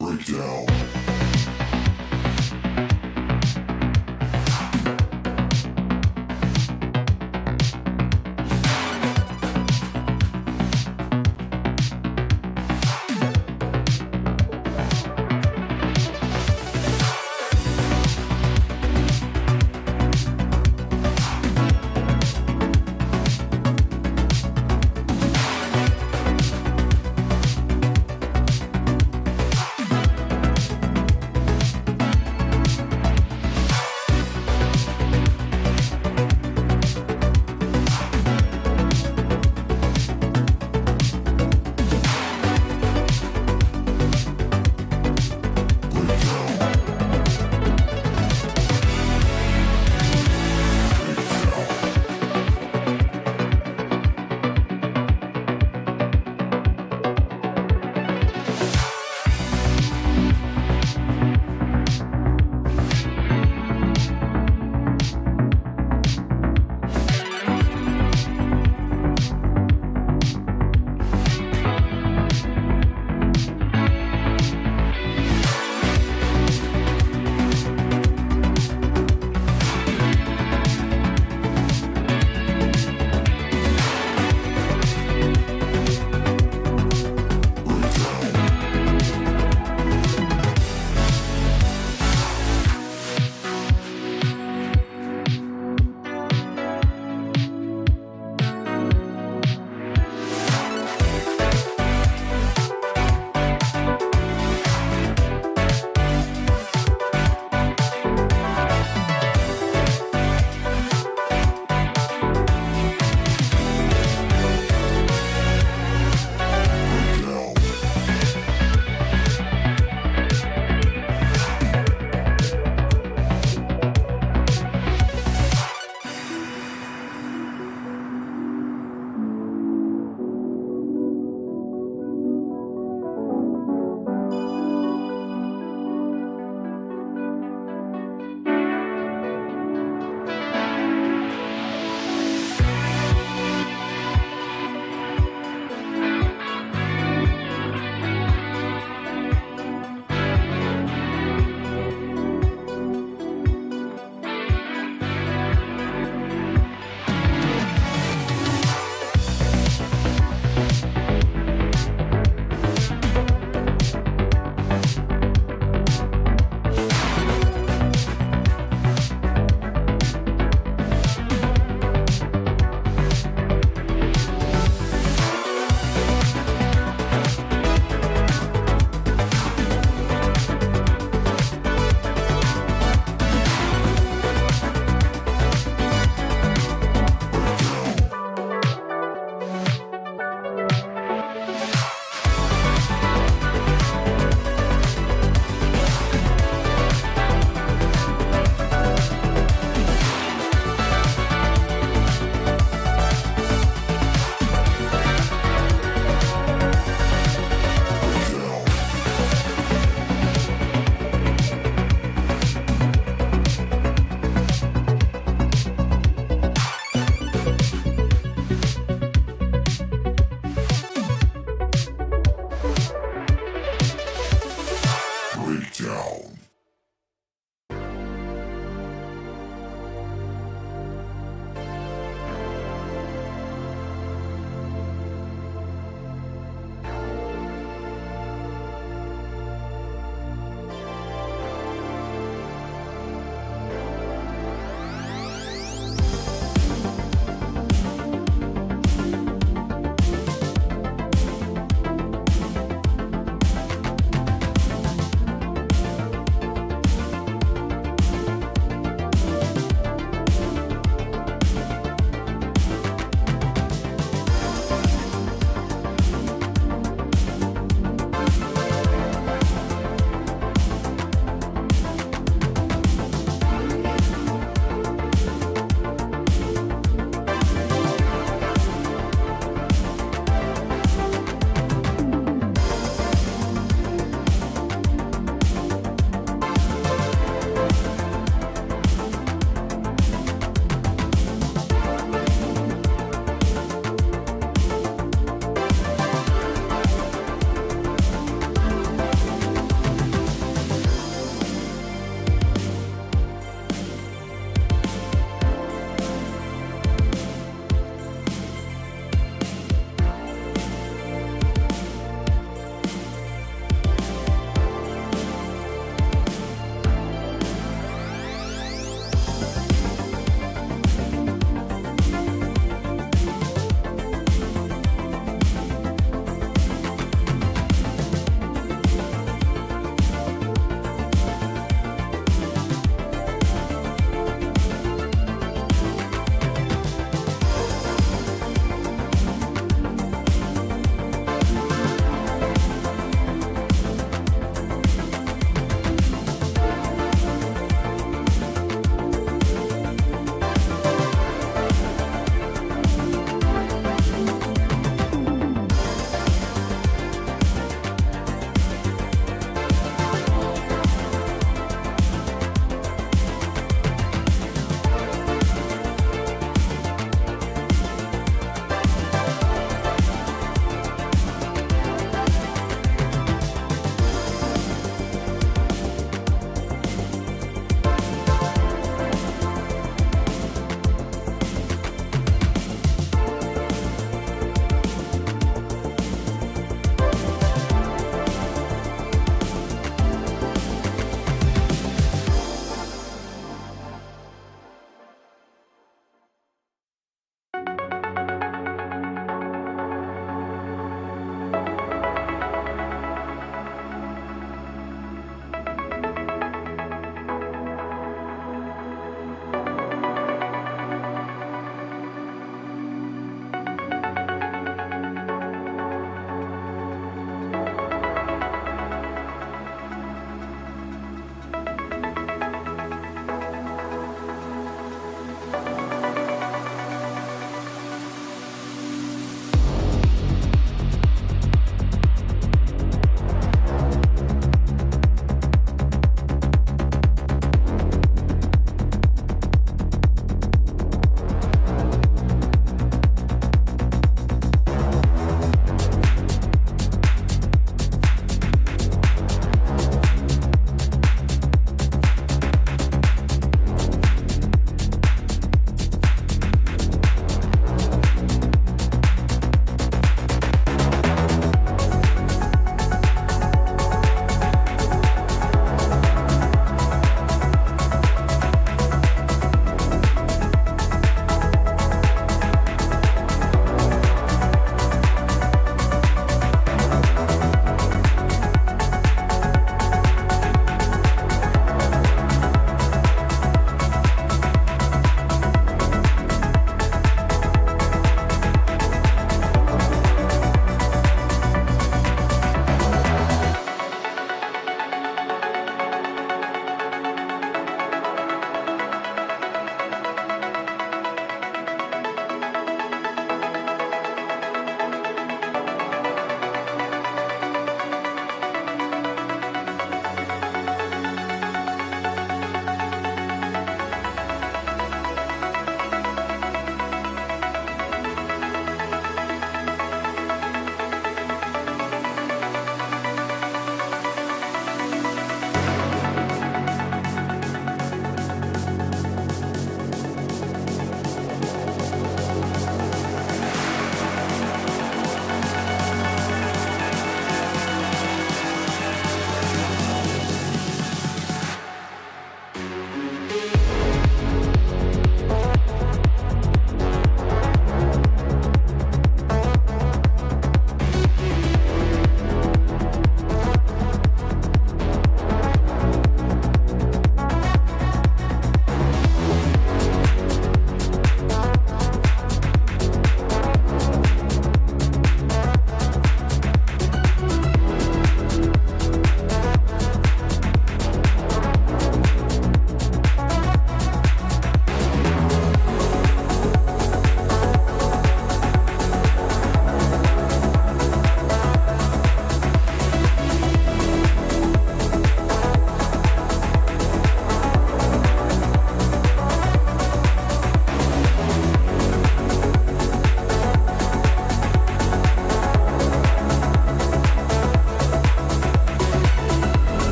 Breakdown.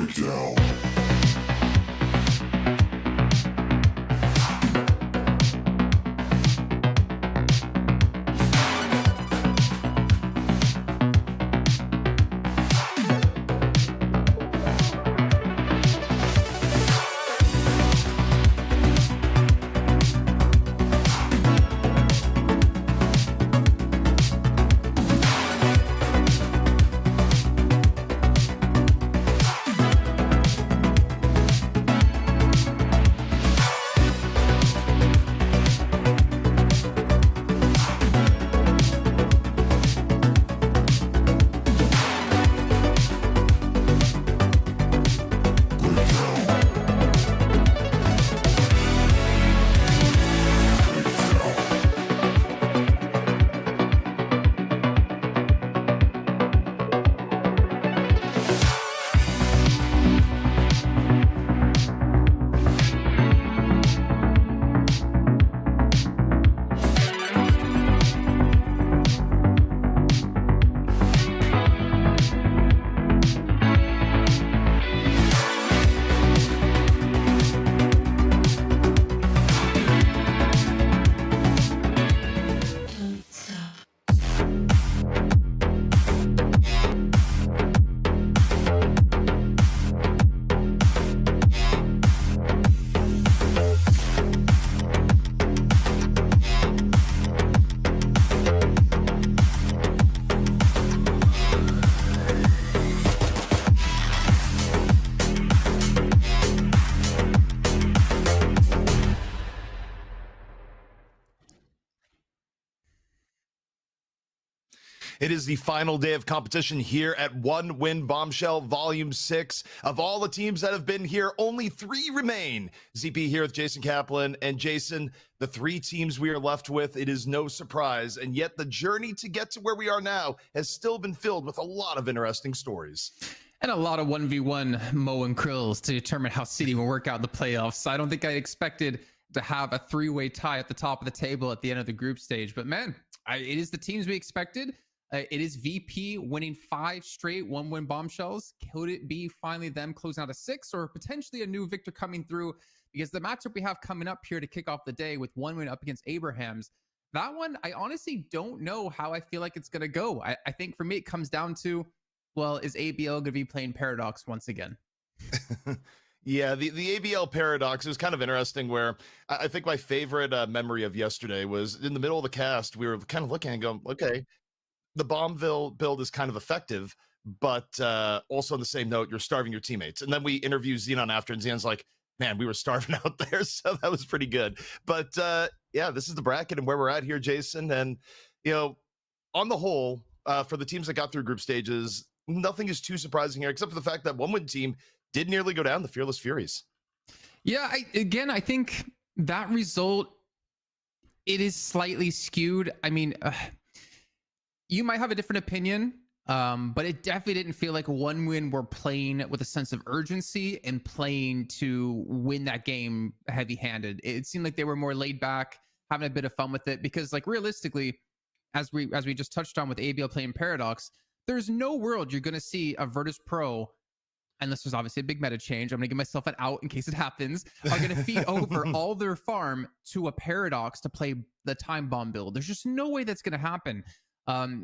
Breakdown. It is the final day of competition here at One Win Bombshell Volume 6. Of all the teams that have been here, only 3 remain. ZP here with Jason Kaplan. And Jason, the 3 teams we are left with, it is no surprise. And yet the journey to get to where we are now has still been filled with a lot of interesting stories. And a lot of 1v1 Mo and Krills to determine how City will work out in the playoffs. I don't think I expected to have a 3-way tie at the top of the table at the end of the group stage. But man, it is the teams we expected. It is VP winning 5 straight 1-win bombshells. Could it be finally them closing out a 6 or potentially a new victor coming through? Because the matchup we have coming up here to kick off the day with 1 win up against Abrahams, that one, I honestly don't know how I feel like it's going to go. I think for me, it comes down to, well, is ABL going to be playing Paradox once again? Yeah, the ABL Paradox is kind of interesting where I think my favorite memory of yesterday was in the middle of the cast. We were kind of looking and going, okay, the Bombville build is kind of effective, but also on the same note, you're starving your teammates. And then we interview Xenon after, and Xenon's like, man, we were starving out there. So that was pretty good. But yeah, this is the bracket and where we're at here, Jason. And, you know, on the whole, for the teams that got through group stages, nothing is too surprising here, except for the fact that 1-win team did nearly go down, the Fearless Furies. Yeah, I think that result, it is slightly skewed. I mean, you might have a different opinion, but it definitely didn't feel like 1-win were playing with a sense of urgency and playing to win that game heavy-handed. It seemed like they were more laid back, having a bit of fun with it, because like realistically, as we just touched on with ABL playing Paradox, there's no world you're going to see a Virtus Pro, unless there's obviously a big meta change, I'm going to give myself an out in case it happens, are going to feed over all their farm to a Paradox to play the time bomb build. There's just no way that's going to happen.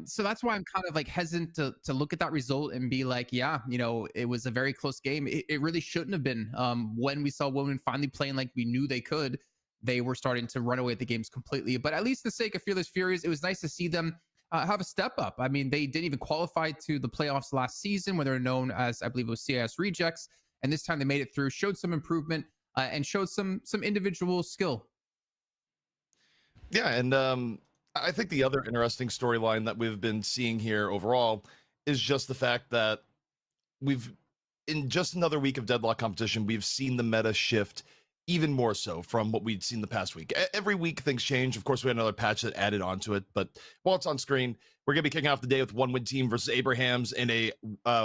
So that's why I'm kind of like hesitant to look at that result and be like, yeah, you know, it was a very close game. It really shouldn't have been. When we saw women finally playing like we knew they could, they were starting to run away at the games completely. But at least for the sake of Fearless Furies, it was nice to see them have a step up. I mean, they didn't even qualify to the playoffs last season when they were known as, I believe it was CIS Rejects. And this time they made it through, showed some improvement and showed some individual skill. Yeah, and I think the other interesting storyline that we've been seeing here overall is just the fact that in just another week of Deadlock competition, we've seen the meta shift even more so from what we'd seen the past week. Every week things change. Of course, we had another patch that added onto it, but while it's on screen, we're going to be kicking off the day with 1-win team versus Abrahams in a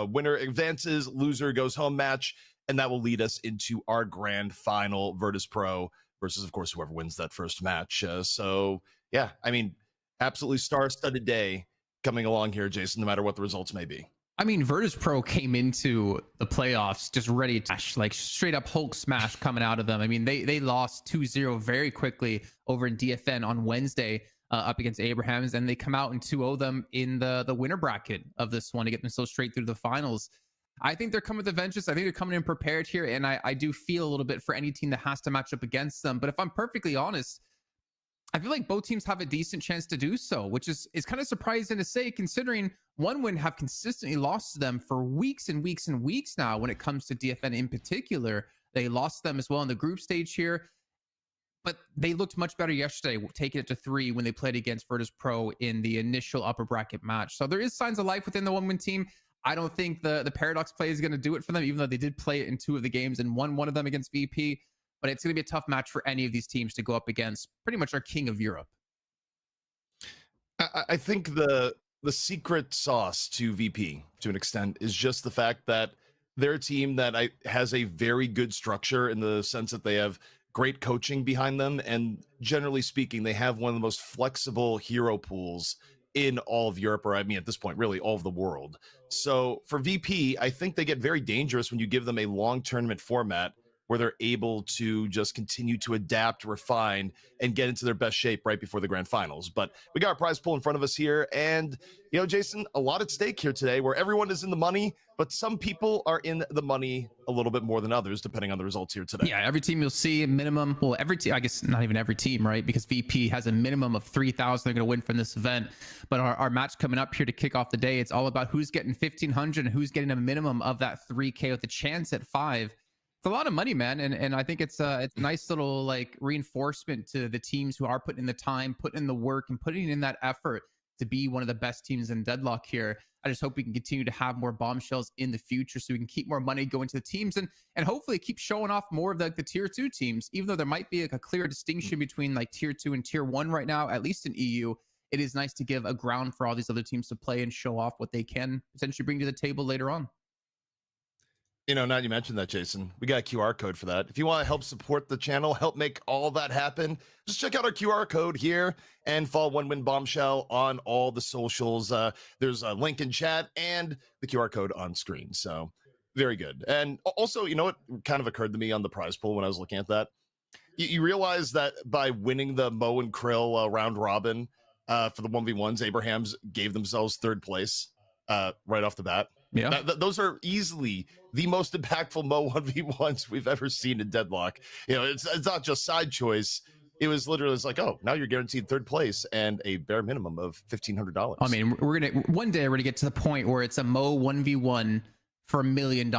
winner advances, loser goes home match, and that will lead us into our grand final, Virtus Pro versus, of course, whoever wins that first match. So, yeah, I mean, absolutely star-studded day coming along here, Jason, no matter what the results may be. I mean, Virtus Pro came into the playoffs just ready to like straight up Hulk smash coming out of them. I mean, they lost 2-0 very quickly over in DFN on Wednesday up against Abrahams, and they come out and 2-0 them in the winner bracket of this one to get themselves straight through the finals. I think they're coming with a vengeance. I think they're coming in prepared here, and I do feel a little bit for any team that has to match up against them. But if I'm perfectly honest, I feel like both teams have a decent chance to do so, which is kind of surprising to say, considering One Win have consistently lost to them for weeks and weeks and weeks now when it comes to DFN in particular. They lost them as well in the group stage here, but they looked much better yesterday, taking it to 3 when they played against Virtus Pro in the initial upper bracket match. So there is signs of life within the One Win team. I don't think the Paradox play is going to do it for them, even though they did play it in 2 of the games and won one of them against VP. But it's going to be a tough match for any of these teams to go up against pretty much our king of Europe. I think the secret sauce to VP, to an extent, is just the fact that they're a team that has a very good structure in the sense that they have great coaching behind them. And generally speaking, they have one of the most flexible hero pools in all of Europe, or I mean, at this point, really all of the world. So for VP, I think they get very dangerous when you give them a long tournament format where they're able to just continue to adapt, refine, and get into their best shape right before the grand finals. But we got our prize pool in front of us here. And, you know, Jason, a lot at stake here today where everyone is in the money, but some people are in the money a little bit more than others, depending on the results here today. Yeah, every team you'll see a minimum. Well, every team, I guess not even every team, right? Because VP has a minimum of 3,000 they're going to win from this event. But our match coming up here to kick off the day, it's all about who's getting 1,500 and who's getting a minimum of that 3K with a chance at 5. It's a lot of money, man, and I think it's a nice little like reinforcement to the teams who are putting in the time, putting in the work, and putting in that effort to be one of the best teams in Deadlock here. I just hope we can continue to have more bombshells in the future, so we can keep more money going to the teams and hopefully keep showing off more of the tier 2 teams. Even though there might be like a clear distinction between like tier 2 and tier 1 right now, at least in EU, it is nice to give a ground for all these other teams to play and show off what they can potentially bring to the table later on. You know, now you mentioned that, Jason, we got a QR code for that. If you want to help support the channel, help make all that happen, just check out our QR code here and follow One Win Bombshell on all the socials. There's a link in chat and the QR code on screen. So very good. And also, you know what kind of occurred to me on the prize pool when I was looking at that? You realize that by winning the Mo and Krill round robin for the 1v1s, Abrahams gave themselves 3rd place right off the bat. Yeah, those are easily the most impactful Mo 1v1s we've ever seen in Deadlock. You know, it's not just side choice. It was literally, it's like, oh, now you're guaranteed 3rd place and a bare minimum of $1,500. I mean, one day we're gonna get to the point where it's a Mo 1v1 for $1 million,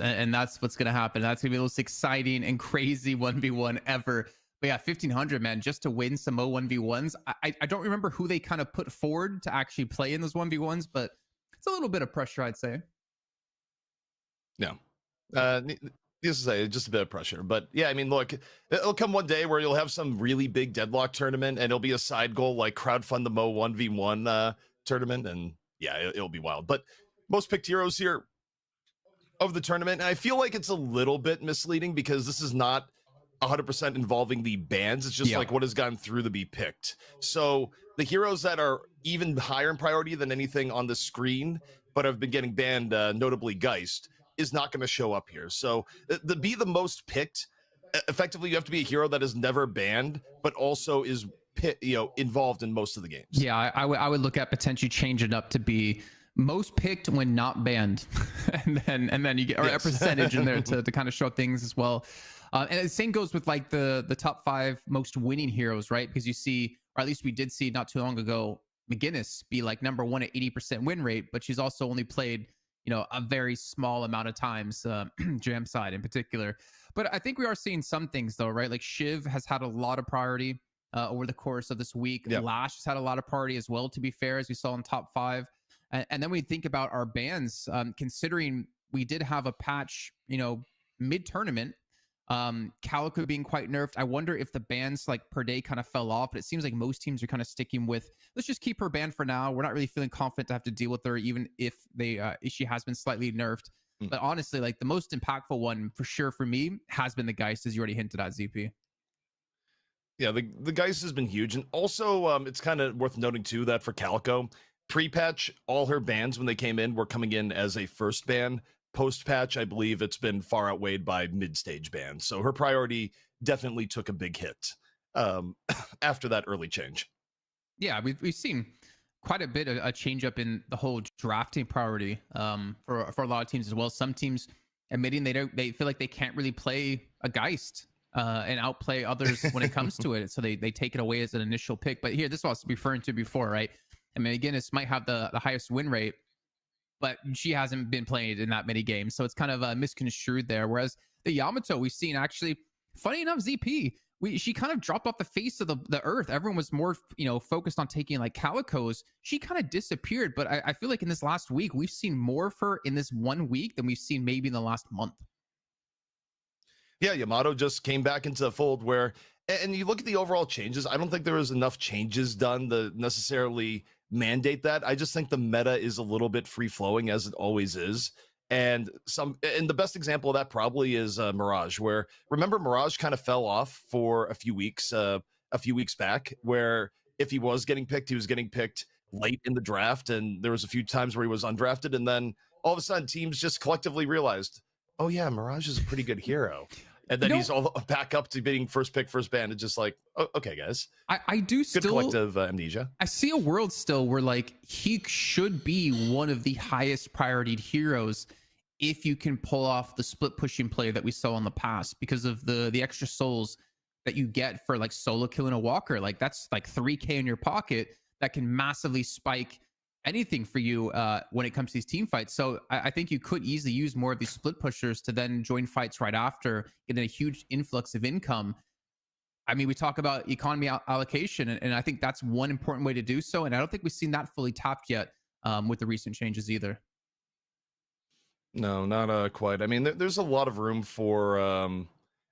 and that's what's gonna happen. That's gonna be the most exciting and crazy 1v1 ever. But yeah, 1,500, man, just to win some Mo 1v1s. I don't remember who they kind of put forward to actually play in those 1v1s, but it's a little bit of pressure, I'd say. Yeah. Needless to say, just a bit of pressure. But yeah, I mean, look, it'll come one day where you'll have some really big Deadlock tournament and it'll be a side goal like crowdfund the Mo 1v1 tournament. And yeah, it'll be wild. But most picked heroes here of the tournament. And I feel like it's a little bit misleading because this is not 100% involving the bans. It's just like what has gone through to be picked. So the heroes that are even higher in priority than anything on the screen, but have been getting banned, notably Geist, is not going to show up here. So to be the most picked, effectively you have to be a hero that is never banned, but also is involved in most of the games. Yeah, I would look at potentially changing it up to be most picked when not banned, and then you get a percentage in there to kind of show things as well. And the same goes with like the top 5 most winning heroes, right? Because you see, or at least we did see not too long ago, McGinnis be like number 1 at 80% win rate, but she's also only played, you know, a very small amount of times, jam side in particular. But I think we are seeing some things though, right? Like Shiv has had a lot of priority over the course of this week. Yep. Lash has had a lot of priority as well, to be fair, as we saw in top 5. And then we think about our bans, considering we did have a patch, you know, mid-tournament, Calico being quite nerfed. I wonder if the bans like per day kind of fell off, but it seems like most teams are kind of sticking with, let's just keep her banned for now. We're not really feeling confident to have to deal with her, even if she has been slightly nerfed. But honestly, like the most impactful one for sure for me has been the Geist, as you already hinted at, ZP. Yeah, the Geist has been huge. And also, it's kind of worth noting too that for Calico, Pre-patch, all her bans when they came in were coming in as a first ban. Post-patch, I believe it's been far outweighed by mid-stage bans. So her priority definitely took a big hit after that early change. Yeah, we've seen quite a bit of a change up in the whole drafting priority for a lot of teams as well. Some teams admitting they feel like they can't really play a Geist and outplay others when it comes to it, so they take it away as an initial pick. But here, this is what I was referring to before, right? I mean, Guinness might have the highest win rate, but she hasn't been playing in that many games, so it's kind of misconstrued there. Whereas the Yamato we've seen actually, funny enough, ZP, she kind of dropped off the face of the earth. Everyone was more, focused on taking like Calicos. She kind of disappeared, but I feel like in this last week, we've seen more of her in this 1 week than we've seen maybe in the last month. Yeah, Yamato just came back into the fold where, and you look at the overall changes, I don't think there was enough changes done to necessarily mandate that. I just think the meta is a little bit free flowing as it always is. And the best example of that probably is Mirage, where remember Mirage kind of fell off for a few weeks back, where if he was getting picked, he was getting picked late in the draft, and there was a few times where he was undrafted, and then all of a sudden teams just collectively realized, oh yeah, Mirage is a pretty good hero. And then he's all back up to being first pick, first ban. It's just like, oh, okay, guys. I do good still collective amnesia. I see a world still where like he should be one of the highest prioritied heroes if you can pull off the split pushing play that we saw in the past, because of the extra souls that you get for like solo killing a walker. Like that's like 3K in your pocket that can massively spike anything for you when it comes to these team fights. So I think you could easily use more of these split pushers to then join fights right after, getting a huge influx of income. I mean, we talk about economy allocation, and I think that's one important way to do so. And I don't think we've seen that fully tapped yet with the recent changes either. No, not quite. I mean, there's a lot of room for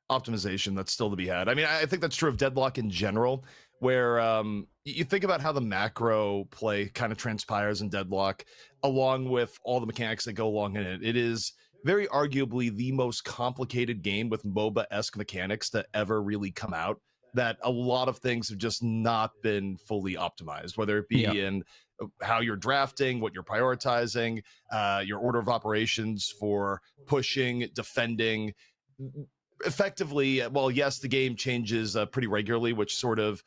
optimization that's still to be had. I mean, I think that's true of Deadlock in general, where you think about how the macro play kind of transpires in Deadlock, along with all the mechanics that go along in it. It is very arguably the most complicated game with MOBA-esque mechanics to ever really come out, that a lot of things have just not been fully optimized, whether it be in how you're drafting, what you're prioritizing, your order of operations for pushing, defending. Effectively, well, yes, the game changes pretty regularly, which sort of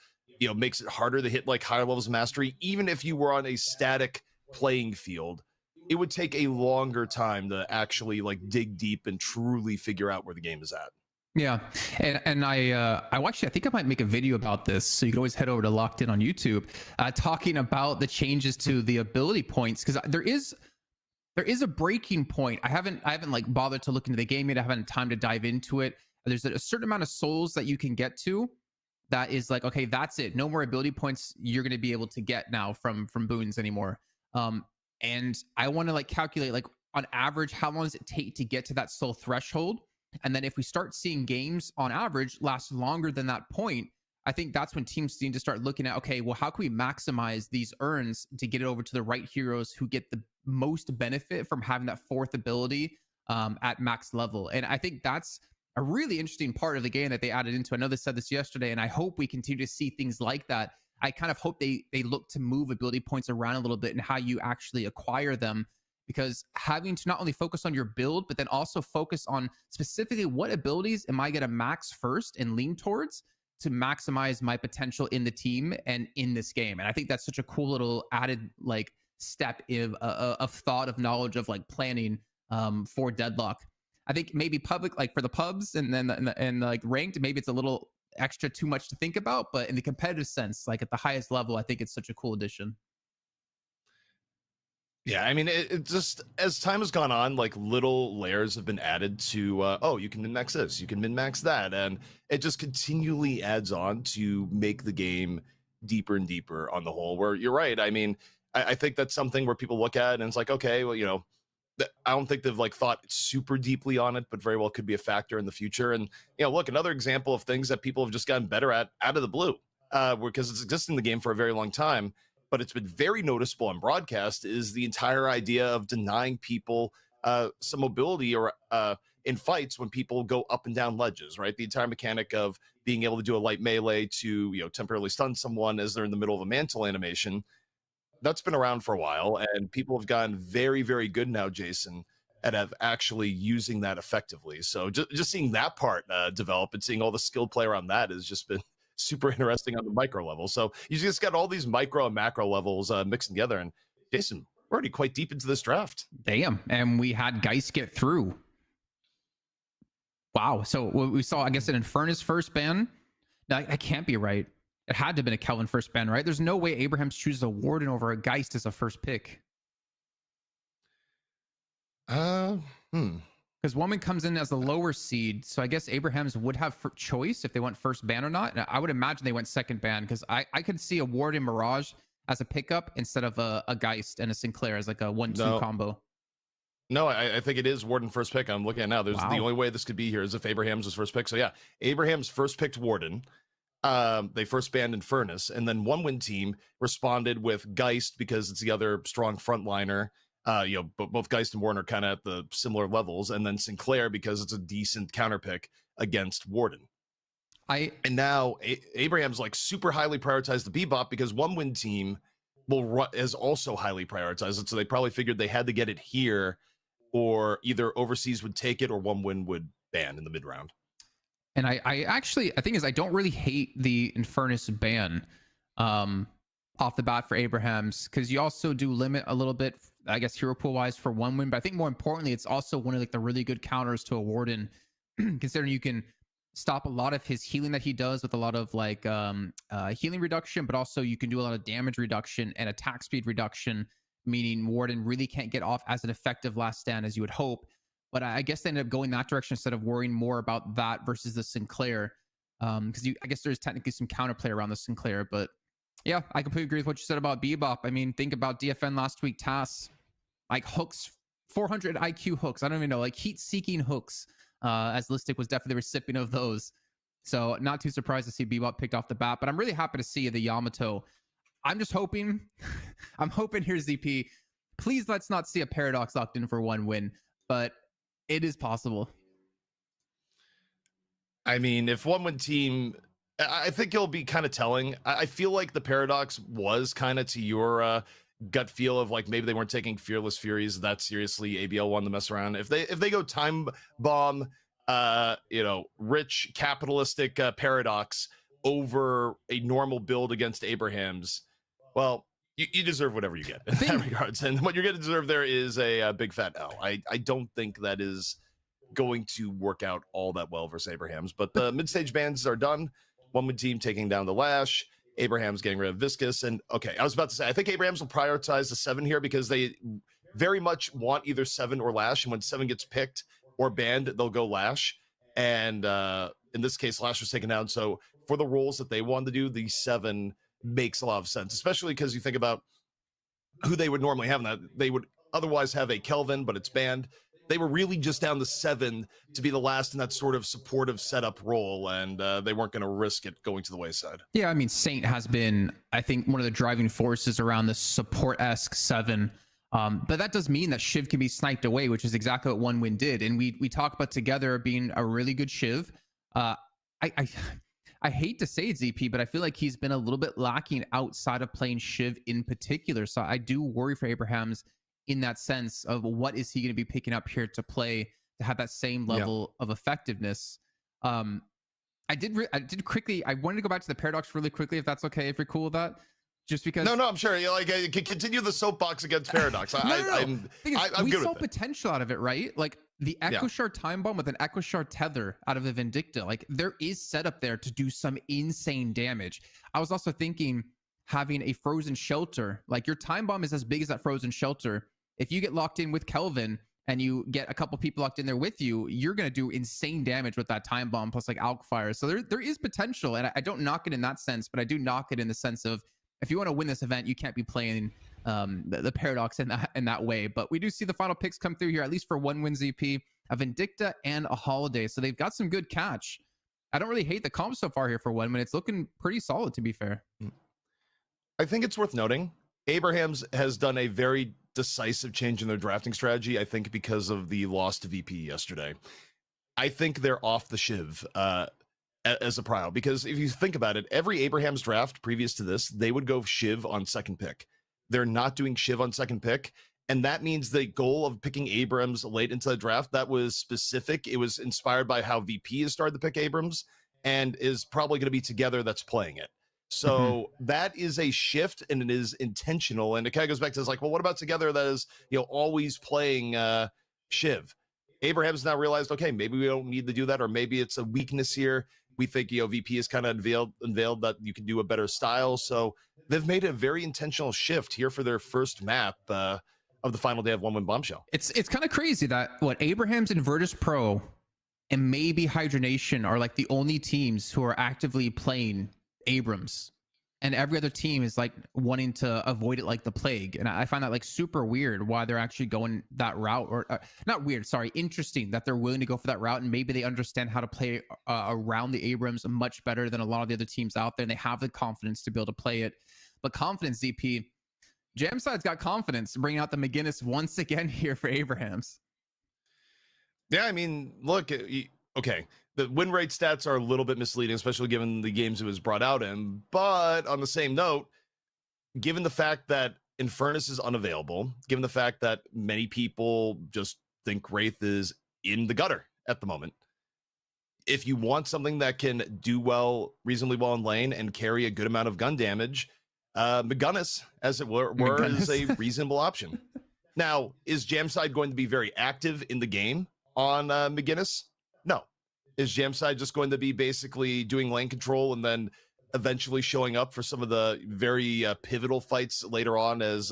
makes it harder to hit like higher levels of mastery. Even if you were on a static playing field, it would take a longer time to actually like dig deep and truly figure out where the game is at. Yeah, and I watched. I think I might make a video about this, so you can always head over to Locked In on YouTube, talking about the changes to the ability points, because there is a breaking point. I haven't like bothered to look into the game yet. I haven't had time to dive into it. There's a certain amount of souls that you can get to that is like, okay, that's it. No more ability points you're going to be able to get now from boons anymore. And I want to like calculate like on average how long does it take to get to that soul threshold. And then if we start seeing games on average last longer than that point, I think that's when teams need to start looking at, okay, well, how can we maximize these earns to get it over to the right heroes who get the most benefit from having that fourth ability at max level. And I think that's a really interesting part of the game that they added into. I know they said this yesterday, and I hope we continue to see things like that. I kind of hope they look to move ability points around a little bit and how you actually acquire them, because having to not only focus on your build, but then also focus on specifically what abilities am I going to max first and lean towards to maximize my potential in the team and in this game. And I think that's such a cool little added like step of thought, of knowledge, of like planning for Deadlock. I think maybe public, like for the pubs and then and like ranked, maybe it's a little extra too much to think about, but in the competitive sense, like at the highest level, I think it's such a cool addition. Yeah, I mean, it just, as time has gone on, like little layers have been added to, oh, you can min-max this, you can min-max that, and it just continually adds on to make the game deeper and deeper on the whole, where you're right. I mean, I think that's something where people look at and it's like, okay, well, I don't think they've like thought super deeply on it, but very well could be a factor in the future. And, look, another example of things that people have just gotten better at out of the blue, because it's existed in the game for a very long time, but it's been very noticeable on broadcast, is the entire idea of denying people some mobility or in fights when people go up and down ledges, right? The entire mechanic of being able to do a light melee to, temporarily stun someone as they're in the middle of a mantle animation. that's been around for a while, and people have gotten very, very good now, Jason, at actually using that effectively. So just seeing that part develop and seeing all the skill play around that has just been super interesting on the micro level. So you just got all these micro and macro levels mixed together. And Jason, we're already quite deep into this draft. Damn. And we had Geist get through. Wow. So we saw, I guess, an Infernus first ban. That can't be right. It had to have been a Kelvin first ban, right? There's no way Abrahams chooses a Warden over a Geist as a first pick. Because Woman comes in as a lower seed, so I guess Abrahams would have choice if they went first ban or not. And I would imagine they went second ban, because I could see a Warden Mirage as a pickup instead of a Geist and a Sinclair as like a 1-2 combo. No, I think it is Warden first pick. I'm looking at it now. There's the only way this could be here is if Abrahams was first pick. So yeah, Abrahams first picked Warden. They first banned Infernus, and then One Win Team responded with Geist because it's the other strong frontliner. Both Geist and Warden are kind of at the similar levels, and then Sinclair because it's a decent counter pick against Warden. And now Abraham's like super highly prioritized the Bebop because One Win Team is also highly prioritized it, so they probably figured they had to get it here, or either Overseas would take it or One Win would ban in the mid round. And I actually, the thing is, I don't really hate the Infernus ban off the bat for Abrahams, because you also do limit a little bit, I guess, hero pool wise for One Win. But I think more importantly, it's also one of like the really good counters to a Warden, considering you can stop a lot of his healing that he does with a lot of like healing reduction, but also you can do a lot of damage reduction and attack speed reduction, meaning Warden really can't get off as an effective last stand as you would hope. But I guess they ended up going that direction instead of worrying more about that versus the Sinclair. Because I guess there's technically some counterplay around the Sinclair. But yeah, I completely agree with what you said about Bebop. I mean, think about DFN last week, TAS. Like hooks, 400 IQ hooks. I don't even know, like heat-seeking hooks, as Listic was definitely the recipient of those. So not too surprised to see Bebop picked off the bat. But I'm really happy to see the Yamato. I'm just hoping, I'm hoping here, ZP, please let's not see a Paradox locked in for One Win. But it is possible. I mean, if One Win Team, I think it'll be kind of telling. I feel like the Paradox was kind of to your gut feel of like maybe they weren't taking Fearless Furies that seriously. ABL won to mess around. If they go Time Bomb, rich capitalistic Paradox over a normal build against Abrahams, well, you deserve whatever you get in that regards. And what you're going to deserve there is a big fat L. I don't think that is going to work out all that well versus Abrahams. But the mid-stage bans are done. One Win Team taking down the Lash. Abraham's getting rid of Viscous. And okay, I was about to say, I think Abrahams will prioritize the 7 here because they very much want either 7 or Lash. And when 7 gets picked or banned, they'll go Lash. And in this case, Lash was taken down. So for the roles that they wanted to do, the 7 makes a lot of sense, especially because you think about who they would normally have in that. They would otherwise have a Kelvin, but it's banned. They were really just down to 7 to be the last in that sort of supportive setup role, and they weren't going to risk it going to the wayside. Yeah, I mean, Saint has been, I think, one of the driving forces around this support-esque 7. But that does mean that Shiv can be sniped away, which is exactly what One Win did. And we talk about Together being a really good Shiv. I hate to say it, ZP, but I feel like he's been a little bit lacking outside of playing Shiv in particular. So I do worry for Abrahams in that sense of what is he going to be picking up here to play to have that same level of effectiveness. I did quickly. I wanted to go back to the Paradox really quickly, if that's okay, if you're cool with that. Just because. No, I'm sure. I can continue the soapbox against Paradox. I'm we good saw with it. potential out of it, right? Like the Echo Shard Time Bomb with an Echo Shard Tether out of the Vindicta. Like there is setup there to do some insane damage. I was also thinking having a Frozen Shelter. Like your Time Bomb is as big as that Frozen Shelter. If you get locked in with Kelvin and you get a couple people locked in there with you, you're going to do insane damage with that Time Bomb plus like Alk Fire. So there is potential. And I don't knock it in that sense, but I do knock it in the sense of if you want to win this event, you can't be playing the Paradox in that way. But we do see the final picks come through here, at least for One Win ZP, a Vindicta and a Holiday. So they've got some good catch. I don't really hate the comp so far here for One Win. It's looking pretty solid, to be fair. I think it's worth noting, Abrahams has done a very decisive change in their drafting strategy, I think because of the loss to VP yesterday. I think they're off the Shiv as a prio, because if you think about it, every Abrahams draft previous to this, they would go Shiv on second pick. they're not doing Shiv on second pick. And that means the goal of picking Abrams late into the draft, that was specific. It was inspired by how VP has started to pick Abrams and is probably going to be Together that's playing it. So that is a shift, and it is intentional. And it kind of goes back to this, like, well, what about Together that is, always playing Shiv? Abraham's now realized, okay, maybe we don't need to do that, or maybe it's a weakness here. We think, VP has kind of unveiled that you can do a better style. So they've made a very intentional shift here for their first map of the final day of One Win Bombshell. It's kind of crazy that Abraham's and Virtus Pro and maybe Hydronation are like the only teams who are actively playing Abrams, and every other team is like wanting to avoid it like the plague. And I find that like super weird why they're actually going that route, or not weird, sorry, interesting that they're willing to go for that route, and maybe they understand how to play around the Abrams much better than a lot of the other teams out there, and they have the confidence to be able to play it. But confidence, ZP, Jamside's got confidence bringing out the McGinnis once again here for Abrahams. Yeah, I mean, look, okay, the win rate stats are a little bit misleading, especially given the games it was brought out in. But on the same note, given the fact that Infernus is unavailable, given the fact that many people just think Wraith is in the gutter at the moment, if you want something that can do well, reasonably well in lane and carry a good amount of gun damage, McGinnis, as it were, is a reasonable option. Now, is Jamside going to be very active in the game on McGinnis? No. Is Jamside just going to be basically doing lane control and then eventually showing up for some of the very pivotal fights later on as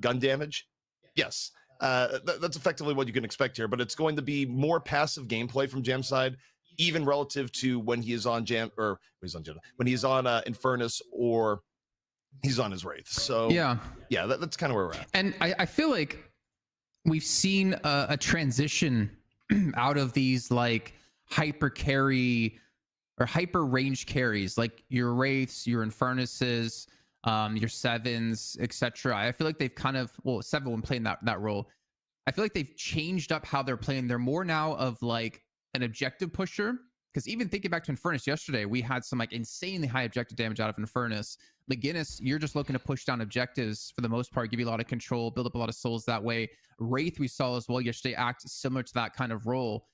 gun damage? Yes. That's effectively what you can expect here, but it's going to be more passive gameplay from Jamside, even relative to when he is on when he's on Infernus, or he's on his Wraith. So yeah, that's kind of where we're at. And I feel like we've seen a transition out of these like hyper carry or hyper range carries, like your Wraiths, your Infernuses, your Sevens, etc. I feel like they've kind of, well, Seven when playing that role, I feel like they've changed up how they're playing. They're more now of like an objective pusher. Because even thinking back to Infernus yesterday, we had some like insanely high objective damage out of Infernus. McGinnis, you're just looking to push down objectives for the most part, give you a lot of control, build up a lot of souls that way. Wraith, we saw as well yesterday, act similar to that kind of role.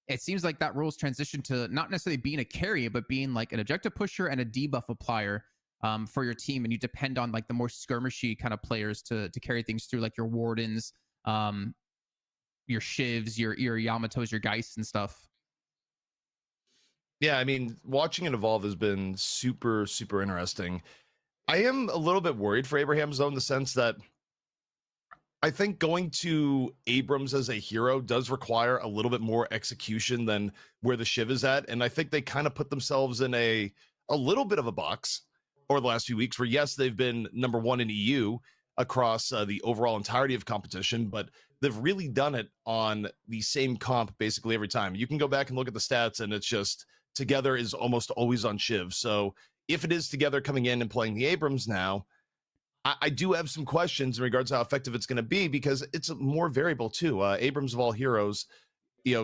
It seems like that role's transitioned to not necessarily being a carry, but being like an objective pusher and a debuff applier for your team. And you depend on like the more skirmishy kind of players to carry things through, like your Wardens, your Shivs, your Yamatos, your Geists and stuff. Yeah, I mean, watching it evolve has been super, super interesting. I am a little bit worried for Abraham's though, in the sense that I think going to Abrams as a hero does require a little bit more execution than where the Shiv is at. And I think they kind of put themselves in a little bit of a box over the last few weeks where, yes, they've been number one in EU across the overall entirety of competition, but they've really done it on the same comp basically every time. You can go back and look at the stats, and it's just Together is almost always on Shiv. So if it is Together coming in and playing the Abrams now, I do have some questions in regards to how effective it's going to be, because it's more variable too. Abrams of all heroes,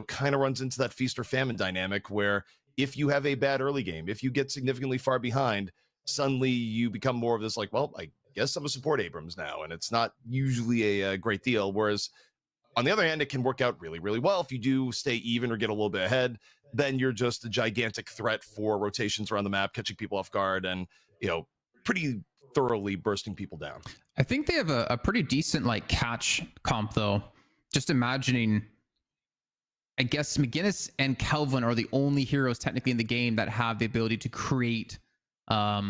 kind of runs into that feast or famine dynamic where if you have a bad early game, if you get significantly far behind, suddenly you become more of this like, well, I guess I'm a support Abrams now. And it's not usually a great deal. Whereas on the other hand, it can work out really, really well. If you do stay even or get a little bit ahead, then you're just a gigantic threat for rotations around the map, catching people off guard and, pretty thoroughly bursting people down. I think they have a pretty decent like catch comp though. Just imagining, I guess McGinnis and Kelvin are the only heroes technically in the game that have the ability to create I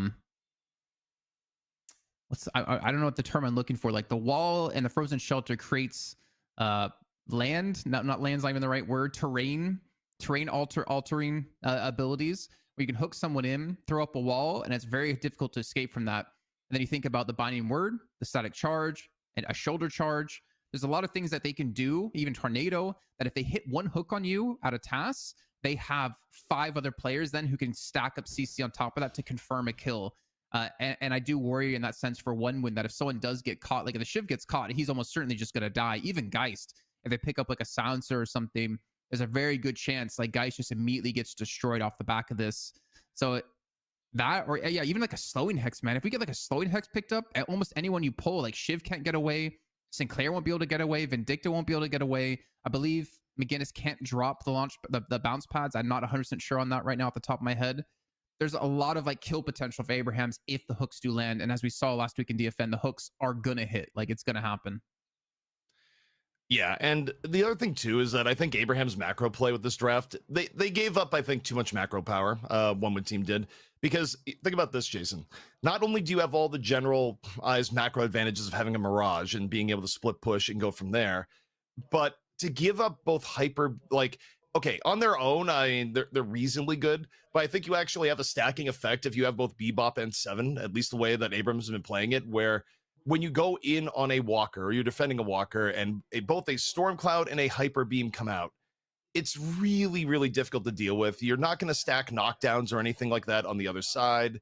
don't know what the term I'm looking for. Like the wall and the frozen shelter creates land, not land's not even the right word, terrain altering abilities where you can hook someone in, throw up a wall, and it's very difficult to escape from that. And then you think about the binding word, the static charge, and a shoulder charge. There's a lot of things that they can do, even tornado, that if they hit one hook on you out of TAS, they have 5 other players then who can stack up CC on top of that to confirm a kill. And I do worry in that sense for One Win that if someone does get caught, like if the Shiv gets caught, he's almost certainly just going to die. Even Geist, if they pick up like a silencer or something, there's a very good chance like Geist just immediately gets destroyed off the back of this. So That, or yeah, even like a slowing hex, man. If we get like a slowing hex picked up, almost anyone you pull, like Shiv can't get away, Sinclair won't be able to get away, Vindicta won't be able to get away. I believe McGinnis can't drop the launch, the bounce pads. I'm not 100% sure on that right now off the top of my head. There's a lot of like kill potential for Abrahams if the hooks do land. And as we saw last week in DFN, the hooks are gonna hit. Like it's gonna happen. Yeah, and the other thing too is that I think Abraham's macro play with this draft, they gave up, I think, too much macro power. One Win team did, because think about this, Jason. Not only do you have all the generalized macro advantages of having a Mirage and being able to split push and go from there, but to give up both hyper, like, okay, on their own, I mean, they're reasonably good, but I think you actually have a stacking effect if you have both Bebop and Seven, at least the way that Abrams has been playing it, where when you go in on a walker or you're defending a walker and both a storm cloud and a hyper beam come out, it's really, really difficult to deal with. You're not going to stack knockdowns or anything like that on the other side.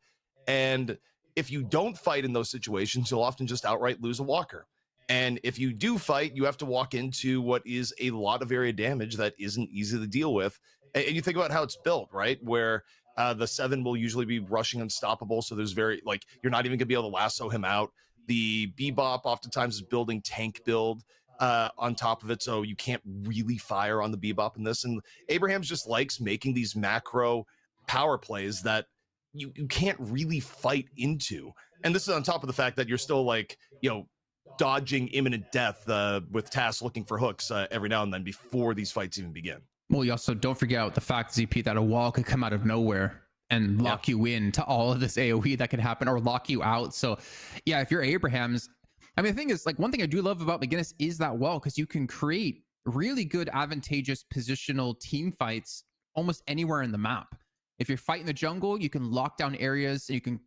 And if you don't fight in those situations, you'll often just outright lose a walker. And if you do fight, you have to walk into what is a lot of area damage that isn't easy to deal with. And you think about how it's built, right? Where the Seven will usually be rushing unstoppable. So there's very, like, you're not even going to be able to lasso him out. The Bebop oftentimes is building tank build on top of it, so you can't really fire on the Bebop in this. And Abrahams just likes making these macro power plays that you can't really fight into. And this is on top of the fact that you're still, like, you know, dodging imminent death with Tass looking for hooks every now and then before these fights even begin. Well, you also don't forget the fact, ZP, that a wall could come out of nowhere and lock you in to all of this AoE that could happen, or lock you out. So yeah, if you're Abrahams, I mean, the thing is, like, one thing I do love about McGinnis is that wall, because you can create really good advantageous positional team fights almost anywhere in the map. If you're fighting the jungle, you can lock down areas. You can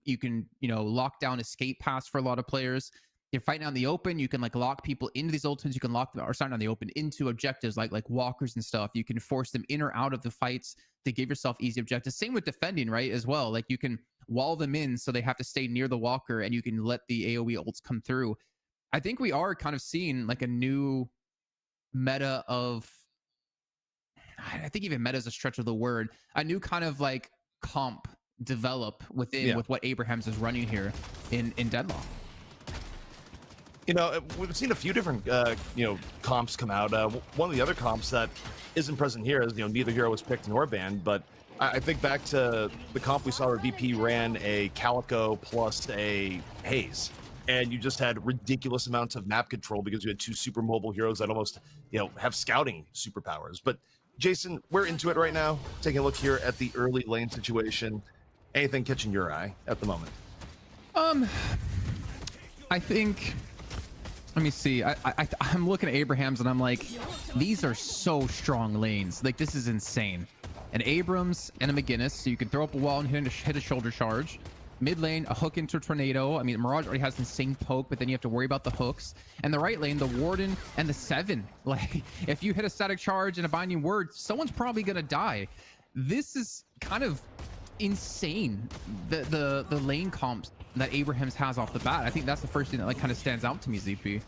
lock down escape paths for a lot of players. You're fighting out in the open, you can like lock people into these ultimates. You can lock them, or sign on the open, into objectives like walkers and stuff. You can force them in or out of the fights to give yourself easy objectives. Same with defending, right? As well, like you can wall them in so they have to stay near the walker, and you can let the AoE ults come through. I think we are kind of seeing like a new meta of, I think even meta is a stretch of the word, a new kind of like comp develop within with what Abrahams is running here in Deadlock. You know, we've seen a few different, comps come out. One of the other comps that isn't present here is, neither hero was picked nor banned, but I think back to the comp we saw where VP ran a Calico plus a Haze, and you just had ridiculous amounts of map control because you had two super mobile heroes that almost, have scouting superpowers. But Jason, we're into it right now. Taking a look here at the early lane situation. Anything catching your eye at the moment? I think, let me see. I'm looking at Abrahams and I'm like, these are so strong lanes. Like, this is insane. An Abrams and a McGinnis, so you can throw up a wall and hit a shoulder charge. Mid lane, a hook into a tornado. I mean, Mirage already has insane poke, but then you have to worry about the hooks. And the right lane, the Warden and the Seven. Like, if you hit a static charge and a binding word, someone's probably gonna die. This is kind of insane, the lane comps that Abrahams has off the bat. I think that's the first thing that like kind of stands out to me, ZP.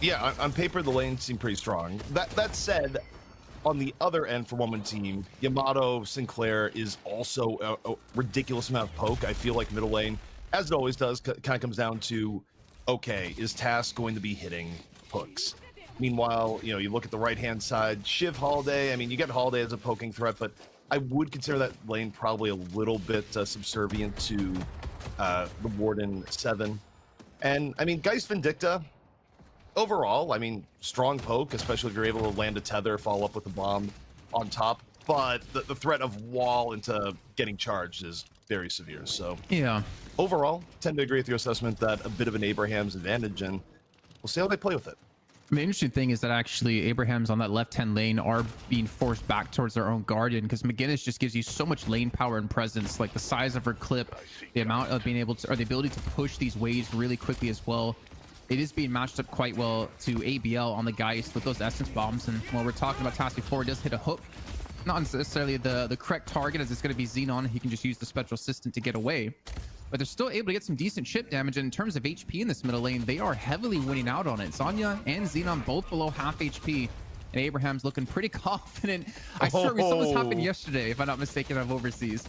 Yeah, on paper the lanes seem pretty strong. That said, on the other end for one team, Yamato Sinclair is also a ridiculous amount of poke. I feel like middle lane, as it always does, kind of comes down to, okay, is Task going to be hitting hooks? Meanwhile, you look at the right hand side, Shiv, Holiday. I mean, you get Holiday as a poking threat, but I would consider that lane probably a little bit subservient to the Warden 7. And, I mean, Geist Vindicta, overall, I mean, strong poke, especially if you're able to land a tether, follow up with a bomb on top. But the threat of wall into getting charged is very severe. So, yeah, overall, tend to agree with your assessment that a bit of an Abraham's advantage, and we'll see how they play with it. The interesting thing is that actually Abrahams on that left-hand lane are being forced back towards their own Guardian, because McGinnis just gives you so much lane power and presence, like the size of her clip, the amount of being able to, or the ability to push these waves really quickly as well. It is being matched up quite well to ABL on the Geist with those essence bombs. And while we're talking about Task before, it does hit a hook. Not necessarily the correct target, as it's going to be Xenon. He can just use the Spectral Assistant to get away. But they're still able to get some decent chip damage. And in terms of HP in this middle lane, they are heavily winning out on it. Zanya and Xenon both below half HP. And Abraham's looking pretty confident. I swear we saw this happen yesterday, if I'm not mistaken, of overseas.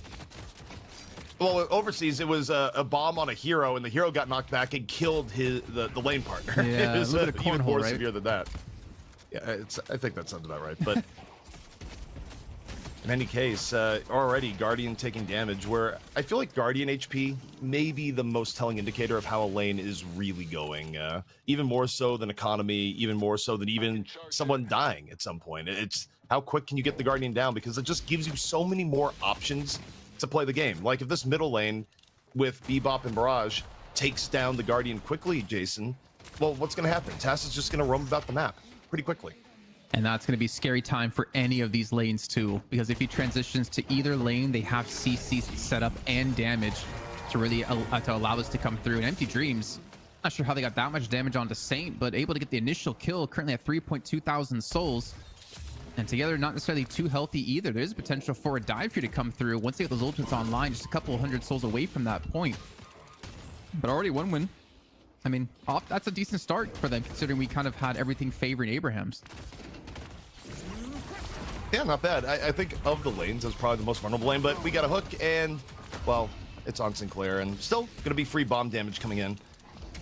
Well, overseas, it was a bomb on a hero, and the hero got knocked back and killed the lane partner. Yeah, It was a little bit of even cornhole, more right? severe than that. Yeah, I think that sounds about right. But in any case, already Guardian taking damage, where I feel like Guardian HP may be the most telling indicator of how a lane is really going. Even more so than economy, even more so than even someone dying at some point. It's how quick can you get the Guardian down, because it just gives you so many more options to play the game. Like if this middle lane with Bebop and Barrage takes down the Guardian quickly, Jason, well, what's going to happen? Tass is just going to roam about the map pretty quickly. And that's going to be scary time for any of these lanes too, because if he transitions to either lane, they have CC set up and damage to really to allow us to come through. And Empty Dreams, not sure how they got that much damage onto Saint, but able to get the initial kill, currently at 3.2 thousand souls. And together, not necessarily too healthy either. There's potential for a dive here to come through once they get those ultimates online, just a couple hundred souls away from that point. But already one win. I mean, that's a decent start for them, considering we kind of had everything favoring Abraham's. Yeah, not bad. I think of the lanes, that's probably the most vulnerable lane, but we got a hook, and, well, it's on Sinclair, and still going to be free bomb damage coming in.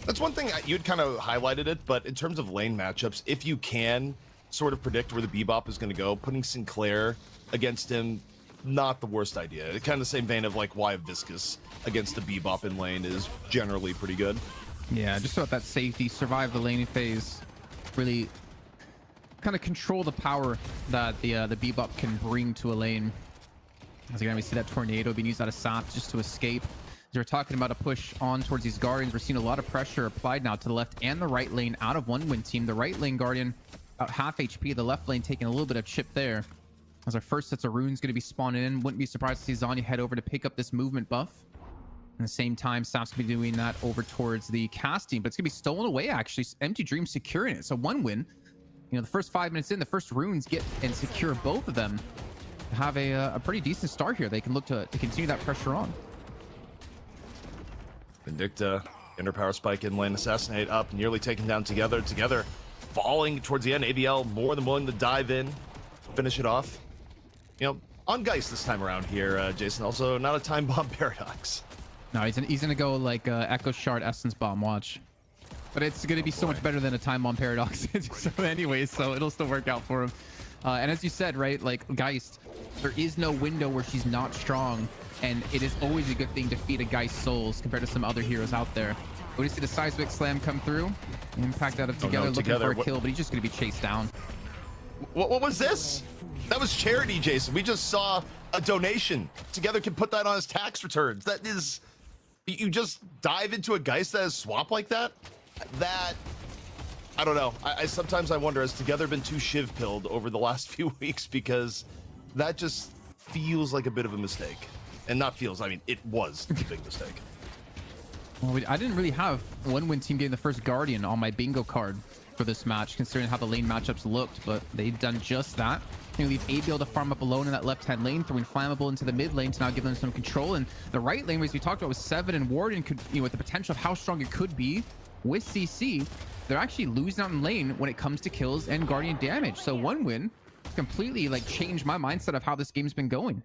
That's one thing, you'd kind of highlighted it, but in terms of lane matchups, if you can sort of predict where the Bebop is going to go, putting Sinclair against him, not the worst idea. It's kind of the same vein of like why Viscous against the Bebop in lane is generally pretty good. Yeah, just about that safety, survive the laning phase, really kind of control the power that the Bebop can bring to a lane. As again, we see that tornado being used out of SAP just to escape. As we're talking about a push on towards these Guardians, we're seeing a lot of pressure applied now to the left and the right lane out of one win team. The right lane Guardian about half HP, the left lane taking a little bit of chip there. As our first sets of runes going to be spawning in, wouldn't be surprised to see Zanya head over to pick up this movement buff. At the same time, Sap's going to be doing that over towards the casting, but it's going to be stolen away actually. Empty Dream securing it. So one win. You know, the first 5 minutes in, the first runes get and secure both of them. Have a pretty decent start here. They can look to continue that pressure on. Vindicta, Inner Power Spike in lane, Assassinate up, nearly taken down together. Falling towards the end, ABL more than willing to dive in, finish it off. You know, on Geist this time around here, Jason, also not a time bomb paradox. No, he's gonna go like Echo Shard Essence Bomb, watch. But it's gonna be so much better than a time bomb paradox. So anyways, so it'll still work out for him. And as you said, right, like Geist, there is no window where she's not strong, and it is always a good thing to feed a Geist souls compared to some other heroes out there. We just see the Seismic Slam come through. Impact out of Together, looking for a kill, but he's just going to be chased down. What was this? That was charity, Jason. We just saw a donation. Together can put that on his tax returns. That is... You just dive into a Geist that has swap like that? That... I don't know. I sometimes I wonder, has Together been too shiv-pilled over the last few weeks? Because that just feels like a bit of a mistake. And not feels, I mean, it was a big mistake. Well, I didn't really have one win team getting the first Guardian on my bingo card for this match, considering how the lane matchups looked, but they've done just that. They leave ABL to farm up alone in that left-hand lane, throwing Flammable into the mid lane to now give them some control. And the right lane, as we talked about, with Seven and Warden, could, you know, with the potential of how strong it could be with CC, they're actually losing out in lane when it comes to kills and Guardian damage. So one win completely like changed my mindset of how this game's been going.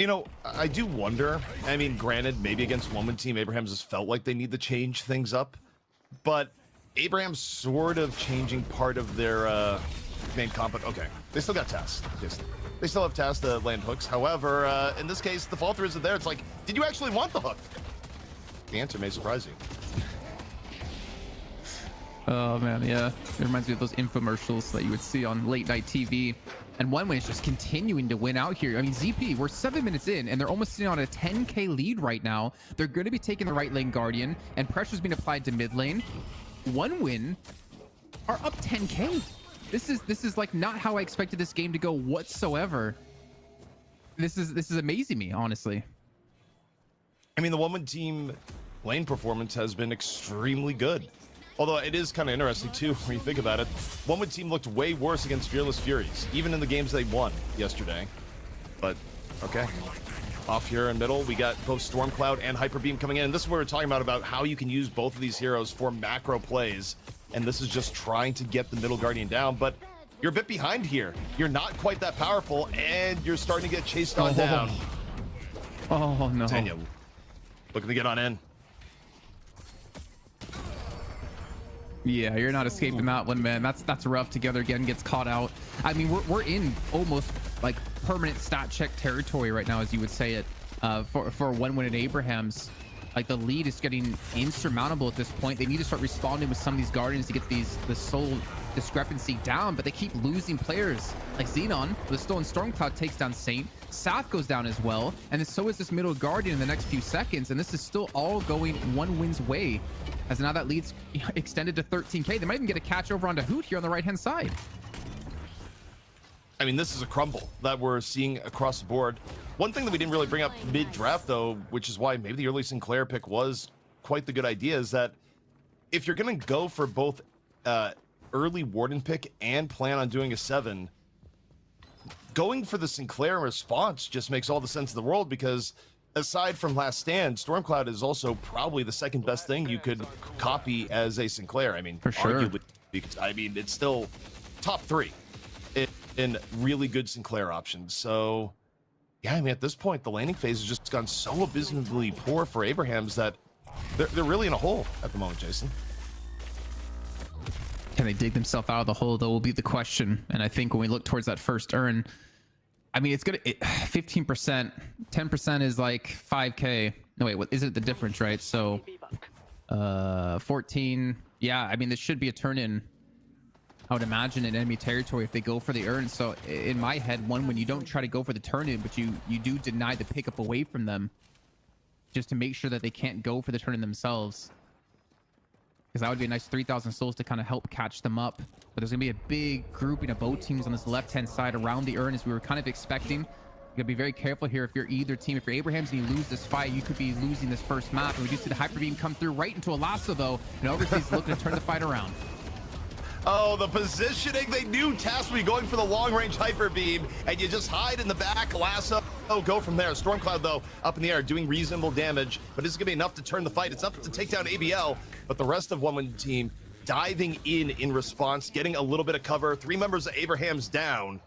You know, I do wonder. I mean, granted, maybe against one team, Abraham's has felt like they need to change things up, but Abraham's sort of changing part of their main comp. Okay, they still got Tass. They still have Tass to land hooks. However, in this case, the fall through isn't there. It's like, did you actually want the hook? The answer may surprise you. Oh man, yeah. It reminds me of those infomercials that you would see on late night TV. And one win is just continuing to win out here. I mean, ZP, we're 7 minutes in, and they're almost sitting on a 10k lead right now. They're going to be taking the right lane Guardian, and pressure's being applied to mid lane. One win are up 10k. This is like not how I expected this game to go whatsoever. This is amazing me, honestly. I mean, the one team lane performance has been extremely good. Although it is kind of interesting too when you think about it. One team looked way worse against Fearless Furies, even in the games they won yesterday. But okay, off here in middle, we got both Stormcloud and Hyper Beam coming in. And this is what we're talking about how you can use both of these heroes for macro plays. And this is just trying to get the middle Guardian down, but you're a bit behind here. You're not quite that powerful, and you're starting to get chased on down. Oh no. Zanya looking to get on in. Yeah, you're not escaping that one, man. That's rough. Together again gets caught out. I mean, we're in almost like permanent stat check territory right now, as you would say it, for one win at Abraham's. Like the lead is getting insurmountable at this point. They need to start responding with some of these Guardians to get the soul discrepancy down, but they keep losing players like Xenon. The stolen Stormcloud takes down Saint. Sath goes down as well, and then so is this middle Guardian in the next few seconds, and this is still all going one win's way, as now that lead's extended to 13k. They might even get a catch over onto Hoot here on the right hand side. I mean, this is a crumble that we're seeing across the board. One thing that we didn't really bring up mid-draft, though, which is why maybe the early Sinclair pick was quite the good idea, is that if you're going to go for both early Warden pick and plan on doing a 7, going for the Sinclair response just makes all the sense in the world, because aside from Last Stand, Stormcloud is also probably the second best thing you could copy as a Sinclair. I mean, for sure. Arguably, because, I mean, it's still top 3 in really good Sinclair options. So, yeah, I mean, at this point, the landing phase has just gone so abysmally poor for Abrahams that they're really in a hole at the moment, Jason. Can they dig themselves out of the hole, though, will be the question. And I think when we look towards that first earn, I mean, it's gonna 15%, 10% is like 5k. No, wait, what is it? The difference, right? So 14. Yeah, I mean, this should be a turn in, I would imagine, in enemy territory if they go for the earn. So in my head, when you don't try to go for the turn in, but you do deny the pickup away from them, just to make sure that they can't go for the turn in themselves, because that would be a nice 3,000 souls to kind of help catch them up. But there's gonna be a big grouping of both teams on this left hand side around the urn, as we were kind of expecting. You gotta be very careful here. If you're either team, if you're Abrahams and you lose this fight, you could be losing this first map. And we do see the hyper beam come through right into a lasso, though, and Overseas looking to turn the fight around. Oh, the positioning. They knew Task would be going for the long-range hyper beam, and you just hide in the back, lasso, go from there. Stormcloud, though, up in the air, doing reasonable damage, but this is going to be enough to turn the fight. It's enough to take down ABL, but the rest of one team diving in response, getting a little bit of cover. 3 members of Abraham's down,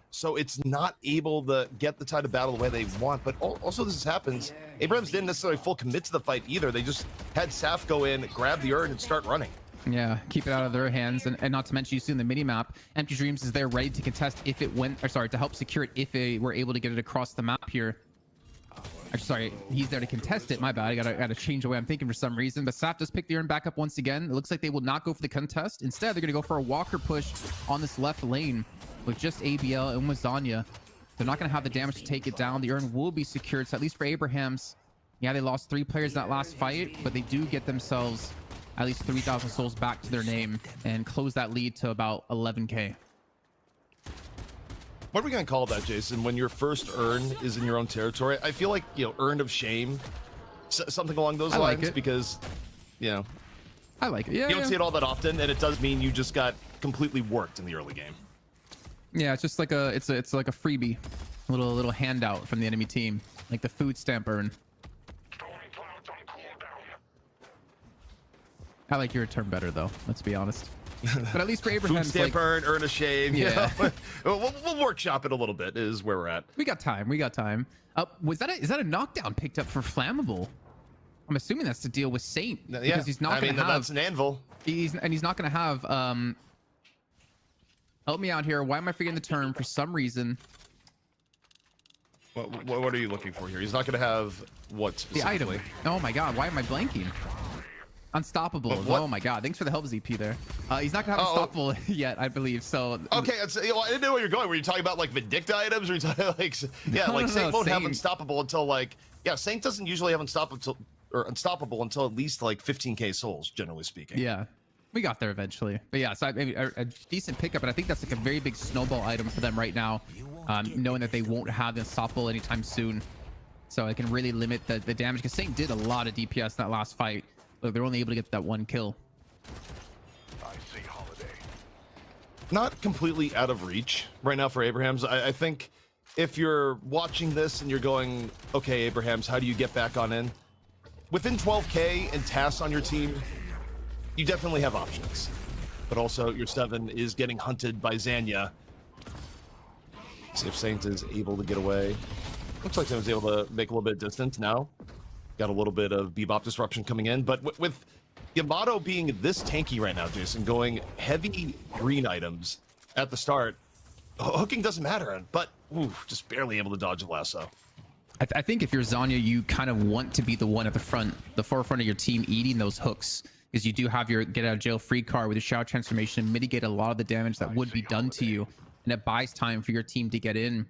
so it's not able to get the tide of battle the way they want. But also, this happens. Abrahams didn't necessarily full commit to the fight either. They just had Saf go in, grab the urn, and start running. Yeah, keep it out of their hands, and not to mention, you see in the mini map, Empty Dreams is there ready to contest if it went, or sorry, to help secure it if they were able to get it across the map here. Actually, sorry, he's there to contest it. My bad, I gotta change the way I'm thinking for some reason. But Saf does pick the urn back up once again. It looks like they will not go for the contest. Instead, they're gonna go for a walker push on this left lane with just ABL and with Zanya. They're not gonna have the damage to take it down. The urn will be secured, so at least for Abrahams, yeah, they lost 3 players in that last fight, but they do get themselves at least 3,000 souls back to their name and close that lead to about 11k. What are we gonna call that, Jason, when your first urn is in your own territory? I feel like, you know, urn of shame, something along those lines, because, you know, I like it. Yeah, you don't see it all that often, and it does mean you just got completely worked in the early game. Yeah, it's just like it's like a freebie, little handout from the enemy team, like the food stamp urn. I like your term better, though. Let's be honest. But at least for Abraham, food stamp urn of shame. Yeah, you know? we'll workshop it a little bit. Is where we're at. We got time. We got time. Is that a knockdown picked up for Flammable? I'm assuming that's to deal with Saint, because he's not going to have. That's an anvil. He's not going to have. Help me out here. Why am I forgetting the term for some reason? What are you looking for here? He's not going to have what specifically? The item. Oh my god, why am I blanking? Unstoppable. Oh my god, thanks for the help, ZP there. He's not gonna have unstoppable yet, I believe. So okay, I didn't know where you're going. Were you talking about like Vindicta items, or you talking like Saint won't have unstoppable until Saint doesn't usually have unstoppable until at least like 15k souls, generally speaking. Yeah, we got there eventually. But yeah, so maybe a decent pickup, and I think that's like a very big snowball item for them right now, knowing that they won't have unstoppable anytime soon. So it can really limit the damage, because Saint did a lot of DPS in that last fight. Look, they're only able to get that 1 kill. I see Holiday. Not completely out of reach right now for Abrahams. I think if you're watching this and you're going, okay, Abrahams, how do you get back on in? Within 12k and tasks on your team, you definitely have options. But also, your 7 is getting hunted by Zanya. See if Saint is able to get away. Looks like someone's able to make a little bit of distance now. Got a little bit of Bebop disruption coming in, but with Yamato being this tanky right now, Jason, going heavy green items at the start, hooking doesn't matter, but just barely able to dodge the lasso. I think if you're Zanya, you kind of want to be the one at the forefront of your team eating those hooks, because you do have your get out of jail free card with your Shadow Transformation, mitigate a lot of the damage that would be done to you, and it buys time for your team to get in.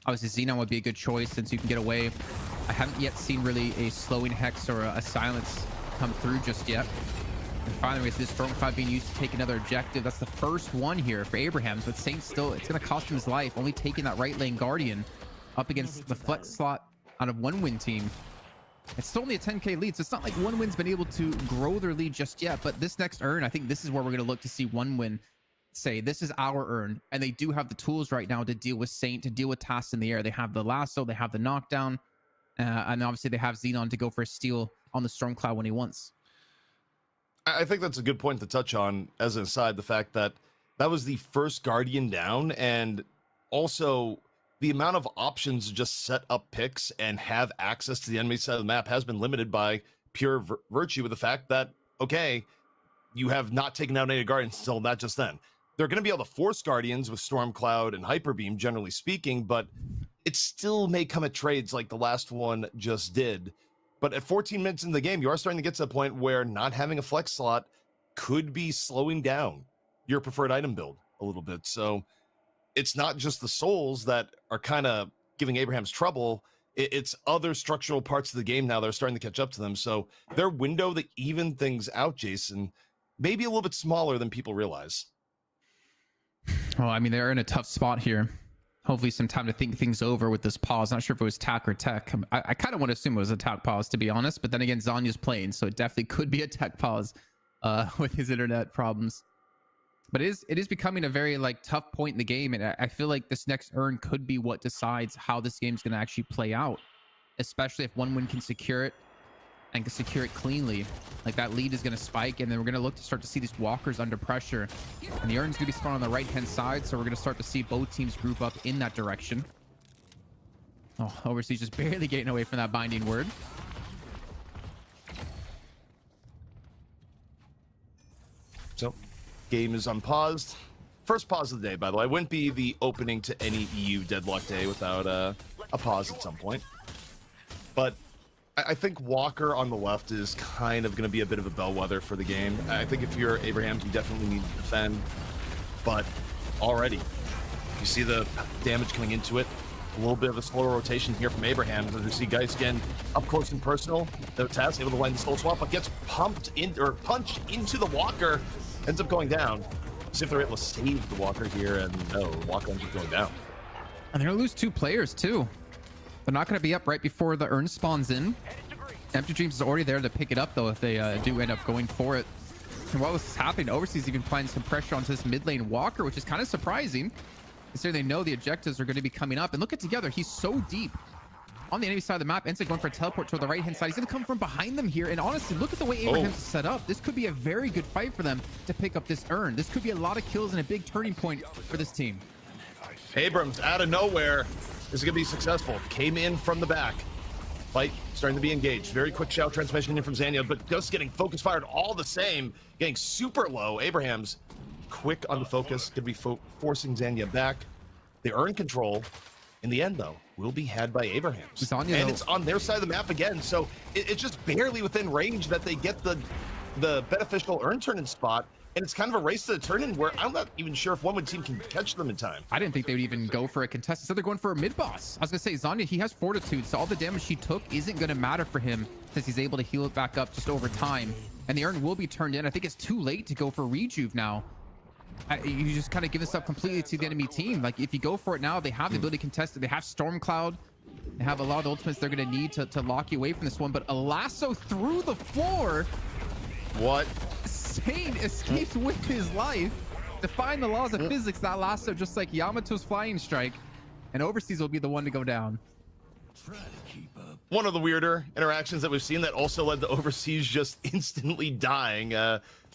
Obviously, Xenon would be a good choice since you can get away. I haven't yet seen really a slowing hex or a silence come through just yet. And finally, with this Storm Cloud being used to take another objective, that's the first one here for Abrahams. But Saint still, it's going to cost him his life, only taking that right lane Guardian up against the flex slot out of One Win team. It's still only a 10k lead, so it's not like One Win's been able to grow their lead just yet. But this next urn, I think this is where we're going to look to see One Win say, this is our urn. And they do have the tools right now to deal with Saint, to deal with tasks in the air. They have the lasso, they have the knockdown, and obviously they have Xenon to go for a steal on the Storm Cloud when he wants. I think that's a good point to touch on as an aside, the fact that that was the first Guardian down, and also the amount of options to just set up picks and have access to the enemy side of the map has been limited by pure virtue of the fact that, okay, you have not taken out any Guardians until not just then. They're going to be able to force Guardians with Storm Cloud and Hyper Beam, generally speaking, but it still may come at trades like the last one just did. But at 14 minutes in the game, you are starting to get to the point where not having a flex slot could be slowing down your preferred item build a little bit. So it's not just the souls that are kind of giving Abrahams trouble. It's other structural parts of the game now that are starting to catch up to them. So their window to even things out, Jason, maybe a little bit smaller than people realize. Well, I mean, they're in a tough spot here. Hopefully some time to think things over with this pause. Not sure if it was tack or tech. I kind of want to assume it was a tech pause, to be honest. But then again, Zanya's playing, so it definitely could be a tech pause with his internet problems. But it is becoming a very tough point in the game, and I feel like this next urn could be what decides how this game's going to actually play out, especially if One Win can secure it and can secure it cleanly. Like, that lead is going to spike, and then we're going to look to start to see these walkers under pressure, and the urn's going to be spawned on the right hand side, so we're going to start to see both teams group up in that direction. Oh, Overseas just barely getting away from that binding word. So game is unpaused. First pause of the day, by the way. Wouldn't be the opening to any EU Deadlock day without a pause at some point. But I think Walker on the left is kind of going to be a bit of a bellwether for the game. I think if you're Abrahams, you definitely need to defend. But already, you see the damage coming into it. A little bit of a slower rotation here from Abrahams, as we see guys again up close and personal. The Taz able to land the soul swap, but gets punched into the Walker, ends up going down. See if they're able to save the Walker here, and no, the Walker ends up going down. And they're going to lose 2 players too. They're not going to be up right before the urn spawns in. Empty Dreams is already there to pick it up, though, if they do end up going for it. And while this is happening, Overseas even applying some pressure onto this mid lane Walker, which is kind of surprising, considering they know the objectives are going to be coming up. And look at Together, he's so deep on the enemy side of the map. Ends up going for a teleport toward the right hand side. He's going to come from behind them here. And honestly, look at the way Abraham's is set up. This could be a very good fight for them to pick up this urn. This could be a lot of kills and a big turning point for this team. Abrams out of nowhere is going to be successful. Came in from the back. Fight starting to be engaged. Very quick shout transmission in from Zanya, but just getting focus fired all the same. Getting super low. Abrahams quick on the focus. Going to be forcing Zanya back. The urn control, in the end, though, will be had by Abrahams. Zanya, and it's on their side of the map again. So it's just barely within range that they get the beneficial urn turn-in spot. And it's kind of a race to the turn-in where I'm not even sure if One Win team can catch them in time. I didn't think they would even go for a contest. So they're going for a mid-boss. I was going to say, Zanya, he has fortitude, so all the damage he took isn't going to matter for him since he's able to heal it back up just over time. And the urn will be turned in. I think it's too late to go for rejuve now. You just kind of give this up completely to the enemy team. Like, if you go for it now, they have the ability to contest it. They have Storm Cloud. They have a lot of the ultimates they're going to need to lock you away from this one. But a lasso through the floor. What? Saint escapes with his life, defying the laws of physics. That lasso, just like Yamato's flying strike, and Overseas will be the one to go down. One of the weirder interactions that we've seen that also led to Overseas just instantly dying.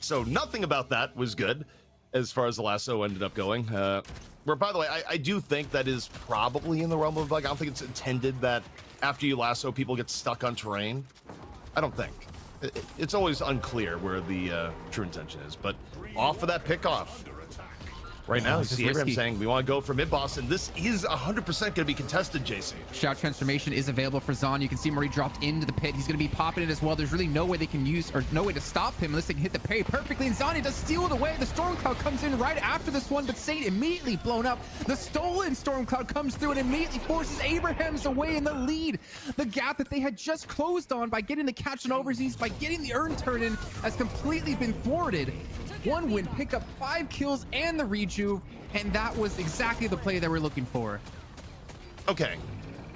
So nothing about that was good. as far as the lasso ended up going. Where, by the way, I do think that is probably in the realm of bug. I don't think it's intended that after you lasso, people get stuck on terrain. I don't think. It's always unclear where the true intention is. But off of that pickoff. Right now, you see Abraham saying we want to go for mid boss, and this is 100% going to be contested, JC. Shout transformation is available for Zon. You can see Murray dropped into the pit. He's going to be popping it as well. There's really no way they can use, or no way to stop him unless they can hit the parry perfectly. And Zani does steal it away. The Storm Cloud comes in right after this one, but Saint immediately blown up. The stolen Storm Cloud comes through and immediately forces Abraham's away in the lead. The gap that they had just closed on by getting the catch on overseas, by getting the urn turn in, has completely been thwarted. One win, pick up 5 kills and the rejuve, and that was exactly the play that we're looking for. Okay,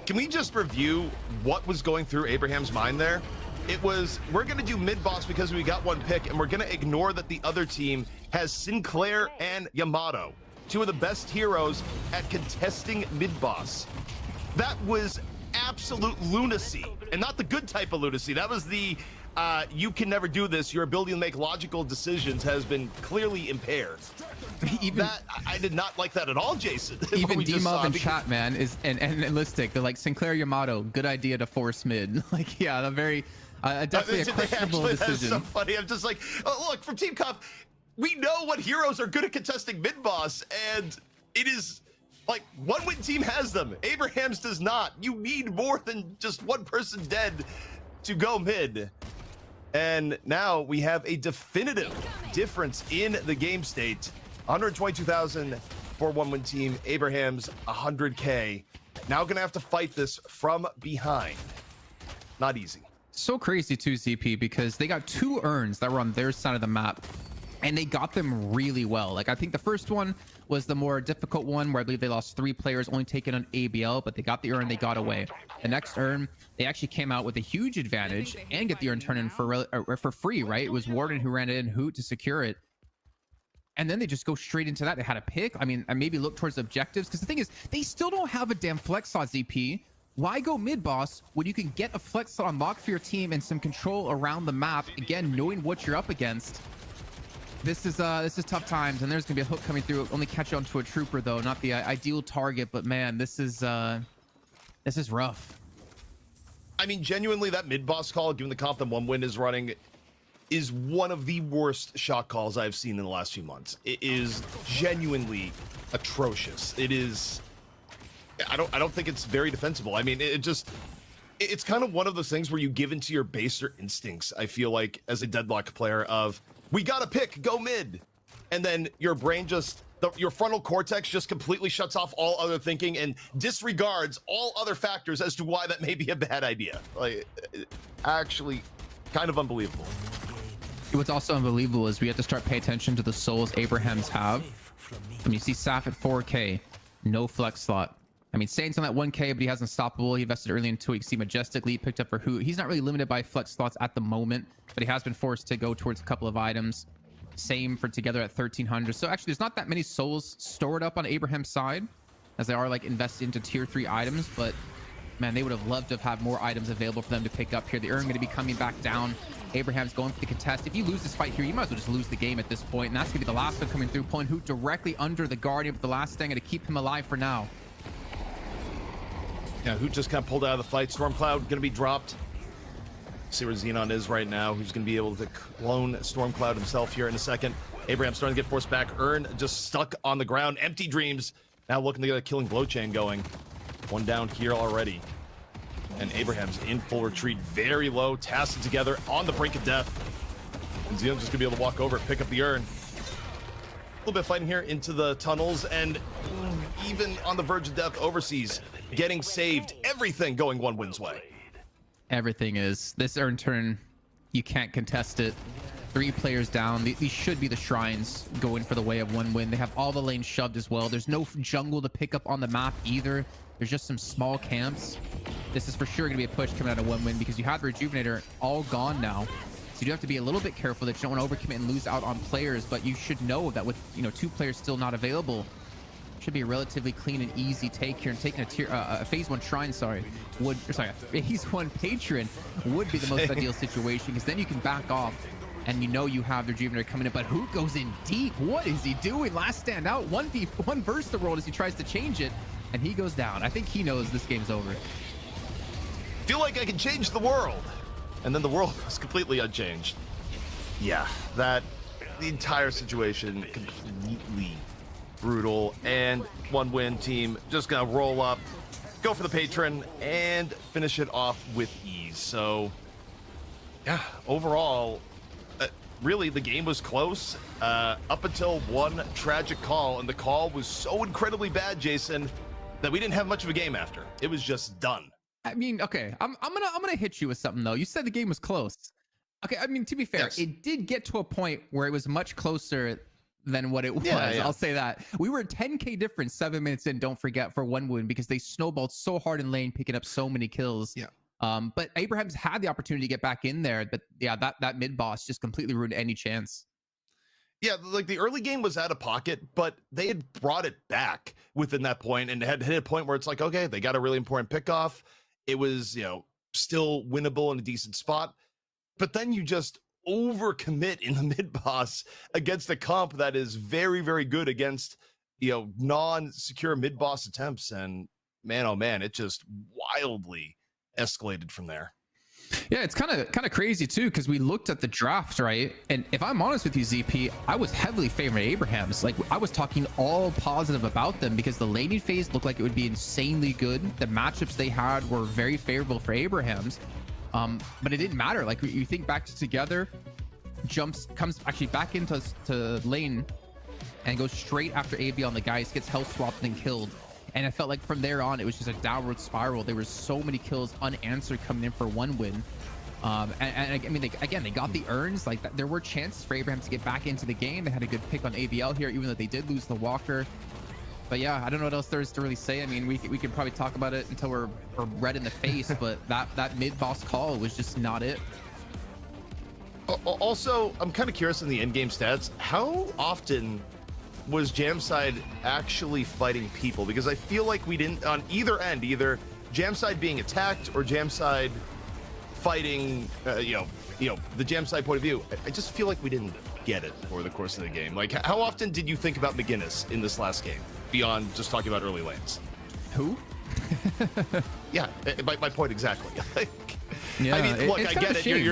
can we just review what was going through Abraham's mind there? It was, we're going to do mid boss because we got 1 pick, and we're going to ignore that the other team has Sinclair and Yamato, 2 of the best heroes at contesting mid boss. That was absolute lunacy, and not the good type of lunacy. That was the you can never do this. Your ability to make logical decisions has been clearly impaired. Even that, I did not like that at all, Jason. Even D-Mob in chat, man, is and Enlistic. They're like, Sinclair Yamato, good idea to force mid. Like, yeah, a very definitely a questionable decision. That's so funny. I'm just like, oh, look, from Team Comp, we know what heroes are good at contesting mid boss, and it is like 1-win team has them. Abraham's does not. You need more than just 1 person dead to go mid. And now we have a definitive difference in the game state. 122,000 for 1-win team. Abraham's 100K. Now gonna have to fight this from behind. Not easy. So crazy too, ZP, because they got 2 urns that were on their side of the map, and they got them really well. Like, I think the first one was the more difficult one, where I believe they lost 3 players, only taken on ABL, but they got the urn, they got away. The next urn, they actually came out with a huge advantage and get the urn turned in for free, right? It was Warden who ran it in Hoot to secure it. And then they just go straight into that. They had a pick. I mean, I maybe look towards objectives, because the thing is, they still don't have a damn flex slot, ZP. Why go mid boss when you can get a flex slot unlocked for your team and some control around the map? Again, knowing what you're up against. This is tough times, and there's gonna be a hook coming through. Only catch on to a trooper though, not the ideal target. But man, this is rough. I mean, genuinely, that mid boss call, given the comp that 1-win is running, is one of the worst shot calls I've seen in the last few months. It is genuinely atrocious. It is. I don't think it's very defensible. I mean, it's kind of one of those things where you give into your baser instincts. I feel like, as a Deadlock player, of we got to pick, go mid, and then your brain just, your frontal cortex just completely shuts off all other thinking and disregards all other factors as to why that may be a bad idea. Like, actually, kind of unbelievable. What's also unbelievable is we have to start paying attention to the souls Abrahams have. When you see Saf at 4K, no flex slot. I mean, Saint's on that 1K, but he has Unstoppable. He invested early into it. You can see Majestically picked up for Hoot. He's not really limited by flex slots at the moment, but he has been forced to go towards a couple of items. Same for Together at 1,300. So actually, there's not that many souls stored up on Abraham's side, as they are like invested into tier 3 items. But man, they would have loved to have more items available for them to pick up here. The urn going to be coming back down. Abraham's going for the contest. If you lose this fight here, you might as well just lose the game at this point. And that's going to be the last one coming through, pulling Hoot directly under the Guardian. But the last thing going to keep him alive for now. Yeah, Hoot just kind of pulled out of the fight. Stormcloud going to be dropped. See where Xenon is right now. Who's going to be able to clone Stormcloud himself here in a second. Abraham starting to get forced back. Urn just stuck on the ground. Empty Dreams now looking to get a killing blow chain going. 1 down here already. And Abraham's in full retreat. Very low. Tasking Together on the brink of death. And Xenon's just going to be able to walk over, pick up the urn. A little bit of fighting here into the tunnels. And even on the verge of death, Overseas getting saved. Everything going 1-win's way. Everything is. This urn turn, you can't contest it. 3 players down. These should be the shrines going for the way of 1-win. They have all the lanes shoved as well. There's no jungle to pick up on the map either. There's just some small camps. This is for sure going to be a push coming out of 1-win, because you have the Rejuvenator all gone now. So you do have to be a little bit careful that you don't want to overcommit and lose out on players. But you should know that with 2 players still not available, should be a relatively clean and easy take here. And taking a phase 1 shrine, a phase 1 patron would be the most ideal situation, because then you can back off and you know you have the Rejuvenator coming in, but who goes in deep? What is he doing? Last stand out, one versus the world as he tries to change it, and he goes down. I think he knows this game's over. Feel like I can change the world, and then the world was completely unchanged. Yeah, the entire situation completely brutal, and one win team just gonna roll up, go for the patron, and finish it off with ease. So yeah, overall, really the game was close up until one tragic call, and the call was so incredibly bad, Jason, that we didn't have much of a game after. It was just done. I mean, okay, I'm gonna hit you with something though. You said the game was close. Okay, I mean, to be fair, Yes. it did get to a point where it was much closer than what it was. Yeah. I'll say that. We were 10k difference 7 minutes in, don't forget, for one win, because they snowballed so hard in lane, picking up so many kills. Yeah. But Abraham's had the opportunity to get back in there, but yeah, that mid boss just completely ruined any chance. Yeah, like the early game was out of pocket, but they had brought it back within that point and had hit a point where it's like, okay, they got a really important pickoff. It was, still winnable in a decent spot. But then you just overcommit in the mid boss against a comp that is very, very good against, non-secure mid boss attempts. And man, oh man, it just wildly escalated from there. Yeah, it's kind of crazy too, because we looked at the draft, right? And if I'm honest with you, ZP, I was heavily favoring Abraham's. Like, I was talking all positive about them because the laning phase looked like it would be insanely good. The matchups they had were very favorable for Abraham's, but it didn't matter. Like, you think back to Together, comes actually back into lane and goes straight after AB on the guys, gets health swapped and killed. And I felt like from there on, it was just a downward spiral. There were so many kills unanswered coming in for one win. And I mean, they got the urns. Like, there were chances for Abraham to get back into the game. They had a good pick on ABL here, even though they did lose the Walker. But yeah, I don't know what else there is to really say. I mean, we could probably talk about it until we're red in the face, but that mid-boss call was just not it. Also, I'm kind of curious in the in-game stats, how often was Jamside actually fighting people? Because I feel like we didn't, on either end, either Jamside being attacked or Jamside fighting, the Jamside point of view. I just feel like we didn't get it over the course of the game. Like, how often did you think about McGinnis in this last game, beyond just talking about early lanes? Who? Yeah, my point exactly. Yeah, I mean, look, I get it. Shame.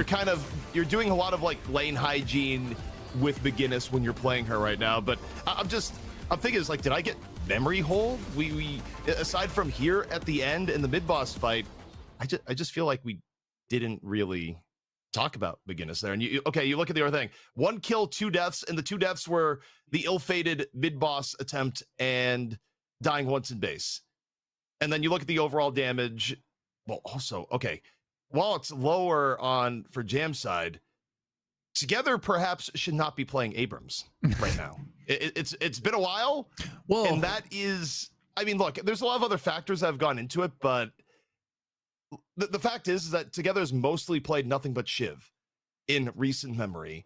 You're doing a lot of like lane hygiene with McGinnis when you're playing her right now, but I'm thinking, is like, did I get memory hole? We aside from here at the end in the mid boss fight, I just feel like we didn't really talk about McGinnis there. And you look at the other thing: 1 kill, 2 deaths, and the 2 deaths were the ill-fated mid boss attempt and dying once in base. And then you look at the overall damage. Well, also, okay, while it's lower for Jamside, Together perhaps should not be playing Abrams right now. It's been a while. Well, and that is, I mean, look, there's a lot of other factors that have gone into it, but the fact is that Together's mostly played nothing but Shiv in recent memory.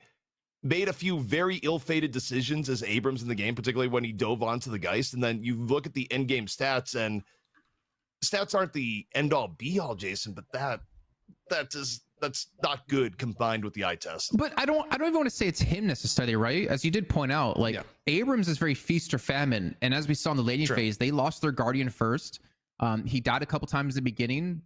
Made a few very ill-fated decisions as Abrams in the game, particularly when he dove onto the Geist. And then you look at the end-game stats, and stats aren't the end-all be-all, Jason, but that's not good combined with the eye test. But I don't even want to say it's him necessarily, right? As you did point out, like, yeah. Abrams is very feast or famine, and as we saw in the laning phase, they lost their Guardian first. He died a couple times in the beginning.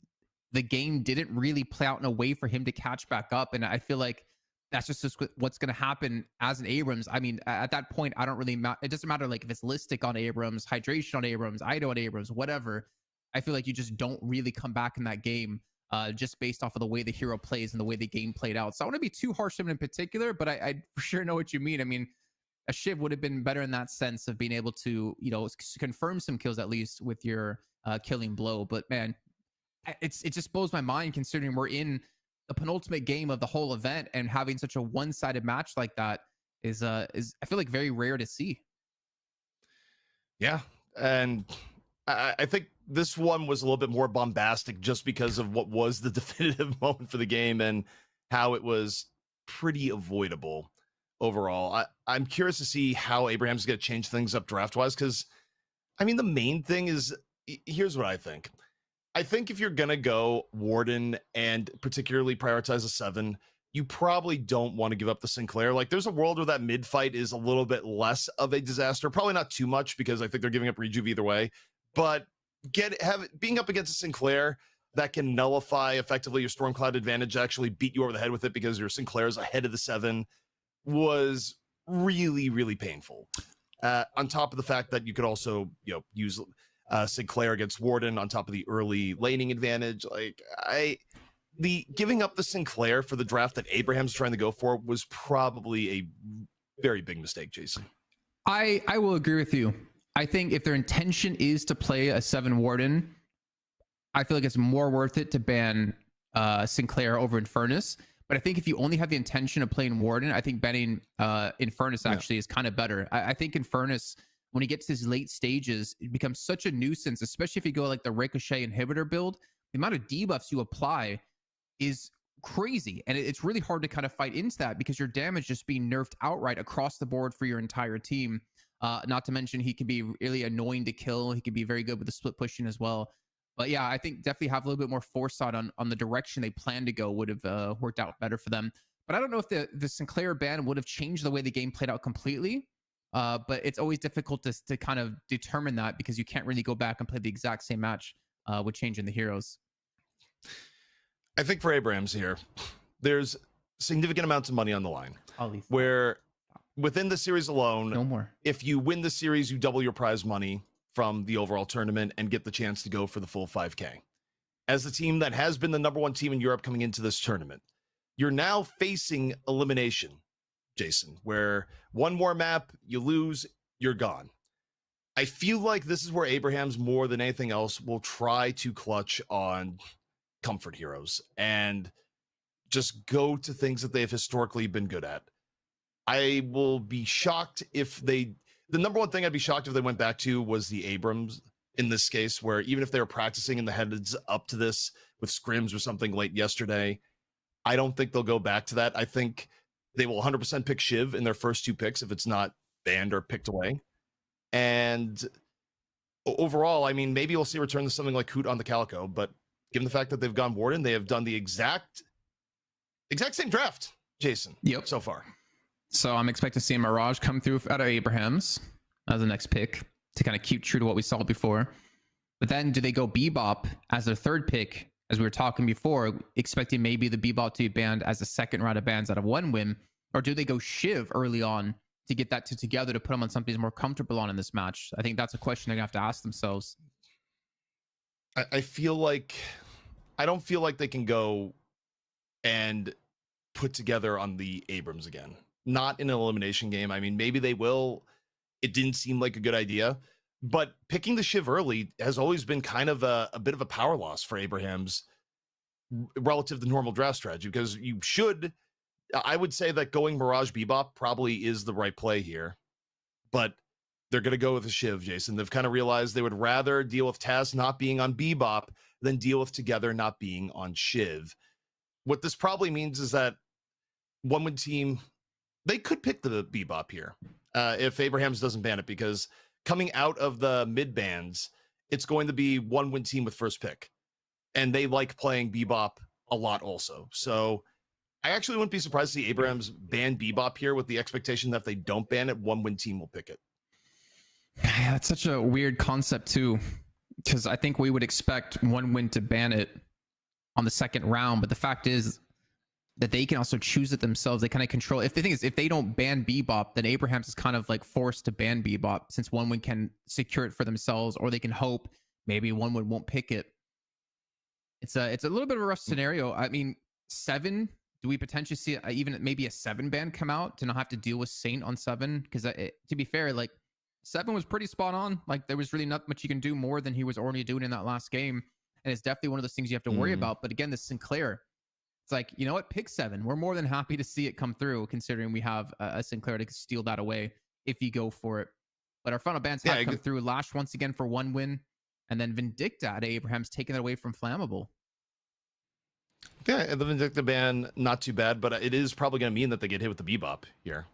The game didn't really play out in a way for him to catch back up, and I feel like that's just what's going to happen as an Abrams. I mean, at that point, I don't really it doesn't matter like if it's Listic on Abrams, Hydration on Abrams, Ido on Abrams, whatever. I feel like you just don't really come back in that game. Just based off of the way the hero plays and the way the game played out. So I want to be too harsh on him in particular, but I for sure know what you mean. I mean, a Shiv would have been better in that sense of being able to, confirm some kills at least with your killing blow. But man, it just blows my mind considering we're in the penultimate game of the whole event, and having such a one-sided match like that is I feel like very rare to see. Yeah, and I think this one was a little bit more bombastic just because of what was the definitive moment for the game and how it was pretty avoidable overall. I'm curious to see how Abraham's going to change things up draft-wise, because, I mean, the main thing is, here's what I think. I think if you're going to go Warden and particularly prioritize a 7, you probably don't want to give up the Sinclair. Like, there's a world where that mid fight is a little bit less of a disaster. Probably not too much, because I think they're giving up Rejuve either way. But being up against a Sinclair that can nullify effectively your Stormcloud advantage, actually beat you over the head with it because your Sinclair's ahead of the 7, was really, really painful. On top of the fact that you could also, use Sinclair against Warden on top of the early laning advantage. Like, the giving up the Sinclair for the draft that Abraham's trying to go for was probably a very big mistake, Jason. I will agree with you. I think if their intention is to play a 7 Warden, I feel like it's more worth it to ban Sinclair over Infernus. But I think if you only have the intention of playing Warden, I think banning Infernus actually is kind of better. I think Infernus, when he gets to his late stages, it becomes such a nuisance, especially if you go like the Ricochet inhibitor build. The amount of debuffs you apply is crazy. And it's really hard to kind of fight into that because your damage just being nerfed outright across the board for your entire team. Not to mention he can be really annoying to kill. He can be very good with the split pushing as well. But yeah, I think definitely have a little bit more foresight on the direction they plan to go would have worked out better for them. But I don't know if the Sinclair ban would have changed the way the game played out completely. But it's always difficult to kind of determine that because you can't really go back and play the exact same match with changing the heroes. I think for Abrams here, there's significant amounts of money on the line. Where within the series alone, no more. If you win the series, you double your prize money from the overall tournament and get the chance to go for the full 5K. As the team that has been the #1 team in Europe coming into this tournament, you're now facing elimination, Jason, where one more map, you lose, you're gone. I feel like this is where Abrahams, more than anything else, will try to clutch on comfort heroes and just go to things that they've historically been good at. I will be shocked if the #1 thing I'd be shocked if they went back to was the Abrams in this case, where even if they were practicing in the heads up to this with scrims or something late yesterday, I don't think they'll go back to that. I think they will 100% pick Shiv in their first 2 picks if it's not banned or picked away. And overall, I mean, maybe we'll see a return to something like Hoot on the Calico, but given the fact that they've gone Warden, they have done the exact same draft, Jason, so far. So I'm expecting to see Mirage come through out of Abrahams as the next pick to kind of keep true to what we saw before. But then do they go Bebop as their 3rd pick, as we were talking before, expecting maybe the Bebop to be banned as the 2nd round of bans out of 1 win? Or do they go Shiv early on to get that together to put them on something he's more comfortable on in this match? I think that's a question they're going to have to ask themselves. I don't feel like they can go and put together on the Abrams again. Not in an elimination game. I mean, maybe they will. It didn't seem like a good idea. But picking the Shiv early has always been kind of a bit of a power loss for Abrahams relative to normal draft strategy, because I would say that going Mirage Bebop probably is the right play here. But they're going to go with the Shiv, Jason. They've kind of realized they would rather deal with Taz not being on Bebop than deal with Together not being on Shiv. What this probably means is that 1-win team, they could pick the Bebop here if Abrahams doesn't ban it, because coming out of the mid bans, it's going to be 1-win team with first pick. And they like playing Bebop a lot also. So I actually wouldn't be surprised to see Abrahams ban Bebop here, with the expectation that if they don't ban it, 1-win team will pick it. Yeah, that's such a weird concept too, because I think we would expect 1-win to ban it on the 2nd round, but the fact is that they can also choose it themselves. They kind of control. If the thing is, if they don't ban Bebop, then Abrahams is kind of like forced to ban Bebop, since 1-win can secure it for themselves, or they can hope maybe 1-win won't pick it. It's a little bit of a rough scenario. I mean, 7. Do we potentially see even maybe a 7 ban come out to not have to deal with Saint on 7? Because to be fair, like 7 was pretty spot on. Like there was really not much you can do more than he was already doing in that last game, and it's definitely one of those things you have to worry about. But again, this Sinclair, it's like, you know what, pick 7. We're more than happy to see it come through, considering we have a Sinclair to steal that away if you go for it. But our final bans have come through. Lash once again for 1 win, and then Vindicta at Abraham's taking it away from Flammable. Yeah, the Vindicta ban, not too bad, but it is probably going to mean that they get hit with the Bebop here.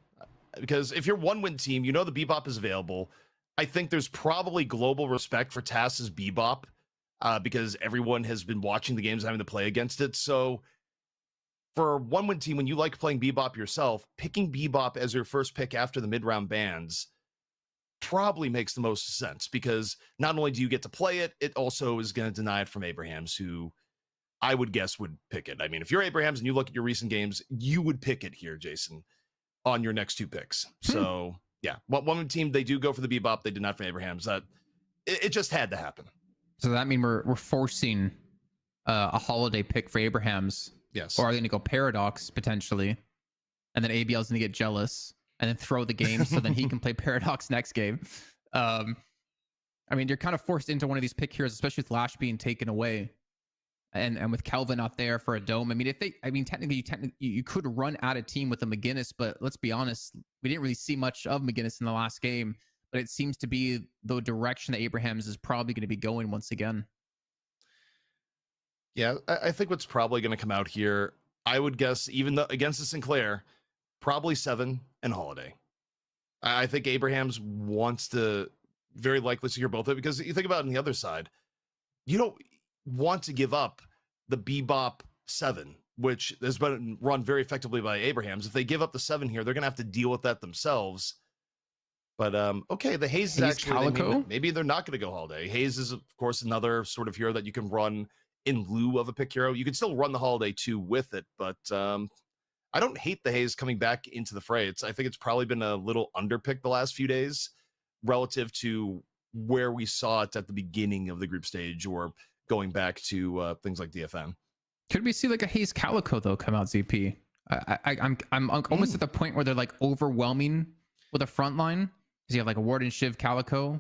Because if you're 1-win team, you know the Bebop is available. I think there's probably global respect for TAS's Bebop because everyone has been watching the games, having to play against it. So for a one-win team, when you like playing Bebop yourself, picking Bebop as your first pick after the mid-round bans probably makes the most sense, because not only do you get to play it, it also is going to deny it from Abrahams, who I would guess would pick it. I mean, if you're Abrahams and you look at your recent games, you would pick it here, Jason, on your next two picks. So yeah, one team, they do go for the Bebop. They did not for Abrahams. It just had to happen. So that means we're forcing a holiday pick for Abrahams. Yes. Or are they going to go Paradox potentially, and then ABL's going to get jealous and then throw the game so then he can play Paradox next game. I mean, you're kind of forced into one of these pick heroes, especially with Lash being taken away, and with Kelvin not there for a dome. I mean, technically you could run out of team with a McGinnis, but let's be honest, we didn't really see much of McGinnis in the last game. But it seems to be the direction that Abrahams is probably going to be going once again. Yeah, I think what's probably going to come out here, I would guess, even though against the Sinclair, probably 7 and Holiday. I think Abrahams wants to very likely secure both of it, because you think about it on the other side, you don't want to give up the Bebop 7, which has been run very effectively by Abrahams. If they give up the 7 here, they're going to have to deal with that themselves. But okay, the Haze is actually, maybe they're not going to go Holiday. Haze is, of course, another sort of hero that you can run in lieu of a pick hero. You can still run the Holiday too with it, but I don't hate the Haze coming back into the fray. I think it's probably been a little underpicked the last few days relative to where we saw it at the beginning of the group stage, or going back to things like DFN. Could we see like a Haze Calico though come out, ZP? I'm almost at the point where they're like overwhelming with a front line, because you have like a Warden, Shiv, Calico.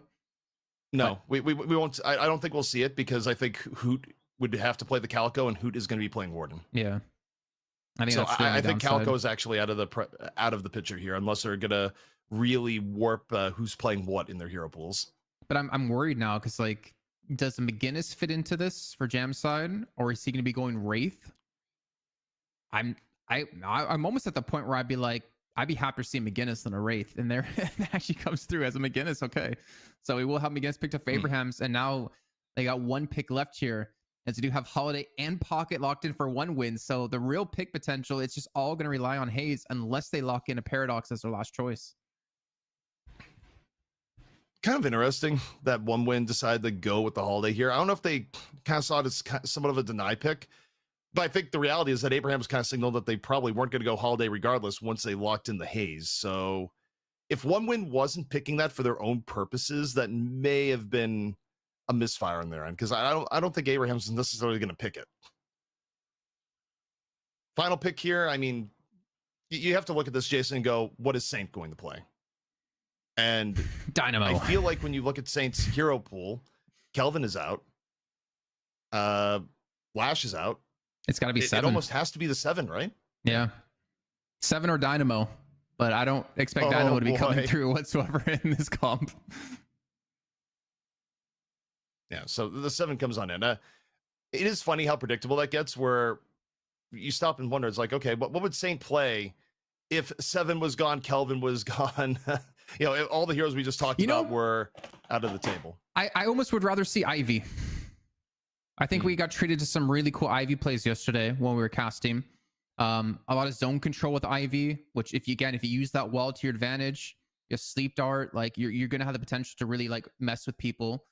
No, we won't. I don't think we'll see it, because I think Hoot would have to play the Calico, and Hoot is going to be playing Warden. Yeah, I think so. I think Calico is actually out of the picture here, unless they're going to really warp who's playing what in their hero pools. But I'm worried now, because like, does McGinnis fit into this for Jam side, or is he going to be going Wraith? I'm almost at the point where I'd be happier seeing McGinnis than a Wraith, and there that actually comes through as a McGinnis. Okay, so we will have McGinnis picked up for Abrahams, and now they got one pick left here, and so do have Holiday and Pocket locked in for one win. So the real pick potential, it's just all going to rely on Haze, unless they lock in a Paradox as their last choice. Kind of interesting that one win decided to go with the Holiday here. I don't know if they kind of saw it as somewhat of a deny pick, but I think the reality is that Abrahams kind of signaled that they probably weren't going to go Holiday regardless once they locked in the Haze. So if one win wasn't picking that for their own purposes, that may have been a misfire on their end, because I don't think Abrahams is necessarily going to pick it. Final pick here. I mean, you have to look at this, Jason, and go, what is Saint going to play? And Dynamo. I feel like when you look at Saint's hero pool, Kelvin is out. Lash is out. It's got to be 7. It almost has to be the 7, right? Yeah. 7 or Dynamo. But I don't expect Dynamo to be coming through whatsoever in this comp. Yeah, so the 7 comes on in. It is funny how predictable that gets, where you stop and wonder, it's like, okay, what would Saint play if 7 was gone, Kelvin was gone? You know, all the heroes we just talked about were out of the table. I almost would rather see Ivy. I think we got treated to some really cool Ivy plays yesterday when we were casting. A lot of zone control with Ivy, which if you use that wall to your advantage, you sleep dart, like you're gonna have the potential to really like mess with people.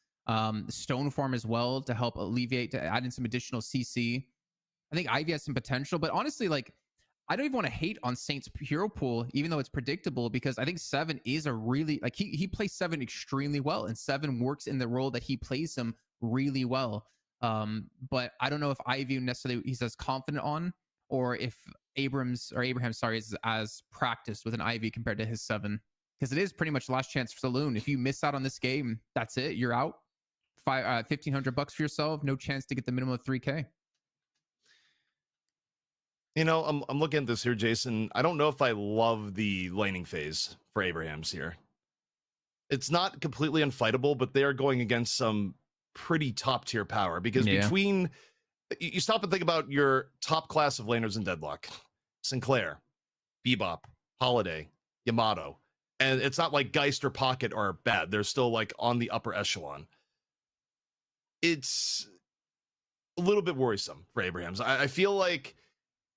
Stone form as well to help alleviate, to add in some additional CC. I think Ivy has some potential, but honestly, like, I don't even want to hate on Saint's hero pool, even though it's predictable, because I think 7 is a really, like, he plays 7 extremely well, and 7 works in the role that he plays him really well. But I don't know if Ivy necessarily he's as confident on, or if Abraham, is as practiced with an Ivy compared to his 7, because it is pretty much last chance for Saloon. If you miss out on this game, that's it. You're out. $1,500 for yourself. No chance to get the minimum of 3K. You know, I'm looking at this here, Jason. I don't know if I love the laning phase for Abrahams here. It's not completely unfightable, but they are going against some pretty top tier power, because between you stop and think about your top class of laners in Deadlock: Sinclair, Bebop, Holiday, Yamato, and it's not like Geist or Pocket are bad. They're still like on the upper echelon. It's a little bit worrisome for Abrahams. I feel like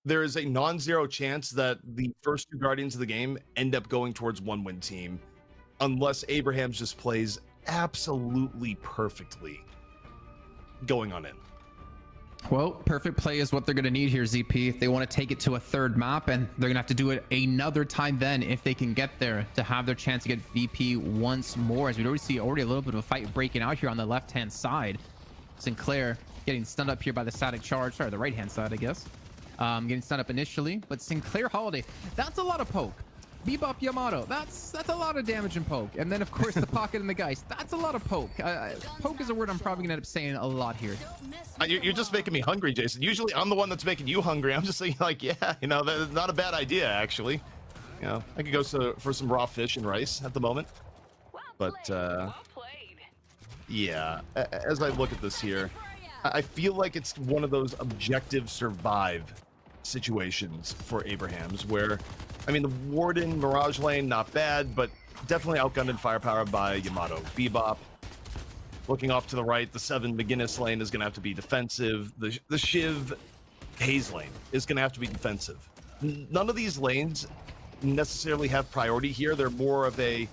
there is a non-zero chance that the first two Guardians of the game end up going towards one win team, unless Abrahams just plays absolutely perfectly going on in. Well, perfect play is what they're going to need here, ZP. If they want to take it to a third map, and they're going to have to do it another time then if they can get there to have their chance to get VP once more. As we already see a little bit of a fight breaking out here on the left-hand side. Sinclair getting stunned up here by the static charge. Sorry, the right-hand side, I guess. Getting stunned up initially. But Sinclair Holiday, that's a lot of poke. Bebop Yamato, that's a lot of damage and poke. And then, of course, the pocket and the Geist. That's a lot of poke. Poke is a word I'm probably going to end up saying a lot here. You're just making me hungry, Jason. Usually I'm the one that's making you hungry. I'm just saying, like, yeah, you know, that's not a bad idea, actually. You know, I could go for some raw fish and rice at the moment. But, yeah, as I look at this here, I feel like it's one of those objective survive situations for Abrahams where, I mean, the Warden Mirage lane, not bad, but definitely outgunned in firepower by Yamato. Bebop looking off to the right, the 7 McGinnis lane is going to have to be defensive. The Shiv Haze lane is going to have to be defensive. None of these lanes necessarily have priority here. They're more of a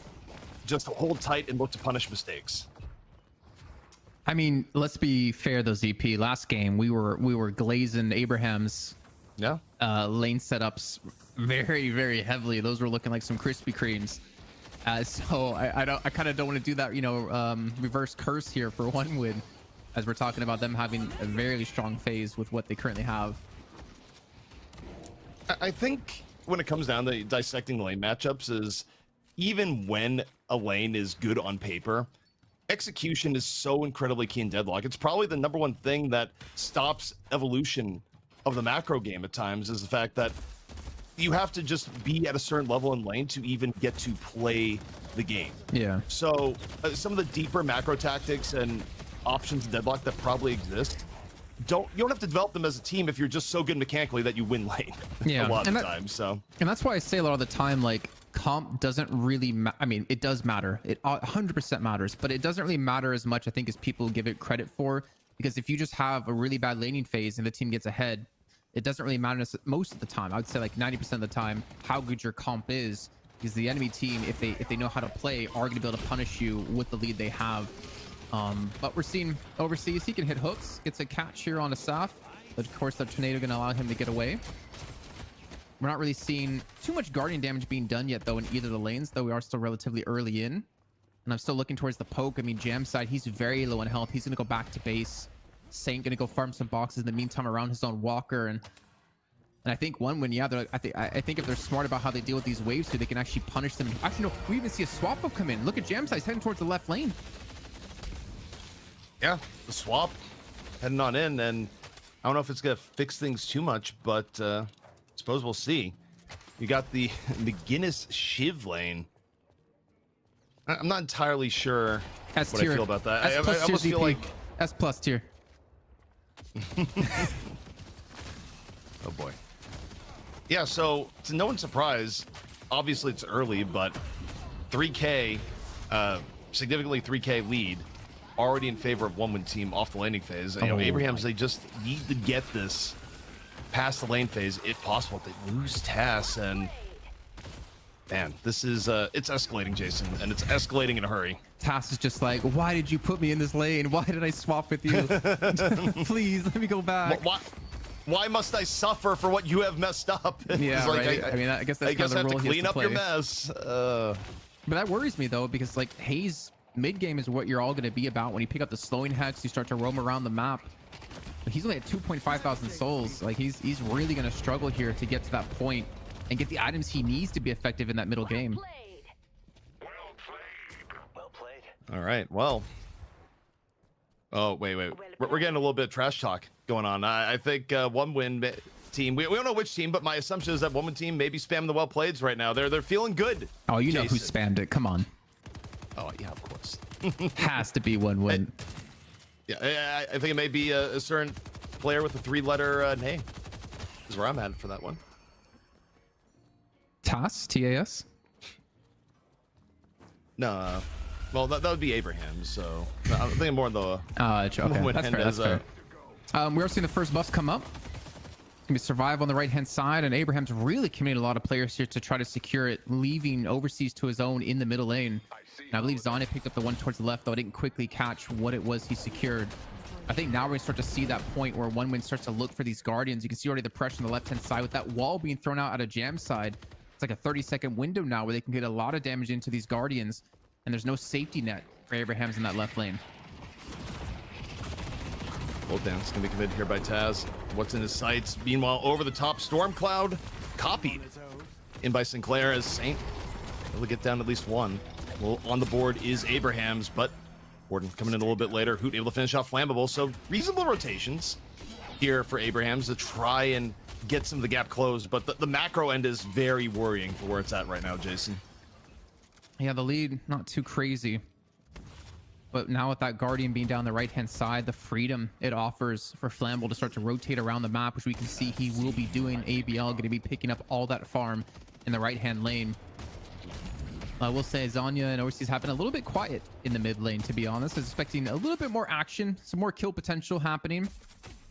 just hold tight and look to punish mistakes. I mean, let's be fair though, ZP. Last game we were glazing Abraham's lane setups very, very heavily. Those were looking like some Krispy Kremes. So I kind of don't want to do that, you know, reverse curse here for one win, as we're talking about them having a very strong phase with what they currently have. I think when it comes down to dissecting the lane matchups is even when a lane is good on paper, execution is so incredibly key in Deadlock. It's probably the number one thing that stops evolution of the macro game at times, is the fact that you have to just be at a certain level in lane to even get to play the game. Yeah. So some of the deeper macro tactics and options in Deadlock that probably exist, you don't have to develop them as a team if you're just so good mechanically that you win lane. Yeah. A lot of the time. So, and that's why I say a lot of the time, like, comp doesn't really I mean, it does matter. It 100% matters, but it doesn't really matter as much, I think, as people give it credit for. Because if you just have a really bad laning phase and the team gets ahead, it doesn't really matter most of the time. I would say like 90% of the time how good your comp is, because the enemy team, if they know how to play, are going to be able to punish you with the lead they have. But we're seeing overseas, he can hit hooks, gets a catch here on a Saf, but of course the tornado going to allow him to get away. We're not really seeing too much guardian damage being done yet though in either of the lanes, though we are still relatively early in. And I'm still looking towards the poke. I mean, Jam side, he's very low in health. He's going to go back to base. Saint going to go farm some boxes in the meantime around his own Walker. And I think one win, yeah, I think if they're smart about how they deal with these waves here, they can actually punish them. Actually, no, we even see a swap up come in. Look at Jam side heading towards the left lane. Yeah, the swap heading on in, and I don't know if it's going to fix things too much, but I suppose we'll see. You got the McGinnis Shiv lane. I'm not entirely sure what I feel about that. I almost feel like S+ tier. Oh boy. Yeah, so to no one's surprise, obviously it's early, but 3K, significantly 3K lead, already in favor of one win team off the laning phase. You know, Abrahams, they just need to get this past the lane phase if possible. They lose TAS, and man, this is it's escalating, Jason, and it's escalating in a hurry. TAS is just like, why did you put me in this lane? Why did I swap with you? Please let me go back. Why must I suffer for what you have messed up? Yeah, like, right. I mean, I guess that's kind of the role I have to clean up your mess. But that worries me though, because like Haze mid game is what you're all going to be about. When you pick up the slowing hex, you start to roam around the map. But he's only at 2.5 thousand souls. Like he's really going to struggle here to get to that point and get the items he needs to be effective in that middle game. All right, well. Oh, wait. We're getting a little bit of trash talk going on. I think one win team, we don't know which team, but my assumption is that one win team may be spamming the well playeds right now. They're feeling good. Oh, you know who spammed it. Come on. Oh, yeah, of course. Has to be one win. Yeah, I think it may be a certain player with a 3-letter name is where I'm at for that one. TAS? T-A-S? No, well, that would be Abraham, so I'm thinking more of the okay. That's fair. We are seeing the first buffs come up. Gonna survive on the right hand side, and Abraham's really committed a lot of players here to try to secure it, leaving Overseas to his own in the middle lane. And I believe Zanya picked up the one towards the left, though I didn't quickly catch what it was he secured. I think now we're gonna start to see that point where OneWin starts to look for these Guardians. You can see already the pressure on the left hand side with that wall being thrown out at a jam side. It's like a 30-second window now where they can get a lot of damage into these Guardians, and there's no safety net for Abraham's in that left lane. Hold down. It's going to be committed here by Taz. What's in his sights? Meanwhile, over the top, Storm Cloud copied in by Sinclair as Saint able to get down at least one. Well, on the board is Abraham's, but Warden coming in a little bit later. Hoot able to finish off Flammable, so reasonable rotations here for Abraham's to try and get some of the gap closed, but the macro end is very worrying for where it's at right now, Jason. Yeah, the lead, not too crazy. But now with that Guardian being down the right-hand side, the freedom it offers for Flammable to start to rotate around the map, which we can see he will be doing. ABL going to be picking up all that farm in the right-hand lane. I will say Zanya and Overseas have been a little bit quiet in the mid lane, to be honest. I was expecting a little bit more action, some more kill potential happening.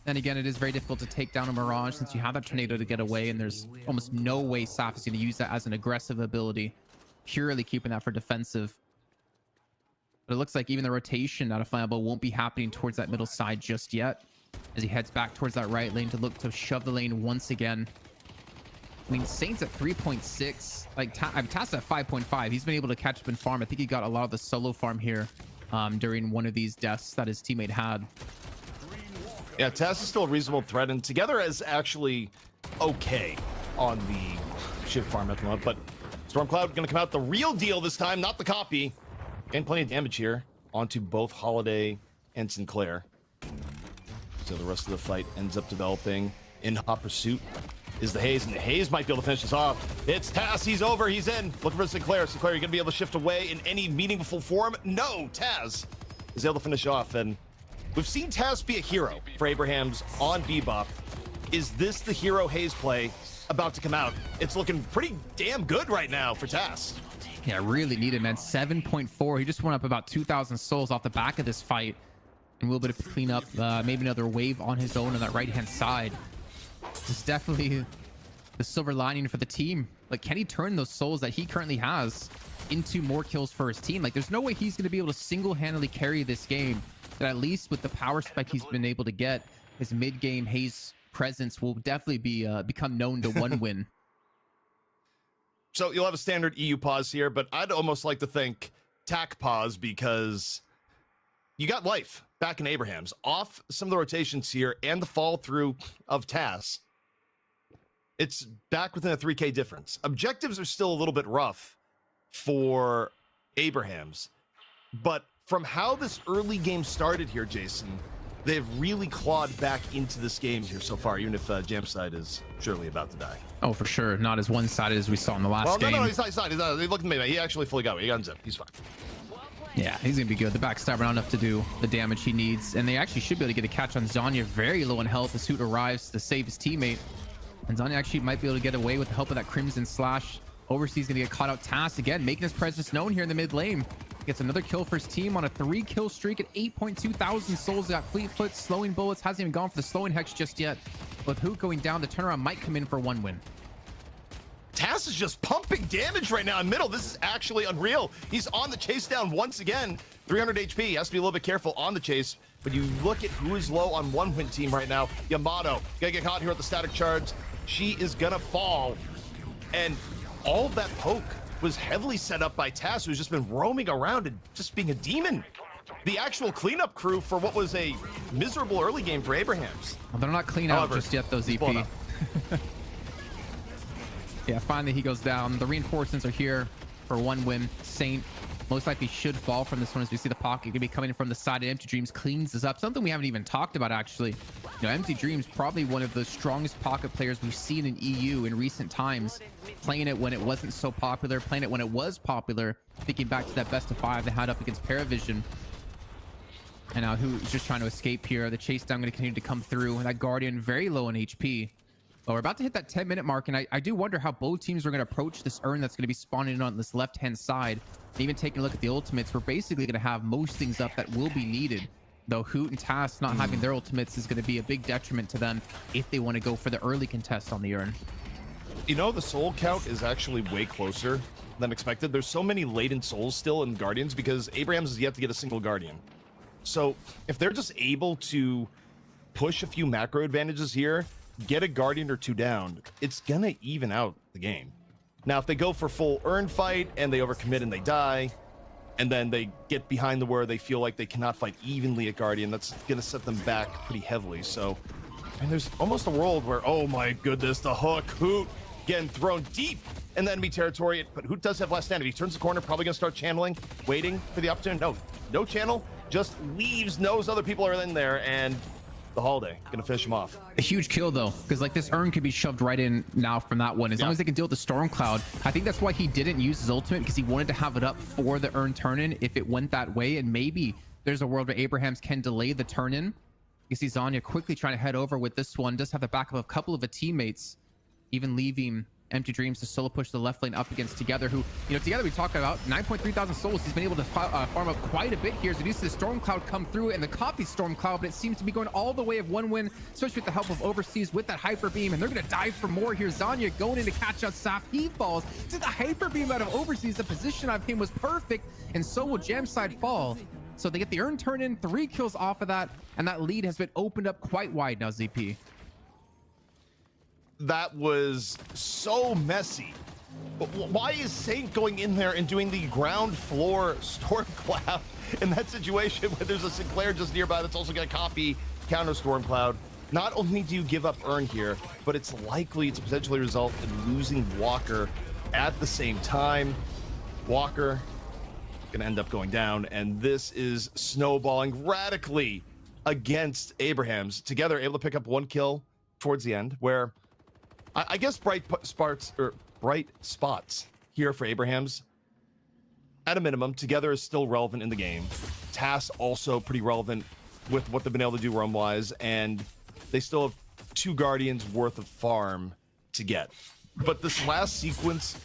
Then again, it is very difficult to take down a Mirage since you have that Tornado to get away, and there's almost no way Saf is going to use that as an aggressive ability, purely keeping that for defensive. But it looks like even the rotation out of Flammable won't be happening towards that middle side just yet, as he heads back towards that right lane to look to shove the lane once again. I mean, Saint's at 3.6. Like, Taz at 5.5. He's been able to catch up and farm. I think he got a lot of the solo farm here during one of these deaths that his teammate had. Yeah, Taz is still a reasonable threat, and Together is actually okay on the shift farm at the moment, but Stormcloud going to come out the real deal this time, not the copy. Getting plenty of damage here onto both Holiday and Sinclair. So the rest of the fight ends up developing in hot pursuit is the Haze, and the Haze might be able to finish this off. It's Taz, he's over, he's in. Looking for Sinclair. Sinclair, you're going to be able to shift away in any meaningful form? No, Taz is able to finish off, and we've seen Taz be a hero for Abraham's on Bebop. Is this the hero Haze play about to come out? It's looking pretty damn good right now for Taz. Yeah, really needed, man. 7.4. He just went up about 2,000 souls off the back of this fight. And a little bit of cleanup, maybe another wave on his own on that right-hand side. It's definitely the silver lining for the team. Like, can he turn those souls that he currently has into more kills for his team? Like, there's no way he's going to be able to single-handedly carry this game. But at least with the power spike he's been able to get, his mid-game Haze presence will definitely be become known to OneWin. So you'll have a standard EU pause here, but I'd almost like to think tack pause, because you got life back in Abraham's off some of the rotations here and the fall through of Taz. It's back within a 3K difference. Objectives are still a little bit rough for Abraham's, but from how this early game started here, Jason, they've really clawed back into this game here so far, even if Jamside is surely about to die. Oh, for sure. Not as one-sided as we saw in the last game. No, he's not. Look at me, man. He actually fully got it. He unzipped. He's fine. Yeah, he's going to be good. The backstab not enough to do the damage he needs. And they actually should be able to get a catch on Zanya. Very low in health as Hoot arrives to save his teammate. And Zanya actually might be able to get away with the help of that Crimson Slash. Overseas going to get caught out. Task again, making his presence known here in the mid lane. Gets another kill for his team on a 3-kill streak at 8.2 thousand souls. Got Fleet Foot, slowing bullets. Hasn't even gone for the slowing hex just yet. With Hoot going down, the turnaround might come in for OneWin. Taz is just pumping damage right now in middle. This is actually unreal. He's on the chase down once again. 300 HP. He has to be a little bit careful on the chase. But you look at who is low on OneWin team right now. Yamato gonna get caught here with the static charge. She is gonna fall. And all of that poke was heavily set up by Taz, who's just been roaming around and just being a demon. The actual cleanup crew for what was a miserable early game for Abraham's. Well, they're not clean out just yet, though, ZP. Yeah, finally he goes down. The reinforcements are here for OneWin. Saint most likely should fall from this one, as we see the pocket gonna be coming from the side, and Empty Dreams cleans this up. Something we haven't even talked about, actually. You know, Empty Dreams probably one of the strongest pocket players we've seen in EU in recent times. Playing it when it wasn't so popular, playing it when it was popular. Thinking back to that best of 5 they had up against Paravision. And now who's just trying to escape here. The chase down going to continue to come through. And that Guardian very low on HP. But we're about to hit that 10-minute mark, and I do wonder how both teams are going to approach this urn that's going to be spawning in on this left-hand side. And even taking a look at the ultimates, we're basically going to have most things up that will be needed. though Hoot and Task not having their ultimates is going to be a big detriment to them if they want to go for the early contest on the urn. You know, the soul count is actually way closer than expected. There's so many latent souls still in Guardians because Abrahams is yet to get a single Guardian. So if they're just able to push a few macro advantages here, get a Guardian or two down, it's gonna even out the game. Now, if they go for full urn fight and they overcommit and they die, and then they get behind the where they feel like they cannot fight evenly at Guardian, that's gonna set them back pretty heavily. So, and there's almost a world where, oh my goodness, the hook, Hoot getting thrown deep in the enemy territory, but Hoot does have last stand. If he turns the corner, probably gonna start channeling, waiting for the opportunity. No channel, just leaves, knows other people are in there, and the Holiday gonna fish him off. A huge kill though, because like this urn could be shoved right in now from that one, as long as they can deal with the storm cloud. I think that's why he didn't use his ultimate, because he wanted to have it up for the urn turn in if it went that way. And maybe there's a world where Abrahams can delay the turn in. You see Zanya quickly trying to head over with this one, does have the backup of a couple of the teammates, even leaving Empty Dreams to solo push the left lane up against Together, who, you know, Together we talked about 9.3 thousand souls. He's been able to farm up quite a bit here. So you see the Storm Cloud come through and the copy Storm Cloud, but it seems to be going all the way of 1win, especially with the help of Overseas with that Hyper Beam, and they're going to dive for more here. Zanya going in to catch out Saf. He falls to the Hyper Beam out of Overseas. The position of him was perfect, and so will Jamside fall. So they get the urn turn in, 3 kills off of that, and that lead has been opened up quite wide now, ZP. That was so messy. But why is Saint going in there and doing the ground floor storm cloud in that situation when there's a Sinclair just nearby that's also going to copy counter storm cloud? Not only do you give up urn here, but it's likely to potentially result in losing Walker at the same time. Walker going to end up going down, and this is snowballing radically against Abrahams. Together able to pick up 1 kill towards the end, where I guess bright spots here for Abrahams. At a minimum, Together is still relevant in the game. TAS also pretty relevant with what they've been able to do roam-wise, and they still have 2 Guardians worth of farm to get. But this last sequence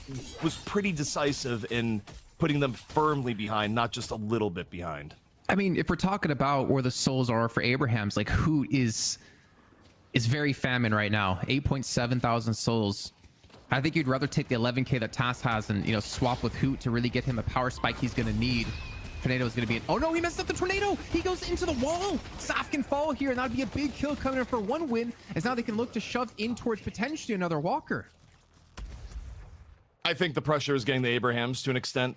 was pretty decisive in putting them firmly behind, not just a little bit behind. I mean, if we're talking about where the souls are for Abrahams, like who is very famine right now. 8.7 thousand souls. I think you'd rather take the 11k that Tass has and, you know, swap with Hoot to really get him a power spike he's going to need. Tornado is going to be oh no, he messed up the tornado. He goes into the wall. Saf can fall here, and that'd be a big kill coming in for 1 win, as now they can look to shove in towards potentially another Walker. I think the pressure is getting the Abrahams to an extent.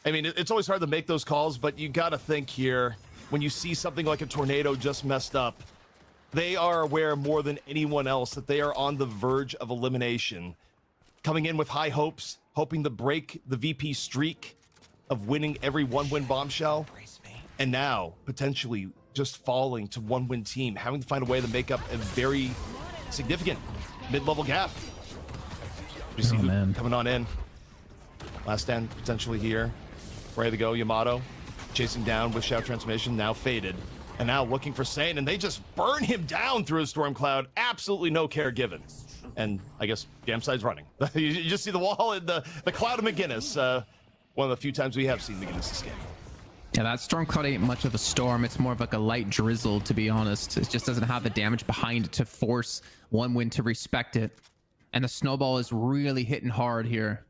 I mean, it's always hard to make those calls, but you got to think here, when you see something like a tornado just messed up, they are aware more than anyone else that they are on the verge of elimination. Coming in with high hopes, hoping to break the VP streak of winning every 1-win Bombshell. And now, potentially, just falling to 1-win team, having to find a way to make up a very significant mid-level gap. You see coming on in. Last stand potentially here. Ready to go, Yamato. Chasing down with Shout Transformation, now faded. And now looking for Sane, and they just burn him down through a storm cloud. Absolutely no care given. And I guess Jamside's running. You just see the wall and the cloud of McGinnis. One of the few times we have seen McGinnis escape. Yeah, that storm cloud ain't much of a storm. It's more of like a light drizzle, to be honest. It just doesn't have the damage behind it to force 1-win to respect it. And the snowball is really hitting hard here.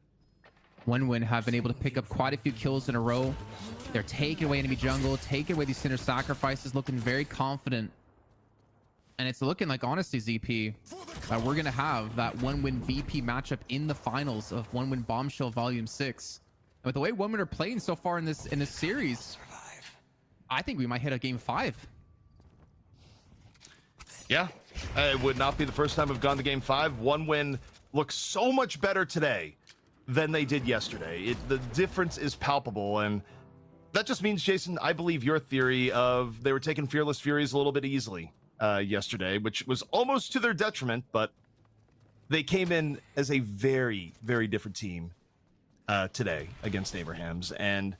1-win have been able to pick up quite a few kills in a row. They're taking away enemy jungle, taking away these center sacrifices, looking very confident. And it's looking like, honestly, ZP, that we're going to have that 1-win VP matchup in the finals of 1-win Bombshell Volume 6. And with the way 1-win are playing so far in this series, I think we might hit a Game 5. Yeah, it would not be the first time we've gone to Game 5. 1-win looks so much better today than they did yesterday. The difference is palpable, and that just means, Jason, I believe your theory of they were taking Fearless Furies a little bit easily yesterday, which was almost to their detriment, but they came in as a very, very different team today against Abrahams. And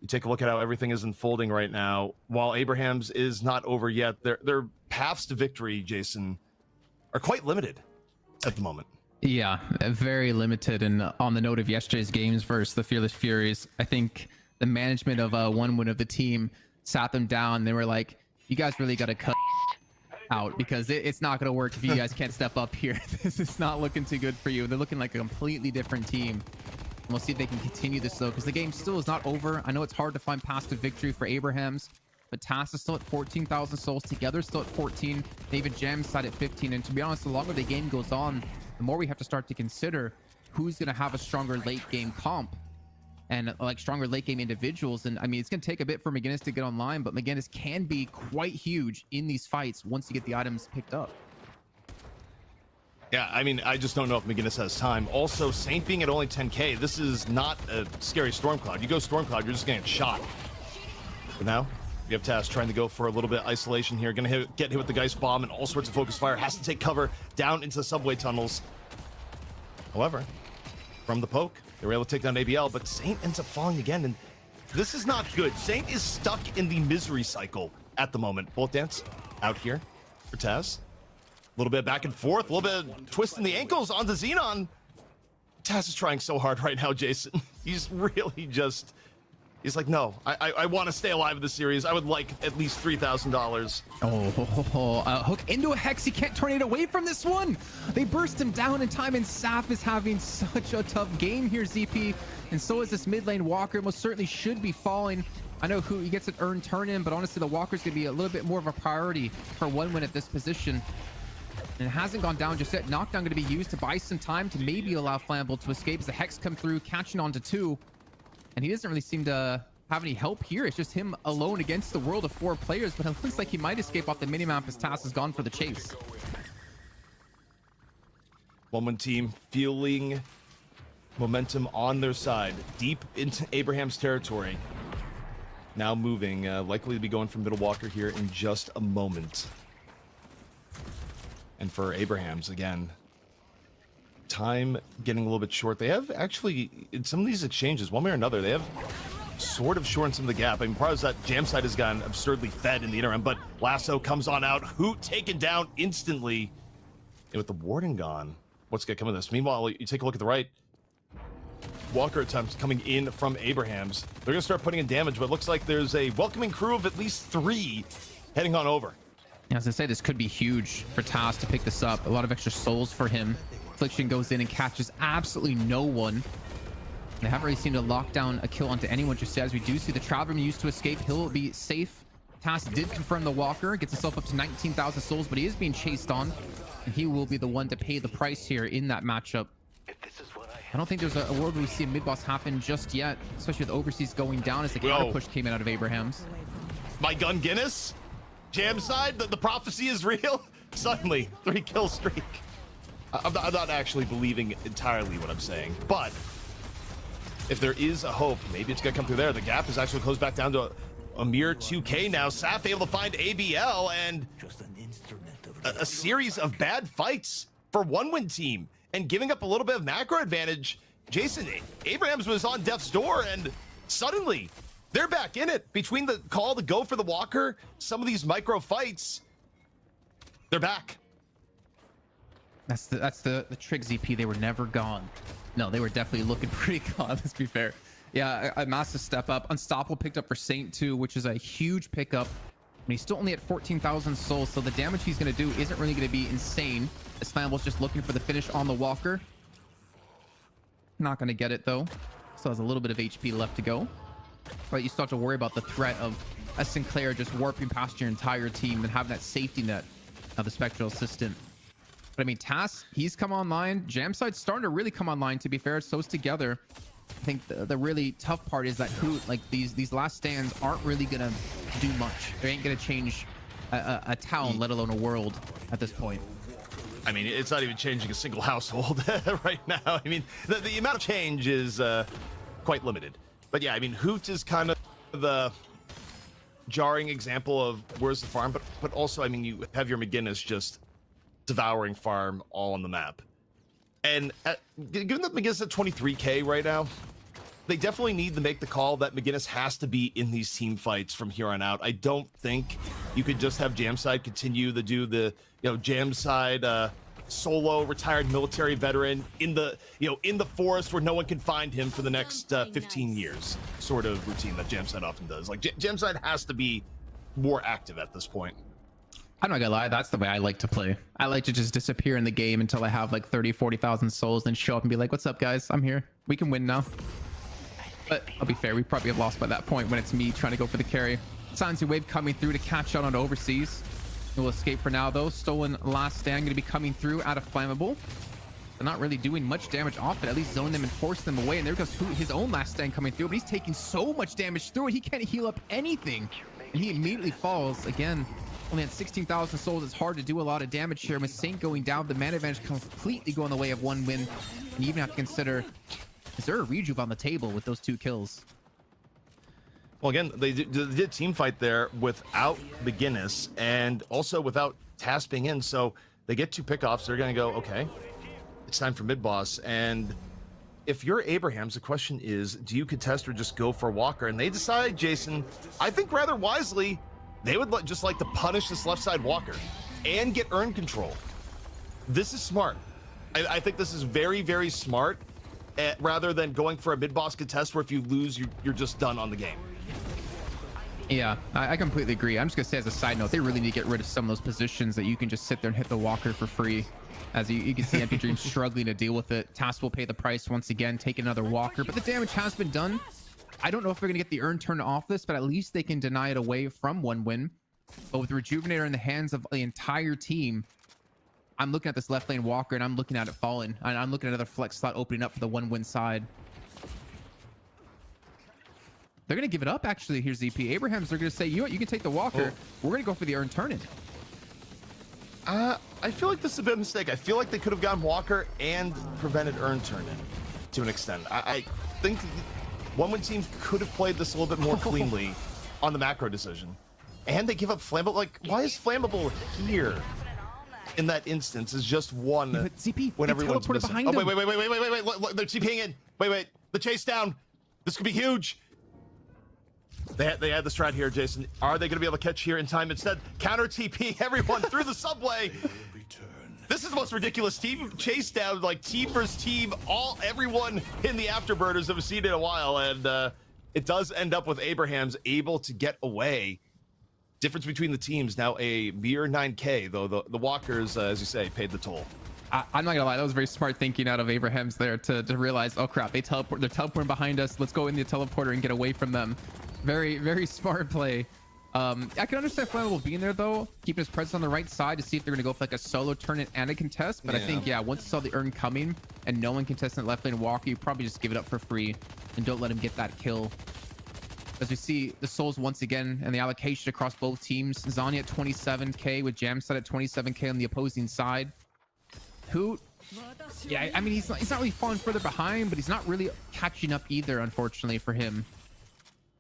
you take a look at how everything is unfolding right now. While Abrahams is not over yet, their paths to victory, Jason, are quite limited at the moment. Yeah, very limited. And on the note of yesterday's games versus the Fearless Furies, I think the management of 1-win of the team sat them down. They were like, you guys really got to cut out, because it's not going to work if you guys can't step up here. This is not looking too good for you. They're looking like a completely different team. And we'll see if they can continue this though, because the game still is not over. I know it's hard to find paths to victory for Abrahams, but TAS is still at 14,000 souls. Together still at 14. David Jam's side at 15. And to be honest, the longer the game goes on, the more we have to start to consider who's going to have a stronger late game comp and like stronger late game individuals. And I mean, it's going to take a bit for McGinnis to get online, but McGinnis can be quite huge in these fights once you get the items picked up. Yeah, I mean, I just don't know if McGinnis has time. Also, Saint being at only 10k, this is not a scary Stormcloud. You go Stormcloud, you're just getting shot. But now, we have TAS trying to go for a little bit of isolation here. Gonna get hit with the Geist Bomb and all sorts of focus fire. Has to take cover down into the subway tunnels. However, from the poke, they were able to take down ABL, but Saint ends up falling again, and this is not good. Saint is stuck in the misery cycle at the moment. Bullet Dance out here for TAS. A little bit back and forth, a little bit of twisting the ankles onto Xenon. TAS is trying so hard right now, Jason. He's really just... He's like, no, I want to stay alive in this series. I would like at least $3,000. Hook into a Hex. He can't turn it away from this one. They burst him down in time, and Saf is having such a tough game here, ZP. And so is this mid lane Walker. Most certainly should be falling. I know who he gets an earned turn in, but honestly, the Walker's going to be a little bit more of a priority for 1-win at this position. And it hasn't gone down just yet. Knockdown going to be used to buy some time to maybe allow Flammable to escape as the Hex come through, catching on to 2. And he doesn't really seem to have any help here. It's just him alone against the world of 4 players, but it looks like he might escape off the minimap as TAS has gone for the chase. 1-1 team feeling momentum on their side, deep into Abraham's territory. Now moving, likely to be going for middle Walker here in just a moment. And for Abrahams, again, time getting a little bit short. They have actually, in some of these exchanges, one way or another, they have sort of shortened some of the gap. I mean, part of that Jam side has gotten absurdly fed in the interim, but Lasso comes on out. Hoot taken down instantly. And with the Warden gone, what's going to come of this? Meanwhile, you take a look at the right. Walker attempts coming in from Abrahams. They're going to start putting in damage, but it looks like there's a welcoming crew of at least 3 heading on over. As I say, this could be huge for TAS to pick this up. A lot of extra souls for him. Affliction goes in and catches absolutely no one. They haven't really seemed to lock down a kill onto anyone just yet. As we do see the Traveler used to escape, he'll be safe. TAS did confirm the Walker, gets himself up to 19,000 souls, but he is being chased on, and he will be the one to pay the price here in that matchup. I don't think there's a world where we see a mid-boss happen just yet, especially with Overseas going down as the counter push came in out of Abrahams. My gun Guinness? Jam side? The prophecy is real? Suddenly, 3-kill streak. I'm not actually believing entirely what I'm saying, but if there is a hope, maybe it's gonna come through there. The gap is actually closed back down to a mere 2k now. Saf able to find ABL, and a series of bad fights for 1-win team, and giving up a little bit of macro advantage. Jason, Abrahams was on death's door, and suddenly they're back in it. Between the call to go for the Walker, some of these micro fights, they're back. That's the trick, ZP. They were never gone. No, they were definitely looking pretty gone, let's be fair. Yeah, a massive step up. Unstoppable picked up for Saint too, which is a huge pickup. And he's still only at 14,000 souls, so the damage he's going to do isn't really going to be insane. As Flammable's just looking for the finish on the Walker. Not going to get it though. Still has a little bit of HP left to go. But you still have to worry about the threat of a Sinclair just warping past your entire team and having that safety net of the Spectral Assistant. But I mean, TAS, he's come online. Jamside's starting to really come online, to be fair. So's Together. I think the really tough part is that Hoot, like these last stands aren't really gonna do much. They ain't gonna change a town, let alone a world at this point. I mean, it's not even changing a single household right now. I mean, the amount of change is quite limited. But yeah, I mean, Hoot is kind of the jarring example of where's the farm, but also, I mean, you have your McGinnis just devouring farm all on the map. And given that McGinnis at 23k right now, they definitely need to make the call that McGinnis has to be in these team fights from here on out. I don't think you could just have Jamside continue to do the, Jamside solo retired military veteran in the, in the forest where no one can find him for the next 15 years sort of routine that Jamside often does. Like Jamside has to be more active at this point. I'm not gonna lie, that's the way I like to play. I like to just disappear in the game until I have like 30,000-40,000 souls, then show up and be like, what's up guys, I'm here, we can win now. But I'll be fair, we probably have lost by that point when it's me trying to go for the carry. Silency wave coming through to catch out on overseas. It will escape for now though. Stolen last stand gonna be coming through out of flammable. They're not really doing much damage off it, at least zone them and force them away. And there goes his own last stand coming through, but he's taking so much damage through it, he can't heal up anything. And he immediately falls. Again, only at 16,000 souls, it's hard to do a lot of damage here. With Saint going down, the mana advantage completely going the way of one win. And you even have to consider, is there a rejuve on the table with those 2 kills? Well, again, they did team fight there without the Guinness and also without Task being in. So they get 2 pickoffs. They're going to go, okay, it's time for mid-boss. And if you're Abrahams, the question is, do you contest or just go for Walker? And they decide, Jason, I think rather wisely, they would just like to punish this left side Walker and get urn control. This is smart. I think this is very, very smart, rather than going for a mid-boss contest where if you lose, you're just done on the game. Yeah, I completely agree. I'm just gonna say as a side note, they really need to get rid of some of those positions that you can just sit there and hit the Walker for free. As you can see Empty Dream struggling to deal with it. Task will pay the price once again, take another Walker, but the damage has been done. I don't know if they're gonna get the urn turn off this, but at least they can deny it away from one win. But with Rejuvenator in the hands of the entire team, I'm looking at this left lane Walker and I'm looking at it falling. I'm looking at another flex slot opening up for the one win side. They're going to give it up, actually. Here's ZP. Abrahams, they're going to say, you know what, you can take the Walker. We're going to go for the urn turn-in. I feel like this is a bit of a mistake. I feel like they could have gotten Walker and prevented urn turn-in to an extent. I think one win team could have played this a little bit more cleanly on the macro decision. And they give up Flammable. Like, why is Flammable here in that instance is just one ZP, when everyone's missing. Behind oh, him. wait. Look, they're TPing in. Wait. The chase down. This could be huge. They had the strat here, Jason. Are they going to be able to catch here in time? Instead, counter TP everyone through the subway. This is the most ridiculous team chase down, like team versus team, everyone in the afterburners that we've seen in a while, and it does end up with Abrahams able to get away. Difference between the teams now a mere 9K, though the Walkers, as you say, paid the toll. I'm not gonna lie, that was very smart thinking out of Abrahams there to realize, oh crap, they're teleporting behind us. Let's go in the teleporter and get away from them. Very, very smart play. I can understand Flammable being there though, keeping his presence on the right side to see if they're gonna go for like a solo turn and a contest. But I think, yeah, once you saw the urn coming and no one contestant left lane Walker, you probably just give it up for free and don't let him get that kill. As we see the souls once again and the allocation across both teams. Zanya at 27k with Jamside at 27k on the opposing side. Hoot, yeah, I mean, he's not really falling further behind, but he's not really catching up either, unfortunately for him.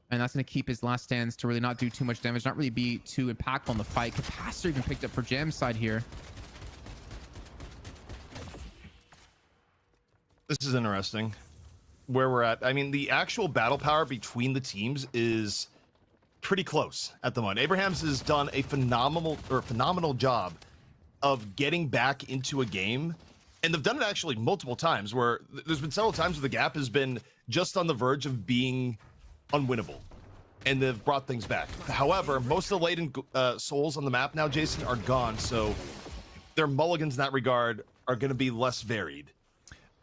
And that's going to keep his last stands to really not do too much damage, not really be too impactful on the fight. Capacitor even picked up for Jamside here. This is interesting where we're at. I mean, the actual battle power between the teams is pretty close at the moment. Abrahams has done a phenomenal job of getting back into a game, and they've done it actually multiple times where there's been several times where the gap has been just on the verge of being unwinnable, and they've brought things back. However, most of the latent souls on the map now, Jason, are gone, so their mulligans in that regard are going to be less varied.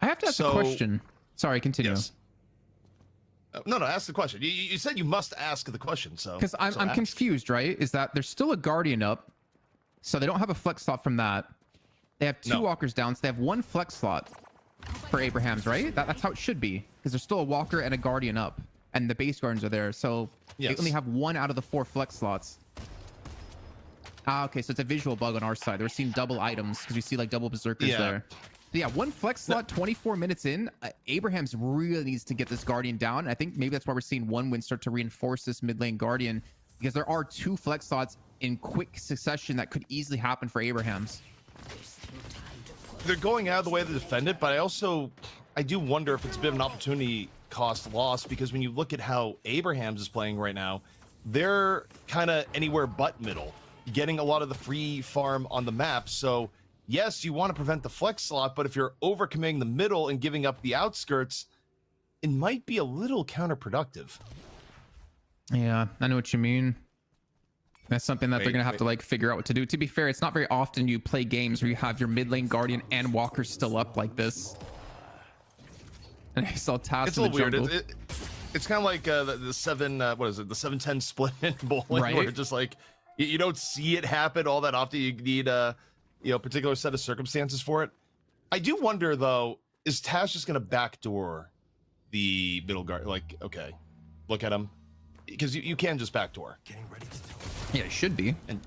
I have to ask a question. Sorry, continue. Yes. No, ask the question. You said you must ask the question, so because I'm confused, right? Is that there's still a guardian up, so they don't have a flex slot from that. They have two walkers down, so they have one flex slot for Abrahams, right? That's how it should be, because there's still a walker and a guardian up, and the base guardians are there, so they only have one out of the 4 flex slots. Okay, so it's a visual bug on our side. We're seeing double items because we see like double berserkers there. But yeah, one flex slot, 24 minutes in. Abrahams really needs to get this guardian down. I think maybe that's why we're seeing one win start to reinforce this mid lane guardian, because there are 2 flex slots in quick succession that could easily happen for Abrahams. They're going out of the way to defend it, but I do wonder if it's a bit of an opportunity cost loss, because when you look at how Abrahams is playing right now, they're kind of anywhere but middle, getting a lot of the free farm on the map. So yes, you want to prevent the flex slot, but if you're overcommitting the middle and giving up the outskirts, it might be a little counterproductive. Yeah, I know what you mean. That's something that they're going to have to like figure out what to do. To be fair, it's not very often you play games where you have your mid lane guardian and walker still up like this. And I saw Tass It's a little weird. It's kind of like the 7-10 split in bowling, right? Where it's just like you don't see it happen all that often. You need a particular set of circumstances for it. I do wonder though, is Tass just going to backdoor the middle guard? Like, okay, look at him, because you can just backdoor. Yeah, it should be. And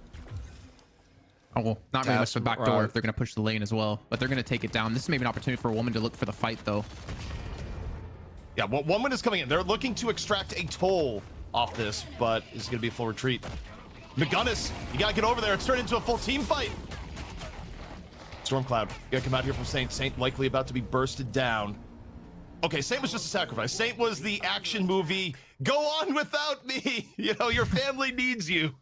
oh, well, not really much of a backdoor if they're going to push the lane as well, but they're going to take it down. This is maybe an opportunity for a woman to look for the fight, though. Yeah, one is coming in. They're looking to extract a toll off this, but it's going to be a full retreat. McGunnis, you got to get over there. It's turned into a full team fight. Stormcloud, you got to come out here from Saint. Saint likely about to be bursted down. Okay, Saint was just a sacrifice. Saint was the action movie. Go on without me. You know, your family needs you.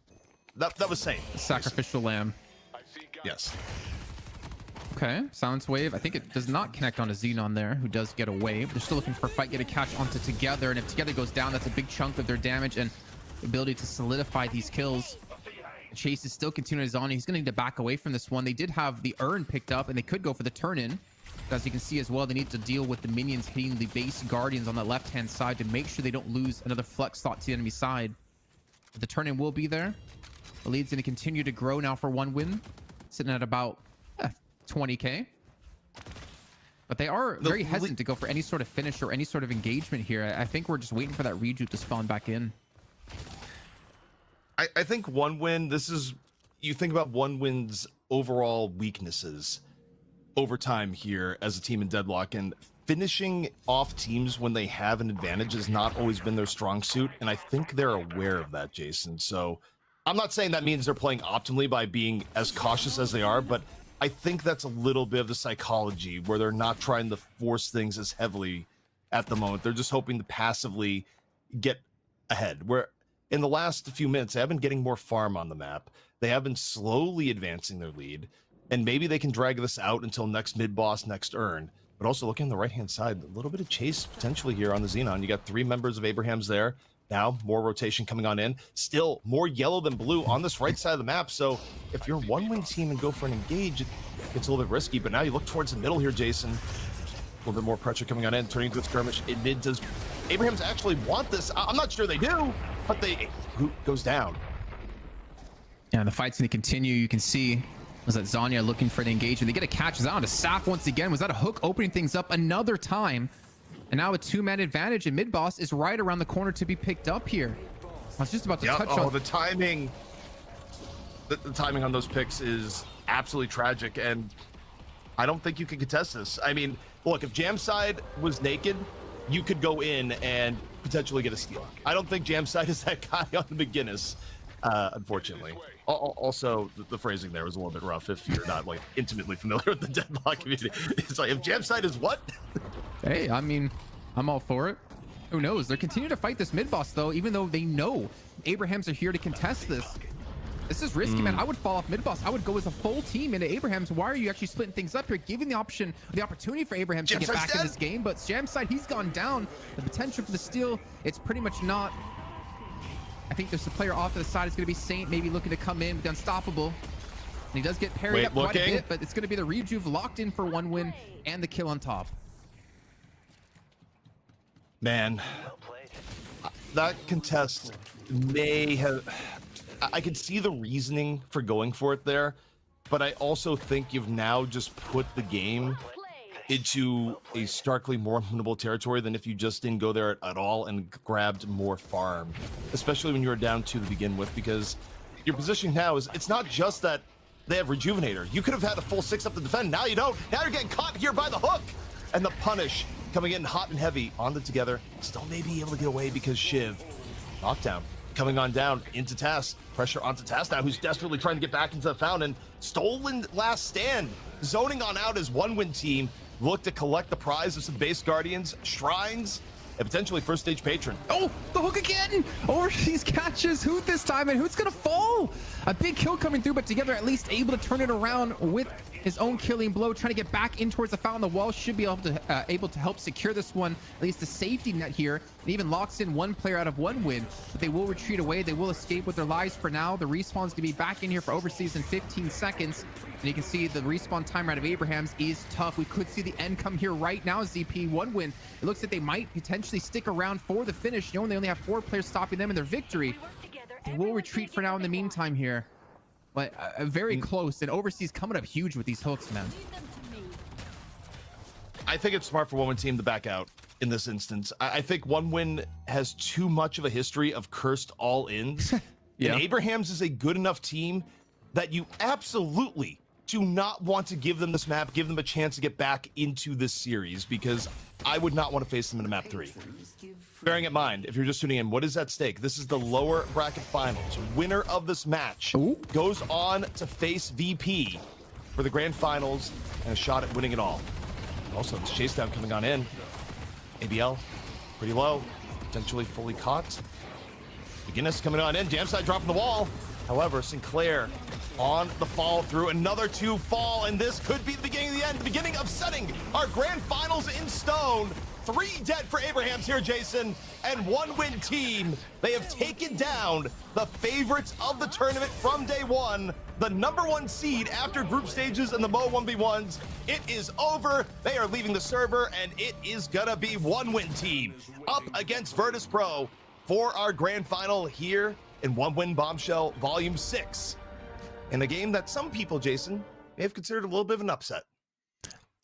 That was Saint. Sacrificial lamb. Yes. Okay, silence wave. I think it does not connect on a Xenon there, who does get away. They're still looking for a fight, get a catch onto Together, and if Together goes down, that's a big chunk of their damage and ability to solidify these kills. Chase is still continuing his on. He's going to need to back away from this one. They did have the urn picked up, and they could go for the turn-in. As you can see as well, they need to deal with the minions hitting the base guardians on the left-hand side to make sure they don't lose another flex thought to the enemy side. But the turn-in will be there. The lead's going to continue to grow now for one win, sitting at about 20k. But they are very hesitant to go for any sort of finish or any sort of engagement here. I think we're just waiting for that rejuke to spawn back in. I think one win, you think about one win's overall weaknesses over time here as a team in Deadlock, and finishing off teams when they have an advantage has not always been their strong suit, and I think they're aware of that, Jason. So I'm not saying that means they're playing optimally by being as cautious as they are, but I think that's a little bit of the psychology where they're not trying to force things as heavily at the moment. They're just hoping to passively get ahead, where in the last few minutes, they have been getting more farm on the map. They have been slowly advancing their lead, and maybe they can drag this out until next mid-boss, next urn. But also looking on the right-hand side, a little bit of chase potentially here on the Xenon. You got 3 members of Abraham's there. Now, more rotation coming on in. Still more yellow than blue on this right side of the map. So if you're a one-win team and go for an engage, it gets a little bit risky. But now you look towards the middle here, Jason. A little bit more pressure coming on in, turning into a skirmish. In mid, does Abraham's actually want this? I'm not sure they do, but who goes down? Yeah, the fight's going to continue. You can see was that Zanya looking for an engagement. They get a catch out to Saf once again. Was that a hook opening things up another time? And now a 2-man advantage, and mid-boss is right around the corner to be picked up here. I was just about to touch on... the timing. The timing on those picks is absolutely tragic, and I don't think you can contest this. I mean, look, if Jamside was naked, you could go in and potentially get a steal. I don't think Jamside is that guy on the McGinnis, unfortunately. Also, the phrasing there was a little bit rough if you're not like intimately familiar with the Deadlock community. It's like, if Jamside is what? Hey, I mean, I'm all for it. Who knows? They're continuing to fight this mid-boss, though, even though they know Abrahams are here to contest this. This is risky, man. I would fall off mid-boss. I would go as a full team into Abrahams. Why are you actually splitting things up here? Giving the opportunity for Abrahams to get back in this game, but Jamside, he's gone down. The potential for the steal, it's pretty much not. I think there's a player off to the side. It's going to be Saint maybe looking to come in with the Unstoppable. And he does get parried up quite a bit, but it's going to be the Rejuve locked in for one win and the kill on top. Man, that contest may have... I can see the reasoning for going for it there, but I also think you've now just put the game into a starkly more winnable territory than if you just didn't go there at all and grabbed more farm, especially when you were down 2 to begin with, because your position now is, it's not just that they have Rejuvenator. You could have had a full 6 up to defend. Now you don't. Now you're getting caught here by the hook. And the punish coming in hot and heavy on the Together. Still may be able to get away because Shiv. Knockdown coming on down into Tass. Pressure onto Tass now, who's desperately trying to get back into the fountain. Stolen last stand. Zoning on out as one-win team. Look to collect the prize of some base guardians, shrines, and potentially first stage patron. Oh, the hook again! Overseas catches Hoot this time, and Hoot's gonna fall! A big kill coming through, but together at least able to turn it around with his own killing blow, trying to get back in towards the fountain. The wall should be able to help secure this one, at least the safety net here. It even locks in one player out of one win, but they will retreat away. They will escape with their lives for now. The respawn's gonna be back in here for Overseas in 15 seconds. And you can see the respawn time out of Abrahams is tough. We could see the end come here right now. ZP, one win. It looks like they might potentially stick around for the finish, knowing they only have 4 players stopping them in their victory. They will retreat for now in the meantime here. But very close, and Overseas coming up huge with these hooks, man. I think it's smart for One Win Team to back out in this instance. I think One Win has too much of a history of cursed all-ins. Yeah. And Abrahams is a good enough team that you absolutely do not want to give them this map, give them a chance to get back into this series, because I would not want to face them in a map 3. Bearing in mind, if you're just tuning in, what is at stake? This is the lower bracket finals. Winner of this match goes on to face VP for the grand finals and a shot at winning it all. Also, this chase down coming on in. ABL, pretty low, potentially fully caught. McGinnis coming on in, jam side dropping the wall. However, Sinclair on the fall through, another 2 fall, and this could be the beginning of the end, the beginning of setting our grand finals in stone. 3 dead for Abrahams here, Jason, and One Win Team. They have taken down the favorites of the tournament from day one, the #1 seed after group stages and the Mo 1v1s. It is over. They are leaving the server, and it is gonna be One Win Team up against Virtus Pro for our grand final here in One Win Bombshell Volume 6. In a game that some people, Jason, may have considered a little bit of an upset.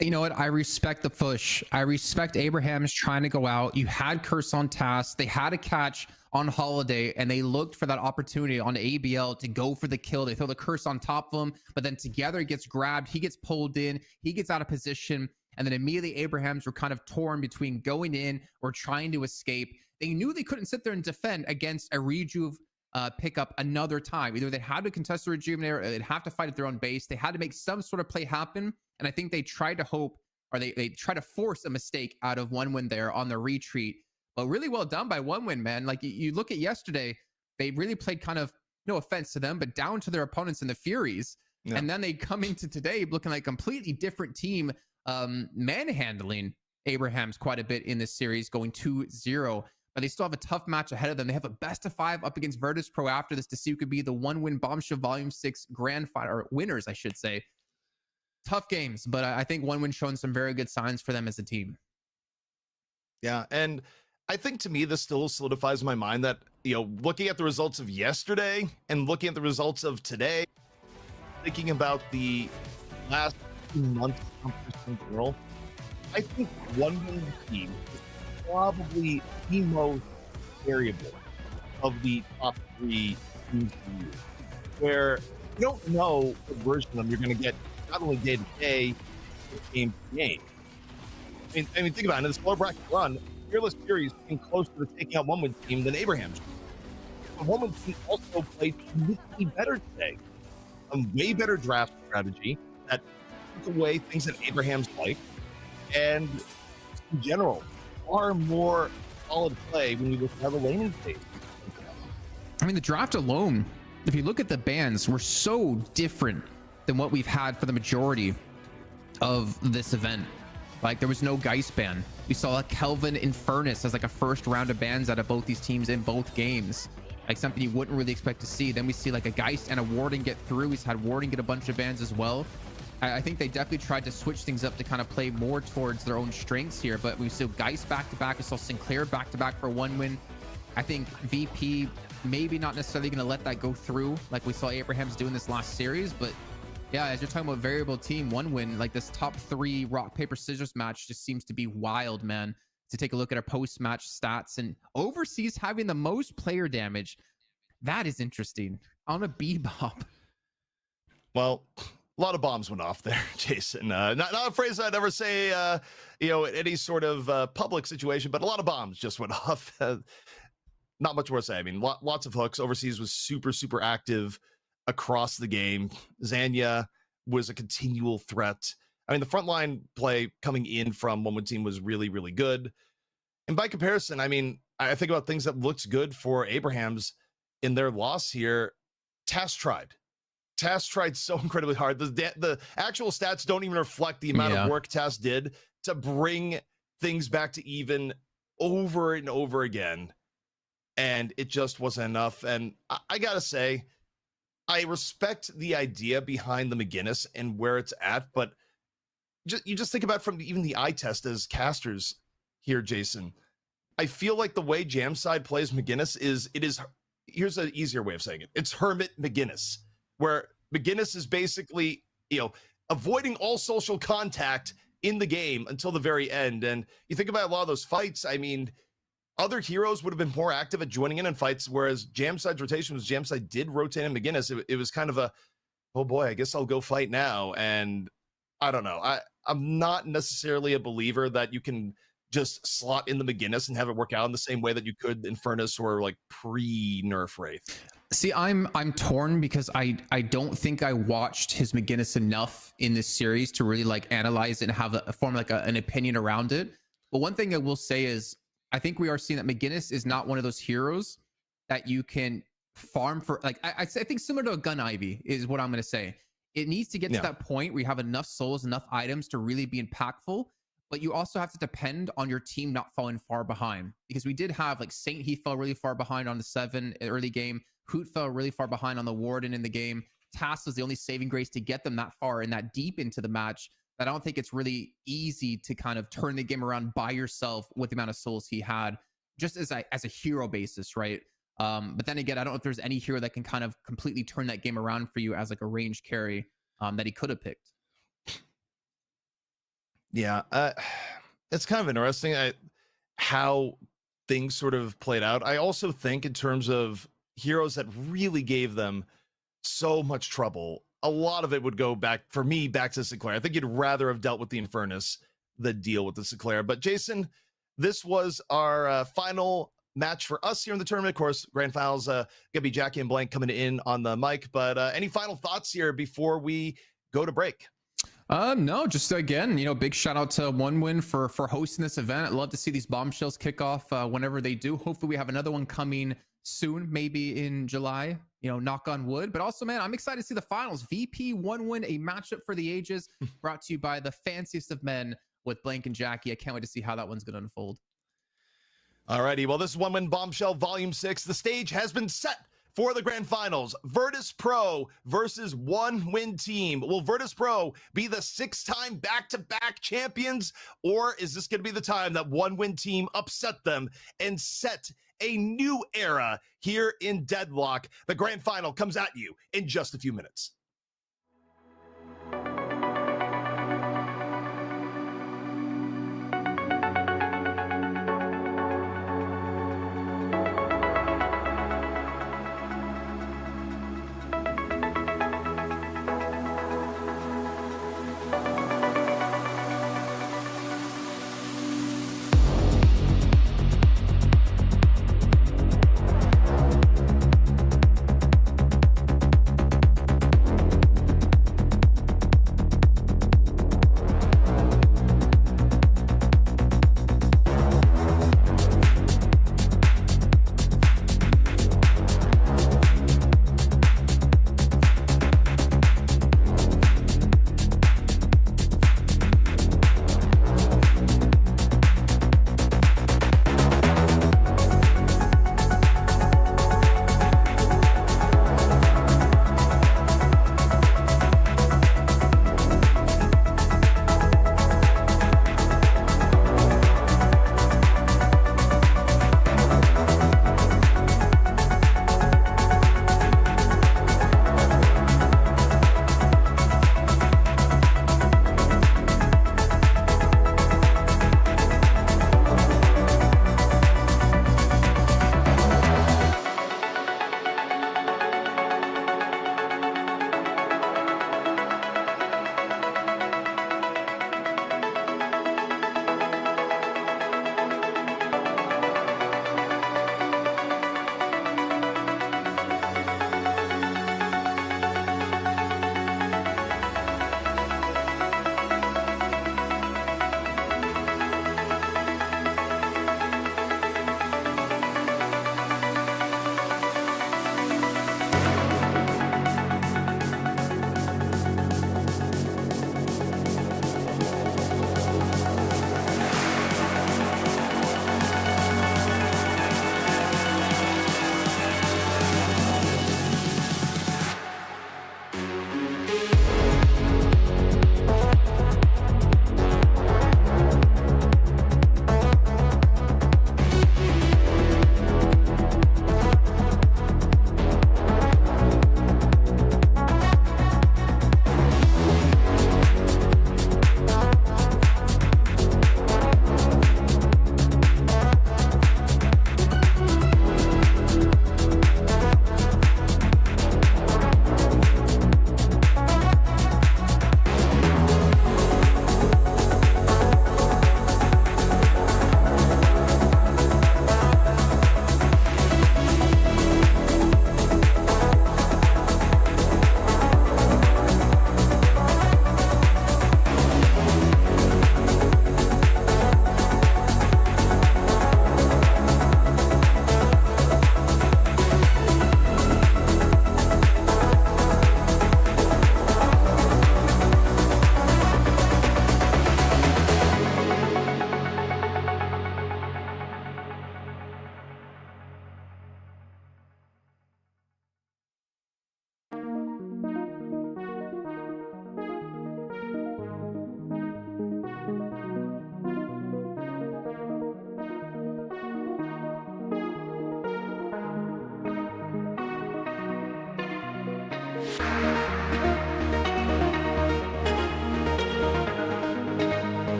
You know what? I respect the push. I respect Abrahams trying to go out. You had Curse on task. They had a catch on Holiday, and they looked for that opportunity on ABL to go for the kill. They throw the Curse on top of him, but then together it gets grabbed. He gets pulled in. He gets out of position. And then immediately Abrahams were kind of torn between going in or trying to escape. They knew they couldn't sit there and defend against a rejuve pickup another time. Either they had to contest the rejuvenator, or they'd have to fight at their own base. They had to make some sort of play happen. And I think they tried to hope, or they try to force a mistake out of One Win there on the retreat. But really well done by One Win, man. Like you look at yesterday, they really played kind of, no offense to them, but down to their opponents in the Furies. Yeah. And then they come into today looking like a completely different team, manhandling Abrahams quite a bit in this series, going 2-0. But they still have a tough match ahead of them. They have a best of 5 up against Virtus Pro after this to see who could be the One Win Bombshell Volume 6 grand final, or winners, I should say. Tough games, but I think One Win showing some very good signs for them as a team. Yeah, and I think to me, this still solidifies in my mind that, you know, looking at the results of yesterday and looking at the results of today, thinking about the last 2 months of competition in general, I think One Win team is probably the most variable of the top 3 teams in the year, where you don't know what version of them you're going to get not only day to day, but game to game. I mean, think about it. In this lower bracket run, Fearless Furies came closer to taking out One Win Team than Abraham's. The One Win Team also played significantly better today. A way better draft strategy that took away things that Abraham's like, and in general, far more solid play when you look at the laning phase. I mean, the draft alone, if you look at the bans, were so different than what we've had for the majority of this event. Like, there was no Geist ban. We saw a Kelvin Infernus as like a first round of bans out of both these teams in both games. Like something you wouldn't really expect to see. Then we see like a Geist and a Warden get through. He's had Warden get a bunch of bans as well. I think they definitely tried to switch things up to kind of play more towards their own strengths here, but we saw Geist back to back. We saw Sinclair back to back for One Win. I think VP maybe not necessarily going to let that go through like we saw Abrahams do in this last series, but yeah, as you're talking about variable team, One Win, like this top 3 rock, paper, scissors match just seems to be wild, man. To take a look at our post-match stats, and Overseas having the most player damage. That is interesting. On a bebop. Well, a lot of bombs went off there, Jason. Not a phrase I'd ever say, you know, in any sort of public situation, but a lot of bombs just went off. Not much more to say. I mean, lots of hooks. Overseas was super, super active across the game. Zanya was a continual threat. I mean, the frontline play coming in from One Win Team was really, really good. And by comparison, I mean, I think about things that looked good for Abrahams in their loss here. Tass tried. Tass tried so incredibly hard. The actual stats don't even reflect the amount of work Tass did to bring things back to even over and over again. And it just wasn't enough. And I gotta say, I respect the idea behind the McGinnis and where it's at, but you just think about from even the eye test as casters here, Jason. I feel like the way Jamside plays McGinnis here's an easier way of saying it. It's Hermit McGinnis, where McGinnis is basically, avoiding all social contact in the game until the very end. And you think about a lot of those fights, I mean, other heroes would have been more active at joining in fights, whereas Jamside's rotation was Jamside did rotate in McGinnis. It was kind of a, oh boy, I guess I'll go fight now. And I don't know. I'm not necessarily a believer that you can just slot in the McGinnis and have it work out in the same way that you could in Furnace or like pre-nerf Wraith. See, I'm torn because I don't think I watched his McGinnis enough in this series to really like analyze it and have form like an opinion around it. But one thing I will say is I think we are seeing that McGinnis is not one of those heroes that you can farm for. Like I think similar to a Gun Ivy is what I'm going to say. It needs to get to that point where you have enough souls, enough items to really be impactful. But you also have to depend on your team not falling far behind, because we did have like Saint, he fell really far behind on the 7 early game. Hoot fell really far behind on the Warden in the game. Tass was the only saving grace to get them that far and that deep into the match. That I don't think it's really easy to kind of turn the game around by yourself with the amount of souls he had, just as a hero basis, right? But then again, I don't know if there's any hero that can kind of completely turn that game around for you as like a range carry that he could have picked. Yeah, it's kind of interesting how things sort of played out. I also think in terms of heroes that really gave them so much trouble, a lot of it would go back, for me, back to Sinclair. I think you'd rather have dealt with the Infernus than deal with the Sinclair. But Jason, this was our final match for us here in the tournament. Of course, Grand Finals, gonna be Jackie and Blank coming in on the mic. But any final thoughts here before we go to break? No, just again, big shout out to One Win for hosting this event. I'd love to see these bombshells kick off whenever they do. Hopefully we have another one coming soon, maybe in July, knock on wood. But also, man, I'm excited to see the finals. VP One Win, a matchup for the ages, brought to you by the fanciest of men with Blank and Jackie. I can't wait to see how that one's going to unfold. Alrighty, well, this is One Win Bombshell Volume 6. The stage has been set for the grand finals. Virtus Pro versus One Win Team. Will Virtus Pro be the 6-time back-to-back champions, or is this going to be the time that One Win Team upset them and set a new era here in Deadlock? The grand final comes at you in just a few minutes.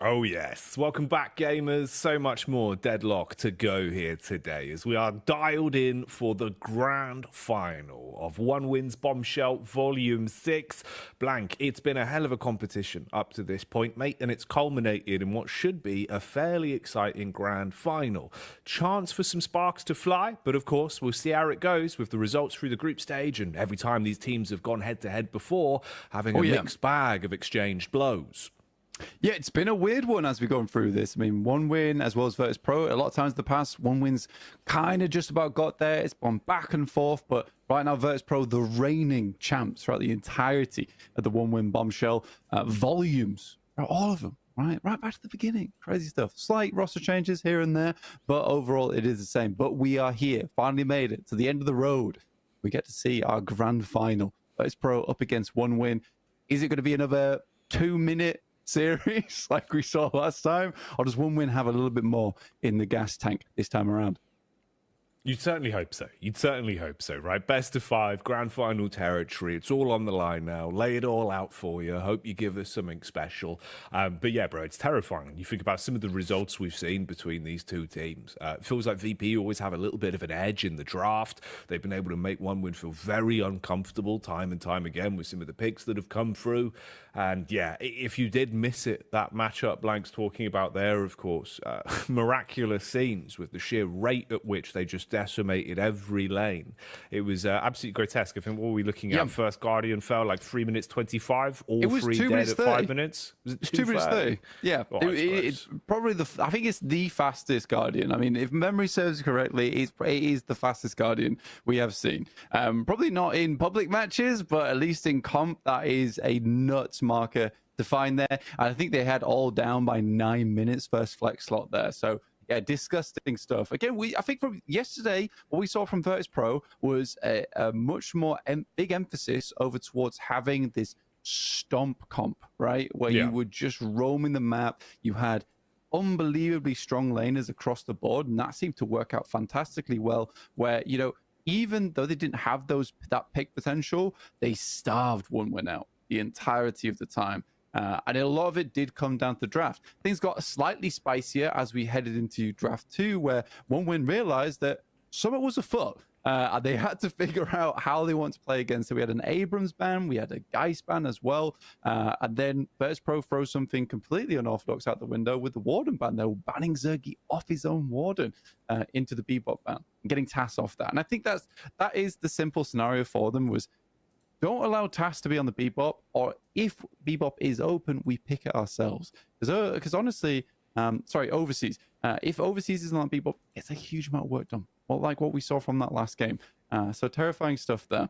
Oh yes, welcome back gamers. So much more Deadlock to go here today as we are dialed in for the grand final of One Win's Bombshell Volume 6. Blank, it's been a hell of a competition up to this point, mate, and it's culminated in what should be a fairly exciting grand final. Chance for some sparks to fly, but of course we'll see how it goes with the results through the group stage, and every time these teams have gone head to head before, having a mixed bag of exchanged blows. Yeah, it's been a weird one as we've gone through this. I mean, One Win as well as Virtus Pro, a lot of times in the past, One Win's kind of just about got there. It's gone back and forth, but right now, Virtus Pro, the reigning champs throughout the entirety of the One Win Bombshell volumes, all of them, right back to the beginning. Crazy stuff. Slight roster changes here and there, but overall, it is the same. But we are here, finally made it to the end of the road. We get to see our grand final. Virtus Pro up against One Win. Is it going to be another 2-minute series like we saw last time, or does One Win have a little bit more in the gas tank this time around? You'd certainly hope so. You'd certainly hope so, right? Best of 5, grand final territory. It's all on the line now. Lay it all out for you. Hope you give us something special. But yeah, bro, it's terrifying. You think about some of the results we've seen between these two teams. It feels like VP always have a little bit of an edge in the draft. They've been able to make One Win feel very uncomfortable time and time again with some of the picks that have come through. And yeah, if you did miss it, that matchup Blank's talking about there, of course, miraculous scenes with the sheer rate at which they just decimated every lane. It was absolutely grotesque. I think what were we looking at? First Guardian fell like 3 minutes 25. All it was three 2 dead minutes at 30. 5 minutes. Was it 2 minutes 30? Yeah, oh, it's probably I think it's the fastest Guardian. I mean, if memory serves correctly, it is the fastest Guardian we have seen. Probably not in public matches, but at least in comp, that is a nuts marker to find there. I think they had all down by 9 minutes first flex slot there. So yeah, disgusting stuff. Again, I think from yesterday, what we saw from Virtus Pro was a much more big emphasis over towards having this stomp comp, right? Where you were just roaming the map. You had unbelievably strong laners across the board, and that seemed to work out fantastically well, where, you know, even though they didn't have that pick potential, they starved One Win out the entirety of the time. And a lot of it did come down to draft. Things got slightly spicier as we headed into draft 2, where One Win realized that something was afoot. And they had to figure out how they want to play again. So we had an Abrams ban, we had a Geist ban as well. And then Virtus Pro throws something completely unorthodox out the window with the Warden ban. They were banning Zergy off his own Warden into the Bebop ban and getting TAS off that. And I think that is the simple scenario for them was, don't allow TAS to be on the Bebop, or if Bebop is open, we pick it ourselves. Because honestly, Overseas. If Overseas isn't on Bebop, it's a huge amount of work done. Well, like what we saw from that last game. So terrifying stuff there.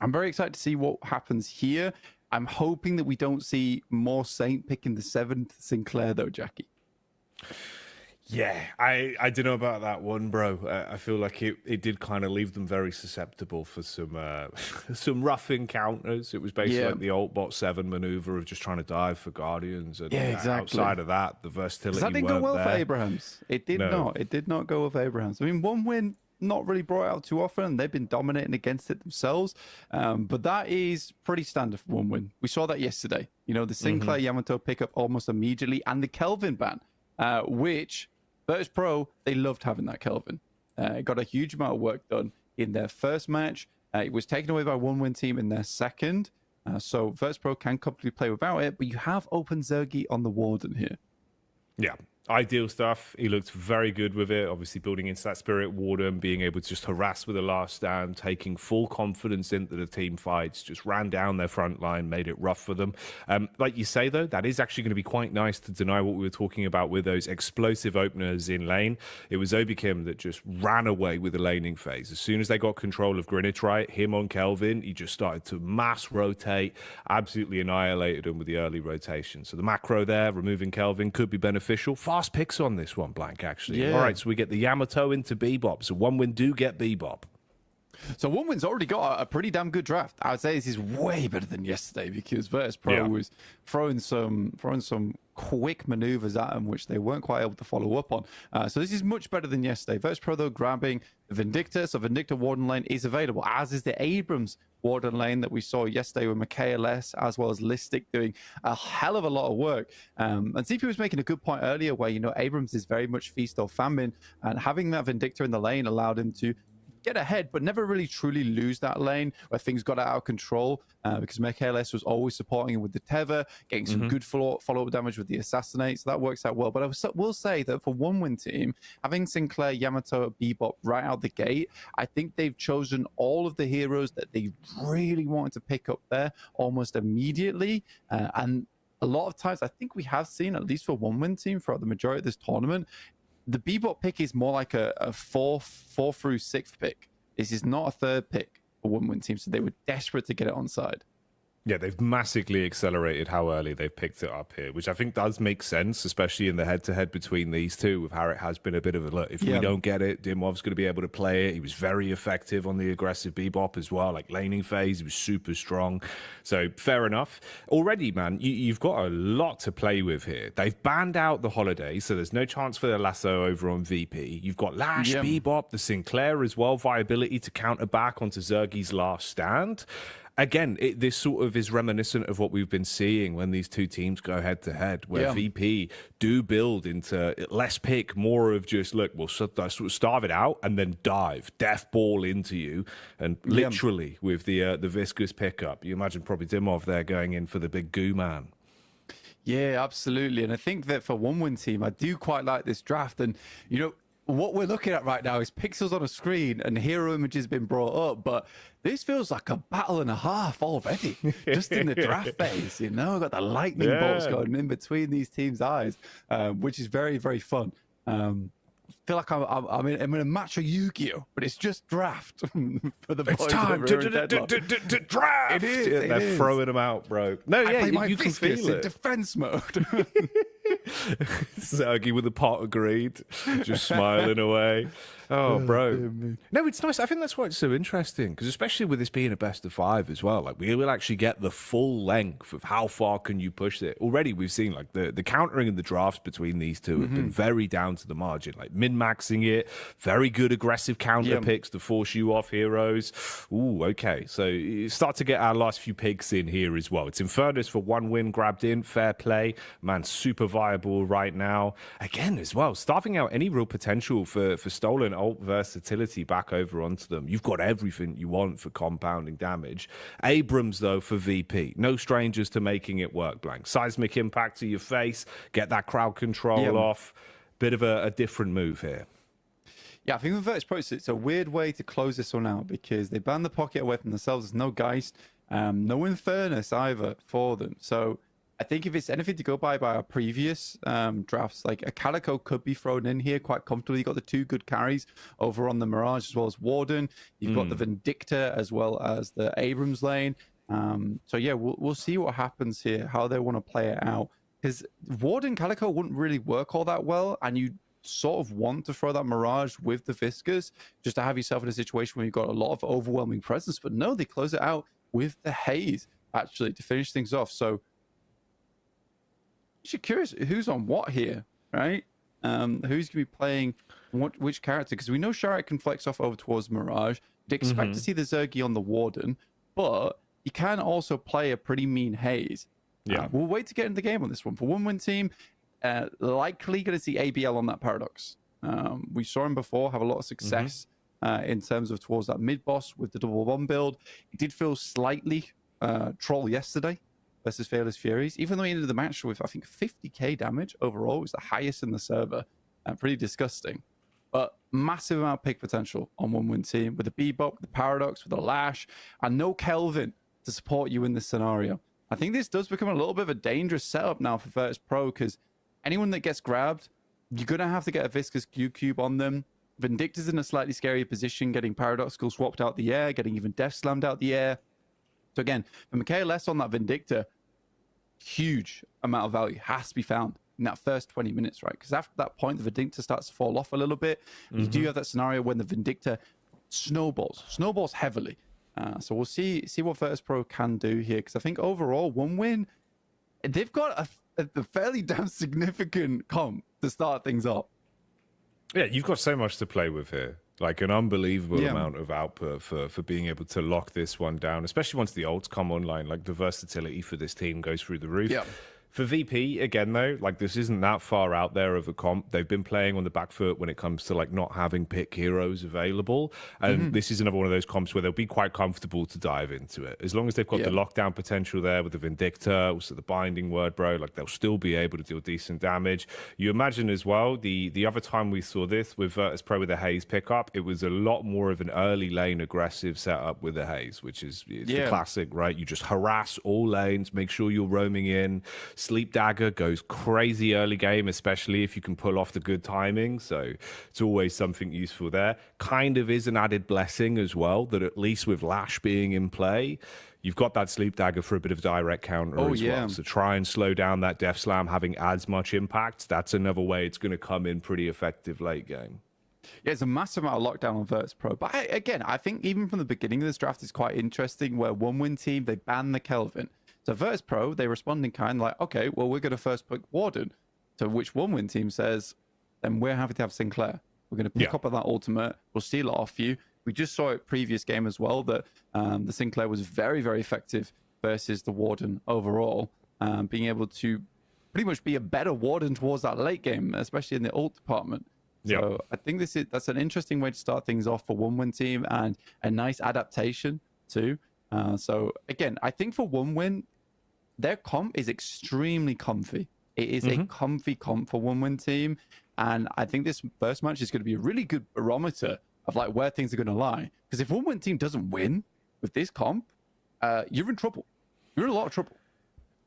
I'm very excited to see what happens here. I'm hoping that we don't see more Saint picking the 7th Sinclair, though, Jackie. Yeah, I don't know about that one, bro. I feel like it did kind of leave them very susceptible for some rough encounters. It was basically like the alt bot 7 maneuver of just trying to dive for Guardians. And exactly. Outside of that, the versatility that didn't go well there. for Abrahams. It did not. It did not go well for Abrahams. I mean, One Win not really brought out too often. They've been dominating against it themselves. But that is pretty standard for One Win. We saw that yesterday. You know, the Sinclair Yamato pickup almost immediately, and the Kelvin ban, which Virtus Pro, they loved having that Kelvin. Got a huge amount of work done in their first match. It was taken away by One Win team in their second. So Virtus Pro can comfortably play without it, but you have open Zergy on the Warden here. Yeah. Ideal stuff. He looked very good with it. Obviously, building into that Spirit Warden, being able to just harass with a last stand, taking full confidence into the team fights, just ran down their front line, made it rough for them. Like you say, though, that is actually going to be quite nice to deny what we were talking about with those explosive openers in lane. It was Obikim that just ran away with the laning phase. As soon as they got control of Greenwich, right, him on Kelvin, he just started to mass rotate, absolutely annihilated him with the early rotation. So the macro there, removing Kelvin, could be beneficial. Fast picks on this one, Blank, actually. Yeah. All right, so we get the Yamato into Bebop. So One Win do get Bebop. So One Win's already got a pretty damn good draft. I would say this is way better than yesterday because Virtus Pro was throwing some quick maneuvers at them, which they weren't quite able to follow up on. So this is much better than yesterday. Virtus Pro, though, grabbing the Vindicta. So Vindicta Warden lane is available, as is the Abrams Warden lane that we saw yesterday with MKLS, as well as Listic doing a hell of a lot of work. And CP was making a good point earlier where, Abrams is very much feast or famine, and having that Vindicta in the lane allowed him to get ahead, but never really truly lose that lane where things got out of control, because MKLS was always supporting him with the tether, getting some good follow-up damage with the assassinate, so that works out well. But I will say that for one win team, having Sinclair, Yamato, Bebop right out the gate, I think they've chosen all of the heroes that they really wanted to pick up there almost immediately, and a lot of times I think we have seen, at least for one win team throughout the majority of this tournament, the Bebop pick is more like a four through sixth pick. This is not a third pick for one-win team, so they were desperate to get it on side. Yeah, they've massively accelerated how early they've picked it up here, which I think does make sense, especially in the head-to-head between these two, with how it has been a bit of a look. If we don't get it, Dimov's going to be able to play it. He was very effective on the aggressive Bebop as well, like laning phase. He was super strong. So fair enough. Already, man, you've got a lot to play with here. They've banned out the Holiday, so there's no chance for the lasso over on VP. You've got Lash, Bebop, the Sinclair as well, viability to counter back onto Zergi's last stand. Again, this sort of is reminiscent of what we've been seeing when these two teams go head-to-head, where VP do build into less pick, more of just, look, we'll sort of starve it out and then dive, death ball into you. And literally with the viscous pickup, you imagine probably Dimov there going in for the big goo man. Yeah, absolutely. And I think that for one win team, I do quite like this draft. And, what we're looking at right now is pixels on a screen and hero images been brought up, but this feels like a battle and a half already, just in the draft phase. We've got the lightning bolts going in between these teams' eyes, which is very, very fun. I feel like I'm in a match of Yu-Gi-Oh, but it's just draft for the boys. It's time to draft. It is. They're throwing them out, bro. No, you can feel it. In defense mode. Zergi with a pot of greed, just smiling away. Oh, bro. No, it's nice. I think that's why it's so interesting, because especially with this being a best of 5 as well, like we will actually get the full length of how far can you push it. Already we've seen like the countering and the drafts between these two have been very down to the margin, like min-maxing it, very good aggressive counter picks to force you off heroes. Ooh, okay. So you start to get our last few picks in here as well. It's Infernus for one win grabbed in, fair play. Man, super viable right now. Again, as well, starving out any real potential for stolen ult versatility back over onto them. You've got everything you want for compounding damage. Abrams, though, for VP. No strangers to making it work, Blank. Seismic impact to your face, get that crowd control off. Bit of a different move here. Yeah, I think with Virtus Pro, it's a weird way to close this one out, because they banned the pocket away from themselves. There's no Geist, no Infernus either for them. So I think if it's anything to go by our previous drafts, like a Calico could be thrown in here quite comfortably. You've got the two good carries over on the Mirage as well as Warden. You've got the Vindicta as well as the Abrams lane. So yeah, we'll see what happens here, how they want to play it out. Because Warden Calico wouldn't really work all that well, and you sort of want to throw that Mirage with the Viscous just to have yourself in a situation where you've got a lot of overwhelming presence. But no, they close it out with the Haze, actually, to finish things off. So you're curious who's on what here, right? Who's going to be playing which character? Because we know Sharek can flex off over towards Mirage. You'd expect to see the Zergi on the Warden, but you can also play a pretty mean Haze. Yeah, we'll wait to get into the game on this one. For one win team, likely going to see ABL on that Paradox. We saw him before have a lot of success in terms of towards that mid boss with the double bomb build. He did feel slightly troll yesterday versus Fearless Furies, even though he ended the match with, I think, 50k damage overall. It was the highest in the server. Pretty disgusting. But massive amount of pick potential on one win team with the Bebop, the Paradox, with the Lash, and no Kelvin to support you in this scenario. I think this does become a little bit of a dangerous setup now for Virtus Pro, because anyone that gets grabbed, you're going to have to get a Viscous Q-Cube on them. Vindicta's in a slightly scarier position, getting Paradoxical swapped out the air, getting even Death Slammed out the air. So again, for MKLS on that Vindicta, huge amount of value has to be found in that first 20 minutes, right? Because after that point, the Vindicta starts to fall off a little bit. You do have that scenario when the Vindicta snowballs heavily. So we'll see what Virtus Pro can do here, because I think overall, one win, they've got a fairly damn significant comp to start things off. Yeah, you've got so much to play with here. Like an unbelievable amount of output for being able to lock this one down, especially once the ults come online. Like the versatility for this team goes through the roof. Yeah. For VP, again, though, like this isn't that far out there of a comp. They've been playing on the back foot when it comes to like not having pick heroes available. And this is another one of those comps where they'll be quite comfortable to dive into it. As long as they've got the lockdown potential there with the Vindicta, also the Binding Word, bro, like they'll still be able to deal decent damage. You imagine as well, the other time we saw this with Virtus Pro with the Haze pickup, it was a lot more of an early lane aggressive setup with the Haze, which is the classic, right? You just harass all lanes, make sure you're roaming in. Sleep Dagger goes crazy early game, especially if you can pull off the good timing. So it's always something useful there. Kind of is an added blessing as well, that at least with Lash being in play, you've got that Sleep Dagger for a bit of direct counter as well. So try and slow down that Death Slam having as much impact. That's another way it's going to come in pretty effective late game. Yeah, it's a massive amount of lockdown on Virtus Pro. But I think even from the beginning of this draft, it's quite interesting where one win team, they ban the Kelvin. So Virtus Pro, they respond in kind like, okay, well, we're going to first pick Warden. To which one win team says, then we're happy to have Sinclair. We're going to pick up on that ultimate. We'll steal it off you. We just saw it previous game as well that the Sinclair was very, very effective versus the Warden overall, being able to pretty much be a better Warden towards that late game, especially in the ult department. So I think that's an interesting way to start things off for one win team and a nice adaptation too. So again, I think for one win, their comp is extremely comfy. It is a comfy comp for one win team. And I think this first match is going to be a really good barometer of like where things are going to lie. Because if one win team doesn't win with this comp, you're in trouble. You're in a lot of trouble.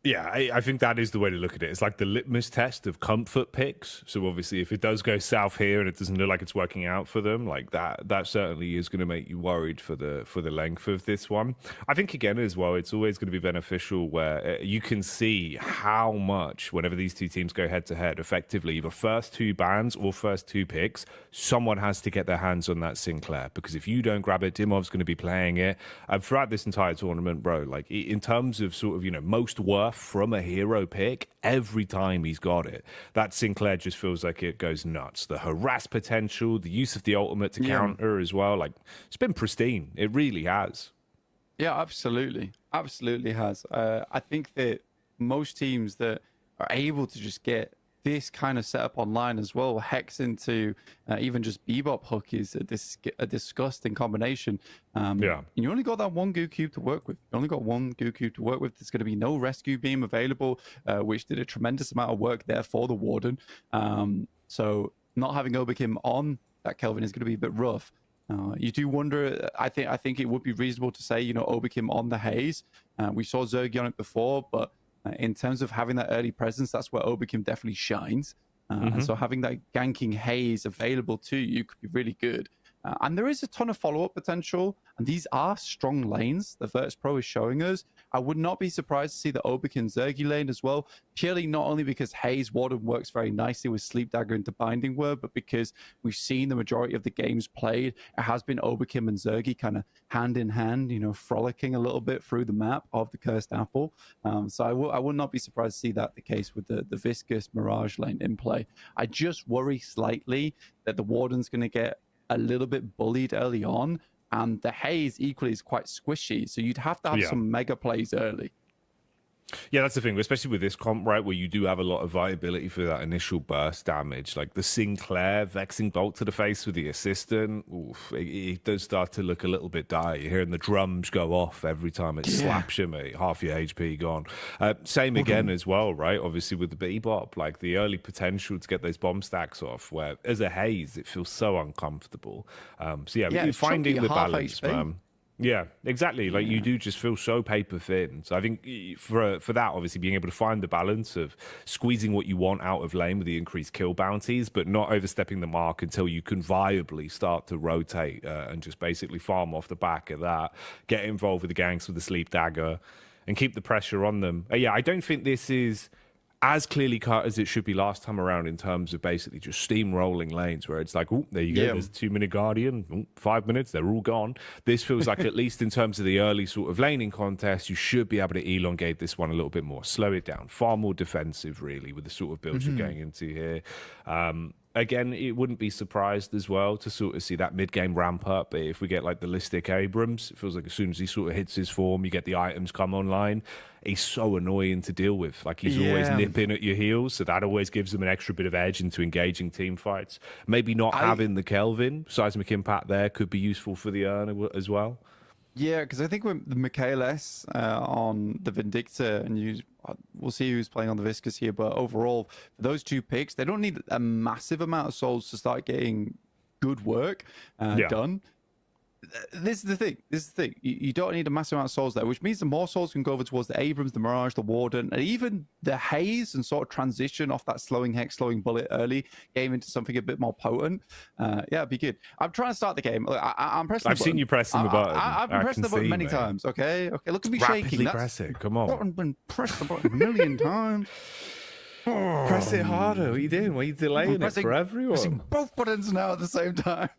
Yeah, I think that is the way to look at it. It's like the litmus test of comfort picks. So obviously, if it does go south here and it doesn't look like it's working out for them, like that certainly is going to make you worried for the length of this one. I think again as well, it's always going to be beneficial where you can see how much whenever these two teams go head to head, effectively either first two bans or first two picks, someone has to get their hands on that Sinclair, because if you don't grab it, Dimov's going to be playing it. Throughout this entire tournament, bro, like in terms of sort of most worth from a hero pick, every time he's got it, that Sinclair just feels like it goes nuts. The harass potential, the use of the ultimate to counter as well, like it's been pristine. It really has. Yeah, absolutely has. I think that most teams that are able to just get this kind of setup online as well, Hex into even just Bebop hook is a disgusting combination. And you only got that one goo cube to work with. You only got one goo cube to work with. There's going to be no rescue beam available, which did a tremendous amount of work there for the Warden. So not having Oberkim on that Kelvin is going to be a bit rough. You do wonder, I think it would be reasonable to say, Oberkim on the Haze. We saw Zergy on it before, but in terms of having that early presence, that's where Oberkim definitely shines. And so having that ganking Haze available to you could be really good. And there is a ton of follow-up potential, and these are strong lanes the Virtus Pro is showing us. I would not be surprised to see the Oberkim Zergy lane as well, purely not only because Haze Warden works very nicely with Sleep Dagger into Binding Word, but because we've seen the majority of the games played, it has been Oberkim and Zergy kind of hand in hand, frolicking a little bit through the map of the Cursed Apple. So I would not be surprised to see that the case with the Viscous Mirage lane in play. I just worry slightly that the Warden's going to get a little bit bullied early on, and the Haze equally is quite squishy, so you'd have to have some mega plays early. Yeah, that's the thing, especially with this comp, right, where you do have a lot of viability for that initial burst damage. Like the Sinclair vexing bolt to the face with the assistant, it does start to look a little bit dire. You're hearing the drums go off every time it slaps you, mate. Half your HP gone. Same again as well, right? Obviously with the Bebop, like the early potential to get those bomb stacks off, where as a Haze, it feels so uncomfortable. You're finding the balance, man. Yeah, exactly. Like you do just feel so paper thin. So I think for that, obviously being able to find the balance of squeezing what you want out of lane with the increased kill bounties, but not overstepping the mark until you can viably start to rotate and just basically farm off the back of that, get involved with the ganks with the Sleep Dagger and keep the pressure on them. I don't think this is as clearly cut as it should be last time around in terms of basically just steamrolling lanes where it's like, oh, there you go, there's a 2-minute Guardian, 5 minutes, they're all gone. This feels like, at least in terms of the early sort of laning contest, you should be able to elongate this one a little bit more, slow it down, far more defensive, really, with the sort of build you're going into here. Again, it wouldn't be surprised as well to sort of see that mid-game ramp up. If we get like the Ballistic Abrams, it feels like as soon as he sort of hits his form, you get the items come online. He's so annoying to deal with. Like, he's always nipping at your heels, so that always gives him an extra bit of edge into engaging team fights. Maybe not having the Kelvin seismic impact there could be useful for the Urn as well. Yeah, because I think with the Michaelis on the Vindicta, and we'll see who's playing on the Viscus here, but overall, those 2 picks, they don't need a massive amount of souls to start getting good work done. This is the thing. You don't need a massive amount of souls there, which means the more souls can go over towards the Abrams, the Mirage, the Warden, and even the Haze, and sort of transition off that slowing hex, slowing bullet early game into something a bit more potent. It'd be good. I'm trying to start the game. I'm pressing. I've seen you pressing the button. I've been pressing the button many times. Okay. Look at me shaking. Press it. Come on. I've been pressed the button a million times. Press it harder. What are you doing? Why are you delaying it for everyone? Pressing both buttons now at the same time.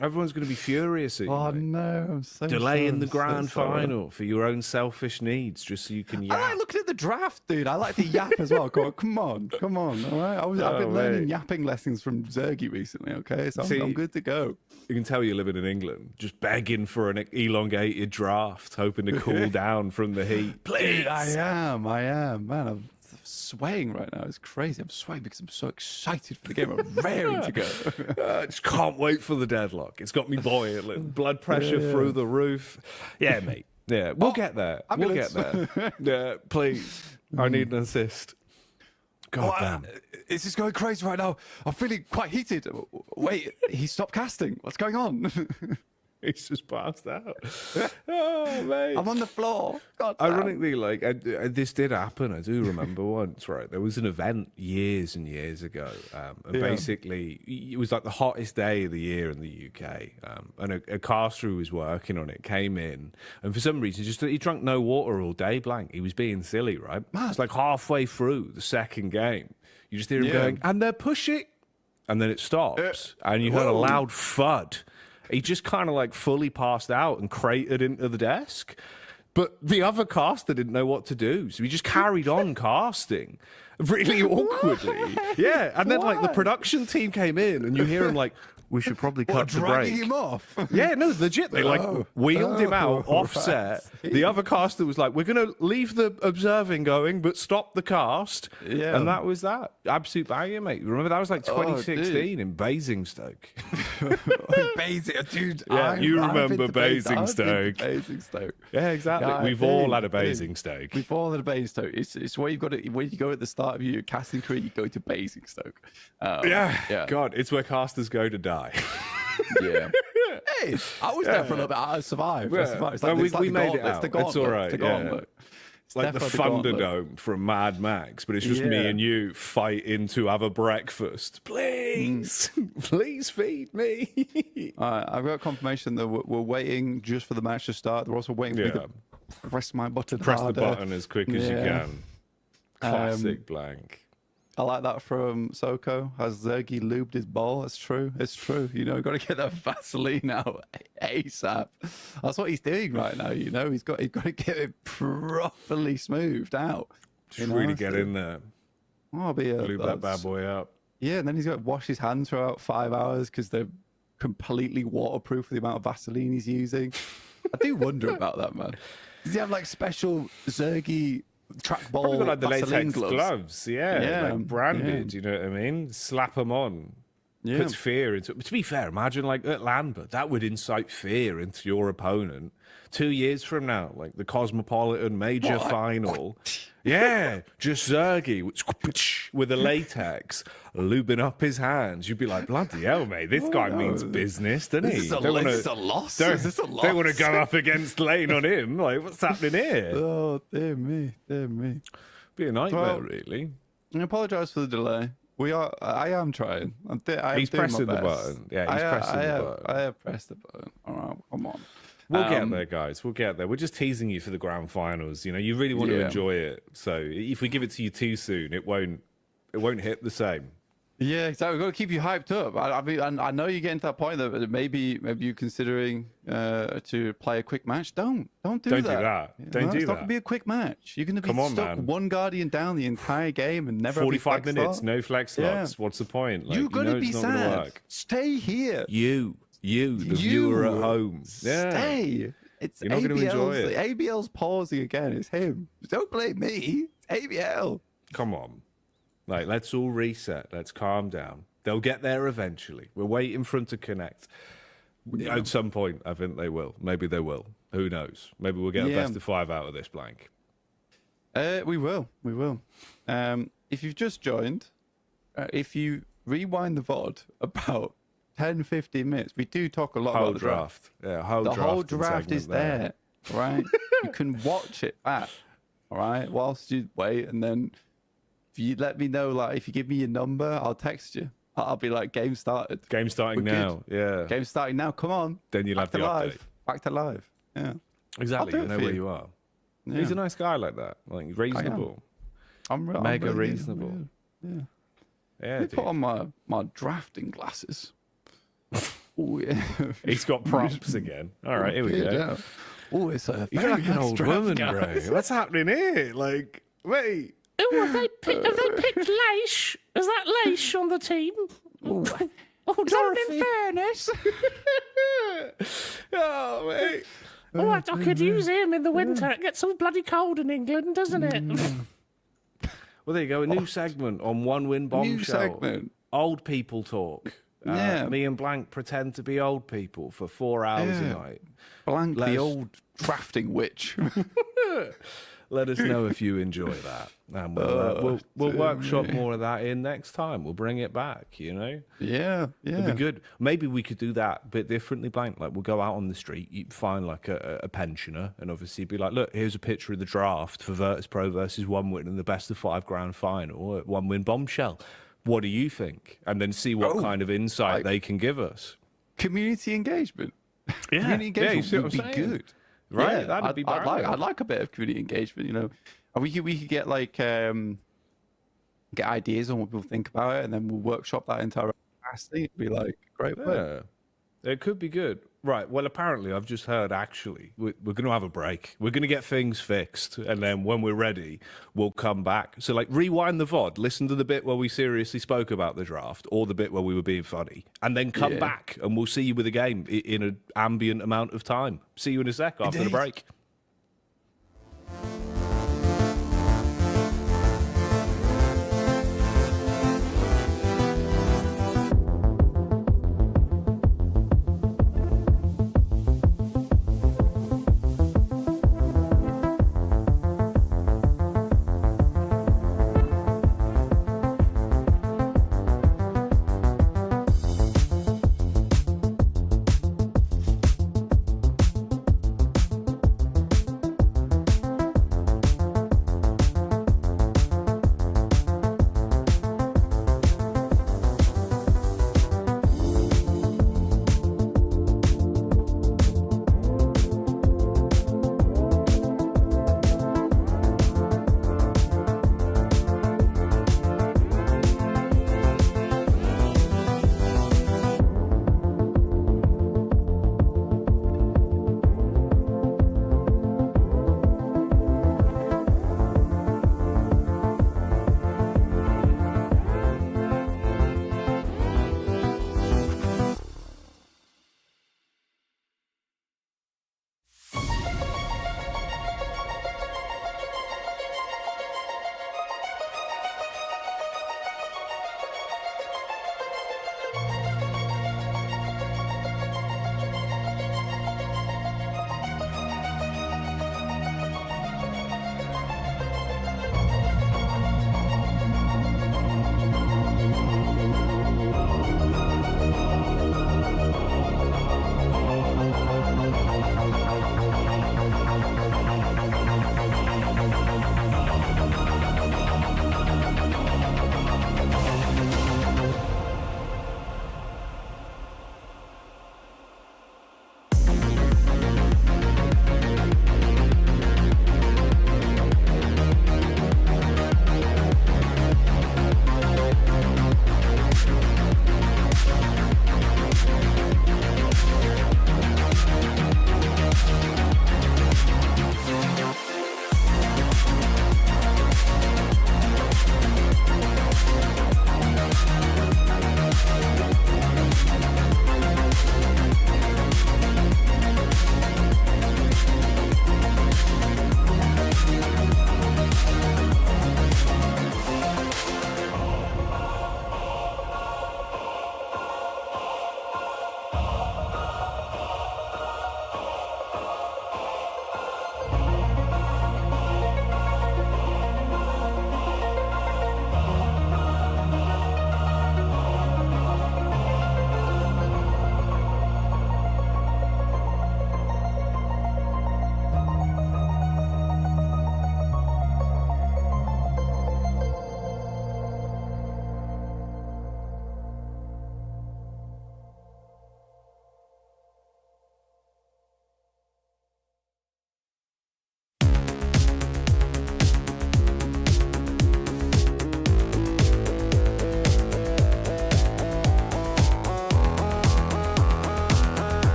Everyone's going to be furious at you. Oh, no. I'm so delaying the grand final for your own selfish needs, just so you can yap. I like looking at the draft, dude. I like to yap as well. Come on. All right. I've been learning yapping lessons from Zergy recently, okay? So I'm good to go. You can tell you're living in England, just begging for an elongated draft, hoping to cool down from the heat. Please. Dude, I am. Man, I'm swaying right now. It's crazy. I'm swaying because I'm so excited for the game. I'm raring to go. I just can't wait for the deadlock. It's got me boiling. Blood pressure through the roof. Yeah, mate. Yeah, we'll get there. Ambulance. We'll get there. Yeah, please. I need an assist. God damn. This is going crazy right now. I'm feeling quite heated. Wait, he stopped casting. What's going on? He's just passed out. Oh, mate. I'm on the floor. God damn. Ironically, like, this did happen. I do remember once, right? There was an event years and years ago. And basically, it was like the hottest day of the year in the UK. And a caster who was working on it came in. And for some reason, he drank no water all day, blank. He was being silly, right? It's like halfway through the second game. You just hear him going, and they're pushing. And then it stops. And you heard a loud thud. He just kind of like fully passed out and cratered into the desk. But the other caster didn't know what to do. So he just carried on casting really awkwardly. Yeah. And then like the production team came in and you hear him like, we should probably cut the break. Dragging him off? Yeah, no, legit. They like wheeled him out offset. Right. The other caster was like, we're going to leave the observing going, but stop the cast. Yeah. And that was that. Absolute banger, mate. Remember, that was like 2016 in Basingstoke. Dude. Yeah, you remember Basingstoke. Basingstoke. Yeah, exactly. Yeah, We've all had a Basingstoke. We've all had a Basingstoke. It's where you've got to, when you go at the start of your casting career, you go to Basingstoke. Yeah. God, it's where casters go to die. Yeah. Hey, I was there for a little bit. I survived. It's like, we made it out. It's all right. It's like the Thunderdome Thunderdome from Mad Max, but it's just me and you fighting to have a breakfast. Please, please feed me. I've got confirmation that we're waiting just for the match to start. We're also waiting for me to press my button Press harder. the button as quick as you can. Classic blank. I like that from Soko. Has Zergy lubed his ball? It's true. It's true. You know, got to get that Vaseline out ASAP. That's what he's doing right now. You know, he's got to get it properly smoothed out. Just really get in there. Lube that bad boy up. Yeah, and then he's got to wash his hands for about 5 hours because they're completely waterproof with the amount of Vaseline he's using. I do wonder about that, man. Does he have like special Zergy trackball Probably got like the Vaseline latex gloves. Yeah, like branded, you know what I mean? Slap them on. Puts fear into it. To be fair, imagine like at Lambert, that would incite fear into your opponent. 2 years from now, like the Cosmopolitan Major Final. Yeah, just Zergy with a latex, lubing up his hands. You'd be like, bloody hell, mate, this guy means business, doesn't he? Is this a loss? Don't want to go up against Lane on him. Like, what's happening here? Oh, dear me. Be a nightmare, really. I apologise for the delay. I am trying. He's pressing the button. Yeah, he's pressing the button. I have pressed the button. All right, come on. We'll get there, guys. We'll get there. We're just teasing you for the grand finals. You know, you really want to enjoy it. So if we give it to you too soon, it won't hit the same. Yeah, exactly. We've got to keep you hyped up. I mean, I know you're getting to that point that maybe you're considering to play a quick match. Don't do that. Don't do that. It's not going to be a quick match. You're going to be stuck one Guardian down the entire game and never 45 minutes, no flex slots. What's the point? Like, you're going to be sad. Stay here. You, the viewer at home. Stay. It's You're not going to enjoy it. ABL's pausing again. It's him. Don't blame me. It's ABL. Come on. Like, let's all reset. Let's calm down. They'll get there eventually. We're waiting for them to connect. Yeah. At some point, I think they will. Maybe they will. Who knows? Maybe we'll get a best of 5 out of this blank. We will. If you've just joined, if you rewind the VOD about 10-15 minutes, we do talk a lot about the draft. Yeah, the whole draft is there, right? You can watch it back, all right, whilst you wait, and then if you let me know, like, if you give me your number, I'll text you. I'll be like, game started. Game starting now. Yeah. Game starting now. Come on. Then you'll have the update. Back to live. Yeah. Exactly. You know where you are. Yeah. He's a nice guy like that. Like, reasonable. I'm mega reasonable. Yeah. Yeah. Let me put on my drafting glasses. Oh yeah. He's got props again. All right, here we go. Yeah. Oh, it's a You're like an old woman, bro. What's happening here? Like, wait. Oh, have they picked Leish? Is that Leish on the team? Oh, Dorothy. In fairness. Oh, mate. Oh, I could use him in the winter. It gets so bloody cold in England, doesn't it? Well, there you go. A new segment on One Win Bombshell. New segment. Old people talk. Me and Blank pretend to be old people for 4 hours a night. Blank, the old drafting witch. Let us know if you enjoy that, and we'll workshop more of that in next time. We'll bring it back, you know. Yeah. It'd be good. Maybe we could do that a bit differently, Blank. Like, we'll go out on the street, you find like a pensioner, and obviously be like, look, here's a picture of the draft for Virtus Pro versus One Win in the best of 5 grand final at One Win Bombshell. What do you think? And then see what kind of insight they can give us. Community engagement. Yeah, community engagement would be good. Right, yeah, that'd be bad. I'd like a bit of community engagement, you know. And we could get like get ideas on what people think about it, and then we'll workshop that into our capacity. It'd be like great work. Yeah, it could be good. Right. Well, apparently, I've just heard. Actually, we're going to have a break. We're going to get things fixed, and then when we're ready, we'll come back. So, like, rewind the VOD, listen to the bit where we seriously spoke about the draft, or the bit where we were being funny, and then come back, and we'll see you with a game in an ambient amount of time. See you in a sec after the break.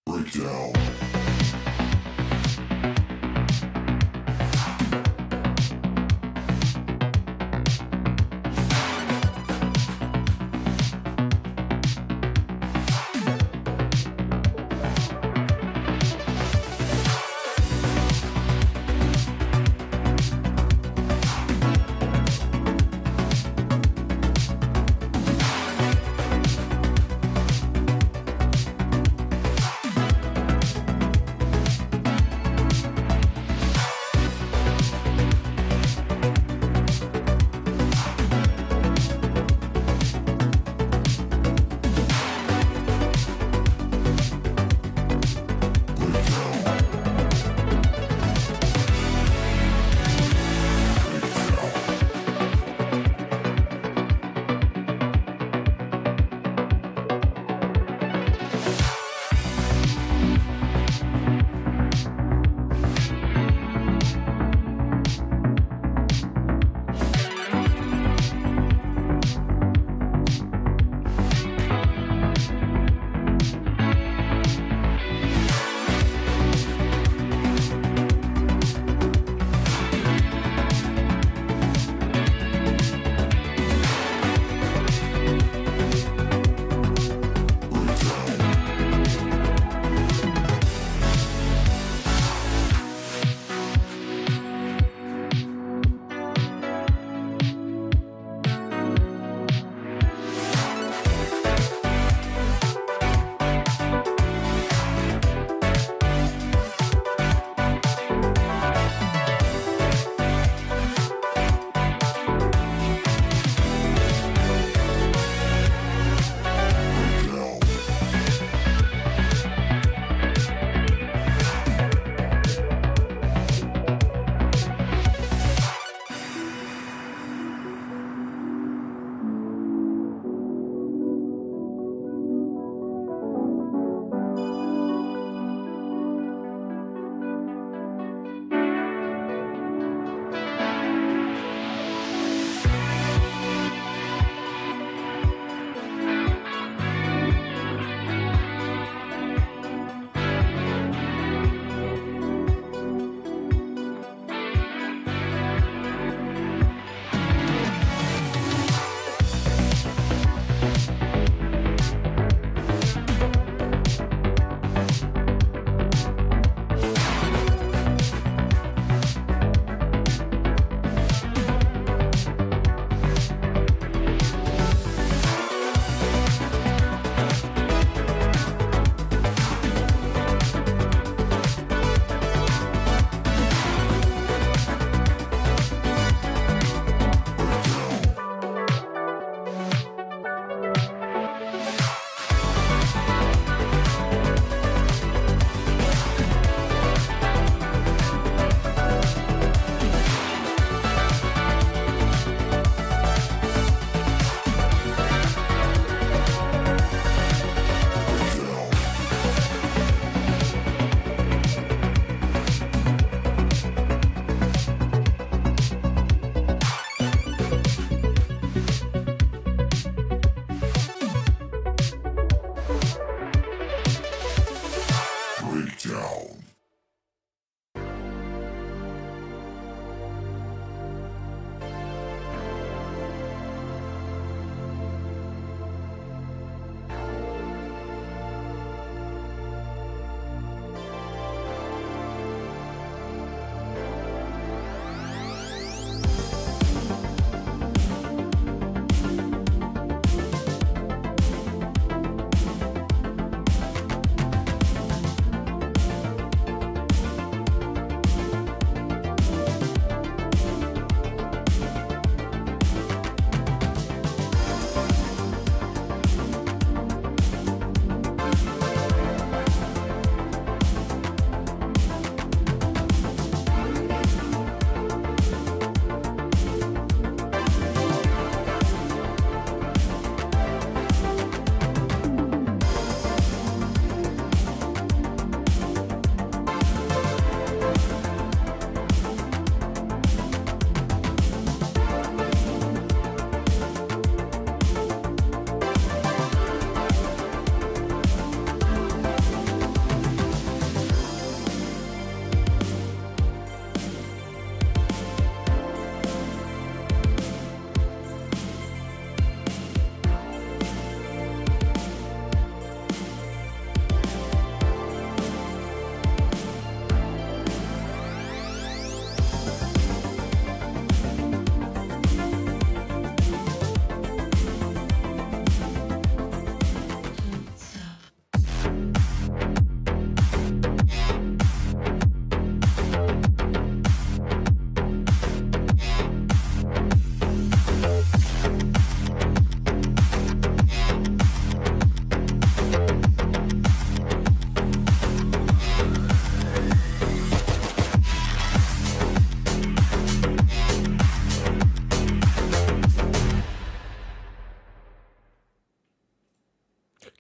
Breakdown.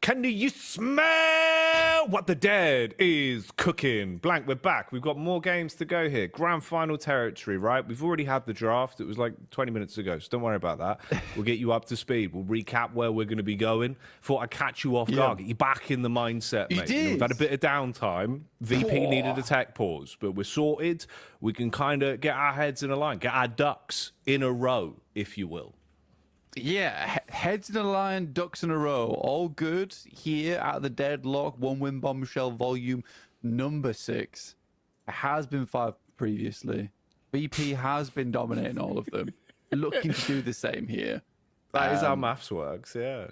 Can you smell what the dead is cooking? Blank, we're back. We've got more games to go here. Grand final territory, right? We've already had the draft. It was like 20 minutes ago, so don't worry about that. We'll get you up to speed. We'll recap where we're going to be going. Thought I'd catch you off guard, get you back in the mindset, mate. You know, we've had a bit of downtime. VP needed a tech pause, but we're sorted. We can kind of get our heads in a line, get our ducks in a row, if you will. Yeah, heads in a line, ducks in a row. All good here at the Deadlock. One win Bombshell volume number 6. It has been 5 previously. VP has been dominating all of them. Looking to do the same here. That is how maths works, yeah.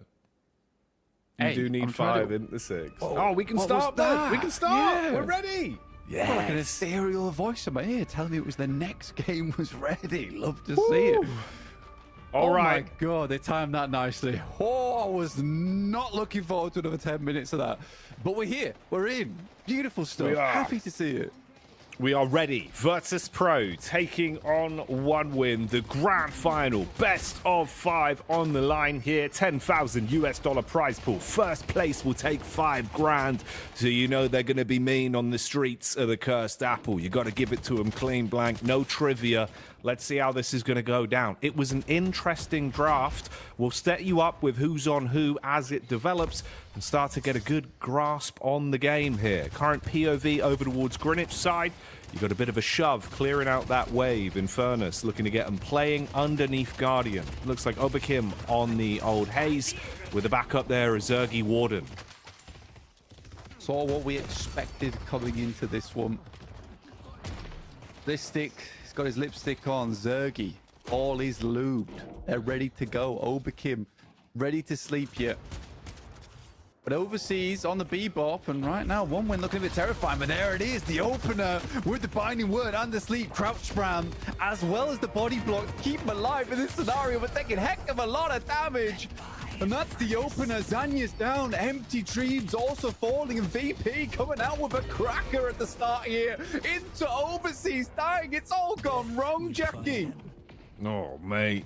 You do need 5 into 6. Oh, we can start, man. We can start. Yeah. We're ready. Yeah. Like an ethereal voice in my ear telling me it was the next game was ready. Love to see it. All right. My God, they timed that nicely. Oh, I was not looking forward to another 10 minutes of that. But we're here. We're in. Beautiful stuff. We are. Happy to see it. We are ready. Virtus Pro taking on One Win, the grand final. Best of 5 on the line here. $10,000 prize pool. First place will take $5,000. So you know they're going to be mean on the streets of the Cursed Apple. You got to give it to them clean blank. No trivia. Let's see how this is going to go down. It was an interesting draft. We'll set you up with who's on who as it develops and start to get a good grasp on the game here. Current POV over towards Greenwich side. You've got a bit of a shove clearing out that wave. Infernus looking to get them playing underneath Guardian. Looks like Oberkim on the old Haze with the backup there as Zergy Warden. Saw what we expected coming into this one. This stick, he's got his lipstick on. Zergy, all is lubed. They're ready to go. Oberkim, ready to sleep yet. But overseas on the bebop, and right now One Win looking a bit terrifying, but there it is, the opener with the binding word and the sleep crouch spam, as well as the body block. Keep him alive in this scenario, but taking heck of a lot of damage. And that's the opener. Zanya's down, empty dreams also falling, and VP coming out with a cracker at the start here into overseas, dying. It's all gone wrong, Jackie. Oh, mate.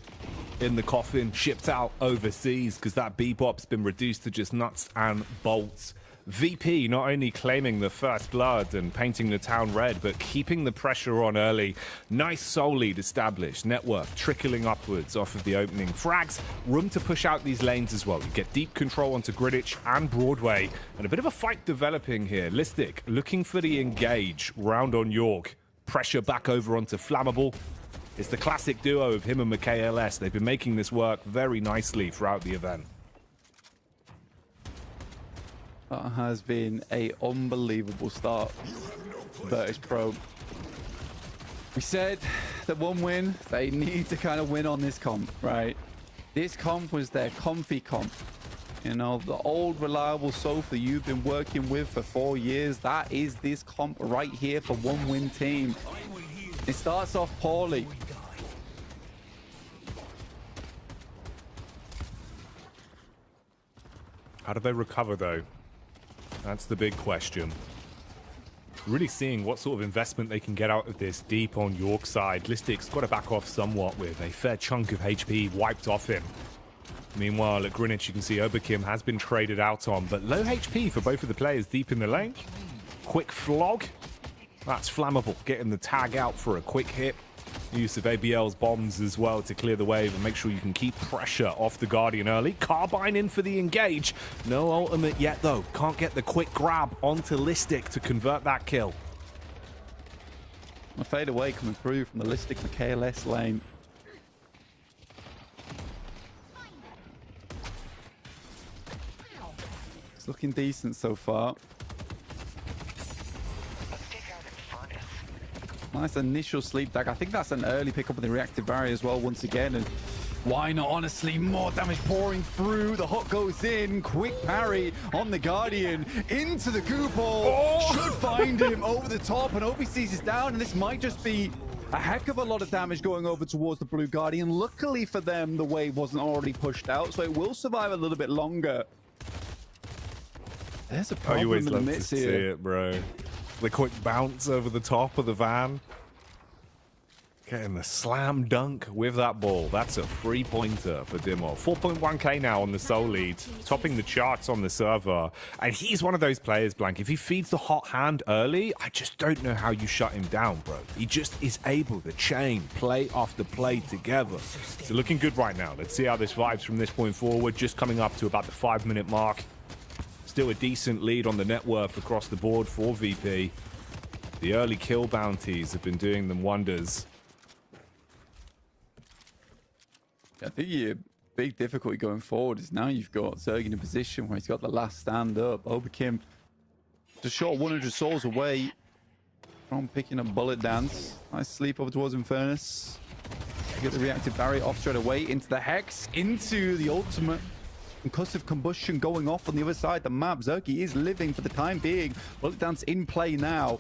In the coffin, shipped out overseas because that bebop's been reduced to just nuts and bolts. VP not only claiming the first blood and painting the town red, but keeping the pressure on early. Nice soul lead established. Net worth trickling upwards off of the opening frags. Room to push out these lanes as well. You get deep control onto Greenwich and Broadway. And a bit of a fight developing here. Listic looking for the engage. Round on York. Pressure back over onto Flammable. It's the classic duo of him and MKLS. They've been making this work very nicely throughout the event. That has been an unbelievable start. Virtus Pro. We said that One Win, they need to kind of win on this comp, right? This comp was their comfy comp. You know, the old reliable sofa you've been working with for 4 years, that is this comp right here for One Win team. It starts off poorly. How do they recover, though? That's the big question. Really seeing what sort of investment they can get out of this deep on York side. Listic's got to back off somewhat with a fair chunk of HP wiped off him. Meanwhile, at Greenwich, you can see Oberkim has been traded out on, but low HP for both of the players deep in the lane. Quick flog. That's Flammable, getting the tag out for a quick hit. Use of ABL's bombs as well to clear the wave and make sure you can keep pressure off the Guardian early. Carbine in for the engage. No ultimate yet, though. Can't get the quick grab onto Listic to convert that kill. A fade away coming through from the Listic MKLS lane. It's looking decent so far. Nice initial sleep tag. I think that's an early pickup of the reactive barrier as well once again. And why not? Honestly, more damage pouring through. The hook goes in. Quick parry on the Guardian. Into the goo ball. Oh! Should find him over the top. And OBCs is down. And this might just be a heck of a lot of damage going over towards the Blue Guardian. Luckily for them, the wave wasn't already pushed out. So it will survive a little bit longer. There's a problem in the midst here. See it, bro. The quick bounce over the top of the van. Getting the slam dunk with that ball. That's a 3-pointer for Dimov. 4.1k now on the sole lead, topping the charts on the server. And he's one of those players, Blank. If he feeds the hot hand early, I just don't know how you shut him down, bro. He just is able to chain play after play together. So looking good right now. Let's see how this vibes from this point forward. Just coming up to about the 5-minute mark. Still a decent lead on the net worth across the board for VP. The early kill bounties have been doing them wonders. I think your big difficulty going forward is now you've got Zerg in a position where he's got the last stand up. Oberkim just short 100 souls away from picking up Bullet Dance. Nice sleep over towards Infernus. You get the reactive barrier off straight away into the Hex, into the ultimate. Concussive combustion going off on the other side of the map. Zergy is living for the time being. Bullet Dance in play now.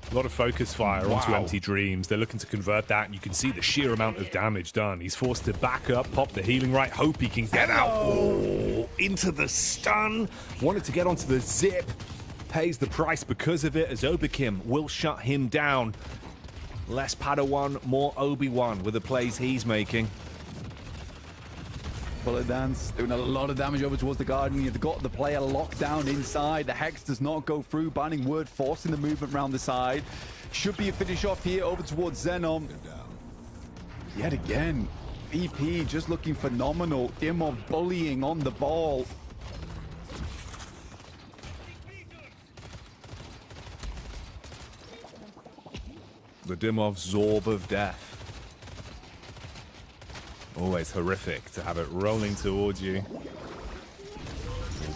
A lot of focus fire onto Empty Dreams. They're looking to convert that, and you can see the sheer amount of damage done. He's forced to back up, pop the healing right, hope he can get out. Oh, into the stun. Wanted to get onto the zip. Pays the price because of it, as Oberkim will shut him down. Less Padawan, more Obi-Wan with the plays he's making. Bullet Dance doing a lot of damage over towards the Guardian. You've got the player locked down inside. The Hex does not go through. Binding Word forcing the movement around the side. Should be a finish off here over towards Xenon. Yet again, VP just looking phenomenal. Dimov bullying on the ball. The Dimov Zorb of Death. Always horrific to have it rolling towards you.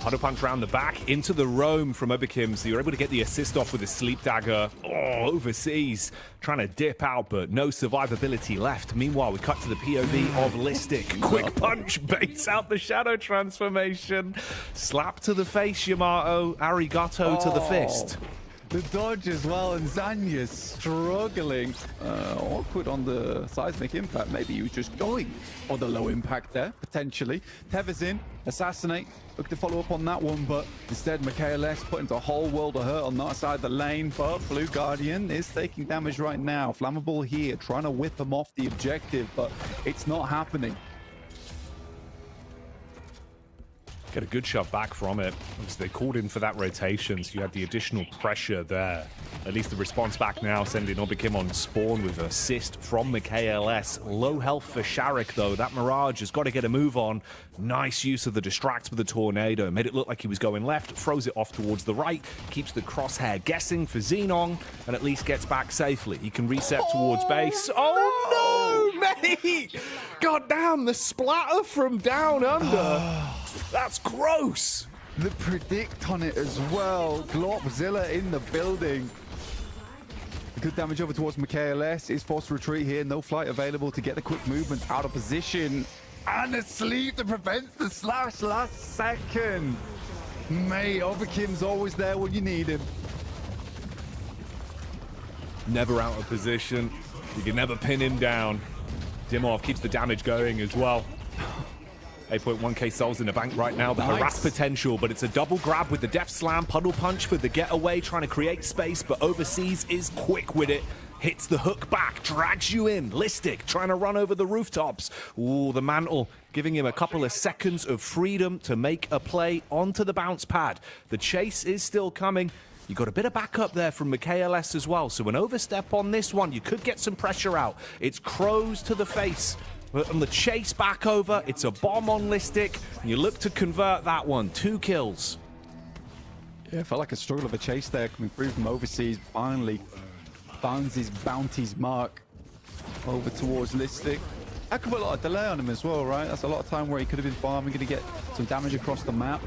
Puddle punch around the back into the roam from Oberkim, so you're able to get the assist off with a sleep dagger. Oh, overseas, trying to dip out, but no survivability left. Meanwhile, we cut to the POV of Listic. Quick punch baits out the shadow transformation. Slap to the face, Yamato. Arigato to the fist. The dodge as well, and Zanya's struggling. Awkward on the seismic impact. Maybe he was just going for the low impact there, potentially. Tevez in, assassinate. Look to follow up on that one, but instead, Michaelis put into a whole world of hurt on that side of the lane. But Blue Guardian is taking damage right now. Flammable here, trying to whip him off the objective, but it's not happening. Get a good shot back from it. They called in for that rotation, so you had the additional pressure there. At least the response back now, sending Oberkim on spawn with assist from Michaelis. Low health for Sharik, though. That Mirage has got to get a move on. Nice use of the distract with the tornado. Made it look like he was going left, throws it off towards the right, keeps the crosshair guessing for Xenon, and at least gets back safely. He can reset towards base. Oh no, mate! God damn, the splatter from down under. That's gross. The predict on it as well. Glopzilla in the building. Good damage over towards Michaelis. Is forced to retreat here. No flight available to get the quick movements out of position. And a sleep that prevents the slash last second. Mate, Oberkim's always there when you need him. Never out of position. You can never pin him down. Dimov keeps the damage going as well. 8.1k souls in the bank right now. The harass potential, but it's a double grab with the Death Slam. Puddle punch for the getaway, trying to create space, but overseas is quick with it. Hits the hook back, drags you in. Listic trying to run over the rooftops. Ooh, the mantle giving him a couple of seconds of freedom to make a play onto the bounce pad. The chase is still coming. You got a bit of backup there from Michaelis as well, so an overstep on this one, you could get some pressure out. It's crows to the face. But on the chase back over, it's a bomb on Listic, and you look to convert that one. 2 kills. Yeah, it felt like a struggle of a chase there coming through from overseas. Finally finds his bounties mark over towards Listic. That could put a lot of delay on him as well, right? That's a lot of time where he could have been farming, going to get some damage across the map.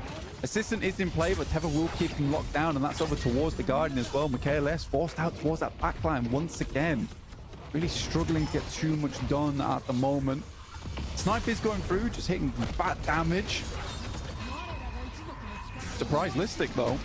Assistant is in play, but Teva will keep him locked down, and that's over towards the Guardian as well. Michaelis forced out towards that backline once again. Really struggling to get too much done at the moment. Sniper's going through, just hitting bad damage. Surprise Listic though.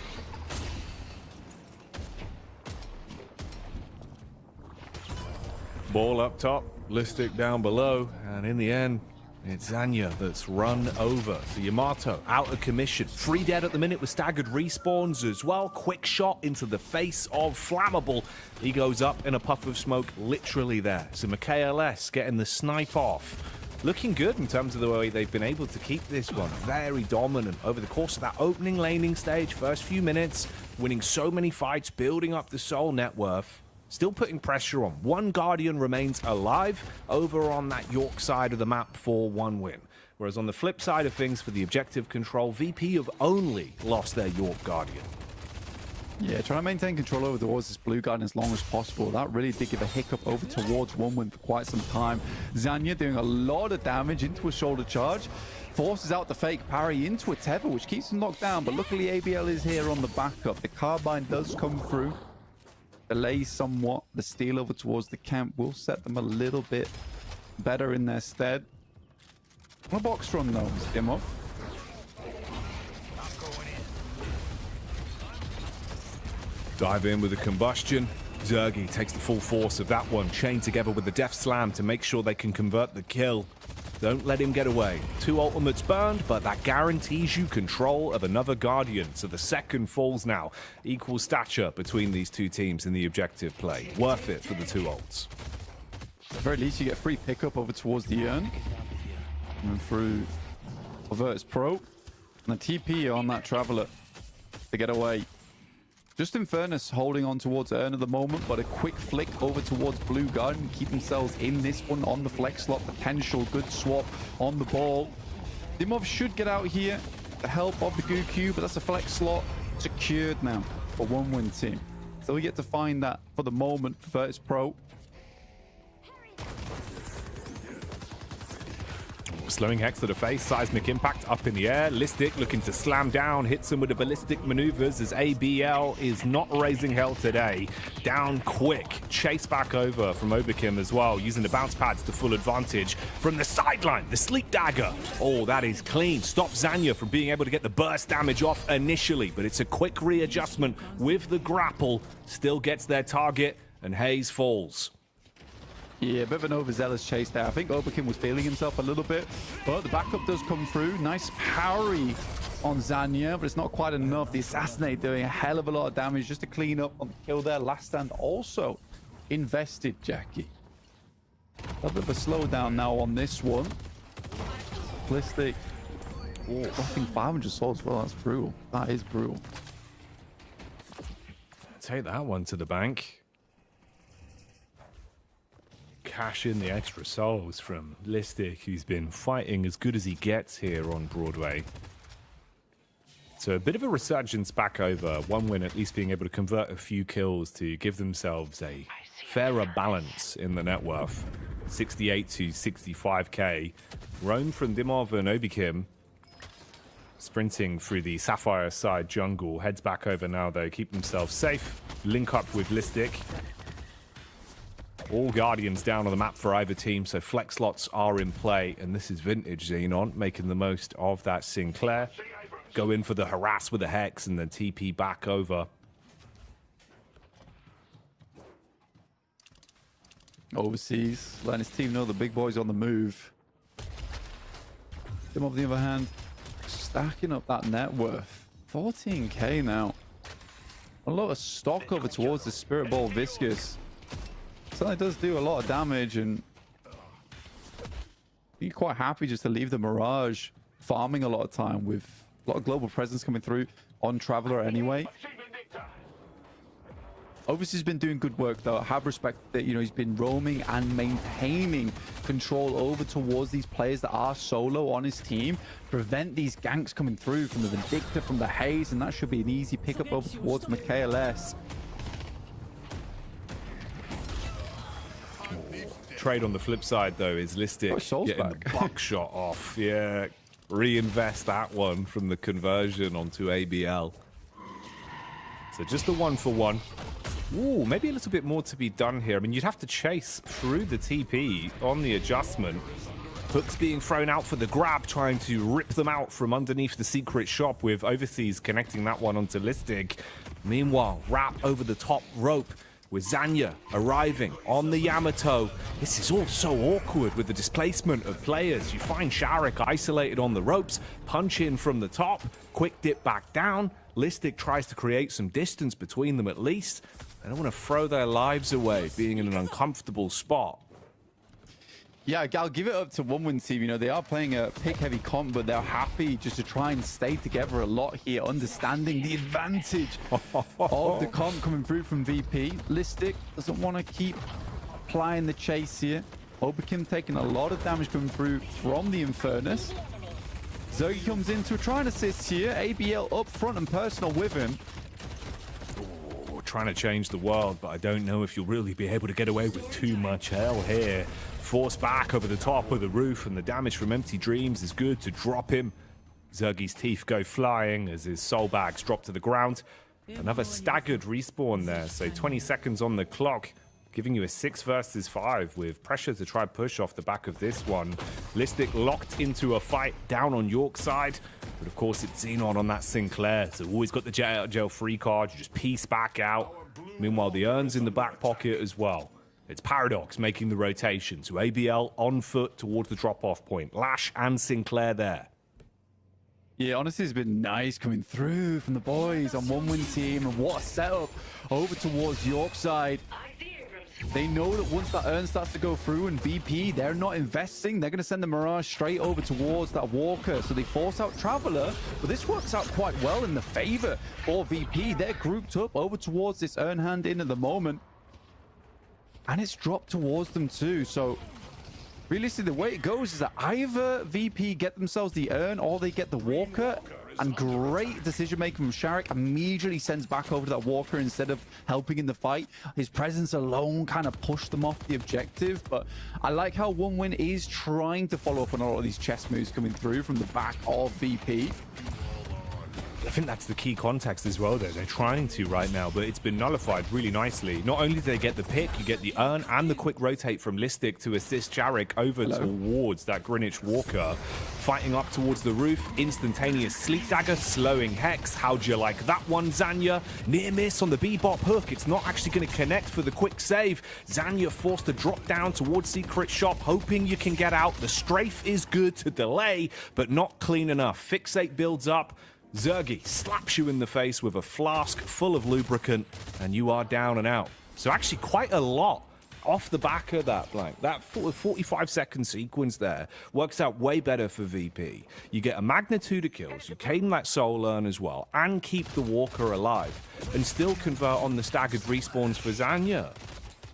Ball up top, Listic down below, and in the end, It's Zanya that's run over. So Yamato out of commission. 3 dead at the minute with staggered respawns as well. Quick shot into the face of Flammable. He goes up in a puff of smoke literally there. So MKLS getting the snipe off. Looking good in terms of the way they've been able to keep this one very dominant over the course of that opening laning stage. First few minutes, winning so many fights, building up the soul net worth. Still putting pressure on. 1 Guardian remains alive over on that York side of the map for 1 win. Whereas on the flip side of things for the objective control, VP have only lost their York Guardian. Yeah, trying to maintain control over towards this blue Guardian as long as possible. That really did give a hiccup over towards 1 win for quite some time. Zanya doing a lot of damage into a shoulder charge. Forces out the fake parry into a tether, which keeps him knocked down. But luckily ABL is here on the backup. The carbine does come through. Delays somewhat. The steal over towards the camp will set them a little bit better in their stead. On a box run though, Dimov. Dive in with a combustion. Zergi takes the full force of that one, chained together with the Death Slam to make sure they can convert the kill. Don't let him get away. 2 ultimates burned, but that guarantees you control of another Guardian. So the second falls now. Equal stature between these 2 teams in the objective play. Worth it for the 2 ults. At the very least, you get free pickup over towards the urn. And through Virtus Pro. And the TP on that Traveler to get away. Just Infernus holding on towards Urn at the moment, but a quick flick over towards Blue Guardian. Keep themselves in this one on the flex slot. Potential good swap on the ball. Dimov should get out here. The help of the Goku, but that's a flex slot secured now for 1 win team. So we get to find that for the moment for Virtus Pro. Slowing Hex to the face, seismic impact up in the air. Listic looking to slam down, hits him with the ballistic maneuvers as ABL is not raising hell today. Down quick, chase back over from Overkim as well, using the bounce pads to full advantage. From the sideline, the sleep dagger. Oh, that is clean. Stops Zanya from being able to get the burst damage off initially, but it's a quick readjustment with the grapple. Still gets their target, and Hayes falls. Yeah, a bit of an overzealous chase there. I think Overkim was feeling himself a little bit, but the backup does come through. Nice parry on Zanya, but it's not quite enough. The Assassinate doing a hell of a lot of damage just to clean up on the kill there. Last Stand also invested, Jackie. A bit of a slowdown now on this one. Ballistic. Oh, dropping 500 souls as well. That's brutal. That is brutal. Take that one to the bank. Cash in the extra souls from Listic, who's been fighting as good as he gets here on Broadway. So a bit of a resurgence back over. 1 win, at least being able to convert a few kills to give themselves a fairer balance in the net worth. 68 to 65k. Roam from Dimov and Obikim. Sprinting through the Sapphire side jungle. Heads back over now though, keep themselves safe. Link up with Listic. All Guardians down on the map for either team, so flex slots are in play, and this is vintage Xenon making the most of that Sinclair. Go in for the harass with the Hex and then TP back over. Overseas, letting his team know the big boy's on the move. Him on the other hand, stacking up that net worth. 14k now. A lot of stock over towards the Spirit Ball Viscous. Certainly does do a lot of damage, and be quite happy just to leave the Mirage farming a lot of time with a lot of global presence coming through on Traveler anyway. Obviously, he's been doing good work though. I have respect that, you know, he's been roaming and maintaining control over towards these players that are solo on his team. Prevent these ganks coming through from the Vindicta, from the Haze, and that should be an easy pickup over towards MKLS. Trade on the flip side though is Listic getting the buckshot off. Yeah, reinvest that one from the conversion onto ABL. So just the 1-for-1. Ooh, maybe a little bit more to be done here. I mean, you'd have to chase through the TP on the adjustment. Hooks being thrown out for the grab, trying to rip them out from underneath the secret shop with Overseas connecting that one onto Listic. Meanwhile, Wrap over the top rope with Zanya arriving on the Yamato. This is all so awkward with the displacement of players. You find Sharik isolated on the ropes, punch in from the top, quick dip back down. Listic tries to create some distance between them at least. They don't want to throw their lives away being in an uncomfortable spot. Yeah, I'll give it up to One Win team. You know, they are playing a pick-heavy comp, but they're happy just to try and stay together a lot here, understanding the advantage of the comp coming through from VP. Listic doesn't want to keep applying the chase here. Oberkim taking a lot of damage coming through from the Infernus. Zergy comes in to try and assist here. ABL up front and personal with him. Trying to change the world, but I don't know if you'll really be able to get away with too much hell here. Forced back over the top of the roof, and the damage from Empty Dreams is good to drop him. Zergy's teeth go flying as his soul bags drop to the ground. Another staggered respawn there, so 20 seconds on the clock, giving you a 6 versus 5 with pressure to try push off the back of this one. Listic locked into a fight down on York's side, but of course it's Xenon on that Sinclair, so always got the jail jail free card. You just piece back out. Meanwhile, the Urn's in the back pocket as well. It's Paradox making the rotation, so ABL on foot towards the drop-off point. Lash and Sinclair there. Yeah, honestly, it's been nice coming through from the boys on One Win team, and what a setup over towards York side. They know that once that Urn starts to go through and VP, they're not investing. They're going to send the Mirage straight over towards that Walker. So they force out Traveler, but this works out quite well in the favor for VP. They're grouped up over towards this Urn hand in at the moment. And it's dropped towards them too. So realistically, the way it goes is that either VP get themselves the Urn or they get the Walker. And great decision making from Sharik. Immediately sends back over to that Walker instead of helping in the fight. His presence alone kind of pushed them off the objective. But I like how One Win is trying to follow up on a lot of these chess moves coming through from the back of VP. I think that's the key context as well, though. They're trying to right now, but it's been nullified really nicely. Not only do they get the pick, you get the Urn and the quick rotate from Listic to assist Sharik over towards that Greenwich Walker. Fighting up towards the roof, instantaneous Sleep Dagger, slowing Hex. How'd you like that one, Zanya? Near miss on the Bebop hook. It's not actually going to connect for the quick save. Zanya forced to drop down towards Secret Shop, hoping you can get out. The strafe is good to delay, but not clean enough. Fixate builds up. Zergy slaps you in the face with a flask full of lubricant, and you are down and out. So actually quite a lot off the back of that blank. That 45-second sequence there works out way better for VP. You get a magnitude of kills, you claim that soul urn as well, and keep the Walker alive, and still convert on the staggered respawns for Zanya.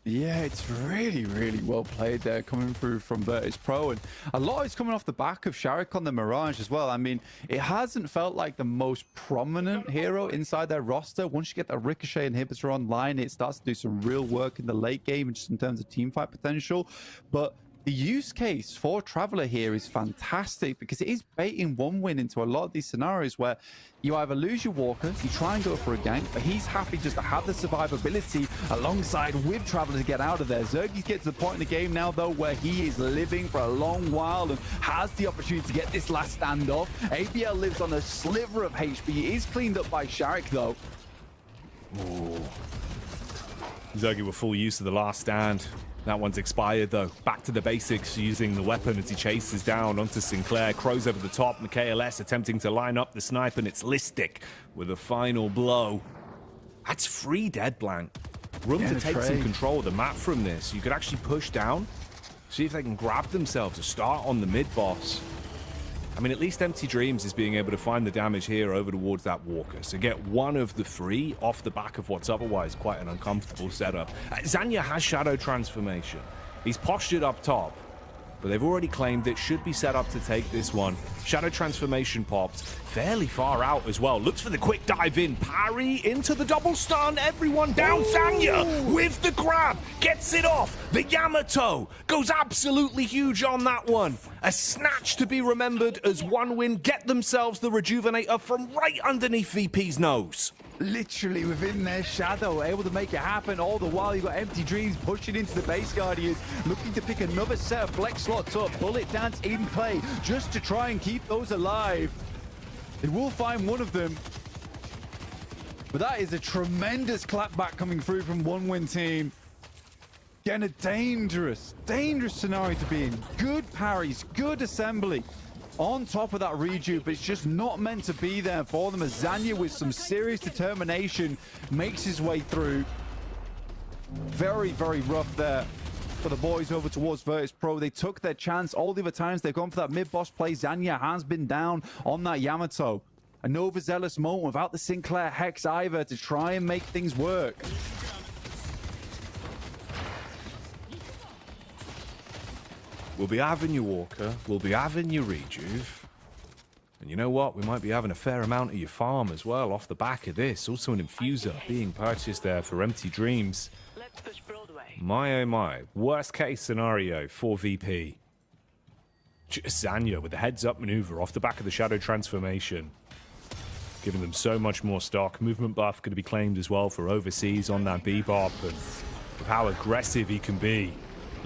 Yeah, it's really, really well played there coming through from Virtus Pro. And a lot is coming off the back of Sharik on the Mirage as well. I mean, it hasn't felt like the most prominent hero inside their roster. Once you get the Ricochet inhibitor online, it starts to do some real work in the late game, just in terms of teamfight potential. But the use case for Traveler here is fantastic because it is baiting One Win into a lot of these scenarios where you either lose your Walker, you try and go for a gank, but he's happy just to have the survivability alongside with Traveler to get out of there. Zergy gets to the point in the game now, though, where he is living for a long while and has the opportunity to get this last standoff. ABL lives on a sliver of HP. He is cleaned up by Sharik, though. Ooh. Zergy with full use of the last stand. That one's expired, though. Back to the basics, using the weapon as he chases down onto Sinclair. Crows over the top, and the KLS attempting to line up the snipe, and it's Listic with a final blow. That's free dead blank. Room to take some control of the map from this. You could actually push down, see if they can grab themselves a start on the mid-boss. I mean, at least Empty Dreams is being able to find the damage here over towards that Walker. So get one of the 3 off the back of what's otherwise quite an uncomfortable setup. Zanya has Shadow Transformation. He's postured up top, but they've already claimed it should be set up to take this one. Shadow Transformation popped fairly far out as well. Looks for the quick dive in. Parry into the double stun. Everyone down. Zanya with the grab. Gets it off. The Yamato goes absolutely huge on that one. A snatch to be remembered as One Win get themselves the Rejuvenator from right underneath VP's nose. Literally within their shadow, able to make it happen. All the while, you've got Empty Dreams pushing into the base Guardians, looking to pick another set of flex slots up. Bullet Dance in play, just to try and keep those alive. They will find one of them. But that is a tremendous clapback coming through from One Win Team. Again, a dangerous scenario to be in. Good parries, good assembly. On top of that rejuve, but it's just not meant to be there for them, as Zanya with some serious determination makes his way through. Very, very rough there for the boys over towards Virtus Pro. They took their chance. All the other times they've gone for that mid-boss play. Zanya has been down on that Yamato. An overzealous moment without the Sinclair Hex either to try and make things work. We'll be having your Walker, we'll be having your Rejuve. And you know what? We might be having a fair amount of your farm as well off the back of this. Also an Infuser being purchased there for Empty Dreams. Let's push Broadway. My oh my. Worst case scenario for VP. Just Zanya with the heads-up maneuver off the back of the Shadow Transformation. Giving them so much more stock. Movement buff going to be claimed as well for overseas on that Bebop. And with how aggressive he can be.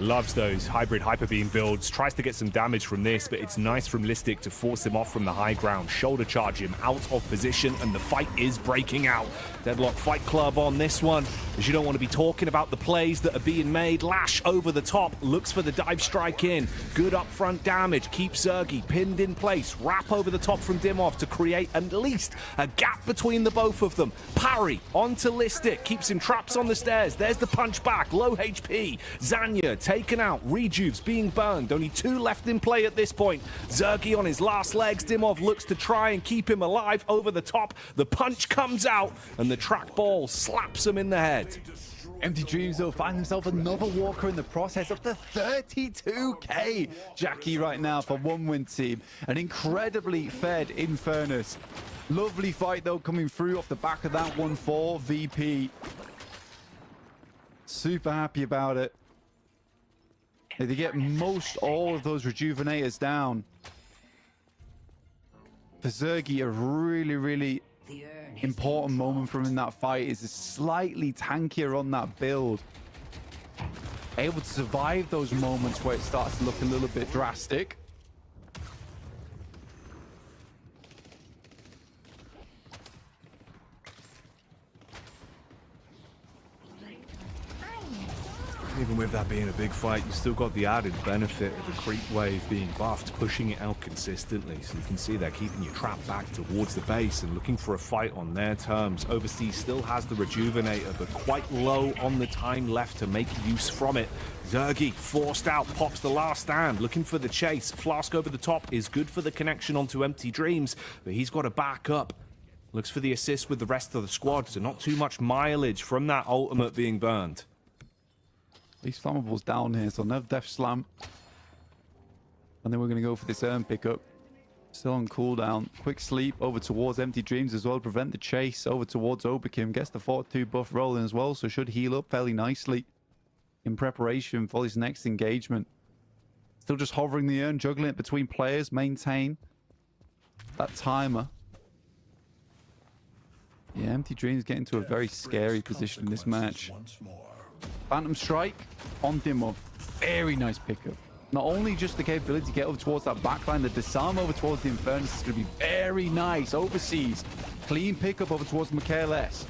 Loves those hybrid hyper beam builds, tries to get some damage from this, but it's nice from Listic to force him off from the high ground, shoulder charge him out of position, and the fight is breaking out. Deadlock Fight Club on this one, as you don't want to be talking about the plays that are being made. Lash over the top, looks for the dive strike in, good upfront damage, keeps Zergy pinned in place, wrap over the top from Dimov to create at least a gap between the both of them. Parry onto Listic, keeps him traps on the stairs, there's the punch back, low HP, Zanya taken out, Rejuve's being burned, only 2 left in play at this point. Zergy on his last legs, Dimov looks to try and keep him alive over the top, the punch comes out, and the trackball slaps him in the head. Empty Dreams will find himself another Walker in the process, up to 32k. Jackie right now for One Win Team. An incredibly fed Infernus. Lovely fight though coming through off the back of that one for VP. Super happy about it. They get most all of those rejuvenators down. For Zergy, a really important moment from in that fight is slightly tankier on that build. Able to survive those moments where it starts to look a little bit drastic. Even with that being a big fight, you still got the added benefit of the creep wave being buffed, pushing it out consistently. So you can see they're keeping you trapped back towards the base and looking for a fight on their terms. Overseas still has the Rejuvenator, but quite low on the time left to make use from it. Zergy forced out, pops the last stand, looking for the chase. Flask over the top is good for the connection onto Empty Dreams, but he's got to back up. Looks for the assist with the rest of the squad, so not too much mileage from that ultimate being burned. These flammables down here, so no Death Slam. And then we're going to go for this urn pickup. Still on cooldown. Quick sleep over towards Empty Dreams as well. Prevent the chase over towards Oberkim. Gets the 4-2 buff rolling as well, so should heal up fairly nicely in preparation for this next engagement. Still just hovering the urn, juggling it between players. Maintain that timer. Yeah, Empty Dreams get into a very scary position in this match. Phantom Strike on Dimov. Very nice pickup. Not only just the capability to get over towards that backline, the disarm over towards the Infernus is going to be very nice. Overseas. Clean pickup over towards Mikhail S.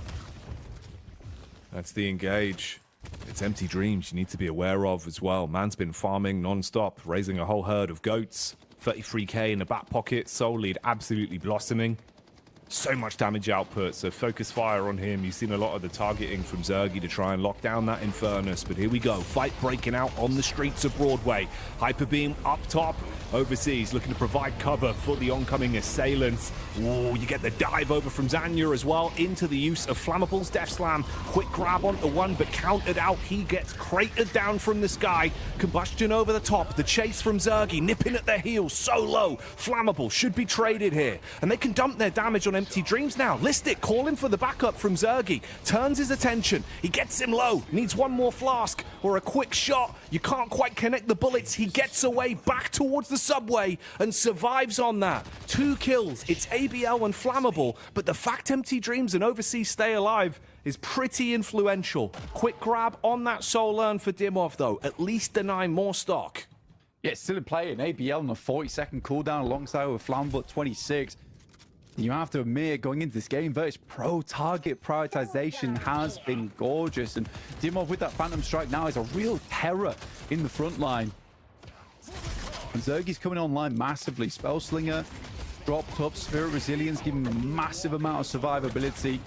That's the engage. It's Empty Dreams you need to be aware of as well. Man's been farming non-stop, raising a whole herd of goats. 33k in the back pocket. Soul Lead absolutely blossoming. So much damage output, so focus fire on him. You've seen a lot of the targeting from Zergy to try and lock down that Infernus, but here we go. Fight breaking out on the streets of Broadway. Hyper Beam up top. Overseas looking to provide cover for the oncoming assailants. Ooh, you get the dive over from Zanya as well into the use of Flammables. Death Slam, quick grab onto one, but countered out. He gets cratered down from the sky. Combustion over the top. The chase from Zergy, nipping at their heels so low. Flammable should be traded here, and they can dump their damage on Empty Dreams now. Listic calling for the backup from Zergy. Turns his attention. He gets him low. Needs one more flask or a quick shot. You can't quite connect the bullets. He gets away back towards the subway and survives on that. 2 kills. It's ABL and Flammable, but the fact Empty Dreams and Overseas stay alive is pretty influential. Quick grab on that Soul Urn for Dimov though. At least deny more stock. Yeah, still in play in ABL on a 40-second cooldown alongside with Flammable at 26. You have to admit, going into this game, Virtus Pro target prioritization has been gorgeous. And Dimov with that Phantom Strike now is a real terror in the front line. And Zergi's coming online massively. Spellslinger dropped up. Spirit Resilience giving him a massive amount of survivability.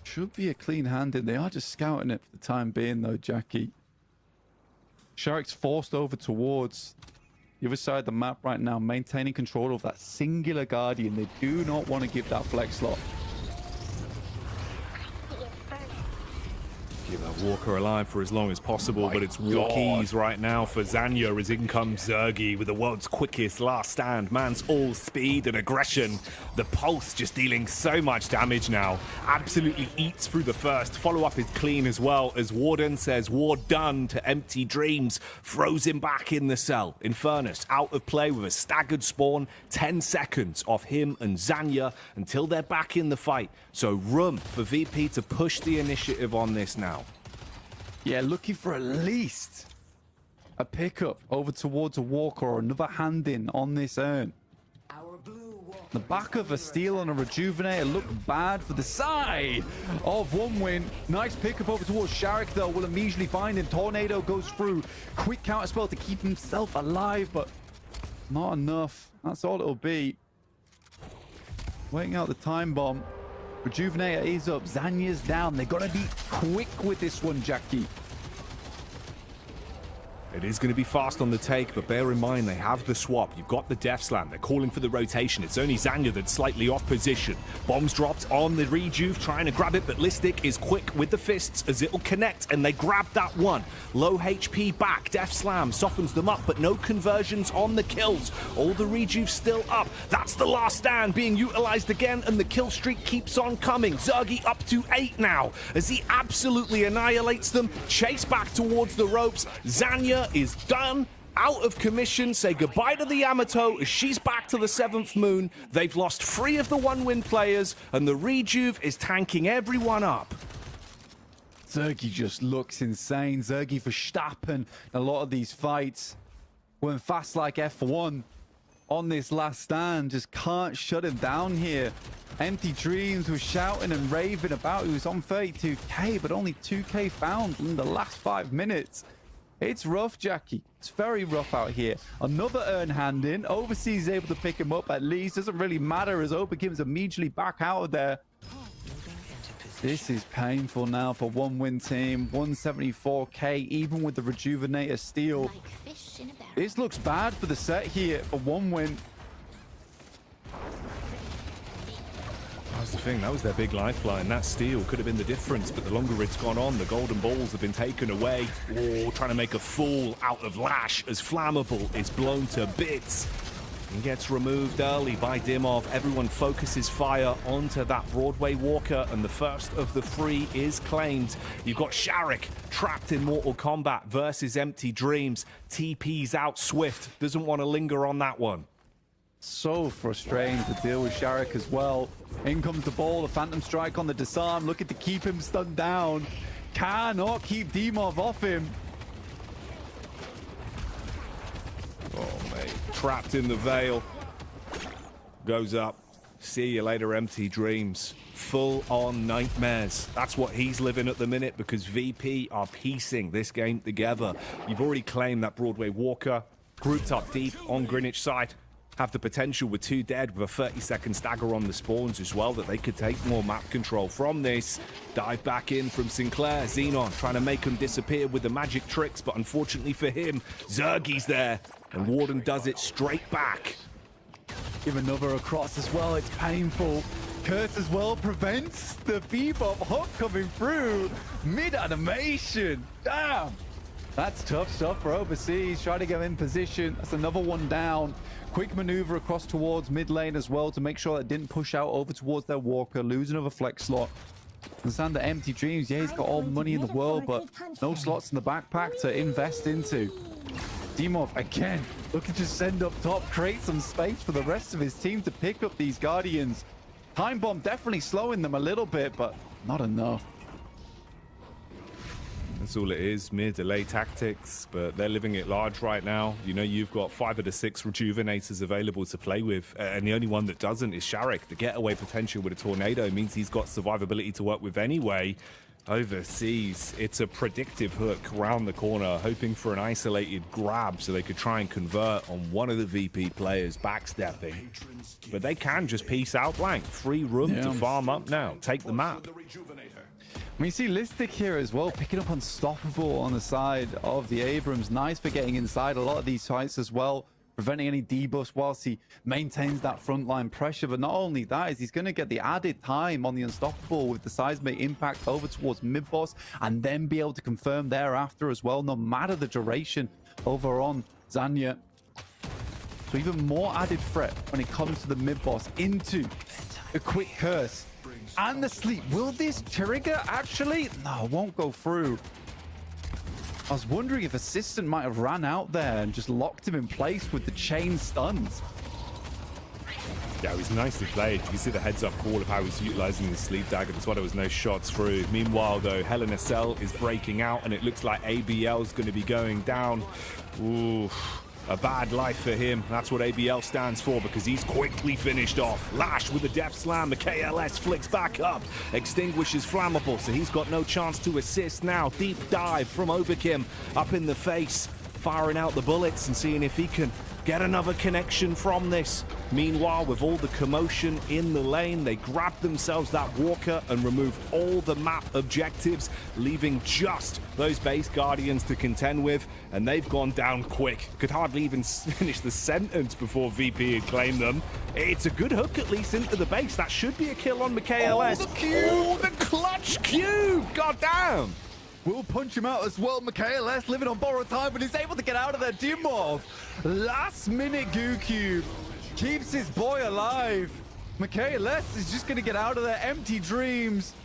Should be a clean handed. They are just scouting it for the time being, though, Jackie. Sharik's forced over towards the other side of the map right now, maintaining control of that singular Guardian. They do not want to give that flex slot. Keep that Walker alive for as long as possible, but it's war keys right now for Zanya as in comes Zergi with the world's quickest last stand. Man's all speed and aggression. The Pulse just dealing so much damage now. Absolutely eats through the first. Follow-up is clean as well as Warden says war done to Empty Dreams. Throws him back in the cell. Infernus out of play with a staggered spawn. 10 seconds off him and Zanya until they're back in the fight. So room for VP to push the initiative on this now. Yeah, looking for at least a pickup over towards a Walker or another hand in on this urn. The back of a steal on a Rejuvenator looked bad for the side of one win. Nice pickup over towards Sharik, though. Will immediately find him. Tornado goes through. Quick counter spell to keep himself alive, but not enough. That's all it'll be. Waiting out the time bomb. Rejuvenator is up. Zanya's down. They're going to be quick with this one, Jackie. It is going to be fast on the take, but bear in mind they have the swap. You've got the Death Slam. They're calling for the rotation. It's only Zanya that's slightly off position. Bombs dropped on the Rejuve, trying to grab it, but Listic is quick with the fists as it'll connect, and they grab that one. Low HP back. Death Slam softens them up, but no conversions on the kills. All the Rejuve still up. That's the last stand being utilized again, and the kill streak keeps on coming. Zergi up to 8 now as he absolutely annihilates them. Chase back towards the ropes. Zanya is done, out of commission. Say goodbye to the Yamato as she's back to the 7th moon. They've lost 3 of the 1-win players, and the Rejuve is tanking everyone up. Zergi just looks insane. Zergi Verstappen, a lot of these fights went fast like F1 on this last stand. Just can't shut him down here. Empty Dreams was shouting and raving about he was on 32k, but only 2k found in the last 5 minutes. It's rough, Jackie. It's very rough out here. Another urn hand in. Overseas is able to pick him up at least. Doesn't really matter as Obakim's immediately back out of there. This is painful now for 1-win team. 174k, even with the Rejuvenator steal. This looks bad for the set here for 1-win. That's the thing, that was their big lifeline. That steal could have been the difference, but the longer it's gone on, the golden balls have been taken away. Oh, trying to make a fool out of Lash as Flammable is blown to bits. And gets removed early by Dimov. Everyone focuses fire onto that Broadway Walker, and the first of the 3 is claimed. You've got Sharik trapped in Mortal Kombat versus Empty Dreams. TP's out swift. Doesn't want to linger on that one. So frustrating to deal with Sharik as well. In comes the ball, a Phantom Strike on the disarm, looking to keep him stunned down. Cannot keep Dimov off him. Oh, mate. Trapped in the veil. Goes up. See you later, Empty Dreams. Full on nightmares. That's what he's living at the minute because VP are piecing this game together. You've already claimed that Broadway Walker. Grouped up deep on Greenwich side. Have the potential with 2 dead with a 30-second stagger on the spawns as well that they could take more map control from this. Dive back in from Sinclair. Xenon trying to make him disappear with the magic tricks, but unfortunately for him, Zergi's there, and Warden does it straight back. Give another across as well. It's painful. Curse as well prevents the bebop hook coming through. Mid-animation. Damn. That's tough stuff for overseas. Trying to get in position. That's another one down. Quick maneuver across towards mid lane as well to make sure that didn't push out over towards their Walker. Lose another flex slot. Understand the Empty Dreams. Yeah, he's got all the money in the world, but no slots in the backpack to invest into. Dimov again looking to send up top, create some space for the rest of his team to pick up these Guardians. Time bomb definitely slowing them a little bit, but not enough. That's all it is, mere delay tactics, but they're living it large right now. You know, you've got 5 of the 6 rejuvenators available to play with, and the only one that doesn't is Sharek. The getaway potential with a tornado means he's got survivability to work with anyway. Overseas, it's a predictive hook round the corner, hoping for an isolated grab so they could try and convert on one of the VP players backstepping. But they can just peace out blank. Free room to farm up now. Take the map. We see Listic here as well, picking up Unstoppable on the side of the Abrams. Nice for getting inside a lot of these fights as well, preventing any debuffs whilst he maintains that frontline pressure. But not only that, is he's going to get the added time on the Unstoppable with the seismic impact over towards mid-boss, and then be able to confirm thereafter as well, no matter the duration over on Zanya. So even more added threat when it comes to the mid-boss into a quick curse. And the sleep. Will this trigger actually? No, it won't go through. I was wondering if Assistant might have ran out there and just locked him in place with the chain stuns. Yeah, it was nicely played. You can see the heads-up call of how he's utilizing the sleep dagger. That's why there was no shots through. Meanwhile, though, Hell in a Cell is breaking out, and it looks like ABL is going to be going down. Ooh. A bad life for him. That's what ABL stands for, because he's quickly finished off. Lash with the death slam. The KLS flicks back up. Extinguishes flammable, so he's got no chance to assist now. Deep dive from Overkim up in the face. Firing out the bullets and seeing if he can get another connection from this. Meanwhile, with all the commotion in the lane, they grab themselves that walker and remove all the map objectives, leaving just those base guardians to contend with, and they've gone down quick. Could hardly even finish the sentence before VP had claimed them. It's a good hook, at least, into the base. That should be a kill on MKLS. Oh, the cube! Oh, the clutch cube! God damn! We'll punch him out as well. MKLS living on borrowed time, but he's able to get out of there. Dimov, last minute goo cube, keeps his boy alive. MKLS is just going to get out of there. Empty dreams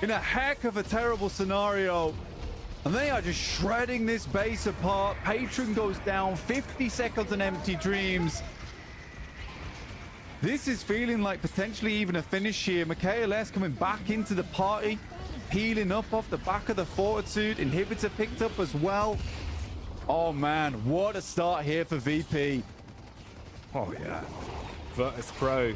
in a heck of a terrible scenario. And they are just shredding this base apart. Patron goes down, 50 seconds on Empty Dreams. This is feeling like potentially even a finish here. MKLS coming back into the party. Peeling up off the back of the Fortitude. Inhibitor picked up as well. Oh man, what a start here for VP. Oh yeah. Virtus Pro.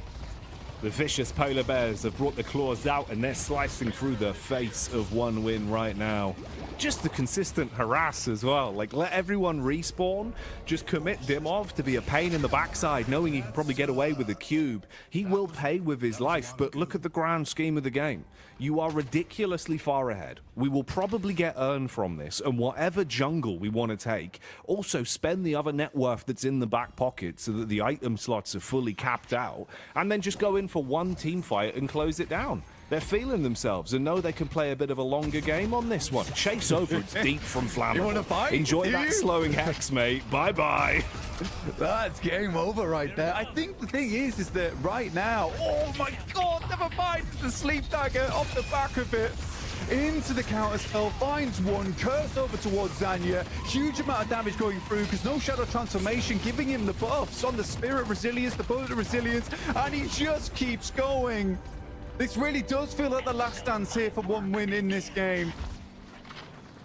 The vicious polar bears have brought the claws out, and they're slicing through the face of one win right now. Just the consistent harass as well. Like, let everyone respawn. Just commit Dimov to be a pain in the backside, knowing he can probably get away with the cube. He will pay with his life, but look at the grand scheme of the game. You are ridiculously far ahead. We will probably get earned from this, and whatever jungle we want to take, also spend the other net worth that's in the back pocket so that the item slots are fully capped out, and then just go in for one team fight and close it down. They're feeling themselves and know they can play a bit of a longer game on this one. Chase over, it's deep from Flammable. You want to fight? Enjoy that slowing hex, mate. Bye-bye. That's game over right there. I think the thing is that right now, oh my god, never mind, the sleep dagger off the back of it. Into the counter spell, finds one, curse over towards Zanya. Huge amount of damage going through because no shadow transformation, giving him the buffs on the spirit resilience, the bullet resilience, and he just keeps going. This really does feel like the last dance here for one win in this game.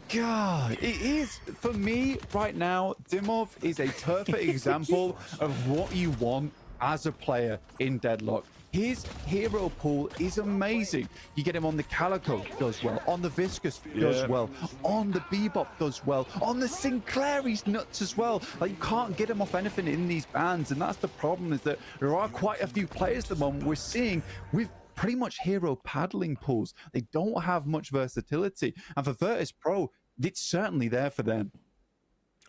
God, it is, for me right now, Dimov is a perfect example of what you want as a player in Deadlock. His hero pool is amazing. You get him on the Calico, does well. On the Viscous, does well. On the Bebop, does well. On the Sinclair, he's nuts as well. Like, you can't get him off anything in these bands, and that's the problem, is that there are quite a few players at the moment we're seeing with pretty much hero paddling pools. They don't have much versatility, and for Virtus Pro, it's certainly there for them.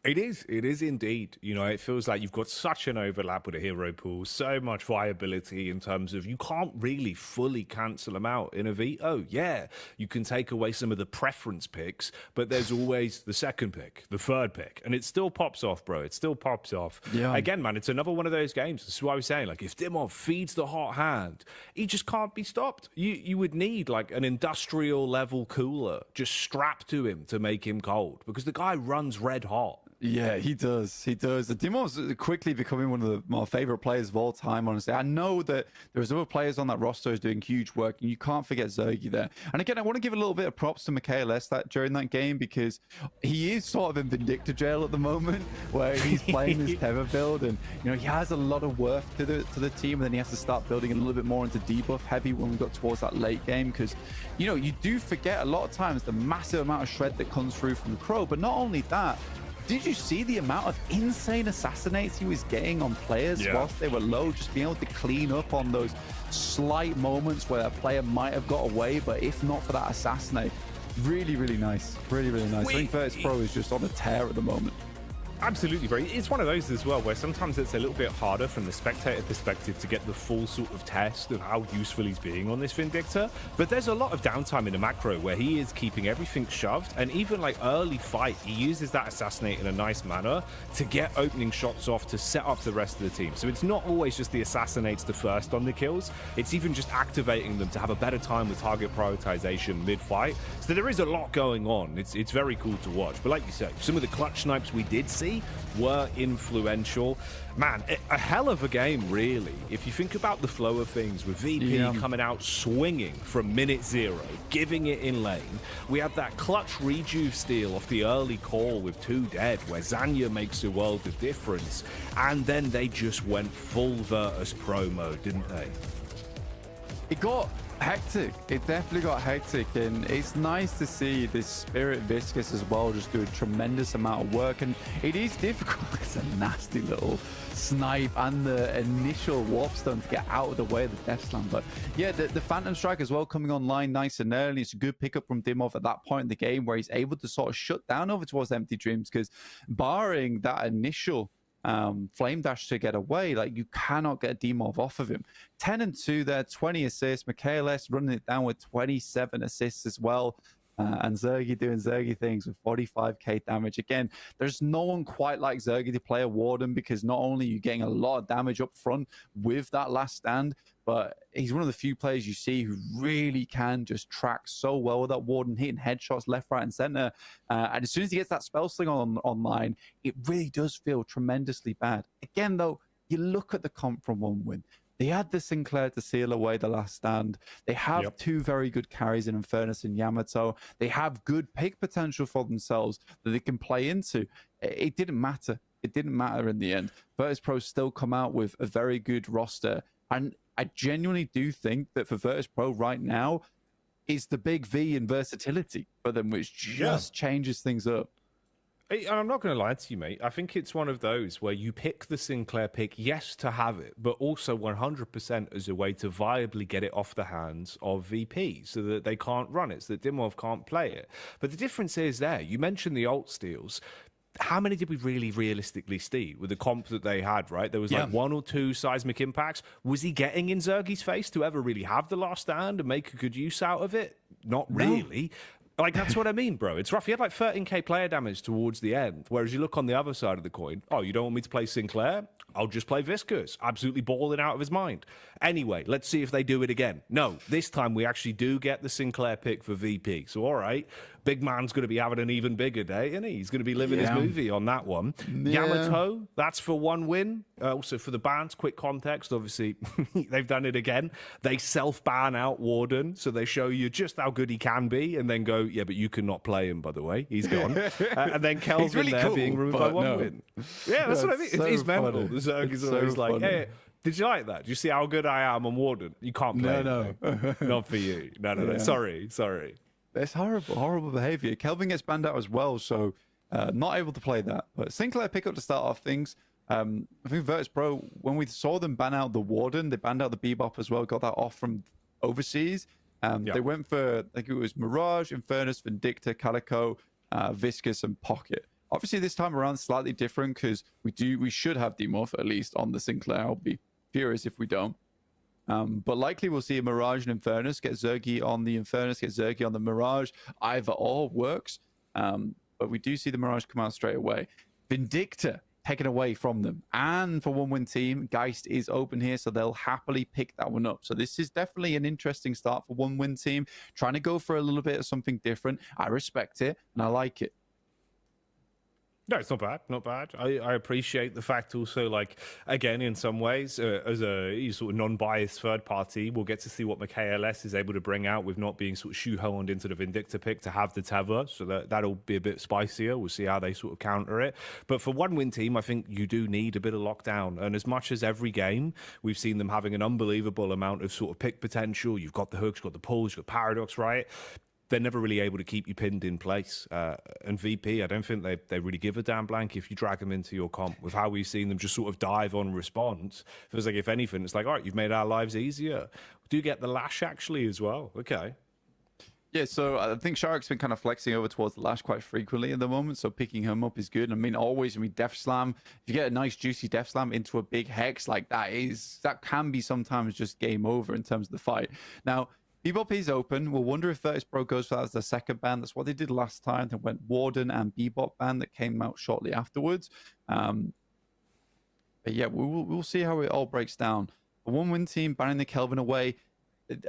It is indeed. You know, it feels like you've got such an overlap with a hero pool, so much viability in terms of you can't really fully cancel them out in a veto. Yeah, you can take away some of the preference picks, but there's always the second pick, the third pick, and it still pops off, bro. It still pops off. Yeah. Again, man, it's another one of those games. That's what I was saying. Like, if Dimov feeds the hot hand, he just can't be stopped. You would need like an industrial level cooler just strapped to him to make him cold, because the guy runs red hot. Yeah, he does. He does. Dimov's quickly becoming one of my favorite players of all time, honestly. I know that there's other players on that roster who's doing huge work, and you can't forget Zergy there. And again, I want to give a little bit of props to Michaelis that during that game, because he is sort of in Vindicta jail at the moment, where he's playing this Tether build, and he has a lot of worth to the team, and then he has to start building a little bit more into debuff heavy when we got towards that late game, because you do forget a lot of times the massive amount of shred that comes through from the Crow. But not only that, did you see the amount of insane assassinates he was getting on players whilst they were low? Just being able to clean up on those slight moments where a player might have got away, but if not for that assassinate, really, really nice. Really, really nice. I think Virtus Pro is just on a tear at the moment. Absolutely, bro. It's one of those as well where sometimes it's a little bit harder from the spectator perspective to get the full sort of test of how useful he's being on this Vindicta. But there's a lot of downtime in the macro where he is keeping everything shoved, and even like early fight, he uses that assassinate in a nice manner to get opening shots off to set up the rest of the team. So it's not always just the assassinates the first on the kills. It's even just activating them to have a better time with target prioritization mid-fight. So there is a lot going on. It's very cool to watch. But like you said, some of the clutch snipes we did see were influential. Man, a hell of a game, really. If you think about the flow of things, with VP coming out swinging from minute 0, giving it in lane. We had that clutch rejuve steal off the early call with 2 dead, where Zanya makes a world of difference. And then they just went full Virtus Pro mode, didn't they? It got hectic. It definitely got hectic, and it's nice to see this Spirit Viscous as well just do a tremendous amount of work. And it is difficult. It's a nasty little snipe and the initial warp stone to get out of the way of the Death Slam. But yeah, the Phantom Strike as well coming online nice and early. It's a good pickup from Dimov at that point in the game where he's able to sort of shut down over towards Empty Dreams, because barring that initial flame dash to get away, like, you cannot get a demorph off of him. 10 and 2 there, 20 assists. Michaelis running it down with 27 assists as well. And Zergy doing Zergy things with 45k damage. Again, there's no one quite like Zergy to play a Warden, because not only are you getting a lot of damage up front with that last stand, but he's one of the few players you see who really can just track so well with that Warden, hitting headshots left, right, and center. And as soon as he gets that spell sling online, it really does feel tremendously bad. Again, though, you look at the comp from One Win. They had the Sinclair to seal away the last stand. They have 2 very good carries in Infernus and Yamato. They have good pick potential for themselves that they can play into. It didn't matter. It didn't matter in the end. Virtus Pro still come out with a very good roster. And I genuinely do think that for Virtus Pro right now is the big V in versatility for them, which just changes things up. And I'm not going to lie to you, mate. I think it's one of those where you pick the Sinclair pick, yes, to have it, but also 100% as a way to viably get it off the hands of VP so that they can't run it, so that Dimov can't play it. But the difference is there. You mentioned the ult steals. How many did we really realistically see with the comp that they had, right? There was like 1 or 2 seismic impacts. Was he getting in Zergy's face to ever really have the last stand and make a good use out of it? Not really. Like, that's what I mean, bro. It's rough. He had like 13k player damage towards the end. Whereas you look on the other side of the coin, oh, you don't want me to play Sinclair? I'll just play Viscous. Absolutely balling out of his mind. Anyway, let's see if they do it again. No, this time we actually do get the Sinclair pick for VP. So, all right, big man's going to be having an even bigger day, isn't he? He's going to be living his movie on that one. Yamato, that's for 1 win. Also for the bans, quick context, obviously, they've done it again. They self-ban out Warden, so they show you just how good he can be, and then go, yeah, but you cannot play him, by the way. He's gone. And then Kelvin really there being removed by 1 win. Yeah, that's what I mean. It's mental. The Zerg is always so like, hey, did you like that? Do you see how good I am on Warden? You can't play him. Not for you. No. Sorry. It's horrible behavior. Kelvin gets banned out as well, so not able to play that. But Sinclair pick up to start off things. I think Virtus Pro, when we saw them ban out the Warden, they banned out the Bebop as well, got that off from overseas. They went for, I think it was Mirage, Infernus, Vindicta, Calico, Viscous, and Pocket. Obviously, this time around, slightly different because we should have Demorph at least on the Sinclair. I'll be furious if we don't. But likely we'll see a Mirage and Infernus, get Zergy on the Infernus, get Zergy on the Mirage. Either or works. But we do see the Mirage come out straight away. Vindicta taken away from them. And for 1 win team, Geist is open here, so they'll happily pick that one up. So this is definitely an interesting start for 1 win team. Trying to go for a little bit of something different. I respect it, and I like it. No, it's not bad. Not bad. I appreciate the fact also, like, again, in some ways, as a sort of non-biased third party, we'll get to see what MKLS is able to bring out with not being sort of shoehorned into the Vindicta pick to have the tether. So that'll be a bit spicier. We'll see how they sort of counter it. But for one win team, I think you do need a bit of lockdown. And as much as every game, we've seen them having an unbelievable amount of sort of pick potential. You've got the hooks, you've got the pulls, you've got Paradox, right? They're never really able to keep you pinned in place. And VP, I don't think they really give a damn blank if you drag them into your comp. With how we've seen them just sort of dive on response, feels like if anything, it's like, all right, you've made our lives easier. We do get the lash actually as well. Okay. Yeah, so I think Shark's been kind of flexing over towards the lash quite frequently at the moment, so picking him up is good. I mean, Death Slam, if you get a nice juicy Death Slam into a big hex like that can be sometimes just game over in terms of the fight. Now, Bebop is open. We'll wonder if Virtus Pro goes for that as their second ban. That's what they did last time. They went Warden and Bebop ban that came out shortly afterwards. But yeah, we'll see how it all breaks down. A one-win team banning the Kelvin away.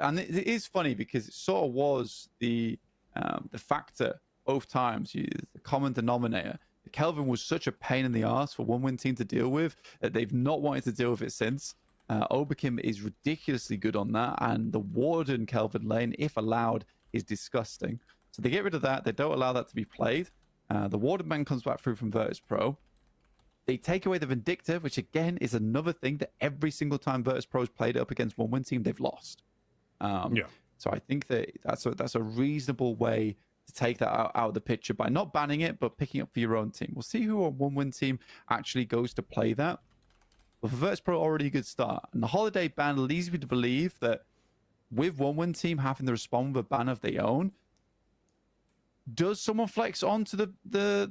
And it is funny because it sort of was the factor both times, the common denominator. The Kelvin was such a pain in the ass for one-win team to deal with that they've not wanted to deal with it since. Oberkim is ridiculously good on that, and the Warden Kelvin lane, if allowed, is disgusting. So they get rid of that. They don't allow that to be played. The Warden ban comes back through from Virtus Pro. They take away the Vindicta, which again is another thing that every single time Virtus Pro has played it up against one-win team, they've lost. So I think that's a reasonable way to take that out of the picture by not banning it, but picking up for your own team. We'll see who on one-win team actually goes to play that. But for Virtus Pro, already a good start. And the holiday ban leads me to believe that with one-win team having to respond with a ban of their own, does someone flex onto the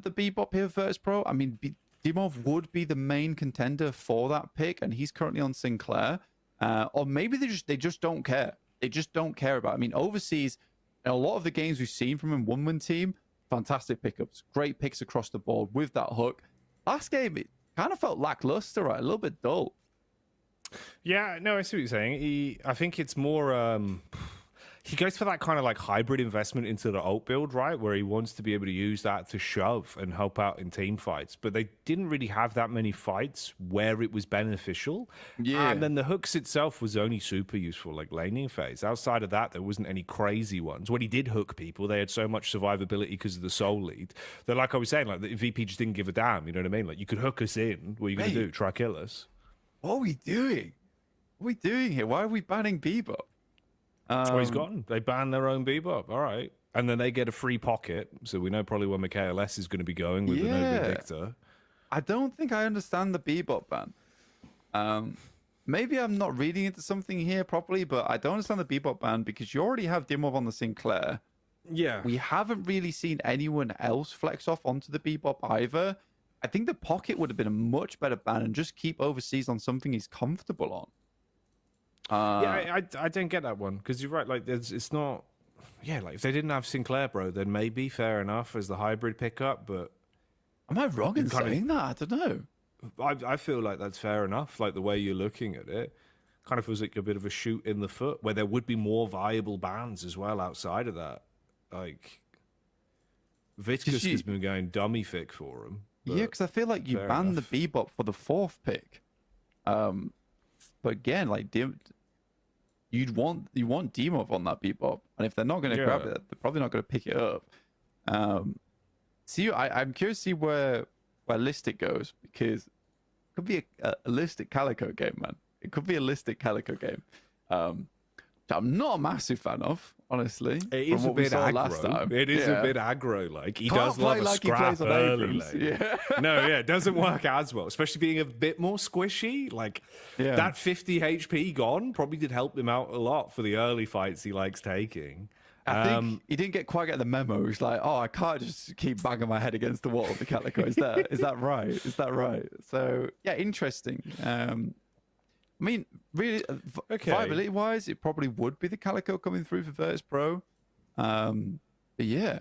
Bebop here, Virtus Pro? I mean, Dimov would be the main contender for that pick, and he's currently on Sinclair. Or maybe they just don't care. They just don't care about it. I mean, overseas, in a lot of the games we've seen from him, one-win team, fantastic pickups, great picks across the board with that hook. Last game, it kind of felt lackluster, right? A little bit dull. Yeah, no, I see what you're saying. I think it's more... he goes for that kind of like hybrid investment into the ult build, right? Where he wants to be able to use that to shove and help out in team fights. But they didn't really have that many fights where it was beneficial. Yeah. And then the hooks itself was only super useful, like laning phase. Outside of that, there wasn't any crazy ones. When he did hook people, they had so much survivability because of the soul lead. That, like I was saying, like the VP just didn't give a damn. You know what I mean? Like you could hook us in. What are you going to do? Try kill us? What are we doing? What are we doing here? Why are we banning Bebop? Oh, he's gone. They ban their own Bebop. All right. And then they get a free pocket. So we know probably where MKLS is going to be going with the no Vindicta. I don't think I understand the Bebop ban. Maybe I'm not reading into something here properly, but I don't understand the Bebop ban because you already have Dimov on the Sinclair. Yeah. We haven't really seen anyone else flex off onto the Bebop either. I think the pocket would have been a much better ban and just keep overseas on something he's comfortable on. I don't get that one because you're right. Like, it's not. Yeah, like if they didn't have Sinclair, bro, then maybe fair enough as the hybrid pickup. But am I wrong in saying that? I don't know. I feel like that's fair enough. Like the way you're looking at it, kind of feels like a bit of a shoot in the foot, where there would be more viable bans as well outside of that. Like Vitkus has been going dummy fick for him. Yeah, because I feel like you banned the Bebop for the fourth pick. But again, like you want Dimov on that Bebop, and if they're not going to grab it, they're probably not going to pick it up. I'm curious to see where Listic goes, because it could be a Listic Calico game, man. It could be a Listic Calico game. I'm not a massive fan of, honestly. It is a bit aggro. It is a bit aggro. Like he does love a scrap early lane. Yeah. It doesn't work as well, especially being a bit more squishy. Like that 50 HP gone probably did help him out a lot for the early fights he likes taking. I think he didn't quite get the memo. He's like, oh, I can't just keep banging my head against the wall of the Calico. Is that right? Is that right? So yeah, interesting. I mean, really, viability-wise, it probably would be the Calico coming through for Virtus Pro. But yeah.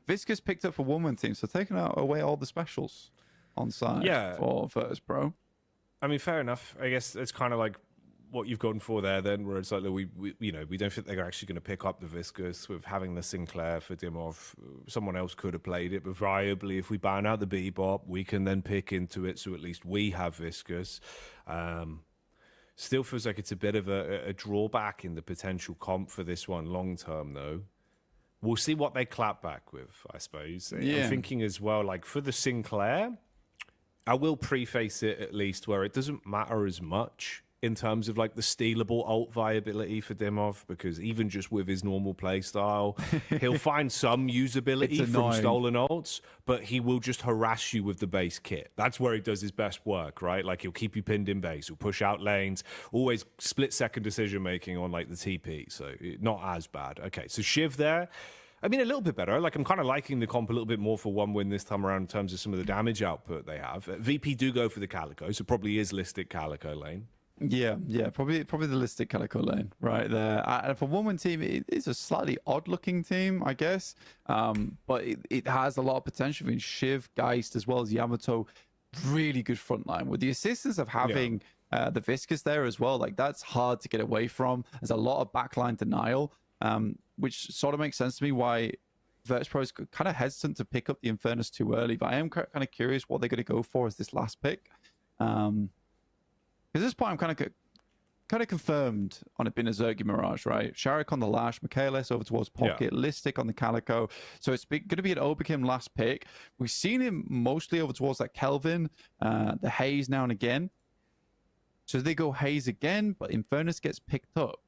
Viscous picked up for one-man team, so taking away all the specials on side for Virtus Pro. I mean, fair enough. I guess it's kind of like what you've gone for there, then, where it's like, we don't think they're actually going to pick up the Viscous with having the Sinclair for Dimov. Someone else could have played it, but viably, if we ban out the Bebop, we can then pick into it, so at least we have Viscous. Still feels like it's a bit of a drawback in the potential comp for this one long term, though. We'll see what they clap back with, I suppose. Yeah. I'm thinking as well, like for the Sinclair, I will preface it at least where it doesn't matter as much in terms of like the stealable ult viability for Dimov, because even just with his normal play style, he'll find some usability from stolen ults, but he will just harass you with the base kit. That's where he does his best work, right? Like he'll keep you pinned in base, he'll push out lanes, always split-second decision-making on like the TP, so not as bad. Okay, so Shiv there, I mean, a little bit better. Like, I'm kind of liking the comp a little bit more for one win this time around in terms of some of the damage output they have. VP do go for the Calico, so probably is listed Calico lane. Yeah, probably the listed Calico lane right there. And for one win team, it's a slightly odd-looking team, I guess, but it has a lot of potential in Shiv, Geist, as well as Yamato. Really good front line with the assistance of having the Viscous there as well. Like that's hard to get away from. There's a lot of backline denial, which sort of makes sense to me why Virtus.pro is kind of hesitant to pick up the Infernus too early. But I am kind of curious what they're going to go for as this last pick. Because at this point, I'm kind of confirmed on it being a Zergy Mirage, right? Sharik on the Lash, Michaelis over towards Pocket, Listic on the Calico. So it's going to be an Oberkim last pick. We've seen him mostly over towards that Kelvin, the Haze now and again. So they go Haze again, but Infernus gets picked up.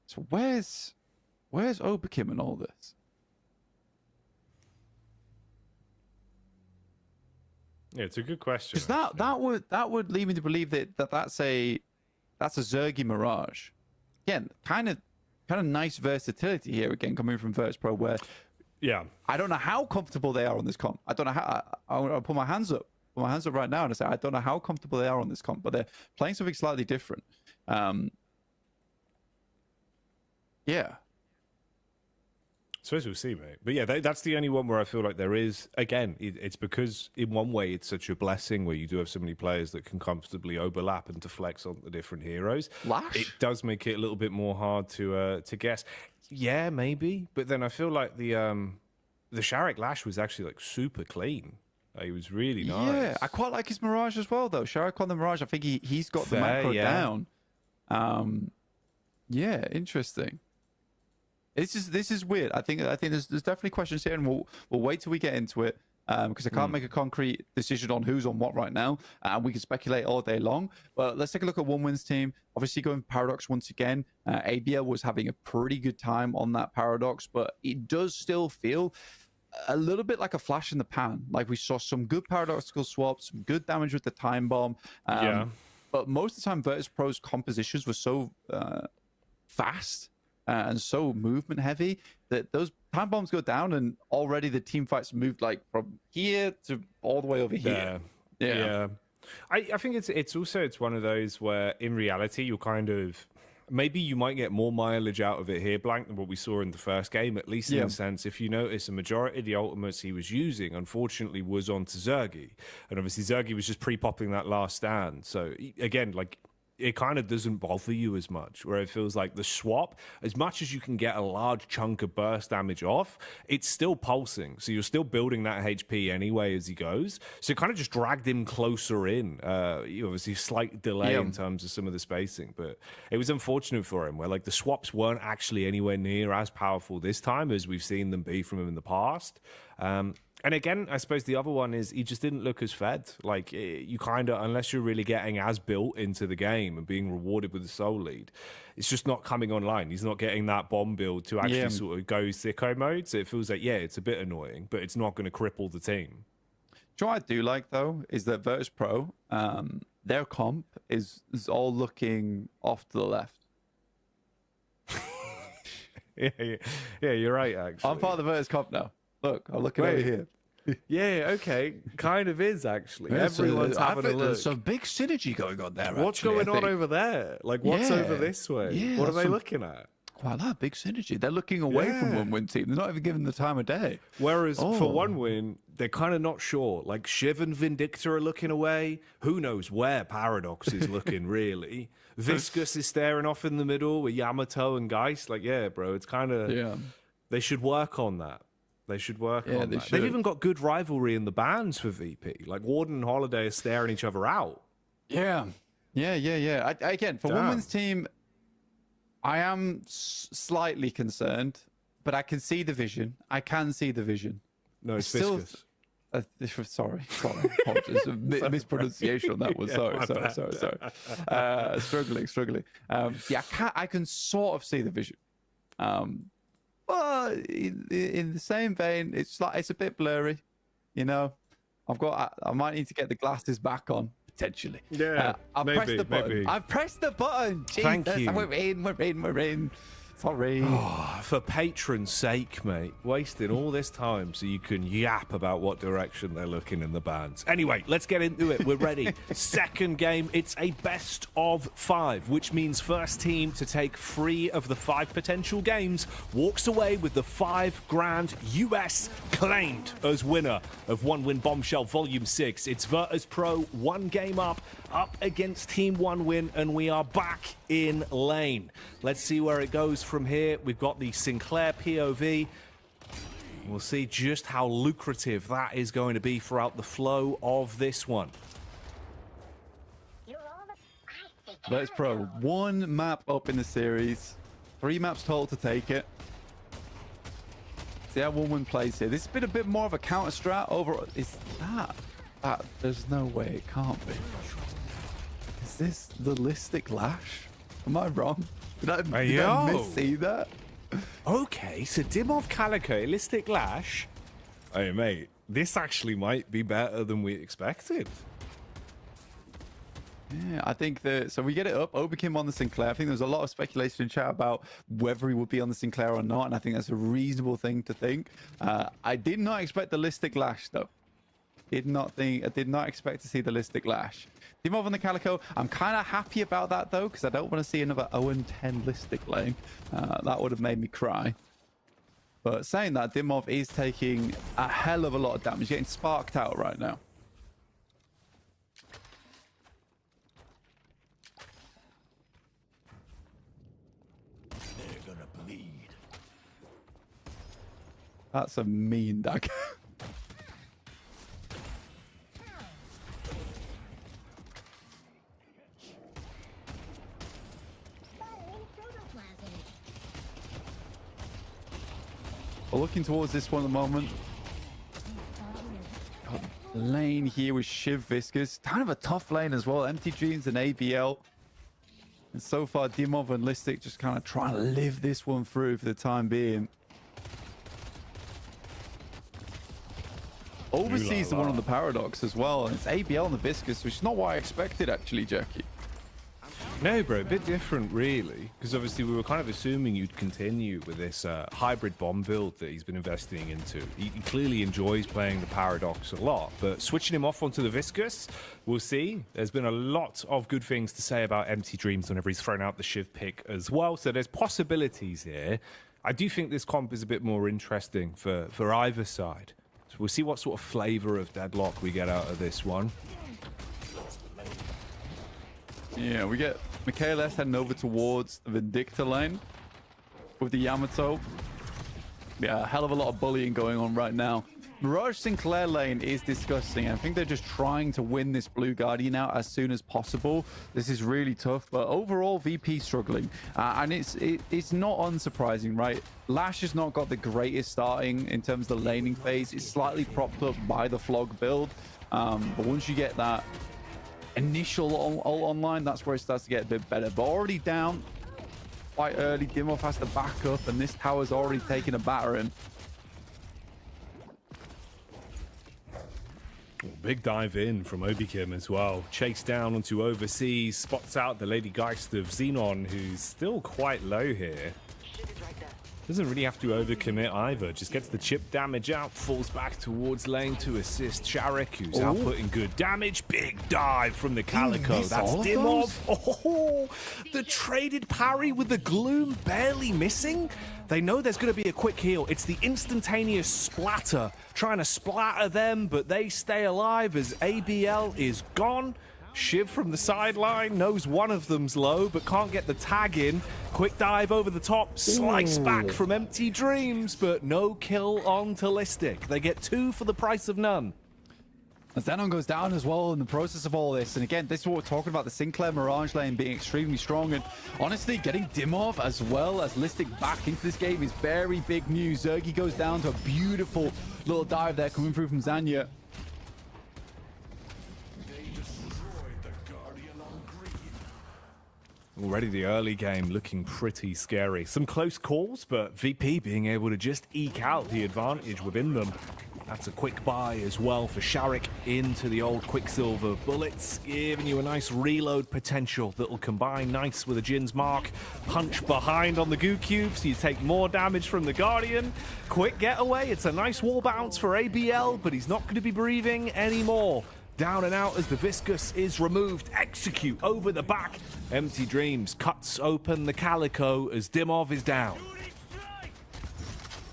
So where's Oberkim in all this? Yeah, it's a good question. Because that would lead me to believe that's a Zergy Mirage. Again, kind of nice versatility here again coming from Virtus.pro, where I don't know how comfortable they are on this comp. I don't know how. I'll put my hands up. Put my hands up right now and I say I don't know how comfortable they are on this comp, but they're playing something slightly different. Yeah. I suppose we'll see, mate. But yeah, that's the only one where I feel like there is, again, it's because in one way it's such a blessing where you do have so many players that can comfortably overlap and deflect on the different heroes. Lash? It does make it a little bit more hard to guess. Yeah, maybe. But then I feel like the Sharik Lash was actually like super clean. He was really nice. Yeah, I quite like his Mirage as well, though. Sharik on the Mirage, I think he's got the macro down. Yeah, interesting. This is weird. I think there's definitely questions here, and we'll wait till we get into it because I can't make a concrete decision on who's on what right now, and we can speculate all day long. But let's take a look at One Win's team. Obviously, going Paradox once again. ABL was having a pretty good time on that Paradox, but it does still feel a little bit like a flash in the pan. Like we saw some good paradoxical swaps, some good damage with the time bomb. But most of the time, Virtus.pro's compositions were so fast and so movement heavy that those time bombs go down and already the team fights moved like from here to all the way over here. Yeah. I think it's also one of those where in reality you're kind of maybe you might get more mileage out of it here, Blank, than what we saw in the first game, at least in the sense, if you notice, a majority of the ultimates he was using, unfortunately, was onto Zergy. And obviously Zergy was just pre-popping that last stand. So again, like, it kind of doesn't bother you as much, where it feels like the swap, as much as you can get a large chunk of burst damage off, it's still pulsing. So you're still building that HP anyway as he goes. So it kind of just dragged him closer in. Obviously, slight delay in terms of some of the spacing, but it was unfortunate for him where like the swaps weren't actually anywhere near as powerful this time as we've seen them be from him in the past. And again, I suppose the other one is he just didn't look as fed. Like, you kind of, unless you're really getting as built into the game and being rewarded with the soul lead, it's just not coming online. He's not getting that bomb build to actually sort of go sicko mode. So it feels like, it's a bit annoying, but it's not going to cripple the team. Do you know what I do like, though, is that Virtus.pro, their comp is all looking off to the left. Yeah, you're right, actually. I'm part of the Virtus comp now. Look, I'm looking over here. Yeah, okay. Kind of is, actually. Everyone's having a look. There's some big synergy going on there. What's going on over there? Like, what's over this way? Yeah, what are they looking at? Wow, that big synergy. They're looking away from one win team. They're not even giving the time of day. Whereas for one win, they're kind of not sure. Like Shiv and Vindicta are looking away. Who knows where Paradox is looking, really? Viscus is staring off in the middle with Yamato and Geist. Like, yeah, bro, it's kind of... Yeah. They should work on that. They should work on that. They've even got good rivalry in the bands for VP. Like, Warden and Holiday are staring each other out. Yeah. Again, for women's team... I am slightly concerned, but I can see the vision. No, it's Viscus. Sorry. Apologies. Mispronunciation on that one. Sorry. Struggling. I can sort of see the vision. But in the same vein, it's a bit blurry. You know, I might need to get the glasses back on. Potentially. Yeah, I've pressed the button. Maybe. I've pressed the button. Jesus. Thank you. We're in. Sorry. For patron's sake, mate. Wasting all this time so you can yap about what direction they're looking in the bands. Anyway, let's get into it. We're ready. Second game, it's a best of 5, which means first team to take 3 of the 5 potential games walks away with the $5,000 US claimed as winner of One Win Bombshell Volume 6. It's Virtus Pro, 1 game up against Team One Win, and we are back in lane. Let's see where it goes from here. We've got the Sinclair POV. We'll see just how lucrative that is going to be throughout the flow of this one. Virtus Pro, 1 map up in the series, 3 maps total to take it. See how One Win plays here. This has been a bit more of a counter strat over. Is that? There's no way it can't be. Is this the Listic Lash? Am I wrong? Did I miss-see that? Okay, so Dimov Calico, Listic Lash. Hey, mate, this actually might be better than we expected. Yeah, I think that... So we get it up. Obikim on the Sinclair. I think there's a lot of speculation in chat about whether he would be on the Sinclair or not, and I think that's a reasonable thing to think. I did not expect the Listic Lash, though. I did not expect to see the Listic Lash. Dimov on the Calico. I'm kind of happy about that, though, because I don't want to see another 0-10 Listic lane. That would have made me cry. But saying that, Dimov is taking a hell of a lot of damage, getting sparked out right now. They're gonna bleed. That's a mean dagger. We're looking towards this one at the moment. Got lane here with Shiv Viscus. Kind of a tough lane as well. Empty Dreams and ABL. And so far, Dimov and Listic just kind of trying to live this one through for the time being. Overseas the one on the Paradox as well. And it's ABL and the Viscus, which is not what I expected, actually, Jackie. No, bro, a bit different, really, because obviously we were kind of assuming you'd continue with this hybrid bomb build that he's been investing into. He clearly enjoys playing the Paradox a lot, but switching him off onto the Viscus, we'll see. There's been a lot of good things to say about Empty Dreams whenever he's thrown out the Shiv pick as well, so there's possibilities here. I do think this comp is a bit more interesting for either side. So we'll see what sort of flavor of Deadlock we get out of this one. Yeah, we get Michaelis heading over towards the Vindicta lane with the Yamato. Yeah, a hell of a lot of bullying going on right now. Mirage Sinclair lane is disgusting. I think they're just trying to win this Blue Guardian out as soon as possible. This is really tough, but overall VP struggling. And it's not unsurprising, right? Lash has not got the greatest starting in terms of the laning phase. It's slightly propped up by the Flog build. But once you get that initial online, that's where it starts to get a bit better. But already down quite early. Dimov has to back up, and this tower's already taken a battering. Big dive in from Obikim as well. Chase down onto Overseas, spots out the Lady Geist of Xenon, who's still quite low here. Doesn't really have to overcommit either. Just gets the chip damage out, falls back towards lane to assist Sharik, who's outputting good damage. Big dive from the Calico. That's Dimov. Oh, the traded parry with the Gloom barely missing. They know there's going to be a quick heal. It's the instantaneous splatter, trying to splatter them, but they stay alive as ABL is gone. Shiv from the sideline knows one of them's low, but can't get the tag in. Quick dive over the top, slice back from Empty Dreams, but no kill on Talistic. They get 2 for the price of none. Xenon goes down as well in the process of all this. And again, this is what we're talking about, the Sinclair Mirage lane being extremely strong. And honestly, getting Dimov as well as Listic back into this game is very big news. Zergy goes down to a beautiful little dive there coming through from Zanya. Already the early game looking pretty scary. Some close calls, but VP being able to just eke out the advantage within them. That's a quick buy as well for Sharik into the old Quicksilver bullets, giving you a nice reload potential that will combine nice with a Jin's Mark. Punch behind on the Goo Cube, so you take more damage from the Guardian. Quick getaway, it's a nice wall bounce for ABL, but he's not going to be breathing anymore. Down and out as the Viscous is removed. Execute over the back. Empty Dreams cuts open the Calico as Dimov is down.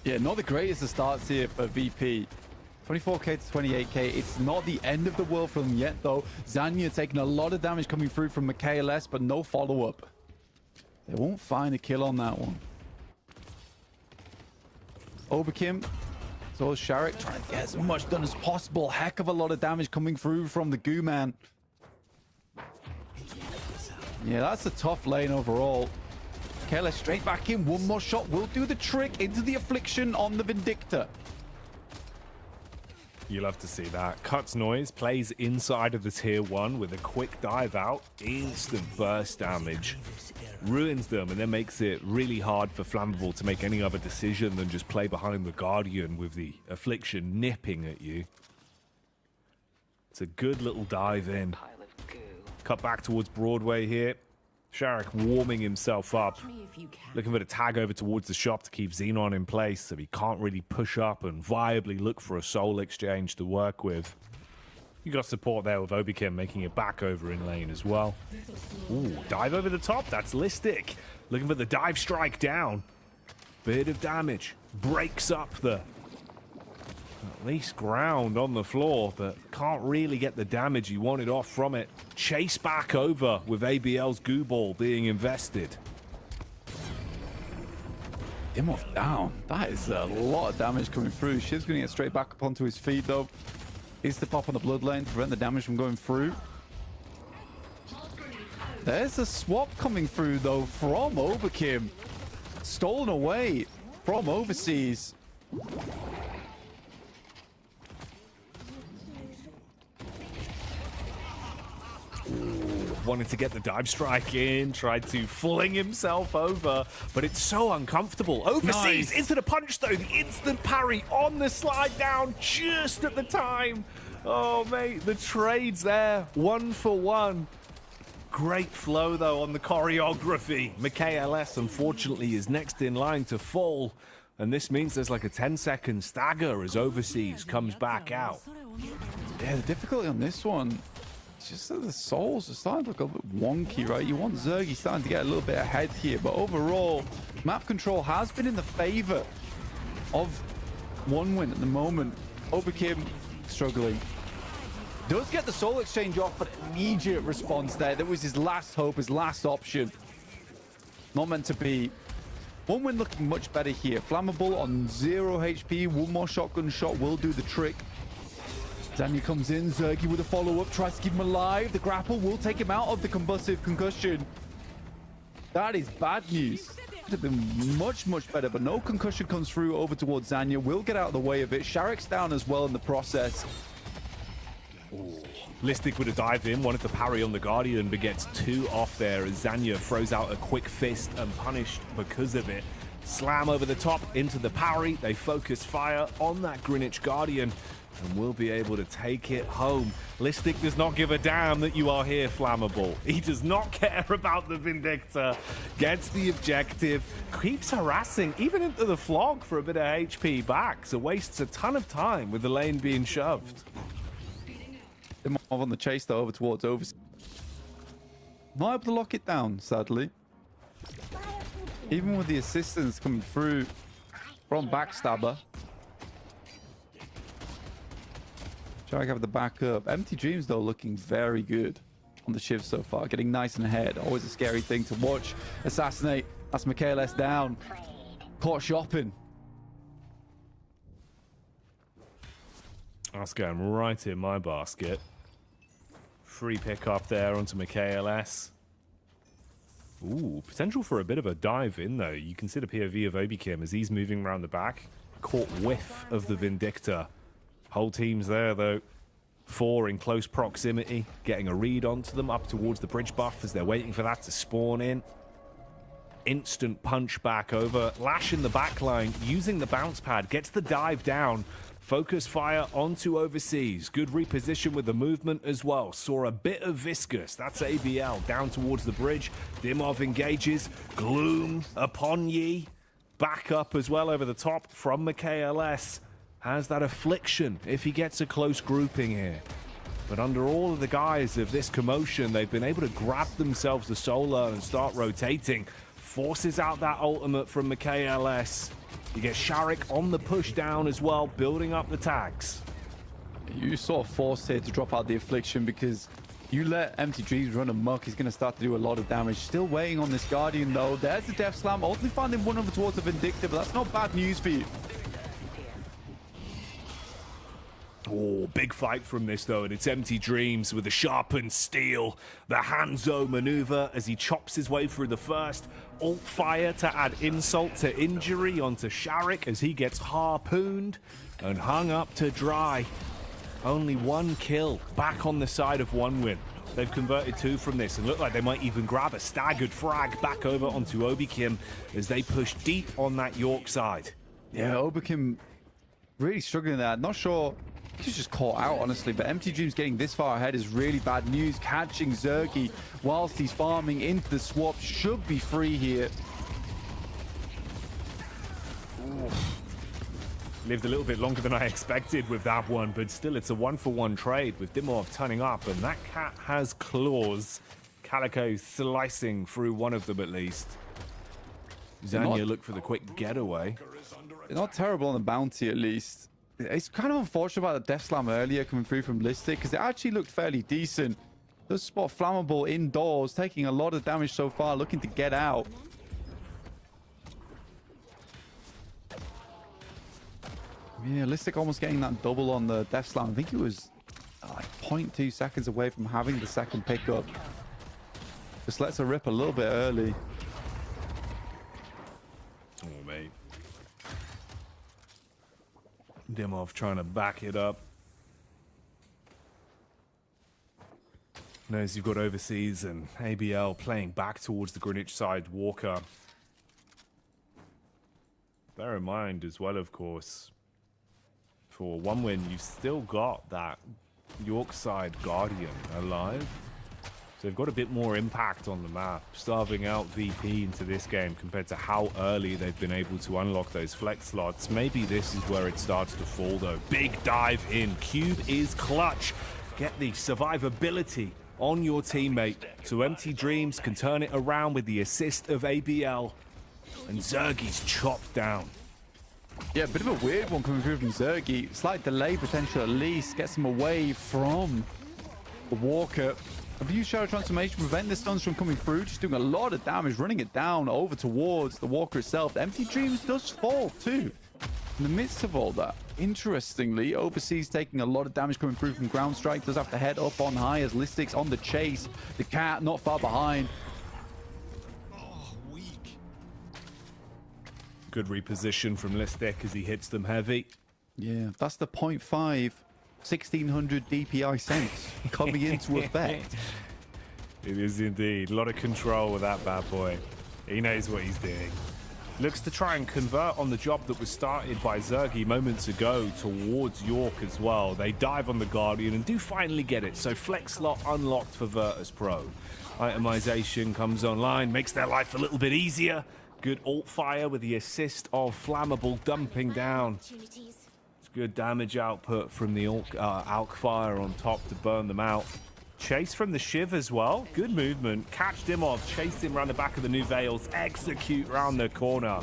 Yeah, not the greatest of starts here for VP. 24k to 28k. It's not the end of the world for them yet, though. Zanya taking a lot of damage coming through from MKLS, but no follow-up. They won't find a kill on that one. Overkim. So Sharik trying to get as much done as possible. Heck of a lot of damage coming through from the Goo Man. Yeah, that's a tough lane overall. KLS straight back in. One more shot will do the trick into the Affliction on the Vindicta. You love to see that. Cuts noise, plays inside of the tier 1 with a quick dive out. Instant burst damage. Ruins them and then makes it really hard for Flammable to make any other decision than just play behind the Guardian with the Affliction nipping at you. It's a good little dive in. Cut back towards Broadway here. Sharik warming himself up, looking for the tag over towards the shop to keep Xenon in place so he can't really push up and viably look for a soul exchange to work with. You got support there with Obikim making it back over in lane as well. Ooh, dive over the top, that's Listic. Looking for the dive strike down. Bit of damage, breaks up the at least ground on the floor, but can't really get the damage he wanted off from it. Chase back over with ABL's Goo Ball being invested. Dimov down. That is a lot of damage coming through. Shiv's going to get straight back up onto his feet, though. Is the pop on the blood lane to prevent the damage from going through. There's a swap coming through, though, from Overkim. Stolen away from overseas. Wanted to get the dive strike in, tried to fling himself over, but it's so uncomfortable. Overseas into the punch, though. The instant parry on the slide down just at the time. Oh, mate, the trade's there. 1 for 1. Great flow, though, on the choreography. MKLS, unfortunately, is next in line to fall. And this means there's like a 10-second stagger as Overseas comes back out. Yeah, the difficulty on this one, it's just that the souls are starting to look a bit wonky, right? You want Zergy starting to get a little bit ahead here, but overall, map control has been in the favor of one win at the moment. Overkim struggling. Does get the soul exchange off, but immediate response there. That was his last hope, his last option. Not meant to be. One win looking much better here. Flammable on 0 HP. One more shotgun shot will do the trick. Zanya comes in. Zergy with a follow-up. Tries to keep him alive. The grapple will take him out of the combustive concussion. That is bad news. Could have been much, much better, but no concussion comes through over towards Zanya. Will get out of the way of it. Sharik's down as well in the process. Listic would have dived in, wanted to parry on the Guardian, but gets 2 off there as Zanya throws out a quick fist and punished because of it. Slam over the top into the parry. They focus fire on that Greenwich Guardian and will be able to take it home. Listic does not give a damn that you are here, Flammable. He does not care about the Vindicta. Gets the objective, keeps harassing even into the Flog for a bit of HP back, so wastes a ton of time with the lane being shoved. They're more on the chase though, over towards Overseas. Not able to lock it down, sadly. Even with the assistance coming through from Backstabber. Try to have the backup. Empty Dreams, though, looking very good on the shift so far. Getting nice and ahead. Always a scary thing to watch. Assassinate. That's Michaelis down. Caught shopping. That's going right in my basket. Free pick up there onto Michaelis. Ooh, potential for a bit of a dive in, though. You consider POV of Obikim as he's moving around the back. Caught whiff of the Vindicta. Whole team's there, though. 4 in close proximity. Getting a read onto them up towards the bridge buff as they're waiting for that to spawn in. Instant punch back over. Lash in the backline, using the bounce pad. Gets the dive down. Focus fire onto Overseas. Good reposition with the movement as well. Saw a bit of Viscous. That's ABL down towards the bridge. Dimov engages. Gloom upon ye. Back up as well over the top from Michaelis. Has that affliction if he gets a close grouping here. But under all of the guise of this commotion, they've been able to grab themselves the solo and start rotating. Forces out that ultimate from Michaelis. You get Sharik on the push down as well, building up the tags. You sort of forced here to drop out the affliction because you let Empty Dreams run amok. He's going to start to do a lot of damage. Still waiting on this Guardian, though. There's the Death Slam. Ultimately finding one over towards the Vindicta, but that's not bad news for you. Oh, big fight from this, though, and it's Empty Dreams with a sharpened steel. The Hanzo maneuver as he chops his way through the first. Alt fire to add insult to injury onto Sharik as he gets harpooned and hung up to dry. Only 1 kill back on the side of 1 win. They've converted 2 from this and look like they might even grab a staggered frag back over onto Obikim as they push deep on that York side. Yeah, Obikim really struggling there. Not sure. He's just caught out, honestly, but Empty Dreams getting this far ahead is really bad news. Catching Zergy whilst he's farming into the swap should be free here. Ooh. Lived a little bit longer than I expected with that one, but still it's a 1-for-1 trade with Dimov turning up, and that cat has claws. Calico slicing through one of them at least. Zanya look for the quick getaway. They're not terrible on the bounty, at least. It's kind of unfortunate about the Death Slam earlier coming through from Listic because it actually looked fairly decent. Does spot Flammable indoors, taking a lot of damage so far, looking to get out. Yeah, Listic almost getting that double on the Death Slam. I think it was like 0.2 seconds away from having the second pickup. Just lets her rip a little bit early. Oh, mate. Dimov trying to back it up. Knows you've got Overseas and ABL playing back towards the Greenwich side. Walker. Bear in mind as well, of course, for 1 win, you've still got that York side Guardian alive. So they've got a bit more impact on the map, starving out VP into this game compared to how early they've been able to unlock those flex slots. Maybe this is where it starts to fall, though. Big dive in. Cube is clutch. Get the survivability on your teammate so Empty Dreams can turn it around with the assist of ABL. And Zergy's chopped down. Yeah, a bit of a weird one coming through from Zergy. Slight delay potential at least. Gets him away from the Walker. Abuse Shadow Transformation, prevent the stuns from coming through. Just doing a lot of damage, running it down over towards the Walker itself. Empty Dreams does fall too. In the midst of all that, interestingly, Overseas taking a lot of damage coming through from Ground Strike. Does have to head up on high as Listic's on the chase. The cat not far behind. Oh, weak. Good reposition from Listic as he hits them heavy. Yeah, that's the 0.5. 1600 DPI cents coming into effect. It is indeed. A lot of control with that bad boy. He knows what he's doing. Looks to try and convert on the job that was started by Zergy moments ago towards York as well. They dive on the Guardian and do finally get it. So flex slot unlocked for Virtus Pro. Itemization comes online, makes their life a little bit easier. Good alt fire with the assist of Flammable dumping down. It's good damage output from the Alk fire on top to burn them out. Chase from the Shiv as well. Good movement. Catch Dimov. Chased him around the back of the new Veils. Execute round the corner.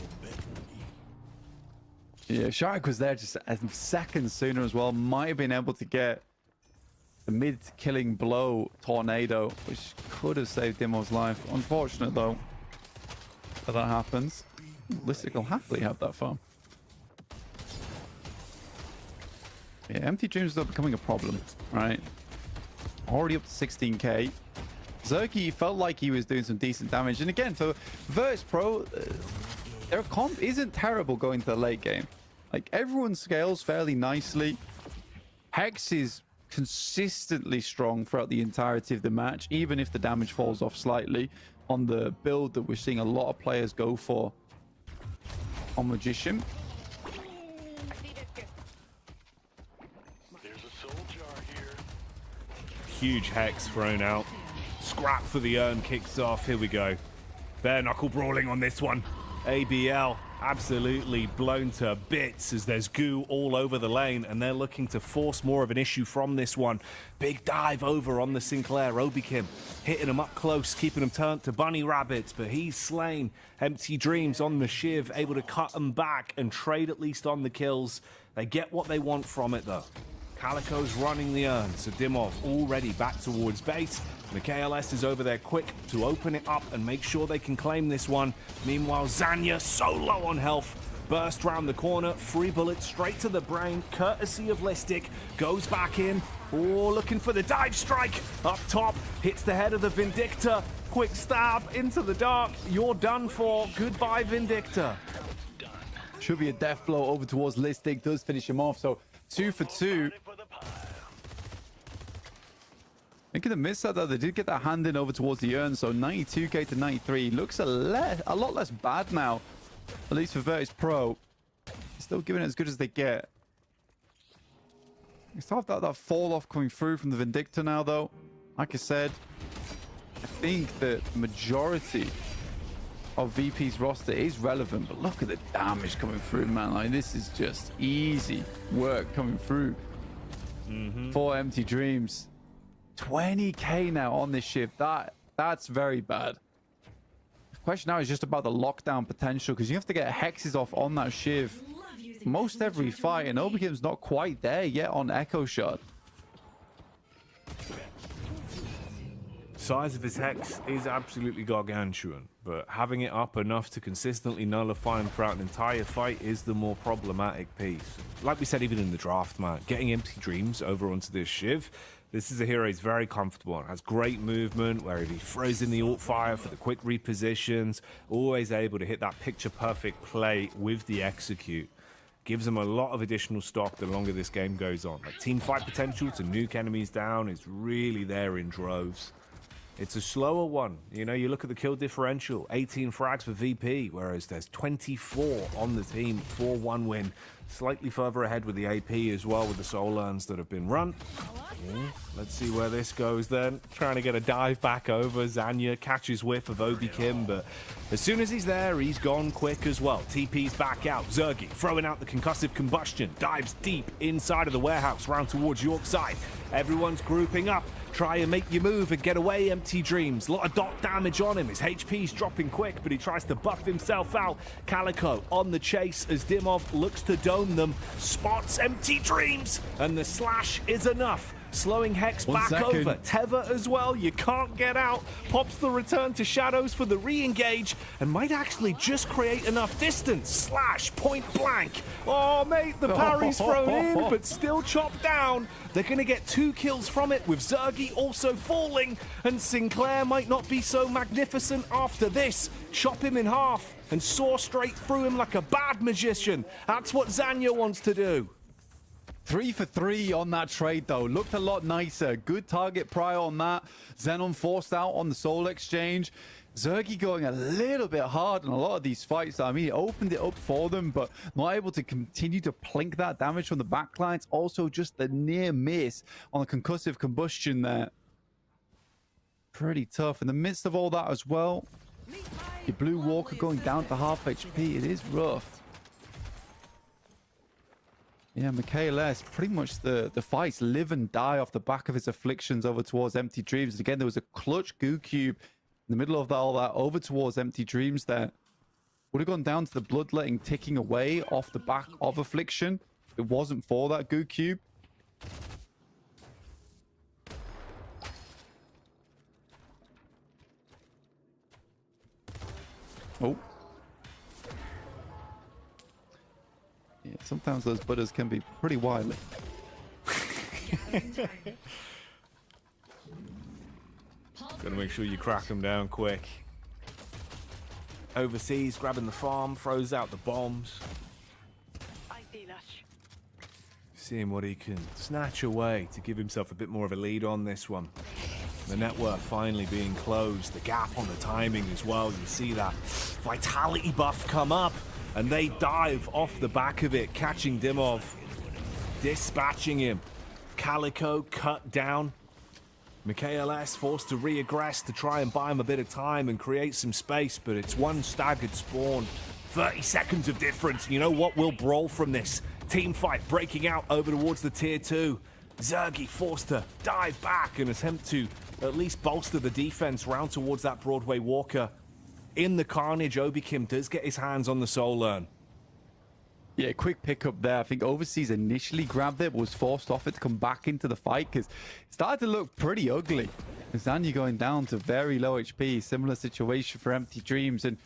Yeah, Shark was there just a second sooner as well. Might have been able to get the mid-killing blow tornado, which could have saved Dimov's life. Unfortunate, though, that happens. Listic will happily have that farm. Yeah, Empty Dreams are becoming a problem, right? Already up to 16k. Zergy felt like he was doing some decent damage. And again, for Virtus Pro, their comp isn't terrible going to the late game. Like, everyone scales fairly nicely. Hex is consistently strong throughout the entirety of the match, even if the damage falls off slightly on the build that we're seeing a lot of players go for on Magician. Huge Hex thrown out. Scrap for the urn kicks off. Here we go. Bare knuckle brawling on this one. ABL absolutely blown to bits as there's goo all over the lane, and they're looking to force more of an issue from this one. Big dive over on the Sinclair. Obikim hitting him up close, keeping him turned to bunny rabbits, but he's slain. Empty Dreams on the Shiv, able to cut them back and trade at least on the kills. They get what they want from it though. Calico's running the urn, so Dimov already back towards base. The KLS is over there quick to open it up and make sure they can claim this one. Meanwhile, Zanya so low on health. Burst round the corner, 3 bullets straight to the brain, courtesy of Listic. Goes back in, looking for the dive strike. Up top, hits the head of the Vindicta. Quick stab into the dark. You're done for. Goodbye, Vindicta. Should be a death blow over towards Listic. Does finish him off, so 2 for 2. Making a miss that though, they did get that hand in over towards the urn, so 92k to 93 looks a lot less bad now, at least for Virtus Pro. Still giving it as good as they get. You still have that fall off coming through from the Vindicta now though. Like I said, I think the majority of VP's roster is relevant, but look at the damage coming through, man. Like, this is just easy work coming through for Empty Dreams. 20k now on this shift. That's very bad. The question now is just about the lockdown potential, because you have to get hexes off on that shiv most every fight, and Obikim's not quite there yet on Echo Shot. Size of his Hex is absolutely gargantuan, but having it up enough to consistently nullify him throughout an entire fight is the more problematic piece. Like we said even in the draft, man, getting Empty Dreams over onto this Shiv, this is a hero he's very comfortable on. Has great movement, where if he throws in the alt fire for the quick repositions, always able to hit that picture-perfect play with the execute. Gives him a lot of additional stock the longer this game goes on. Like, team fight potential to nuke enemies down is really there in droves. It's a slower one. You know, you look at the kill differential, 18 frags for VP, whereas there's 24 on the team for 1 win. Slightly further ahead with the AP as well, with the soul urns that have been run. Let's see where this goes then. Trying to get a dive back over. Zanya catches whiff of Obikim, but as soon as he's there, he's gone quick as well. TP's back out. Zergy throwing out the concussive combustion. Dives deep inside of the warehouse, round towards York side. Everyone's grouping up. Try and make your move and get away, Empty Dreams. A lot of dot damage on him. His HP's dropping quick, but he tries to buff himself out. Calico on the chase as Dimov looks to dome them. Spots Empty Dreams, and the slash is enough. Slowing Hex back over. Tether as well. You can't get out. Pops the return to Shadows for the re-engage, and might actually just create enough distance. Slash point blank. Oh, mate, the parry's thrown in, but still chopped down. They're going to get 2 kills from it, with Zergy also falling, and Sinclair might not be so magnificent after this. Chop him in half and saw straight through him like a bad magician. That's what Zanya wants to do. 3 for 3 on that trade, though. Looked a lot nicer. Good target pry on that. Xenon forced out on the soul exchange. Zergy going a little bit hard in a lot of these fights. I mean, it opened it up for them, but not able to continue to plink that damage from the backlines. Also, just the near miss on the concussive combustion there. Pretty tough. In the midst of all that as well, your Blue Walker going down to half HP. It is rough. Yeah, Michaelis, pretty much the fights live and die off the back of his afflictions over towards Empty Dreams. Again, there was a clutch goo cube in the middle of all that over towards Empty Dreams there. Would have gone down to the bloodletting ticking away off the back of affliction. It wasn't for that goo cube. Oh. Yeah, sometimes those butters can be pretty wily. Gotta make sure you crack them down quick. Overseas, grabbing the farm, throws out the bombs. Seeing what he can snatch away to give himself a bit more of a lead on this one. The network finally being closed. The gap on the timing as well. You see that vitality buff come up. And they dive off the back of it, catching Dimov. Dispatching him. Calico cut down. Michaelis forced to re-aggress to try and buy him a bit of time and create some space. But it's one staggered spawn. 30 seconds of difference. You know what? We'll brawl from this. Team fight breaking out over towards the tier 2. Zergy forced to dive back and attempt to at least bolster the defense round towards that Broadway Walker. In the carnage, Obi-Kim does get his hands on the Soul Urn. Yeah, quick pickup there. I think Overseas initially grabbed it, but was forced off it to come back into the fight because it started to look pretty ugly. Zanya going down to very low HP. Similar situation for Empty Dreams. And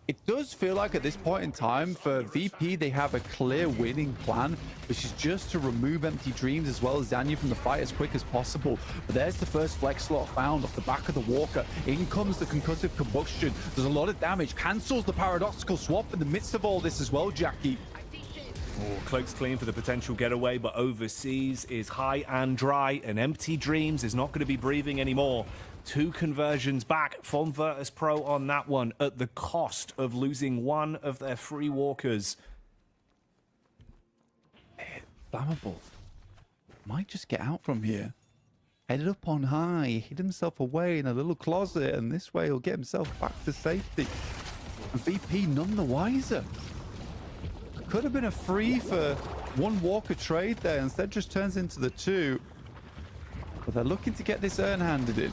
it does feel like at this point in time for VP, they have a clear winning plan, which is just to remove Empty Dreams as well as Zanya from the fight as quick as possible. But there's the first flex slot found off the back of the Walker. In comes the concussive combustion. There's a lot of damage. Cancels the paradoxical swap in the midst of all this as well, Jackie. Oh, Cloak's clean for the potential getaway, but Overseas is high and dry, and Empty Dreams is not going to be breathing anymore. 2 conversions back from Virtus Pro on that one at the cost of losing one of their free walkers. Flammable might just get out from here. Headed up on high, hid himself away in a little closet, and this way he'll get himself back to safety. And VP none the wiser. Could have been a free for 1 walker trade there. Instead just turns into the 2. But they're looking to get this urn handed in.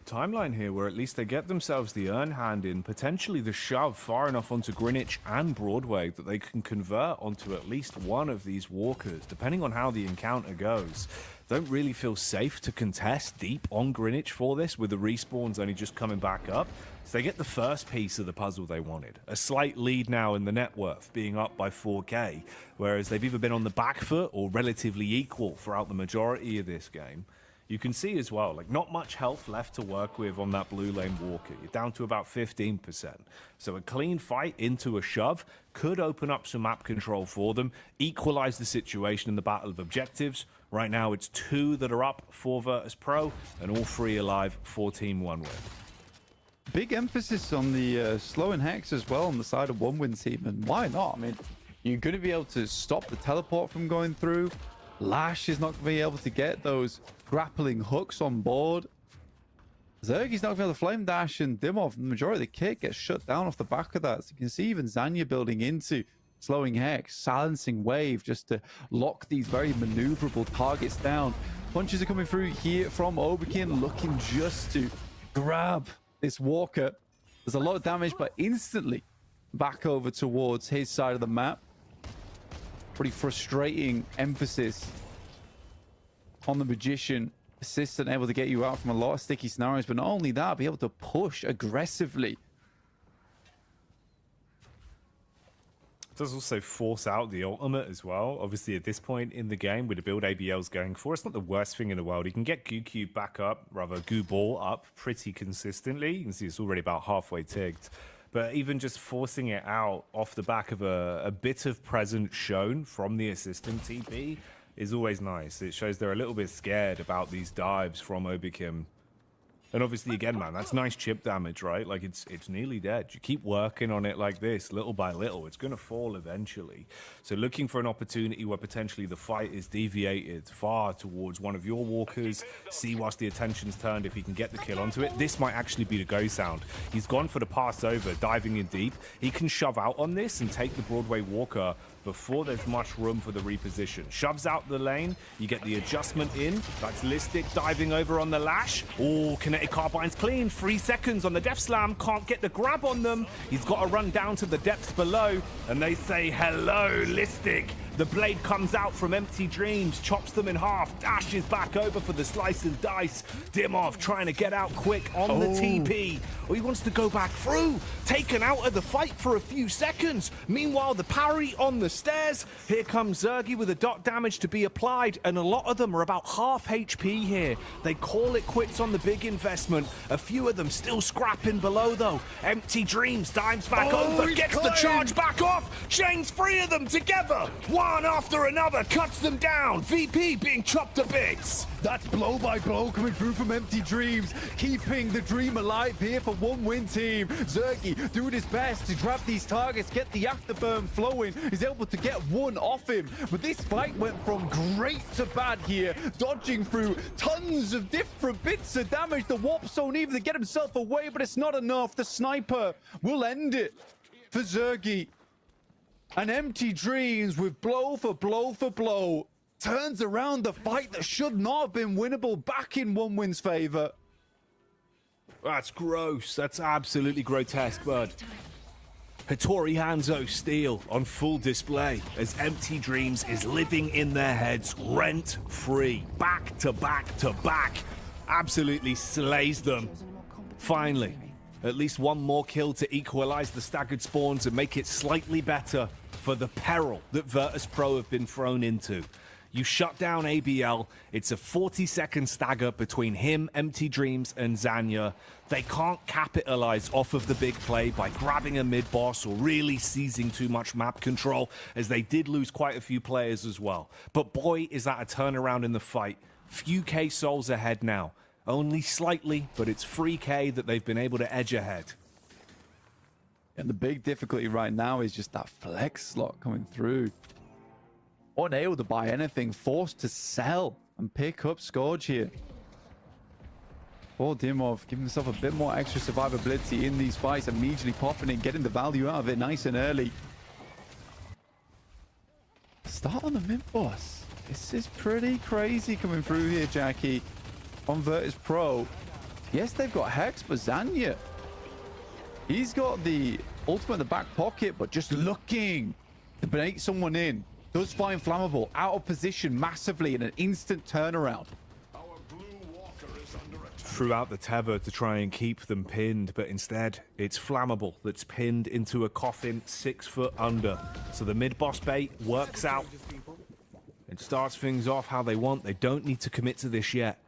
Timeline here where at least they get themselves the urn hand in, potentially the shove far enough onto Greenwich and Broadway that they can convert onto at least one of these walkers, depending on how the encounter goes. Don't really feel safe to contest deep on Greenwich for this, with the respawns only just coming back up. So they get the first piece of the puzzle they wanted. A slight lead now in the net worth, being up by 4k, whereas they've either been on the back foot or relatively equal throughout the majority of this game. You can see as well, like, not much health left to work with on that blue lane Walker. You're down to about 15%. So a clean fight into a shove could open up some map control for them, equalize the situation in the battle of objectives. Right now, it's 2 that are up for Virtus Pro, and all 3 alive for Team 1 Win. Big emphasis on the slow and hex as well on the side of 1 Win team, and why not? I mean, you're going to be able to stop the teleport from going through. Lash is not going to be able to get those grappling hooks on board. Zergy's not going to be able to flame dash, and Dimov, the majority of the kit gets shut down off the back of that. So you can see even Zanya building into slowing hex, silencing wave, just to lock these very maneuverable targets down. Punches are coming through here from Obikin, looking just to grab this Walker. There's a lot of damage, but instantly back over towards his side of the map. Pretty frustrating emphasis on the Magician. Assistant able to get you out from a lot of sticky scenarios, but not only that, be able to push aggressively. It does also force out the ultimate as well. Obviously, at this point in the game, with the build ABL's going for, it's not the worst thing in the world. You can get Goo Cube back up, rather Goo Ball up pretty consistently. You can see it's already about halfway tigged. But even just forcing it out off the back of a bit of presence shown from the assistant TP is always nice. It shows they're a little bit scared about these dives from Obikim. And obviously, again, man, that's nice chip damage, right? Like, it's nearly dead. You keep working on it like this, little by little. It's going to fall eventually. So looking for an opportunity where potentially the fight is deviated far towards one of your walkers. See whilst the attention's turned if he can get the kill onto it. This might actually be the go sound. He's gone for the pass over, diving in deep. He can shove out on this and take the Broadway walker before there's much room for the reposition. Shoves out the lane, you get the adjustment in. That's Listic diving over on the lash. Oh, Kinetic Carbine's clean. 3 seconds on the Death Slam, can't get the grab on them. He's got to run down to the depths below, and they say, hello, Listic. The blade comes out from Empty Dreams, chops them in half, dashes back over for the slice and dice. Dimov trying to get out quick on the TP. Oh, he wants to go back through. Taken out of the fight for a few seconds. Meanwhile, the parry on the stairs. Here comes Zergy with a dot damage to be applied, and a lot of them are about half HP here. They call it quits on the big investment. A few of them still scrapping below, though. Empty Dreams dives back over, gets the charge back off, chains 3 of them together. One after another, cuts them down. VP being chopped to bits. That's blow by blow coming through from Empty Dreams, keeping the dream alive here for one win team. Zergy doing his best to grab these targets, get the afterburn flowing. He's able to get one off him, but this fight went from great to bad here, dodging through tons of different bits of damage. The warp zone even to get himself away, but it's not enough. The sniper will end it for Zergy. And Empty Dreams with blow for blow for blow turns around the fight that should not have been winnable back in one win's favor. That's gross. That's absolutely grotesque, bud. Hattori Hanzo Steel on full display as Empty Dreams is living in their heads rent-free. Back to back to back. Absolutely slays them. Finally, at least one more kill to equalize the staggered spawns and make it slightly better for the peril that Virtus Pro have been thrown into. You shut down ABL. It's a 40-second stagger between him, Empty Dreams, and Zanya. They can't capitalize off of the big play by grabbing a mid-boss or really seizing too much map control, as they did lose quite a few players as well. But boy, is that a turnaround in the fight. Few K souls ahead now. Only slightly, but it's 3K that they've been able to edge ahead. And the big difficulty right now is just that flex slot coming through. Unable to buy anything, forced to sell and pick up Scourge here. Poor Dimov giving himself a bit more extra survivability in these fights, immediately popping it, getting the value out of it nice and early. Start on the mid-boss. This is pretty crazy coming through here, Jackie. On Virtus Pro. Yes, they've got Hex, but Zanya, he's got the ultimate in the back pocket, but just looking to bait someone in. Does find Flammable out of position massively in an instant turnaround. Throughout the tether to try and keep them pinned, but instead it's Flammable that's pinned into a coffin 6 foot under. So the mid-boss bait works out. It starts things off how they want. They don't need to commit to this yet.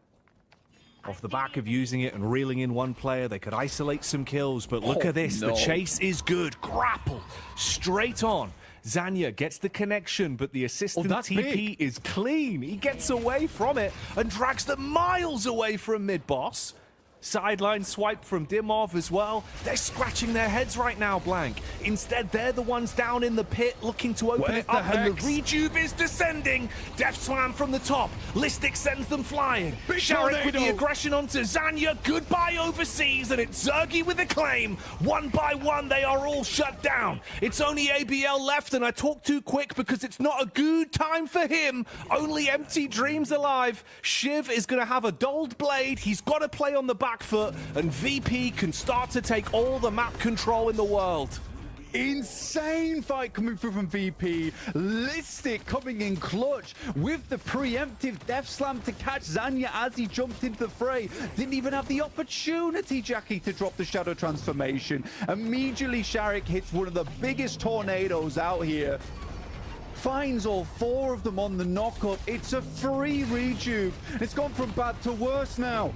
Off the back of using it and reeling in one player, they could isolate some kills, but look at this. No. The chase is good. Grapple. Straight on. Zanya gets the connection, but the assistant TP is clean. He gets away from it and drags them miles away from mid-boss. Sideline swipe from Dimov as well. They're scratching their heads right now, Blank. Instead, they're the ones down in the pit looking to open it up, and the rejuve is descending. Death Slam from the top. Listic sends them flying. Sharek with the aggression onto Zanya. Goodbye overseas, and it's Zergy with a claim. One by one, they are all shut down. It's only ABL left, and I talk too quick because it's not a good time for him. Only Empty Dreams alive. Shiv is going to have a dulled blade. He's got to play on the back foot, and VP can start to take all the map control in the world. Insane fight coming through from VP. Listic coming in clutch with the preemptive Death Slam to catch Zanya as he jumped into the fray. Didn't even have the opportunity, Jackie, to drop the Shadow Transformation. Immediately, Sharek hits one of the biggest tornadoes out here. Finds all 4 of them on the knockup. It's a free rejuve. It's gone from bad to worse now.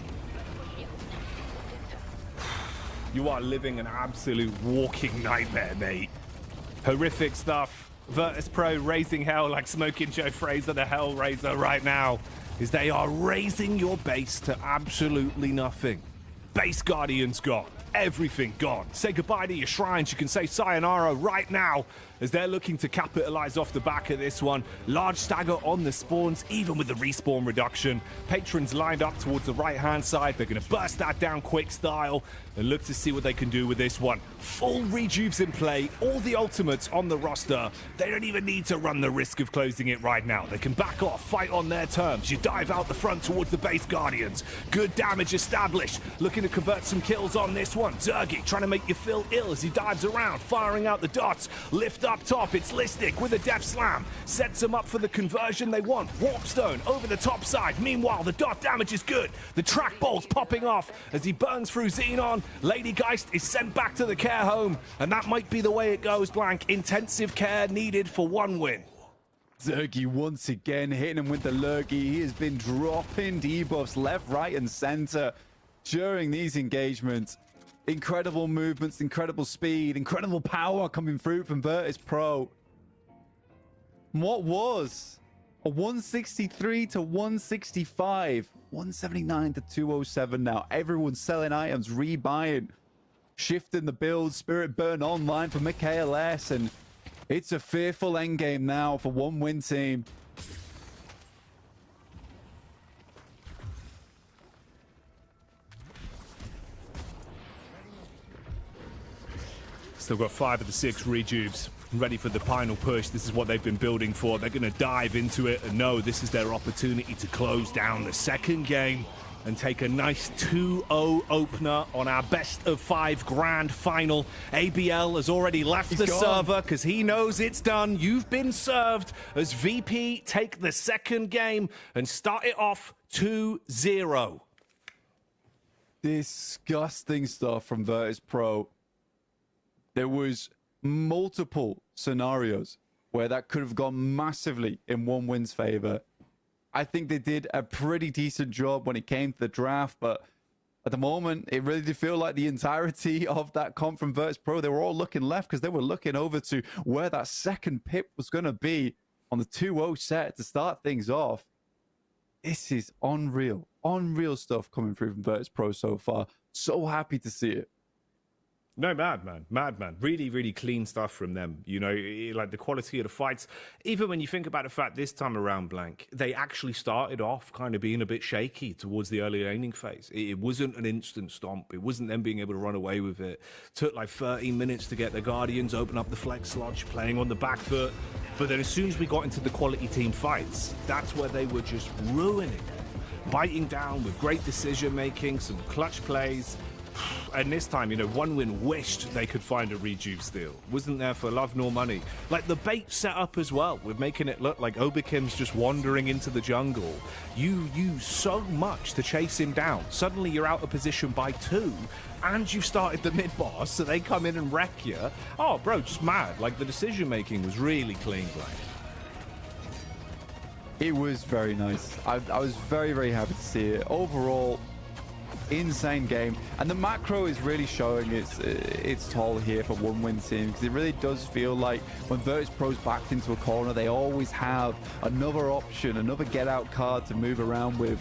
You are living an absolute walking nightmare, mate. Horrific stuff. Virtus Pro raising hell like Smoking Joe Fraser, the Hellraiser, right now, is they are raising your base to absolutely nothing. Base Guardians gone. Everything gone. Say goodbye to your shrines. You can say sayonara right now as they're looking to capitalize off the back of this one. Large stagger on the spawns, even with the respawn reduction. Patrons lined up towards the right-hand side. They're going to burst that down quick style and look to see what they can do with this one. Full rejuves in play. All the ultimates on the roster. They don't even need to run the risk of closing it right now. They can back off, fight on their terms. You dive out the front towards the base Guardians. Good damage established. Looking to convert some kills on this one. Zergy trying to make you feel ill as he dives around, firing out the dots. Lift up top, it's Listic with a death slam. Sets them up for the conversion they want. Warpstone over the top side. Meanwhile, the dot damage is good. The track bolt's popping off as he burns through Xenon. Lady Geist is sent back to the care home, and that might be the way it goes, Blank. Intensive care needed for one win. Zergy once again hitting him with the Lurgy. He has been dropping debuffs left, right, and center during these engagements. Incredible movements, incredible speed, incredible power coming through from Virtus Pro. What was a 163 to 165, 179 to 207 now. Everyone's selling items, rebuying, shifting the build. Spirit Burn online for MKLS, and it's a fearful endgame now for one win team. Still got 5 of the 6 rejuves ready for the final push. This is what they've been building for. They're going to dive into it and know this is their opportunity to close down the second game and take a nice 2-0 opener on our best of 5 grand final. ABL has already left the server because he knows it's done. You've been served as VP take the second game and start it off 2-0. Disgusting stuff from Virtus Pro. There was multiple scenarios where that could have gone massively in one win's favor. I think they did a pretty decent job when it came to the draft, but at the moment, it really did feel like the entirety of that comp from Virtus Pro, they were all looking left because they were looking over to where that second pip was going to be on the 2-0 set to start things off. This is unreal. Unreal stuff coming through from Virtus Pro so far. So happy to see it. No, mad man. Really, really clean stuff from them. You know, like the quality of the fights. Even when you think about the fact this time around, Blank, they actually started off kind of being a bit shaky towards the early laning phase. It wasn't an instant stomp. It wasn't them being able to run away with it. Took like 13 minutes to get the Guardians, open up the Flex Lodge, playing on the back foot. But then as soon as we got into the quality team fights, that's where they were just ruining it. Biting down with great decision making, some clutch plays. And this time, you know, one win wished they could find a rejuve steal. Wasn't there for love nor money. Like the bait set up as well, with making it look like Obakim's just wandering into the jungle. You use so much to chase him down. Suddenly you're out of position by 2, and you've started the mid-boss, so they come in and wreck you. Oh, bro, just mad. Like the decision making was really clean, Blake. It was very nice. I was very, very happy to see it. Overall, insane game, and the macro is really showing its toll here for one win team, because it really does feel like when Virtus Pro's backed into a corner, they always have another option, another get out card to move around with.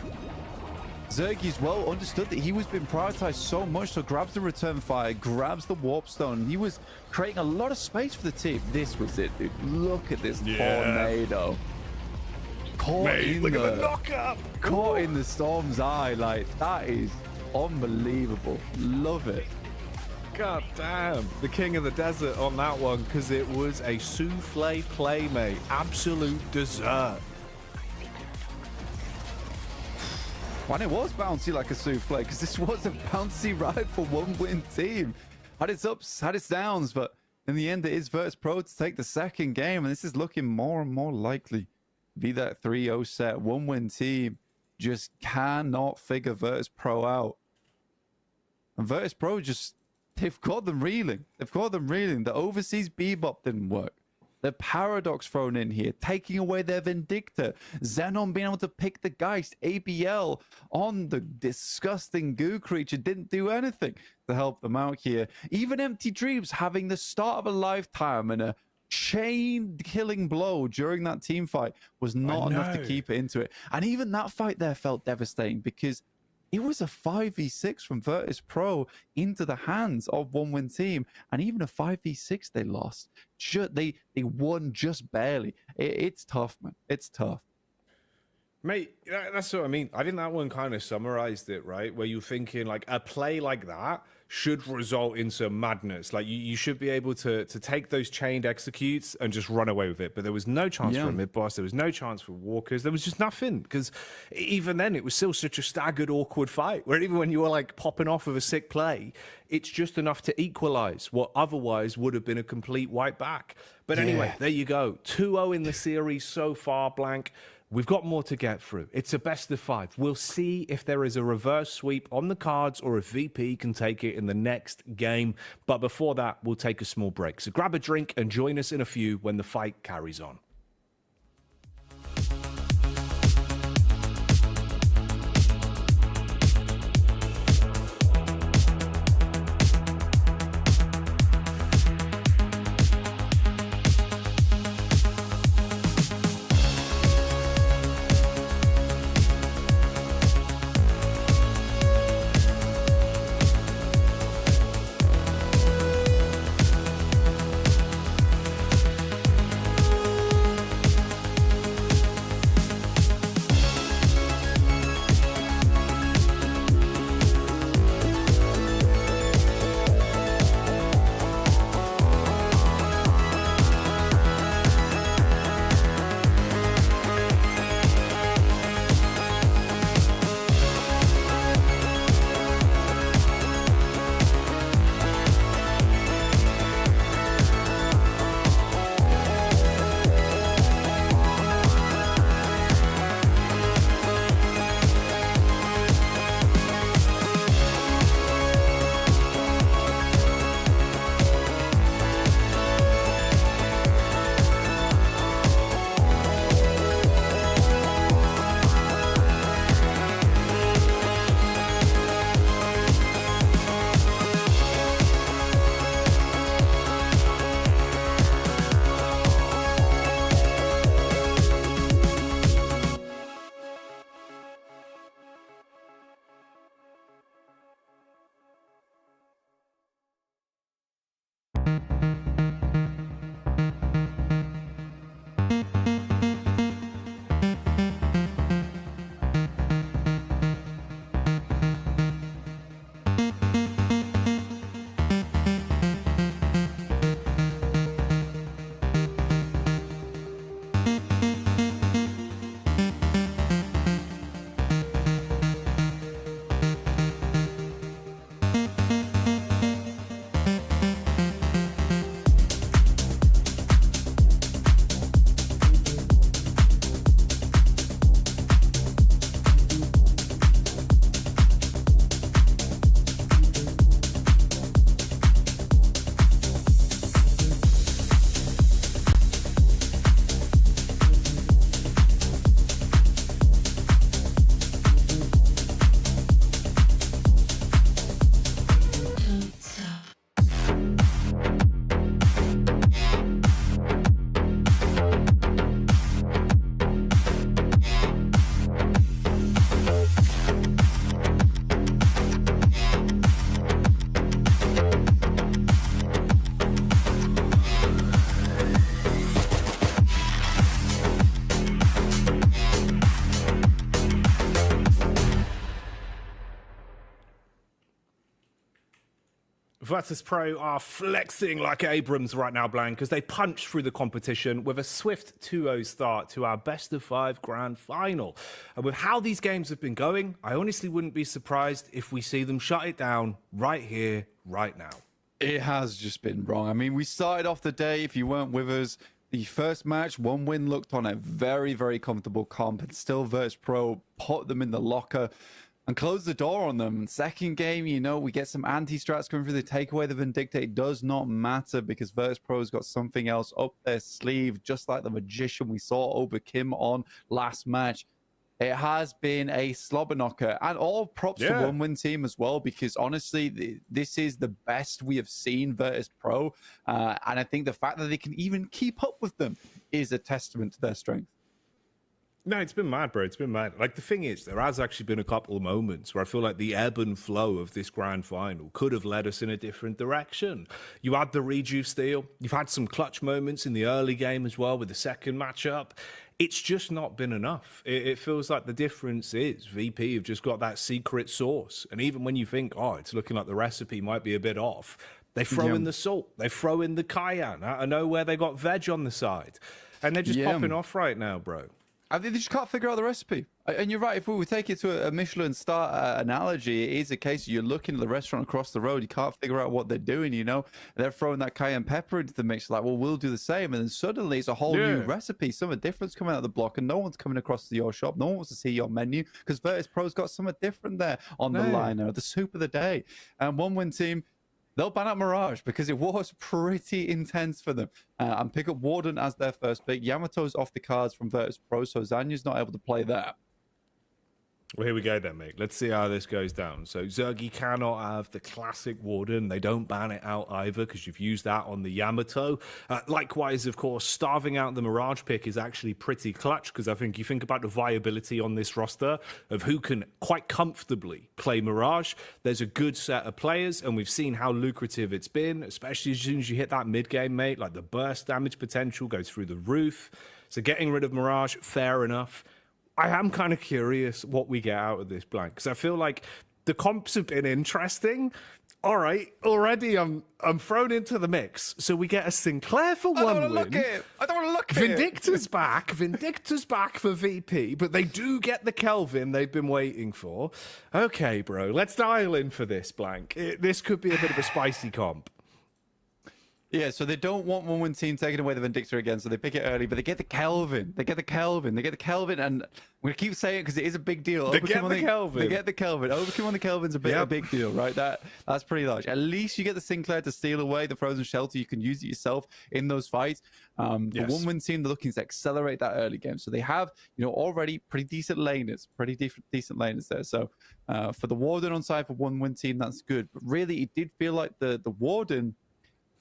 Zergy's well understood that he was being prioritized so much, so grabs the return fire, grabs the warpstone. He was creating a lot of space for the team. This was it, dude. Look at this tornado. Caught in look at the knock-up. Caught in the storm's eye. Like, that is unbelievable. Love it. God damn. The king of the desert on that one, because it was a souffle play, mate. Absolute dessert. And it was bouncy like a souffle, because this was a bouncy ride for one win team. Had its ups, had its downs, but in the end, it is Virtus Pro to take the second game, and this is looking more and more likely. Be that 3-0 set, one win team just cannot figure Virtus Pro out. And Virtus Pro just, they've got them reeling. They've got them reeling. The overseas bebop didn't work. The Paradox thrown in here, taking away their Vindicta. Xenon being able to pick the Geist. ABL on the disgusting goo creature didn't do anything to help them out here. Even Empty Dreams having the start of a lifetime and a chain killing blow during that team fight was not enough to keep it into it. And even that fight there felt devastating because it was a 5v6 from Virtus Pro into the hands of One Win Team, and even a 5v6 they lost. They won just barely. It's tough, man. It's tough. Mate, that's what I mean. I think that one kind of summarized it, right? Where you're thinking like a play like that should result in some madness. Like you should be able to take those chained executes and just run away with it. But there was no chance for a mid boss. There was no chance for walkers. There was just nothing, because even then it was still such a staggered, awkward fight where even when you were like popping off with a sick play, it's just enough to equalize what otherwise would have been a complete white back. But anyway, there you go. 2-0 in the series so far, Blank. We've got more to get through. It's a best of 5. We'll see if there is a reverse sweep on the cards or if VP can take it in the next game. But before that, we'll take a small break. So grab a drink and join us in a few when the fight carries on. Virtus Pro are flexing like Abrams right now, Blank, because they punched through the competition with a swift 2-0 start to our best of 5 grand final. And with how these games have been going, I honestly wouldn't be surprised if we see them shut it down right here, right now. It has just been wrong. I mean, we started off the day, if you weren't with us, the first match, One Win looked on a very, very comfortable comp, and still Virtus Pro put them in the locker. and close the door on them. Second game, you know, we get some anti-strats coming through. The takeaway the Vindicta. It does not matter because Virtus.pro's got something else up their sleeve, just like the magician we saw over Kim on last match. It has been a slobber knocker, and all props to One Win Team as well, because honestly, this is the best we have seen Virtus.pro, and I think the fact that they can even keep up with them is a testament to their strength. No, it's been mad, bro. It's been mad. Like, the thing is, there has actually been a couple of moments where I feel like the ebb and flow of this grand final could have led us in a different direction. You had the rejuve steal. You've had some clutch moments in the early game as well with the second matchup. It's just not been enough. It feels like the difference is VP have just got that secret sauce. And even when you think, oh, it's looking like the recipe might be a bit off, they throw in the salt. They throw in the cayenne. Out of nowhere, they got veg on the side. And they're just popping off right now, bro. I think they just can't figure out the recipe. And you're right, if we take it to a Michelin star analogy, it is a case of you're looking at the restaurant across the road, you can't figure out what they're doing, you know? They're throwing that cayenne pepper into the mix, like, well, we'll do the same. And then suddenly it's a whole new recipe, something different's coming out of the block, and no one's coming across to your shop. No one wants to see your menu because Virtus.pro's got something different there on the liner, the soup of the day. And One Win Team, they'll ban out Mirage because it was pretty intense for them. And pick up Warden as their first pick. Yamato's off the cards from Virtus.pro, so Zanya's not able to play that. Well, here we go then, mate. Let's see how this goes down. So Zergy cannot have the classic Warden. They don't ban it out either because you've used that on the Yamato. Likewise, of course, starving out the Mirage pick is actually pretty clutch because I think you think about the viability on this roster of who can quite comfortably play Mirage. There's a good set of players, and we've seen how lucrative it's been, especially as soon as you hit that mid-game, mate. Like, the burst damage potential goes through the roof. So getting rid of Mirage, fair enough. I am kind of curious what we get out of this blank because I feel like the comps have been interesting. All right, already I'm thrown into the mix. So we get a Sinclair for 1 win. I don't want to look at it. Vindicta's back. Vindicta's back for VP, but they do get the Kelvin they've been waiting for. Okay, bro, let's dial in for this blank. This could be a bit of a spicy comp. Yeah, so they don't want One Win Team taking away the Vindicta again, so they pick it early, but they get the Kelvin. They get the Kelvin, and I'm going to keep saying it because it is a big deal. They get the Kelvin. They get the Kelvin. Overkill on the Kelvin's a big deal, right? That's pretty large. At least you get the Sinclair to steal away the Frozen Shelter. You can use it yourself in those fights. The One Win Team, they're looking to accelerate that early game. So they have, already pretty decent laners, decent laners there. So for the Warden on side for One Win Team, that's good. But really, it did feel like the Warden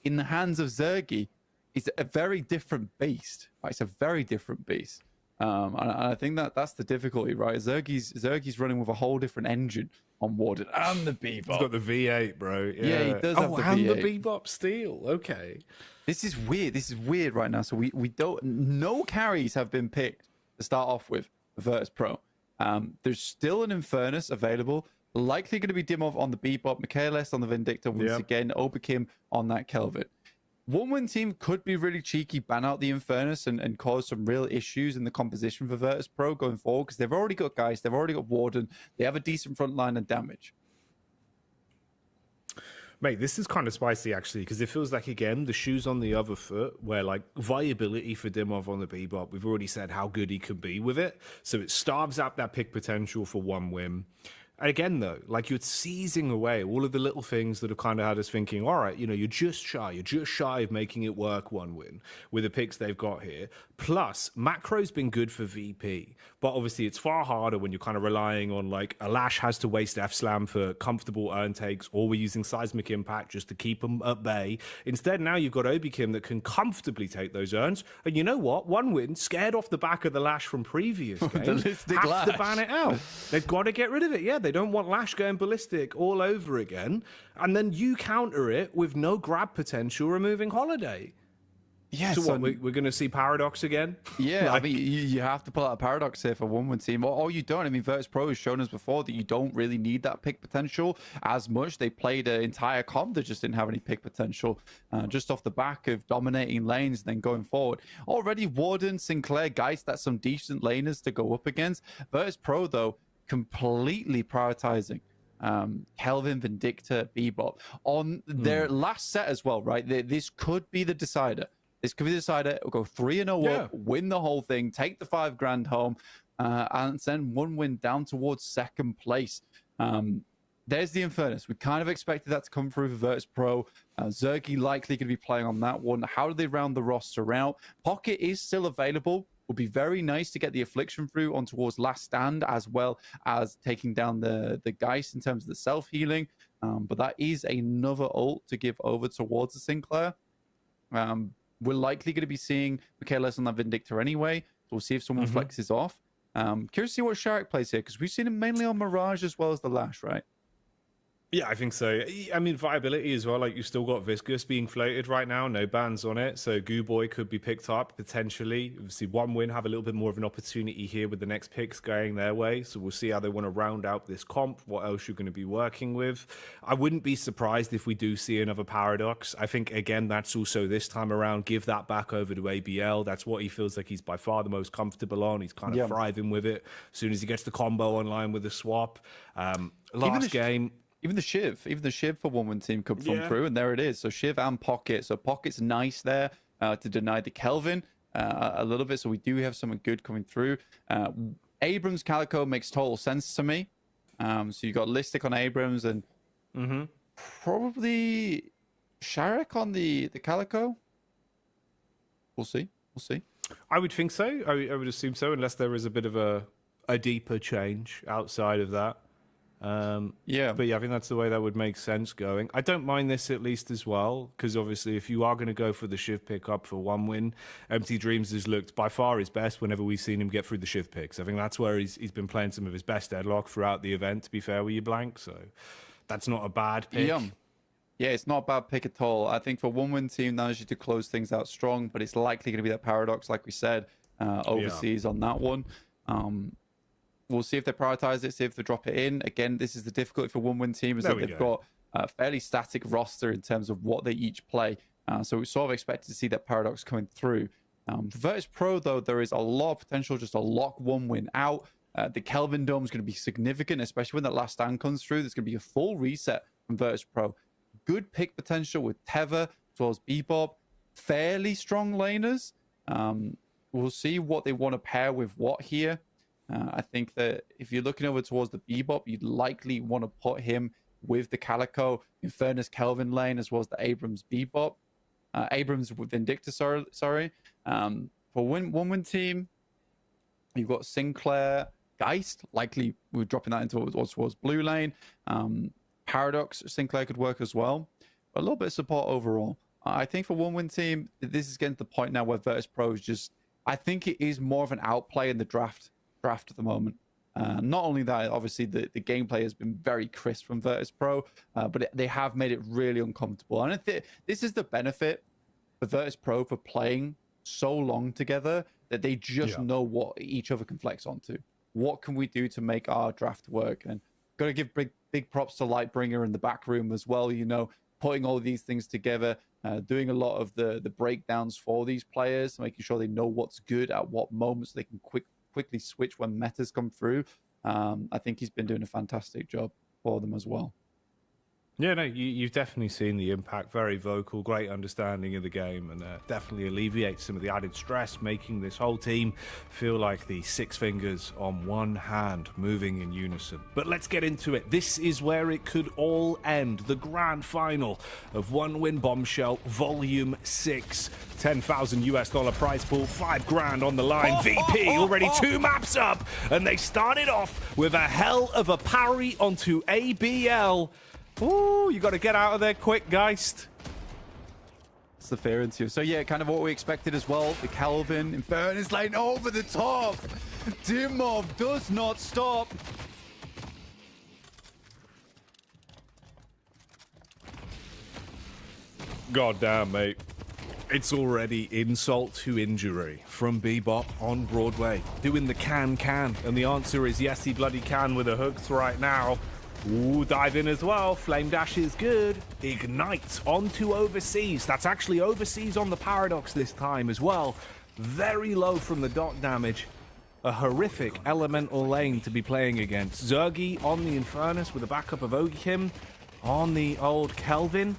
in the hands of Zergy is a very different beast. Right? It's a very different beast. And I think that's the difficulty, right? Zergy's running with a whole different engine on Warden and the Bebop. He's got the V8, bro. Yeah, he does have the and V8. the Bebop steel. Okay. This is weird right now. So we don't, no carries have been picked to start off with Virtus.pro. There's still an Infernus available. Likely going to be Dimov on the Bebop, Michaelis on the Vindicta once again, Oberkim on that Kelvin. One Win Team could be really cheeky, ban out the Infernus and cause some real issues in the composition for Virtus.pro going forward because they've already got guys, they've already got Warden, they have a decent front line and damage. Mate, this is kind of spicy, actually, because it feels like, again, the shoe's on the other foot, where, like, viability for Dimov on the Bebop, we've already said how good he can be with it, so it starves out that pick potential for 1 win. Again, though, like, you're seizing away all of the little things that have kind of had us thinking, all right, you're just shy of making it work 1 win with the picks they've got here. Plus, macro's been good for VP, but obviously it's far harder when you're kind of relying on, like, a Lash has to waste F-Slam for comfortable earn takes, or we're using Seismic Impact just to keep them at bay. Instead, now you've got Obikim that can comfortably take those earns, and you know what? 1 win, scared off the back of the Lash from previous games, have to ban it out. They've got to get rid of it, yeah. They don't want Lash going ballistic all over again. And then you counter it with no grab potential, removing Holiday. Yeah, so what, we're going to see Paradox again? Yeah, I mean, you have to pull out a Paradox here for 1 win team, or you don't. I mean, Virtus.pro has shown us before that you don't really need that pick potential as much. They played an entire comp that just didn't have any pick potential, just off the back of dominating lanes and then going forward. Already Warden, Sinclair, Geist, that's some decent laners to go up against. Virtus.pro, though, completely prioritizing Kelvin, Vindicta, Bebop on their last set as well, right? This could be the decider. This could be the decider. We'll go 3-0 up, win the whole thing, take the $5,000 home. and send 1win down towards second place. There's the Infernus. We kind of expected that to come through for Virtus Pro. Zergy likely going to be playing on that one. How do they round the roster out? Pocket is still available. Would be very nice to get the Affliction through on towards Last Stand, as well as taking down the Geist in terms of the self-healing. But that is another ult to give over towards the Sinclair. We're likely going to be seeing Michaelis on that Vindictor anyway. So we'll see if someone flexes off. Curious to see what Sharek plays here, because we've seen him mainly on Mirage as well as the Lash, right? Yeah, I think so. I mean, viability as well. Like, you've still got Viscous being floated right now. No bans on it. So Goo Boy could be picked up potentially. Obviously, 1win have a little bit more of an opportunity here with the next picks going their way. So we'll see how they want to round out this comp, what else you're going to be working with. I wouldn't be surprised if we do see another Paradox. I think, again, that's also this time around. Give that back over to ABL. That's what he feels like he's by far the most comfortable on. He's kind of thriving with it. As soon as he gets the combo online with the swap. Last game... Even the Shiv for 1win team could come through, and there it is. So Shiv and Pocket. So Pocket's nice there to deny the Kelvin a little bit. So we do have something good coming through. Abrams Calico makes total sense to me. So you got Listic on Abrams and probably Sharek on the Calico. We'll see. I would think so. I would assume so, unless there is a bit of a deeper change outside of that. But yeah, I think that's the way that would make sense going. I don't mind this at least as well, because obviously if you are going to go for the Shiv pickup for 1win, Empty Dreams has looked by far his best whenever we've seen him get through the Shiv picks. I think that's where he's been playing some of his best Deadlock throughout the event, to be fair with you, Blank. So that's not a bad pick. Yeah, it's not a bad pick at all. I think for 1win team, that is you to close things out strong, but it's likely going to be that Paradox, like we said, overseas on that one. We'll see if they prioritize it, see if they drop it in. Again, this is the difficulty for 1win team, is that they've got a fairly static roster in terms of what they each play. So we sort of expected to see that Paradox coming through. For Virtus Pro, though, there is a lot of potential just to lock 1win out. The Kelvin Dome is going to be significant, especially when that Last Stand comes through. There's going to be a full reset from Virtus Pro. Good pick potential with Teva as well as Bebop. Fairly strong laners. We'll see what they want to pair with what here. I think that if you're looking over towards the Bebop, you'd likely want to put him with the Calico Infernus Kelvin lane as well as the Abrams Bebop. Abrams with Vindicta, sorry. For 1win team, you've got Sinclair, Geist. Likely we're dropping that into towards blue lane. Paradox, Sinclair could work as well. But a little bit of support overall. I think for 1win team, this is getting to the point now where Virtus Pro is just... I think it is more of an outplay in the draft at the moment. Not only that, obviously the gameplay has been very crisp from Virtus Pro, but they have made it really uncomfortable. And this is the benefit for Virtus Pro for playing so long together, that they just know what each other can flex onto. What can we do to make our draft work? And got to give big props to Lightbringer in the back room as well, putting all of these things together, doing a lot of the breakdowns for these players, making sure they know what's good at what moments, they can quickly switch when metas come through. I think he's been doing a fantastic job for them as well. Yeah, no, you've definitely seen the impact. Very vocal, great understanding of the game, and definitely alleviates some of the added stress, making this whole team feel like the 6 fingers on one hand moving in unison. But let's get into it. This is where it could all end. The grand final of 1win Bombshell Vol.6. $10,000 prize pool, $5,000 on the line. VP already 2 maps up, and they started off with a hell of a parry onto ABL. Ooh, you got to get out of there quick, Geist. It's the fear into. So yeah, kind of what we expected as well. The Calvin Infernus lane over the top. Dimov does not stop. God damn, mate. It's already insult to injury from Bebop on Broadway. Doing the can. And the answer is yes, he bloody can with the hooks right now. Ooh, dive in as well. Flame dash is good. Ignite onto Overseas. That's actually Overseas on the Paradox this time as well. Very low from the dot damage. A horrific elemental lane to be playing against. Zergy on the Infernus with a backup of Ogikim on the old Kelvin.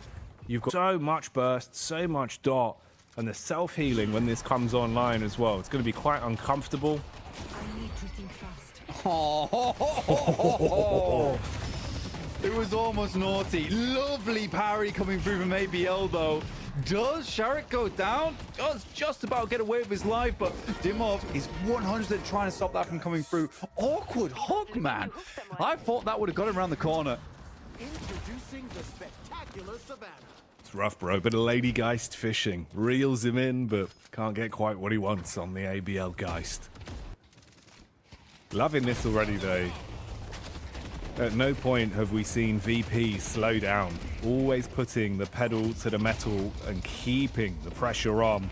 You've got so much burst, so much dot, and the self-healing when this comes online as well. It's going to be quite uncomfortable. need to think fast. Oh, it was almost naughty. Lovely parry coming through from ABL though. Does Sharek go down? Does just about get away with his life, but Dimov is 100% trying to stop that from coming through. Awkward hook, man. I thought that would have got him around the corner. Introducing the spectacular Savannah. It's rough, bro. Bit of Lady Geist fishing. Reels him in, but can't get quite what he wants on the ABL Geist. Loving this already, though. At no point have we seen VP slow down. Always putting the pedal to the metal and keeping the pressure on.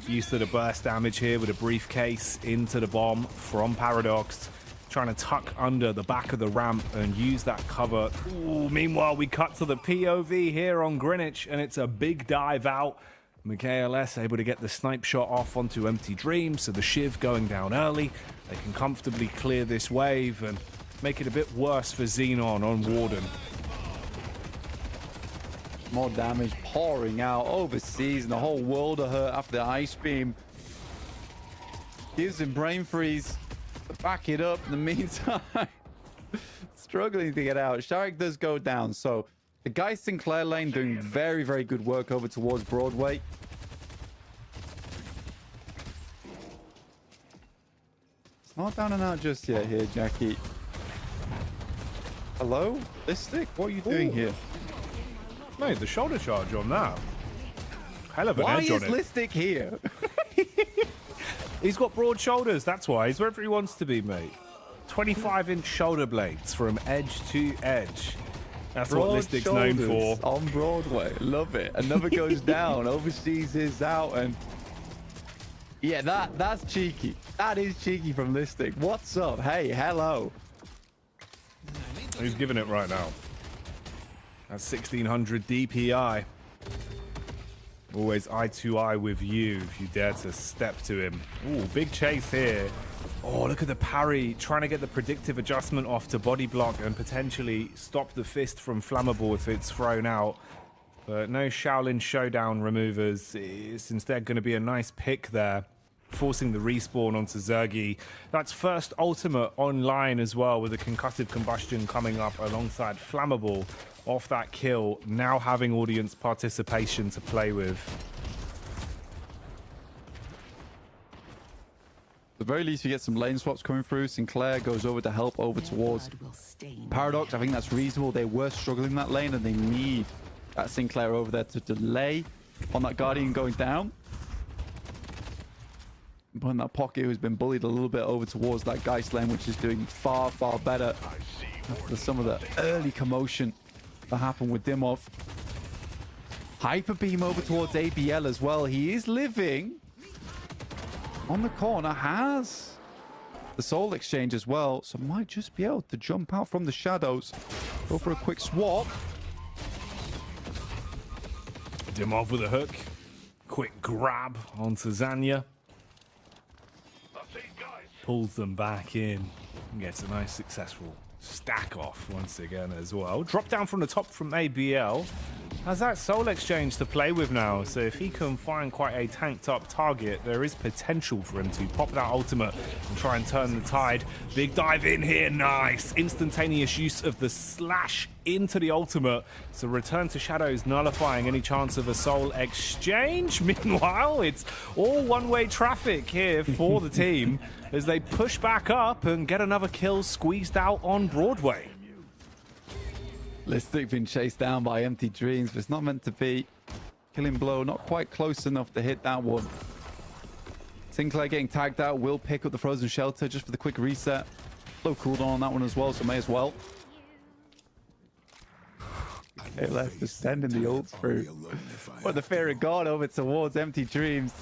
Used to the burst damage here with a briefcase into the bomb from Paradox. Trying to tuck under the back of the ramp and use that cover. Ooh, meanwhile, we cut to the POV here on Greenwich, and it's a big dive out. MKLS able to get the snipe shot off onto Empty Dream, so the Shiv going down early. They can comfortably clear this wave and make it a bit worse for Xenon on Warden. More damage pouring out overseas, and the whole world are hurt after the ice beam. Gives him brain freeze to back it up in the meantime. Struggling to get out. Sharek does go down, so the guy Sinclair lane doing very, very good work over towards Broadway. It's not down and out just yet here, Jackie. Hello? Listic? What are you doing here? Mate, the shoulder charge on that. Hell of an Why edge on is it. Listic here? He's got broad shoulders, that's why. He's wherever he wants to be, mate. 25-inch shoulder blades from edge to edge. That's what Broad Listic's known for. shoulders on Broadway. Love it. Another goes down. Overseas is out, and yeah, that's cheeky. That is cheeky from Listic. What's up? Hey, hello. He's giving it right now. That's 1600 DPI. Always eye to eye with you if you dare to step to him. Ooh, big chase here. Oh, look at the parry. Trying to get the predictive adjustment off to body block and potentially stop the fist from flammable if it's thrown out. But no Shaolin Showdown removers. It's instead going to be a nice pick there, forcing the respawn onto Zergi. That's first ultimate online as well, with a concussive combustion coming up alongside flammable off that kill, now having audience participation to play with. At the very least, we get some lane swaps coming through. Sinclair goes over to help over towards Paradox. I think that's reasonable. They were struggling that lane, and they need that Sinclair over there to delay on that Guardian going down. But in that pocket, who's been bullied a little bit over towards that Geist lane, which is doing far, far better after some of the early commotion that happened with Dimov. Hyper beam over towards ABL as well. He is living on the corner, has the soul exchange as well, so might just be able to jump out from the shadows. Go for a quick swap. Dimov with a hook. Quick grab onto Zanya. Pulls them back in and gets a nice successful stack off once again as well. Drop down from the top from ABL. Has that soul exchange to play with now, so if he can find quite a tanked up target, there is potential for him to pop that ultimate and try and turn the tide. Big dive in here, nice. Instantaneous use of the slash into the ultimate, so return to shadows nullifying any chance of a soul exchange. Meanwhile, it's all one-way traffic here for the team as they push back up and get another kill squeezed out on Broadway. Listic being chased down by Empty Dreams, but it's not meant to be. Killing blow, not quite close enough to hit that one. Sinclair getting tagged out, will pick up the frozen shelter just for the quick reset. Low cooldown on that one as well, so may as well. Okay, left just sending the ult through. But the fear of God over towards Empty Dreams.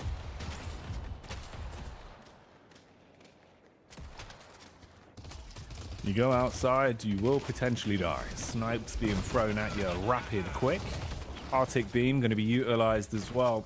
You go outside, you will potentially die. Snipes being thrown at you rapid quick. Arctic Beam going to be utilized as well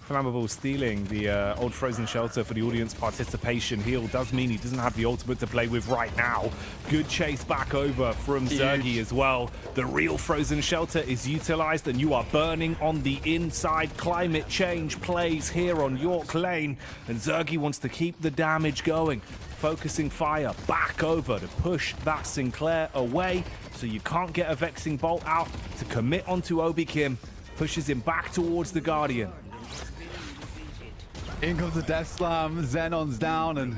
Flammable stealing the old frozen shelter for the audience participation heal does mean he doesn't have the ultimate to play with right now. Good chase back over from Zergy as well. The real frozen shelter is utilized and you are burning on the inside. Climate change plays here on York Lane and Zergy wants to keep the damage going. Focusing fire back over to push that Sinclair away so you can't get a Vexing Bolt out to commit onto Obi Kim. Pushes him back towards the Guardian. In comes the Death Slam. Xenon's down, and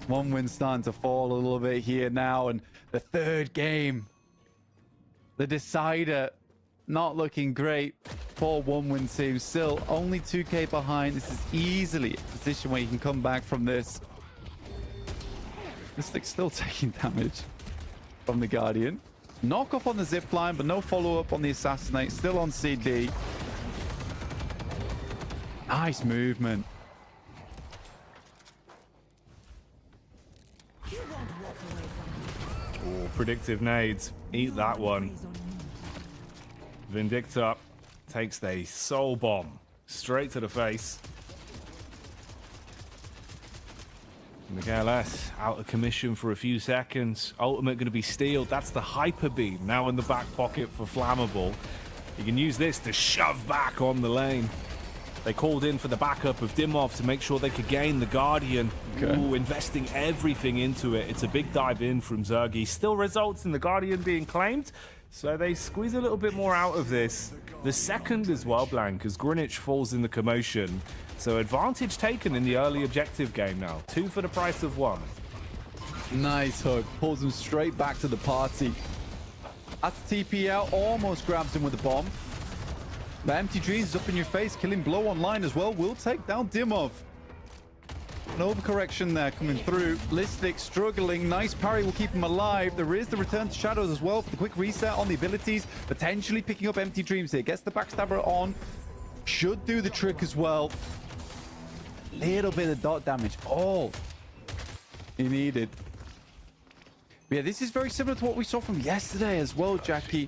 One Win's starting to fall a little bit here now. And the third game, the decider, not looking great for One Win team. Still only 2k behind. This is easily a position where you can come back from this. This thing's still taking damage from the Guardian. Knock off on the zip line, but no follow-up on the assassinate. Still on CD. Nice movement. Oh, predictive nades. Eat that one. Vindicta takes the soul bomb straight to the face. McLS out of commission for a few seconds. Ultimate going to be stealed. That's the hyper beam now in the back pocket for Flammable. You can use this to shove back on the lane. They called in for the backup of Dimov to make sure they could gain the Guardian. Okay. Ooh, investing everything into it. It's a big dive in from Zergy. Still results in the Guardian being claimed. So they squeeze a little bit more out of this. The second as well, Blank, as Greenwich falls in the commotion. So advantage taken in the early objective game now. 2 for the price of 1. Nice hook. Pulls him straight back to the party. That's TP out. Almost grabs him with a bomb. The Empty Dreams is up in your face. Killing Blow online as well. Will take down Dimov. An overcorrection there coming through. Listic struggling. Nice parry will keep him alive. There is the return to shadows as well for the quick reset on the abilities. Potentially picking up Empty Dreams here. Gets the backstabber on. Should do the trick as well. Little bit of dot damage. All he needed. But yeah, this is very similar to what we saw from yesterday as well, Jackie.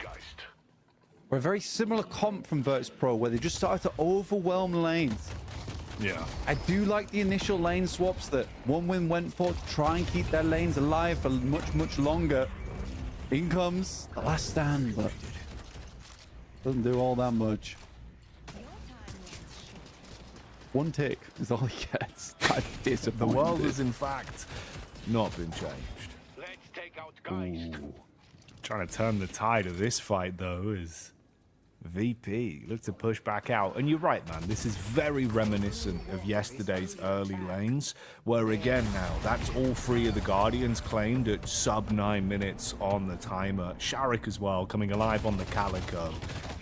Or a very similar comp from Virtus Pro where they just started to overwhelm lanes. Yeah. I do like the initial lane swaps that One Win went for to try and keep their lanes alive for much longer. In comes the last stand, but doesn't do all that much. One tick is all he gets. The world has in fact not been changed. Let's take out Geist. Ooh. Trying to turn the tide of this fight though is VP. Look to push back out. And you're right, man. This is very reminiscent of yesterday's early lanes, where again now, that's all 3 of the Guardians claimed at sub 9 minutes on the timer. Sharik as well, coming alive on the Calico.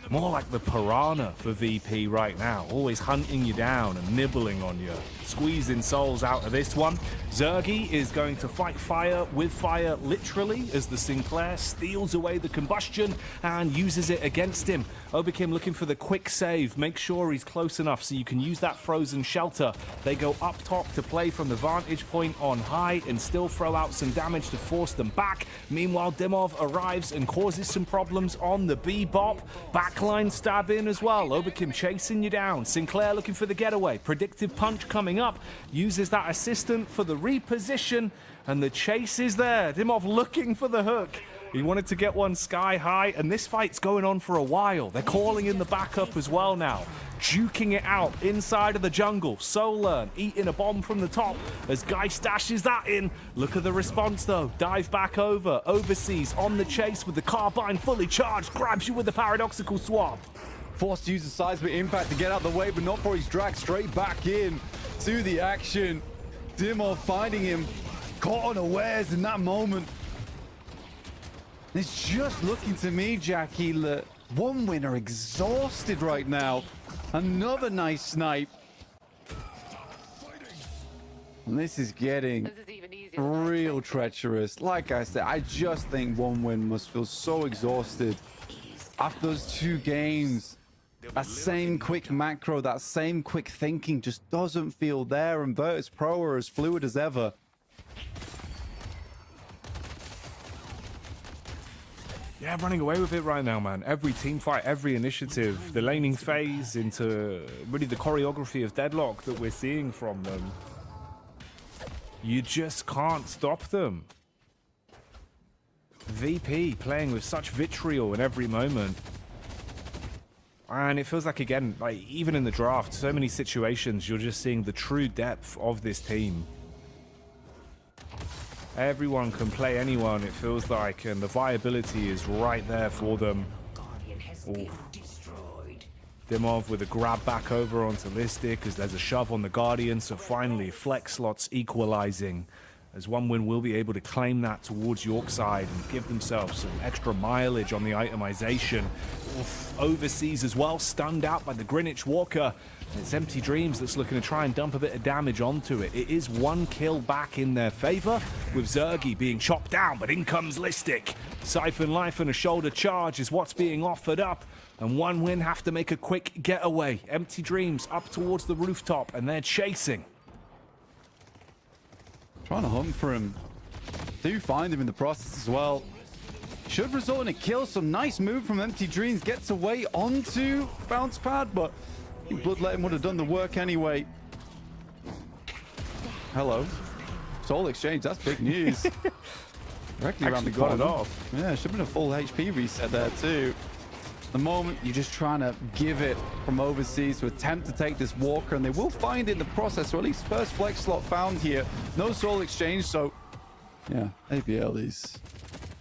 More like the Piranha for VP right now. Always hunting you down and nibbling on you. Squeezing souls out of this one. Zergy is going to fight fire with fire literally as the Sinclair steals away the combustion and uses it against him. Obikim looking for the quick save. Make sure he's close enough so you can use that frozen shelter. They go up top to play from the vantage point on high and still throw out some damage to force them back. Meanwhile, Dimov arrives and causes some problems on the Bebop. Backline stab in as well. Obikim chasing you down. Sinclair looking for the getaway. Predictive punch coming up. Uses that assistant for the reposition. And the chase is there. Dimov looking for the hook. He wanted to get one sky high, and this fight's going on for a while. They're calling in the backup as well now. Duking it out inside of the jungle. Solern eating a bomb from the top as Guy stashes that in. Look at the response though. Dive back over. Overseas on the chase with the carbine fully charged. Grabs you with the paradoxical swap. Forced to use the seismic impact to get out of the way, but not for his drag. Straight back in to the action. Dimov finding him caught unawares in that moment. It's just looking to me, Jackie, that One Win are exhausted right now. Another nice snipe. And this is getting real treacherous. Like I said, I just think One Win must feel so exhausted after those 2 games. That same quick macro, that same quick thinking just doesn't feel there. And Virtus Pro are as fluid as ever. Yeah, running away with it right now, man. Every team fight, every initiative, the laning phase into really the choreography of Deadlock that we're seeing from them. You just can't stop them. VP playing with such vitriol in every moment. And it feels like, again, like even in the draft, so many situations, you're just seeing the true depth of this team. Everyone can play anyone, it feels like, and the viability is right there for them. Dimov with a grab back over onto Listic as there's a shove on the Guardian, so finally flex slots equalizing as OneWin will be able to claim that towards Yorkside and give themselves some extra mileage on the itemization. Overseas as well, stunned out by the Greenwich Walker. And it's Empty Dreams that's looking to try and dump a bit of damage onto it. It is one kill back in their favor, with Zergy being chopped down, but in comes Listic. Siphon Life and a shoulder charge is what's being offered up, and OneWin have to make a quick getaway. Empty Dreams up towards the rooftop, and they're chasing. Trying to hunt for him. Do find him in the process as well. Should result in a kill. Some nice move from Empty Dreams. Gets away onto bounce pad, but I think Bloodletting would have done the work anyway. Hello. Soul exchange. That's big news. Directly around the corner. Got it off. Yeah, should have been a full HP reset there too. The moment you're just trying to give it from overseas to attempt to take this Walker, and they will find it in the process, or at least first flex slot found here. No soul exchange, so yeah, ABL is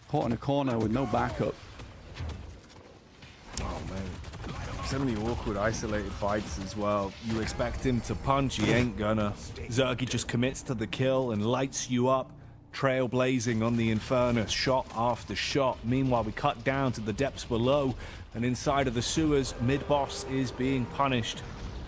caught in a corner with no backup. Oh man, so many awkward isolated fights as well. You expect him to punch, he ain't gonna. Zergy just commits to the kill and lights you up. Trailblazing on the Infernus, shot after shot. Meanwhile, we cut down to the depths below, and inside of the sewers, mid-boss is being punished.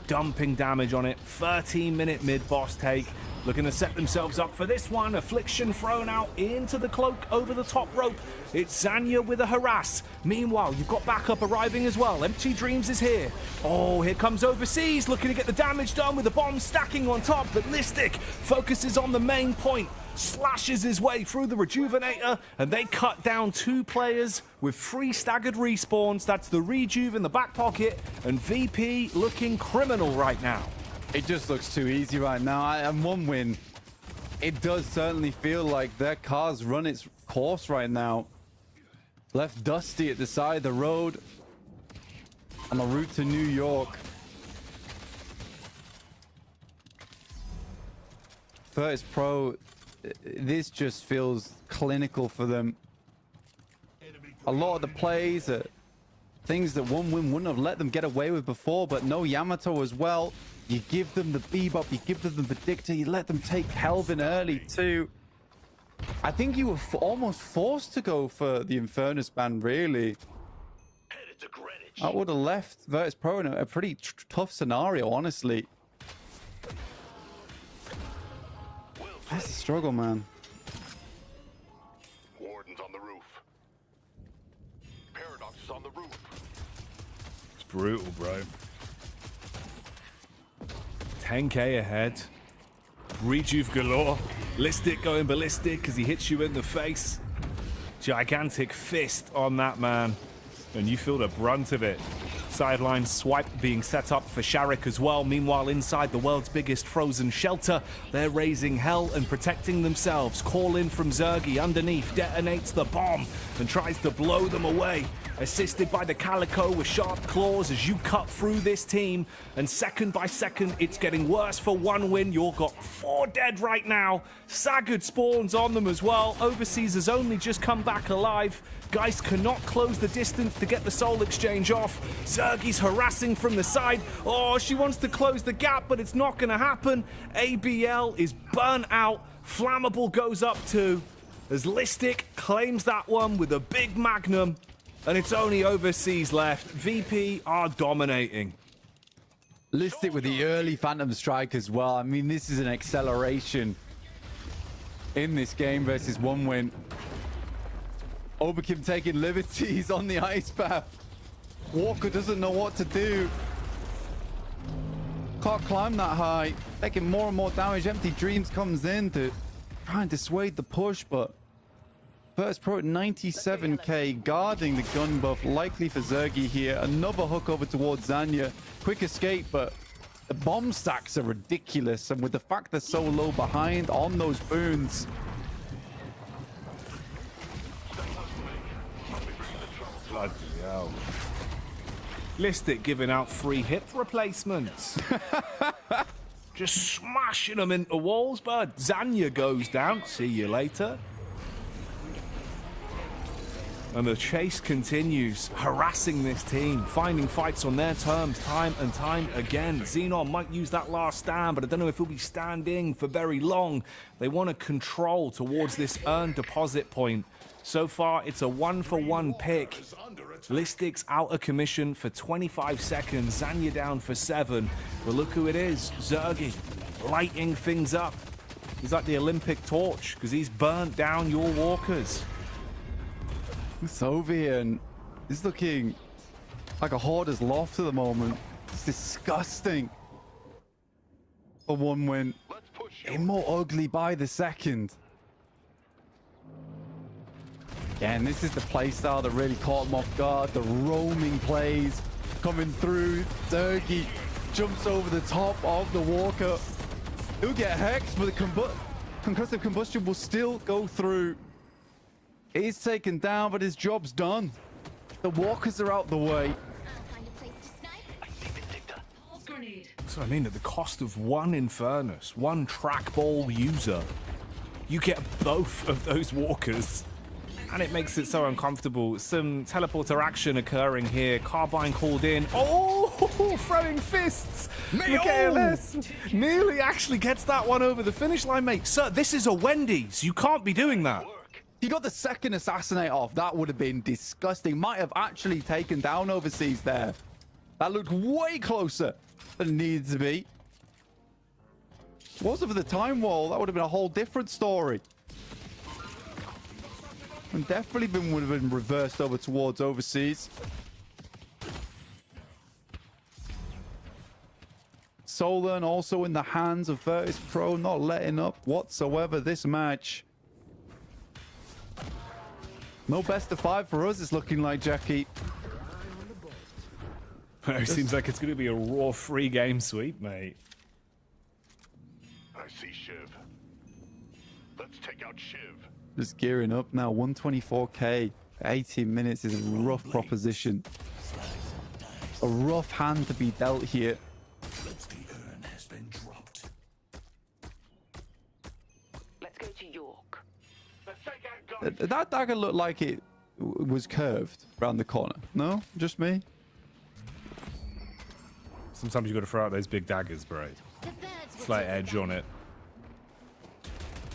Dumping damage on it. 13-minute mid-boss take. Looking to set themselves up for this one. Affliction thrown out into the cloak over the top rope. It's Zanya with a harass. Meanwhile, you've got backup arriving as well. Empty Dreams is here. Oh, here comes Overseas, looking to get the damage done with the bomb stacking on top. But Listic focuses on the main point. Slashes his way through the Rejuvenator, and they cut down 2 players with 3 staggered respawns. That's the Rejuve in the back pocket, and VP looking criminal right now. It just looks too easy right now. And OneWin, it does certainly feel like their car's run its course right now. Left dusty at the side of the road on the route to New York. Virtus Pro, this just feels clinical for them. A lot of the plays are things that OneWin wouldn't have let them get away with before, but no Yamato as well. You give them the Bebop, you give them the Predictor, you let them take Kelvin early too. I think you were almost forced to go for the Infernus ban, really. I would have left Virtus Pro in a pretty tough scenario, honestly. That's the struggle, man. Warden's on the roof. Paradox is on the roof. It's brutal, bro. 10k ahead. Rejuve galore. Listic going ballistic as he hits you in the face. Gigantic fist on that man. And you feel the brunt of it. Sideline swipe being set up for Sharik as well. Meanwhile, inside the world's biggest frozen shelter, they're raising hell and protecting themselves. Call in from Zergy underneath, detonates the bomb and tries to blow them away. Assisted by the Calico with sharp claws as you cut through this team. And second by second, it's getting worse for OneWin. You've got 4 dead right now. Sagard spawns on them as well. Overseas has only just come back alive. Geist cannot close the distance to get the soul exchange off. Zergy's harassing from the side. Oh, she wants to close the gap, but it's not going to happen. ABL is burnt out. Flammable goes up too, as Listic claims that one with a big magnum. And it's only Overseas left. VP are dominating. Listic with the early Phantom Strike as well. I mean, this is an acceleration in this game versus OneWin. Oberkim taking liberties on the ice path. Walker doesn't know what to do. Can't climb that high. Taking more and more damage. Empty Dreams comes in to try and dissuade the push, but First Pro at 97k, guarding the gun buff, likely for Zergy here. Another hook over towards Zanya. Quick escape, but the bomb stacks are ridiculous. And with the fact they're so low behind on those boons. Bloody hell. Listic giving out free hip replacements. Just smashing them into walls, bud. Zanya goes down. See you later. And the chase continues, harassing this team, finding fights on their terms time and time again. Xenon might use that last stand, but I don't know if he'll be standing for very long. They want to control towards this earned deposit point. So far, it's a 1-for-1 pick. Listic's out of commission for 25 seconds. Zanya down for 7. But look who it is, Zergy, lighting things up. He's like the Olympic torch, because he's burnt down your walkers. Sovian is looking like a hoarder's loft at the moment. It's disgusting. For one win. Getting more ugly by the second. Again, this is the playstyle that really caught him off guard. The roaming plays coming through. Zergy jumps over the top of the walker. He'll get hexed, but the concussive combustion will still go through. He's taken down, but his job's done. The walkers are out the way. So I mean, at the cost of one Infernus, one trackball user, you get both of those walkers. And it makes it so uncomfortable. Some teleporter action occurring here. Carbine called in. Oh, throwing fists. Look at this. Nearly actually gets that one over the finish line, mate. Sir, this is a Wendy's. You can't be doing that. He got the second assassinate off. That would have been disgusting. Might have actually taken down Overseas there. That looked way closer than it needed to be. Wasn't for the time wall, that would have been a whole different story. And definitely would have been reversed over towards Overseas. Solon also in the hands of Virtus Pro, not letting up whatsoever this match. No best of 5 for us, it's looking like, Jackie. It seems like it's going to be a raw 3-game sweep, mate. I see Shiv. Let's take out Shiv. Just gearing up now, 124k. 18 minutes is a rough proposition. A rough hand to be dealt here. Let's go to York. Let's take out guys. That dagger looked like it was curved around the corner. No? Just me? Sometimes you got to throw out those big daggers, bro. Slight edge on it.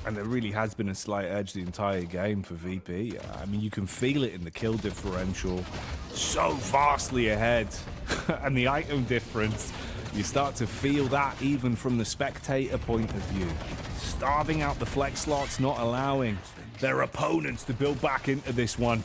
And there really has been a slight edge the entire game for VP. I mean, you can feel it in the kill differential. So vastly ahead. And the item difference, you start to feel that even from the spectator point of view. Starving out the flex slots, not allowing their opponents to build back into this one.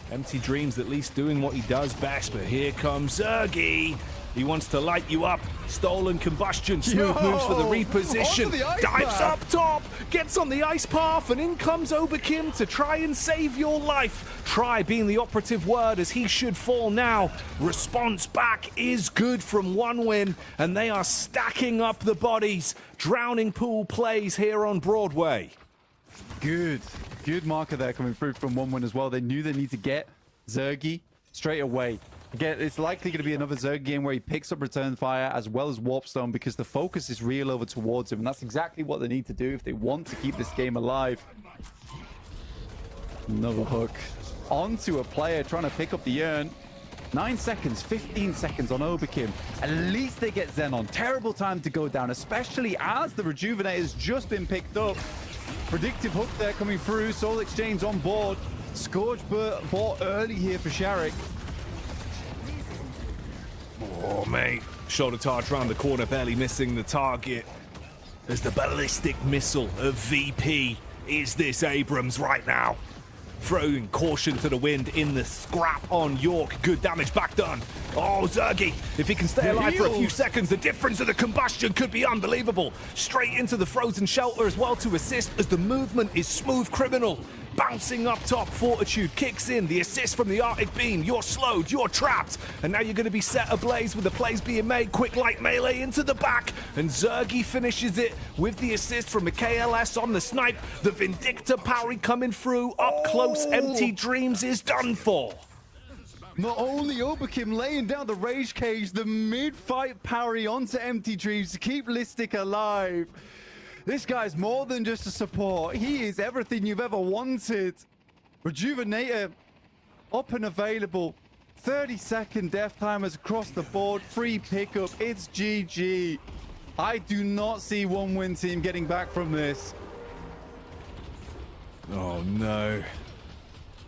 Empty Dreams at least doing what he does best, but here comes Zergy. He wants to light you up. Stolen combustion. Smooth moves for the reposition. Dives up top. Gets on the ice path. And in comes Oberkim to try and save your life. Try being the operative word as he should fall now. Response back is good from one win. And they are stacking up the bodies. Drowning Pool plays here on Broadway. Good marker there coming through from one win as well. They knew they need to get Zergy straight away. Again, it's likely going to be another Zerg game where he picks up Return Fire as well as Warpstone because the focus is real over towards him. And that's exactly what they need to do if they want to keep this game alive. Another hook onto a player trying to pick up the urn. 9 seconds, 15 seconds on Oberkim. At least they get Xenon. Terrible time to go down, especially as the Rejuvenate has just been picked up. Predictive hook there coming through. Soul Exchange on board. Scourge bought early here for Sharik. Oh, mate. Shoulder charge around the corner, barely missing the target. As the ballistic missile of VP is this Abrams right now. Throwing caution to the wind in the scrap on York. Good damage back done. Oh, Zergy, if he can stay alive for a few seconds, the difference of the combustion could be unbelievable. Straight into the frozen shelter as well to assist as the movement is smooth criminal. Bouncing up top, Fortitude kicks in, the assist from the Arctic Beam. You're slowed, you're trapped, and now you're going to be set ablaze with the plays being made. Quick light melee into the back, and Zergy finishes it with the assist from KLS on the snipe. The Vindicta parry coming through, up close, Empty Dreams is done for. Not only Oberkim laying down the Rage Cage, the mid-fight parry onto Empty Dreams to keep Listic alive. This guy's more than just a support. He is everything you've ever wanted. Rejuvenator up and available. 30-second death timers across the board. Free pickup. It's GG. I do not see one win team getting back from this. Oh no.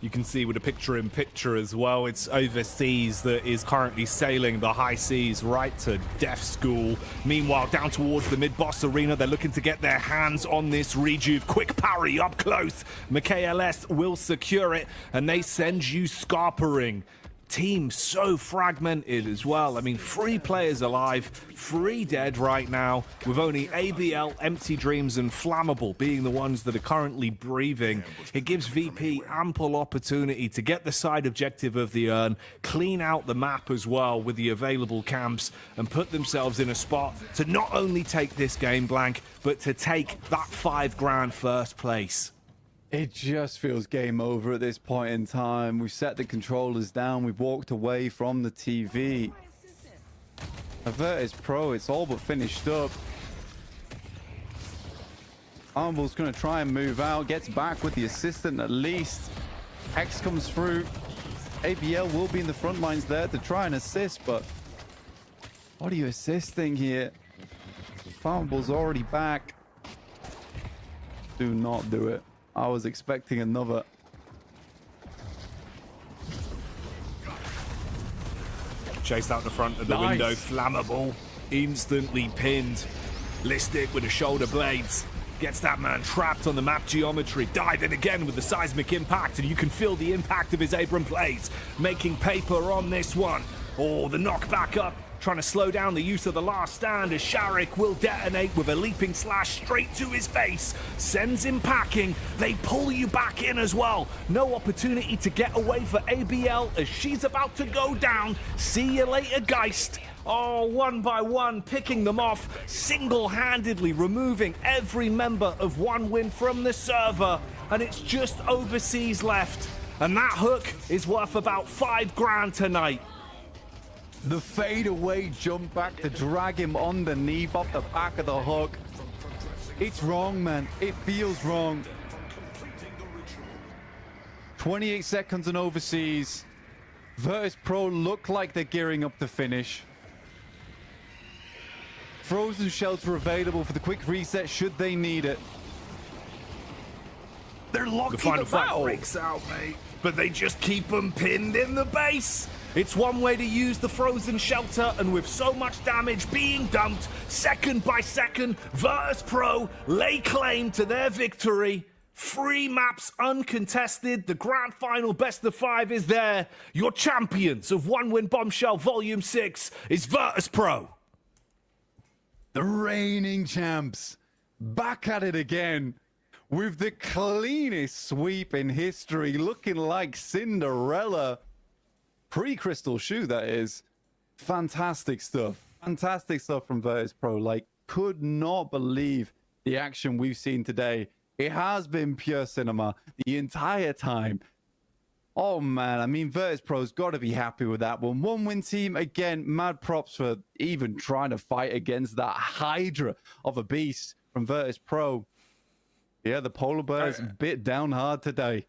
You can see with a picture-in-picture as well, it's Overseas that is currently sailing the high seas right to death school. Meanwhile, down towards the mid-boss arena, they're looking to get their hands on this rejuve. Quick parry up close. MKLS will secure it, and they send you scarpering. Team so fragmented as well. I mean, 3 players alive, 3 dead right now, with only ABL, Empty Dreams, and Flammable being the ones that are currently breathing. It gives VP ample opportunity to get the side objective of the urn, clean out the map as well with the available camps, and put themselves in a spot to not only take this game blank, but to take that $5 grand first place. It just feels game over at this point in time. We've set the controllers down. We've walked away from the TV. Avertis Pro, it's all but finished up. Armball's going to try and move out. Gets back with the assistant at least. X comes through. ABL will be in the front lines there to try and assist, but what are you assisting here? Farmable's already back. Do not do it. I was expecting another. Chased out the front of the window. Flammable. Instantly pinned. Listic with the shoulder blades. Gets that man trapped on the map geometry. Dive in again with the seismic impact, and you can feel the impact of his Abram plays. Making paper on this one. Oh, the knock back up. Trying to slow down the use of the last stand as Sharik will detonate with a leaping slash straight to his face. Sends him packing. They pull you back in as well. No opportunity to get away for ABL as she's about to go down. See you later, Geist. Oh, one by one, picking them off, single-handedly removing every member of One Win from the server. And it's just Overseas left. And that hook is worth about $5 grand tonight. The fadeaway jump back to drag him underneath off the back of the hook. It's wrong, man. It feels wrong. 28 seconds on Overseas. Virtus Pro look like they're gearing up to finish. Frozen shelter available for the quick reset should they need it. They're locking the final fight battle. Breaks out, mate. But they just keep them pinned in the base. It's one way to use the frozen shelter, and with so much damage being dumped, second by second, Virtus Pro lay claim to their victory. 3 maps uncontested. The grand final best of 5 is there. Your champions of One Win Bombshell Volume 6 is Virtus Pro. The reigning champs back at it again with the cleanest sweep in history, looking like Cinderella. Pre-Crystal Shoe, that is. Fantastic stuff. Fantastic stuff from Virtus Pro. Like, could not believe the action we've seen today. It has been pure cinema the entire time. Oh, man. I mean, Virtus Pro's got to be happy with that one. One win team. Again, mad props for even trying to fight against that hydra of a beast from Virtus Pro. Yeah, the polar bear's bit down hard today.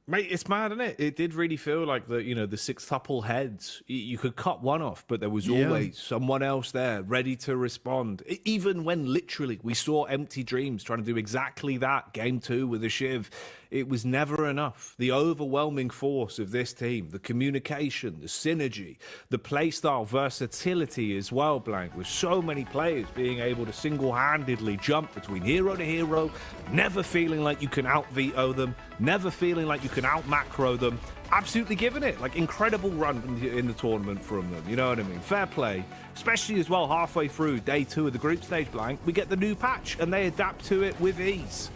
Mate, it's mad, isn't it? It did really feel like the sextuple heads. You could cut one off, but there was always someone else there ready to respond. Even when literally we saw Empty Dreams trying to do exactly that, game 2 with a Shiv, it was never enough. The overwhelming force of this team, the communication, the synergy, the playstyle versatility as well, Blank, with so many players being able to single-handedly jump between hero to hero, never feeling like you can out-veto them, never feeling like you can out-macro them, absolutely giving it, like, incredible run in the tournament from them, you know what I mean? Fair play, especially as well halfway through day 2 of the group stage, Blank, we get the new patch and they adapt to it with ease.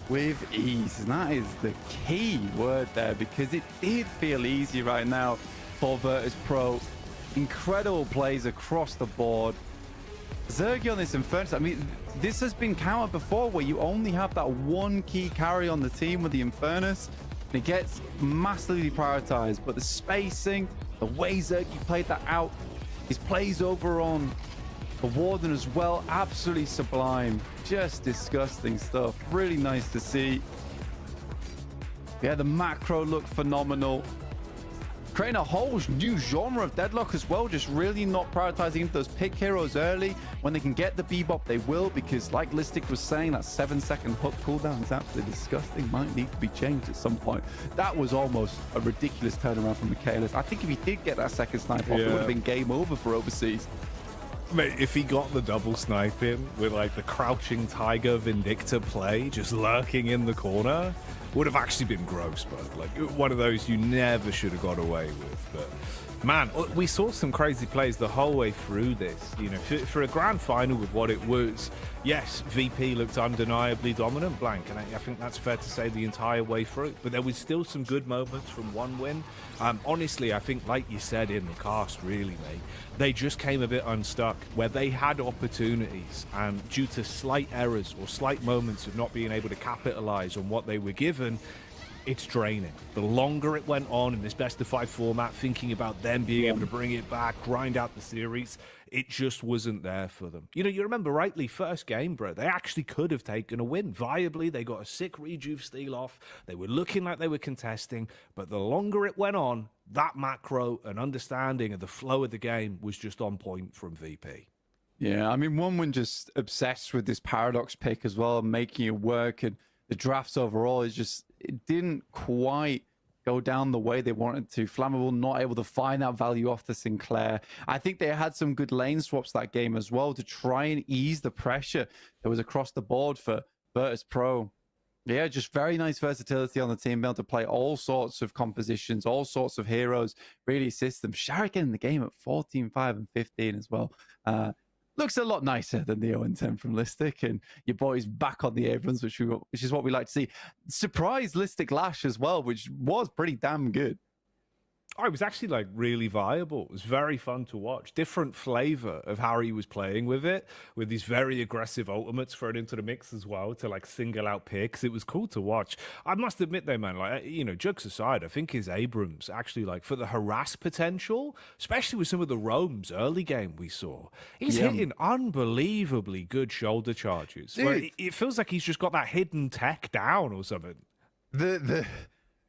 with ease. And that is the key word there, because it did feel easy right now for Virtus Pro. Incredible plays across the board. Zergy on this Infernus, I mean, this has been countered before where you only have that one key carry on the team with the Infernus, and it gets massively prioritized. But the spacing, the way Zergy played that out, his plays over on the Warden as well, absolutely sublime. Just disgusting stuff. Really nice to see. Yeah, the macro looked phenomenal. Creating a whole new genre of Deadlock as well, just really not prioritizing those pick heroes early. When they can get the bebop, they will, because like Listic was saying, that 7-second hook cooldown is absolutely disgusting. Might need to be changed at some point. That was almost a ridiculous turnaround from Michaelis. I think if he did get that second snipe off, it would have been game over for Overseas. Mate, if he got the double sniping with like the crouching tiger Vindicta play, just lurking in the corner, would have actually been gross, but like one of those you never should have got away with. But man, we saw some crazy plays the whole way through this. You know, for a grand final with what it was, yes, VP looked undeniably dominant, blank, and I think that's fair to say the entire way through. But there was still some good moments from one win. Honestly, I think, like you said in the cast, really, mate, they just came a bit unstuck where they had opportunities, and due to slight errors or slight moments of not being able to capitalize on what they were given, it's draining. The longer it went on in this best-of-5 format, thinking about them being able to bring it back, grind out the series, it just wasn't there for them. You know, you remember rightly, first game, bro, they actually could have taken a win. Viably, they got a sick rejuve steal off. They were looking like they were contesting, but the longer it went on, that macro and understanding of the flow of the game was just on point from VP. Yeah, I mean, one just obsessed with this Paradox pick as well, making it work, and the drafts overall is just, it didn't quite go down the way they wanted to. Flammable not able to find that value off the Sinclair. I think they had some good lane swaps that game as well to try and ease the pressure that was across the board for Virtus Pro. Yeah, just very nice versatility on the team, being able to play all sorts of compositions, all sorts of heroes, really assist them. Sharek in the game at 14, 5, and 15 as well. Looks a lot nicer than the 0-10 from Listic, and your boy's back on the Abrams, which is what we like to see. Surprise Listic Lash as well, which was pretty damn good. Oh, it was actually like really viable. It was very fun to watch. Different flavor of how he was playing with it, with these very aggressive ultimates thrown into the mix as well to like single out picks. It was cool to watch. I must admit though, man, like, you know, jokes aside, I think his Abrams actually, like, for the harass potential, especially with some of the roams early game we saw, he's hitting unbelievably good shoulder charges. Where it feels like he's just got that hidden tech down or something.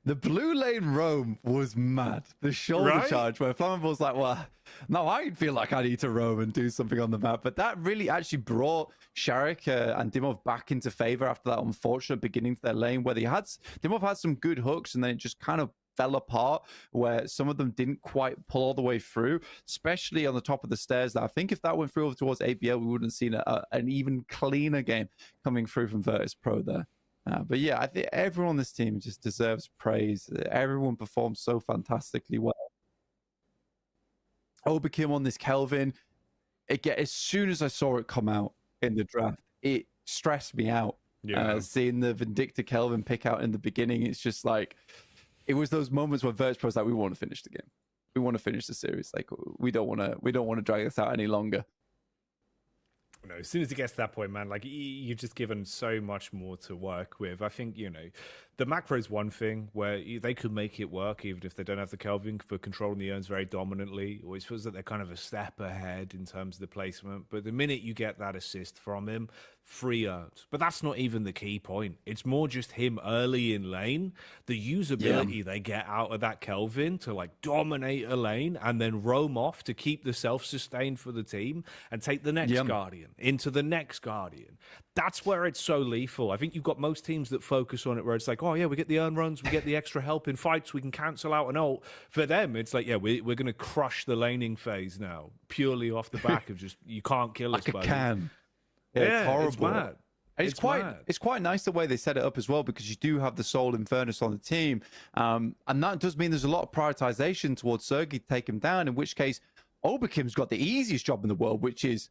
The blue lane roam was mad. The shoulder charge where Flammable's like, well, no, I feel like I need to roam and do something on the map. But that really actually brought Sharek and Dimov back into favor after that unfortunate beginning to their lane where Dimov had some good hooks and then it just kind of fell apart where some of them didn't quite pull all the way through, especially on the top of the stairs. I think if that went through over towards ABL, we wouldn't have seen an even cleaner game coming through from Virtus Pro there. But yeah, I think everyone on this team just deserves praise. Everyone performed so fantastically well. Oberkim on this Kelvin, as soon as I saw it come out in the draft, it stressed me out. Seeing the Vindicta Kelvin pick out in the beginning, it's just like, it was those moments where Virtus Pro's like, we want to finish the game. We want to finish the series. Like, we don't want to drag this out any longer. No, as soon as it gets to that point, man, like, you're just given so much more to work with. I think, you know, the macro is one thing where they could make it work even if they don't have the Kelvin for controlling the urns very dominantly. Always feels that they're kind of a step ahead in terms of the placement. But the minute you get that assist from him, 3 urns. But that's not even the key point. It's more just him early in lane, the usability they get out of that Kelvin to like dominate a lane and then roam off to keep the self-sustained for the team and take the next Guardian into the next Guardian. That's where it's so lethal. I think you've got most teams that focus on it where it's like, oh yeah, we get the urn runs, we get the extra help in fights, we can cancel out an ult. For them, it's like, yeah, we're going to crush the laning phase now, purely off the back of just, you can't kill us, buddy. It's horrible. It's mad. It's quite nice the way they set it up as well, because you do have the Soul Infernus on the team. And that does mean there's a lot of prioritization towards Sergei to take him down, in which case Oberkim's got the easiest job in the world, which is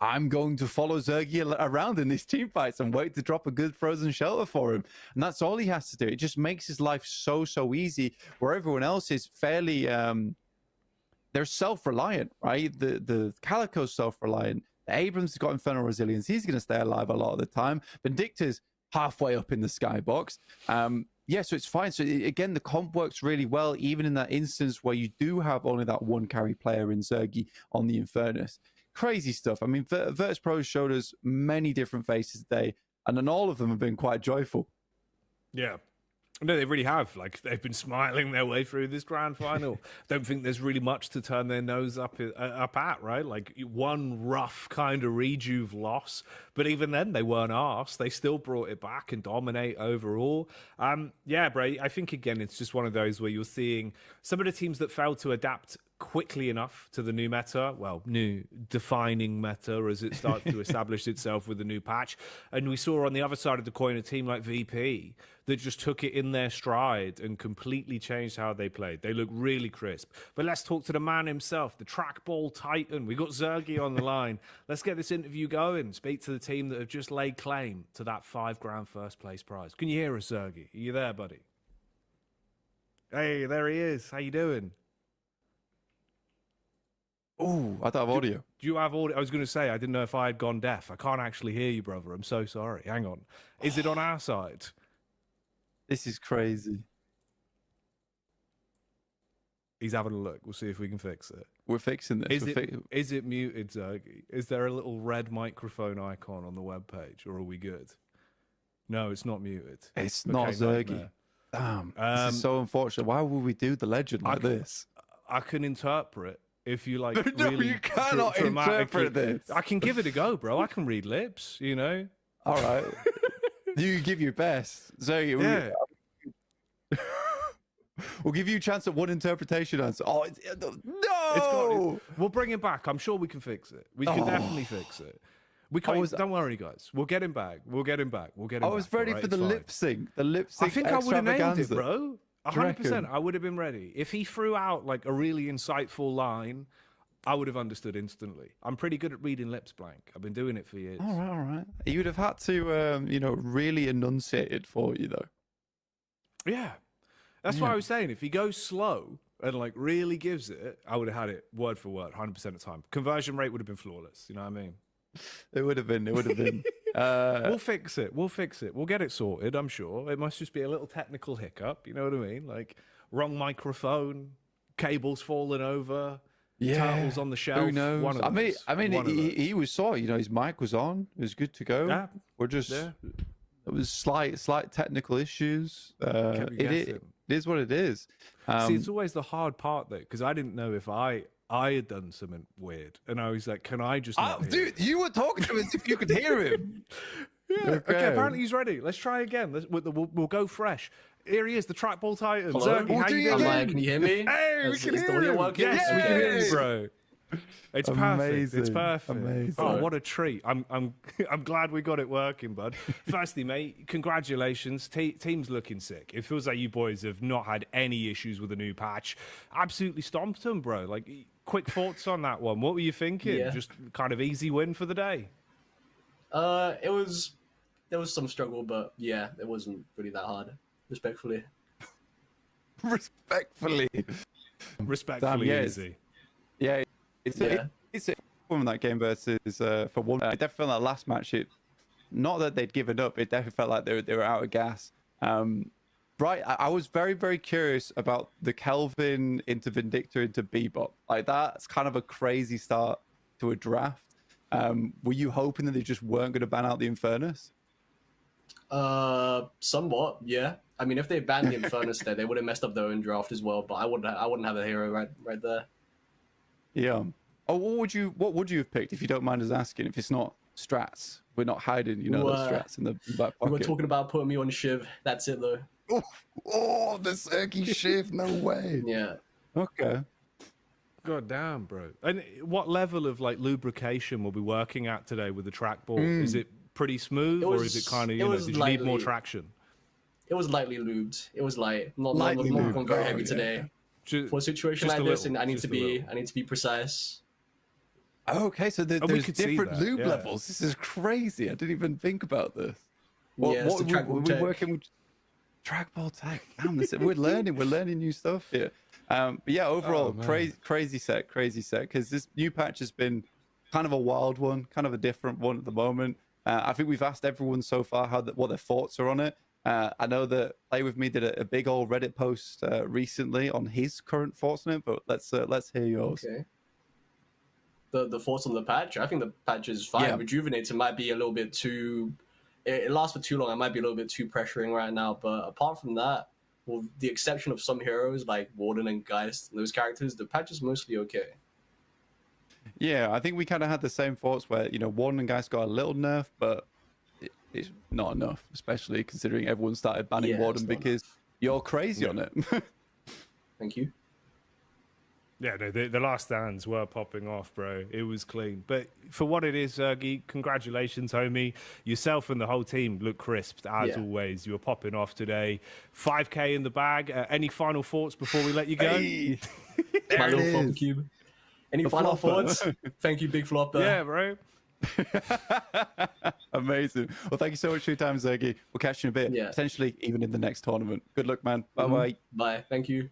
I'm going to follow Zergy around in these team fights and wait to drop a good frozen shelter for him. And that's all he has to do. It just makes his life so easy, where everyone else is fairly, they're self-reliant, right? The Calico's self-reliant. Abrams has got Infernal Resilience. He's going to stay alive a lot of the time. Vindictor's halfway up in the skybox. Yeah, so it's fine. So again, the comp works really well, even in that instance where you do have only that one carry player in Zergy on the Infernus. Crazy stuff. I mean, Virtus Pro showed us many different faces today, and then all of them have been quite joyful. Yeah. No, they really have. Like, they've been smiling their way through this grand final. Don't think there's really much to turn their nose up at, right? Like, one rough kind of rejuve loss, but even then, they weren't arsed. They still brought it back and dominate overall. Yeah, Bray, I think, again, it's just one of those where you're seeing some of the teams that failed to adapt quickly enough to the new meta, well, new defining meta as it starts to establish itself with the new patch. And we saw on the other side of the coin a team like VP that just took it in their stride and completely changed how they played. They look really crisp. But let's talk to the man himself, the trackball titan. We got Zergy on the line. Let's get this interview going. Speak to the team that have just laid claim to that $5,000 first place prize. Can you hear us, Zergy? Are you there, buddy? Hey, there he is. How you doing? Oh, I don't have audio. Do you have audio? I was going to say, I didn't know if I had gone deaf. I can't actually hear you, brother. I'm so sorry. Hang on. Is it on our side? This is crazy. He's having a look. We'll see if we can fix it. We're fixing this. Is it muted, Zergy? Is there a little red microphone icon on the webpage, or are we good? No, it's not muted. It's not Zergy. Damn. This is so unfortunate. Why would we do the legend like this? I can interpret. If you like, no, really you cannot interpret this. I can give it a go, bro. I can read lips, you know. All right, you give your best. So yeah. We'll give you a chance at one interpretation answer. Oh, no! We'll bring him back. I'm sure we can fix it. We can definitely fix it. We can't. Don't worry, guys. We'll get him back. We'll get him back. I was ready for the lip sync. The lip sync. I think I would have nailed it, bro. 100%. I would have been ready. If he threw out like a really insightful line, I would have understood instantly. I'm pretty good at reading lips blank. I've been doing it for years. All right. You would have had to, really enunciate it for you, though. Yeah. That's why I was saying, if he goes slow and like really gives it, I would have had it word for word, 100% of the time. Conversion rate would have been flawless. You know what I mean? It would have been. We'll fix it. We'll get it sorted, I'm sure. It must just be a little technical hiccup. You know what I mean? Like wrong microphone, cables falling over, turtles on the shelf. Who knows? I mean, he was sorted. His mic was on. It was good to go. Yeah. We're just. Yeah. It was slight technical issues. It is what it is. See, it's always the hard part though, because I didn't know if I had done something weird, and I was like, "Can I just?" Dude, you were talking to him as if you could hear him. Yeah. Okay. Apparently he's ready. Let's try again. We'll go fresh. Here he is, the trackball titan. Zergy, how you doing? Can you hear me? Hey, we can hear him. Yes, we can hear you, bro. It's perfect. It's perfect. Amazing. Oh, what a treat! I'm glad we got it working, bud. Firstly, mate, congratulations. Team's looking sick. It feels like you boys have not had any issues with the new patch. Absolutely stomped them, bro. Like, quick thoughts on that one. What were you thinking? Yeah. Just kind of easy win for the day. There was some struggle, but yeah, it wasn't really that hard. Respectfully. Respectfully easy. Yeah. It's from that game versus for one. I definitely felt that last match. Not that they'd given up. It definitely felt like they were out of gas. Right. I was very, very curious about the Kelvin into Vindictor into Bebop. Like that's kind of a crazy start to a draft. Were you hoping that they just weren't going to ban out the Infernus? Somewhat, yeah. I mean, if they banned the Infernus there, they would have messed up their own draft as well. But I wouldn't have a hero right there. Yeah. Oh, what would you have picked if you don't mind us asking? If it's not strats, we're not hiding, the strats in the back pocket. We were talking about putting me on Shiv. That's it, though. Oh, the Zergy Shiv. No way. Yeah. Okay. God damn, bro. And what level of like lubrication we'll be working at today with the trackball? Is it pretty smooth, or is it kind of did you need more traction? It was lightly lubed. It was light. Not going very heavy today. For a situation like this, and I need to be precise. Okay, so we there's could see different that, lube yeah. levels. This is crazy. I didn't even think about this. What, Yeah, it's what the were we trackball working with? Trackball tech. Damn, we're learning new stuff here. But yeah, overall, crazy set. Because this new patch has been kind of a wild one, kind of a different one at the moment. I think we've asked everyone so far what their thoughts are on it. I know that Play With Me did a big old Reddit post recently on his current thoughts on it, but let's hear yours. Okay. The thoughts on the patch? I think the patch is fine. Yeah. Rejuvenator might be a little bit too. It lasts for too long. It might be a little bit too pressuring right now. But apart from that, with the exception of some heroes like Warden and Geist, those characters, the patch is mostly okay. Yeah, I think we kind of had the same thoughts where, Warden and Geist got a little nerf, but it's not enough, especially considering everyone started banning Warden because you're crazy on it. Thank you. Yeah, no, the last stands were popping off, bro. It was clean. But for what it is, Zergy, congratulations, homie. Yourself and the whole team look crisped, as always. You were popping off today. 5K in the bag. Any final thoughts before we let you go? Hey, My little flopper cube. Any final thoughts? Thank you, Big Flopper. Yeah, bro. Amazing. Well, thank you so much for your time, Zergy. We'll catch you in a bit, potentially even in the next tournament. Good luck, man. Bye-bye. Bye. Thank you.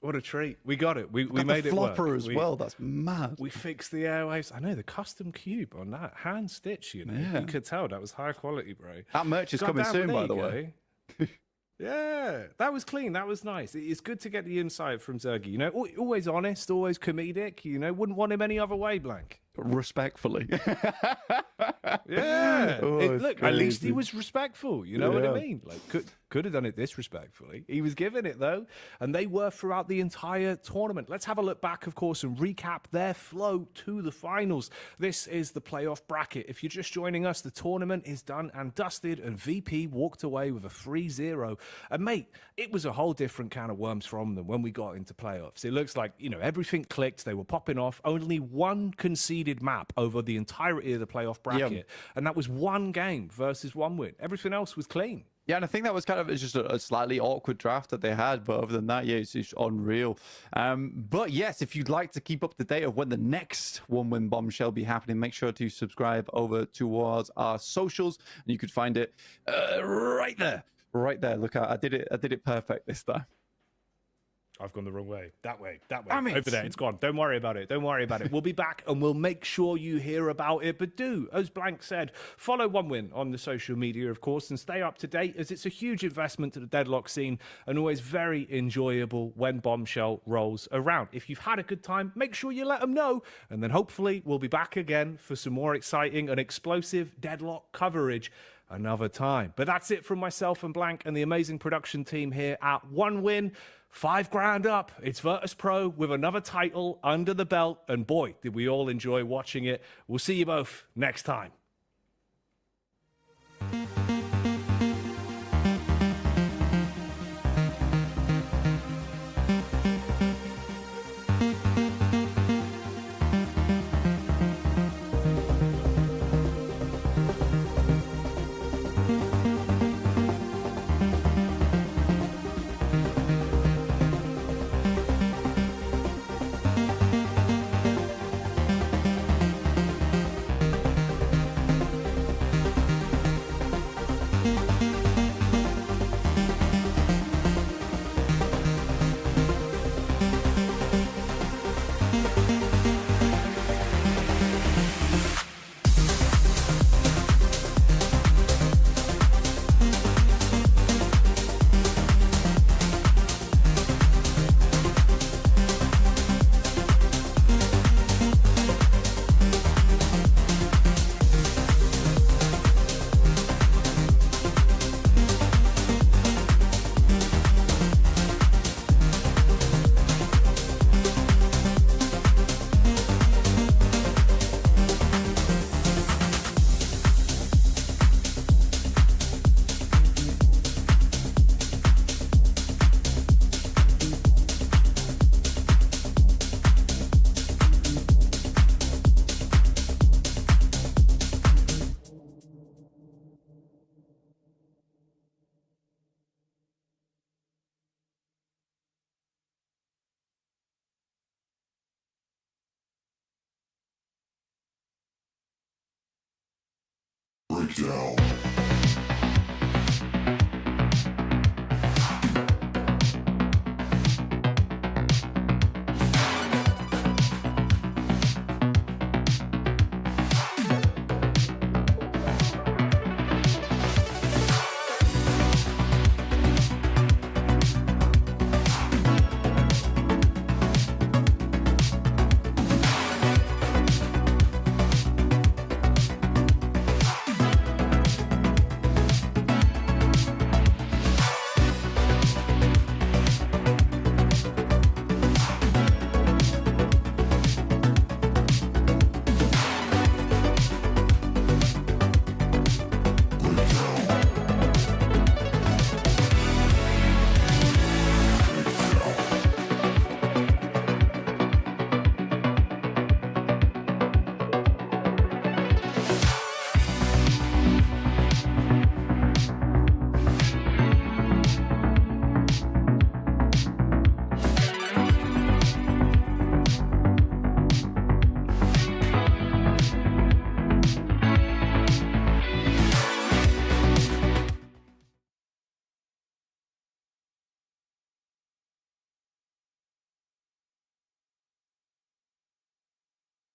What a treat. We got it. We got made the it work. flopper as well. That's mad. We fixed the airwaves. I know, the custom cube on that. Hand stitch, you know. Yeah. You could tell that was high quality, bro. That merch is coming soon, by the way. Yeah, that was clean. That was nice. It's good to get the insight from Zergy. You know, always honest, always comedic. You know, wouldn't want him any other way, Blank. Respectfully. Yeah. Look, at least he crazy. was respectful. You know what I mean? Like, could have done it disrespectfully. He was giving it, though. And they were throughout the entire tournament. Let's have a look back, of course, and recap their flow to the finals. This is the playoff bracket. If you're just joining us, the tournament is done and dusted, and VP walked away with a 3-0. And, mate, it was a whole different can of worms from them when we got into playoffs. It looks like, everything clicked. They were popping off. Only one conceded map over the entirety of the playoff bracket. And that was one game versus one win. Everything else was clean. Yeah, and I think that was kind of just a slightly awkward draft that they had. But other than that, yeah, it's just unreal. But yes, if you'd like to keep up to date of when the next one-win bombshell be happening, make sure to subscribe over towards our socials. And you could find it right there. Right there. Look, I did it perfect this time. I've gone the wrong way. That way. Damn it. Over there. It's gone. Don't worry about it. We'll be back and we'll make sure you hear about it. But do, as Blank said, follow OneWin on the social media, of course, and stay up to date, as it's a huge investment to the Deadlock scene and always very enjoyable when Bombshell rolls around. If you've had a good time, make sure you let them know. And then hopefully we'll be back again for some more exciting and explosive Deadlock coverage another time. But that's it from myself and Blank and the amazing production team here at OneWin. $5,000 up. It's Virtus Pro with another title under the belt. And boy, did we all enjoy watching it. We'll see you both next time. breakdown.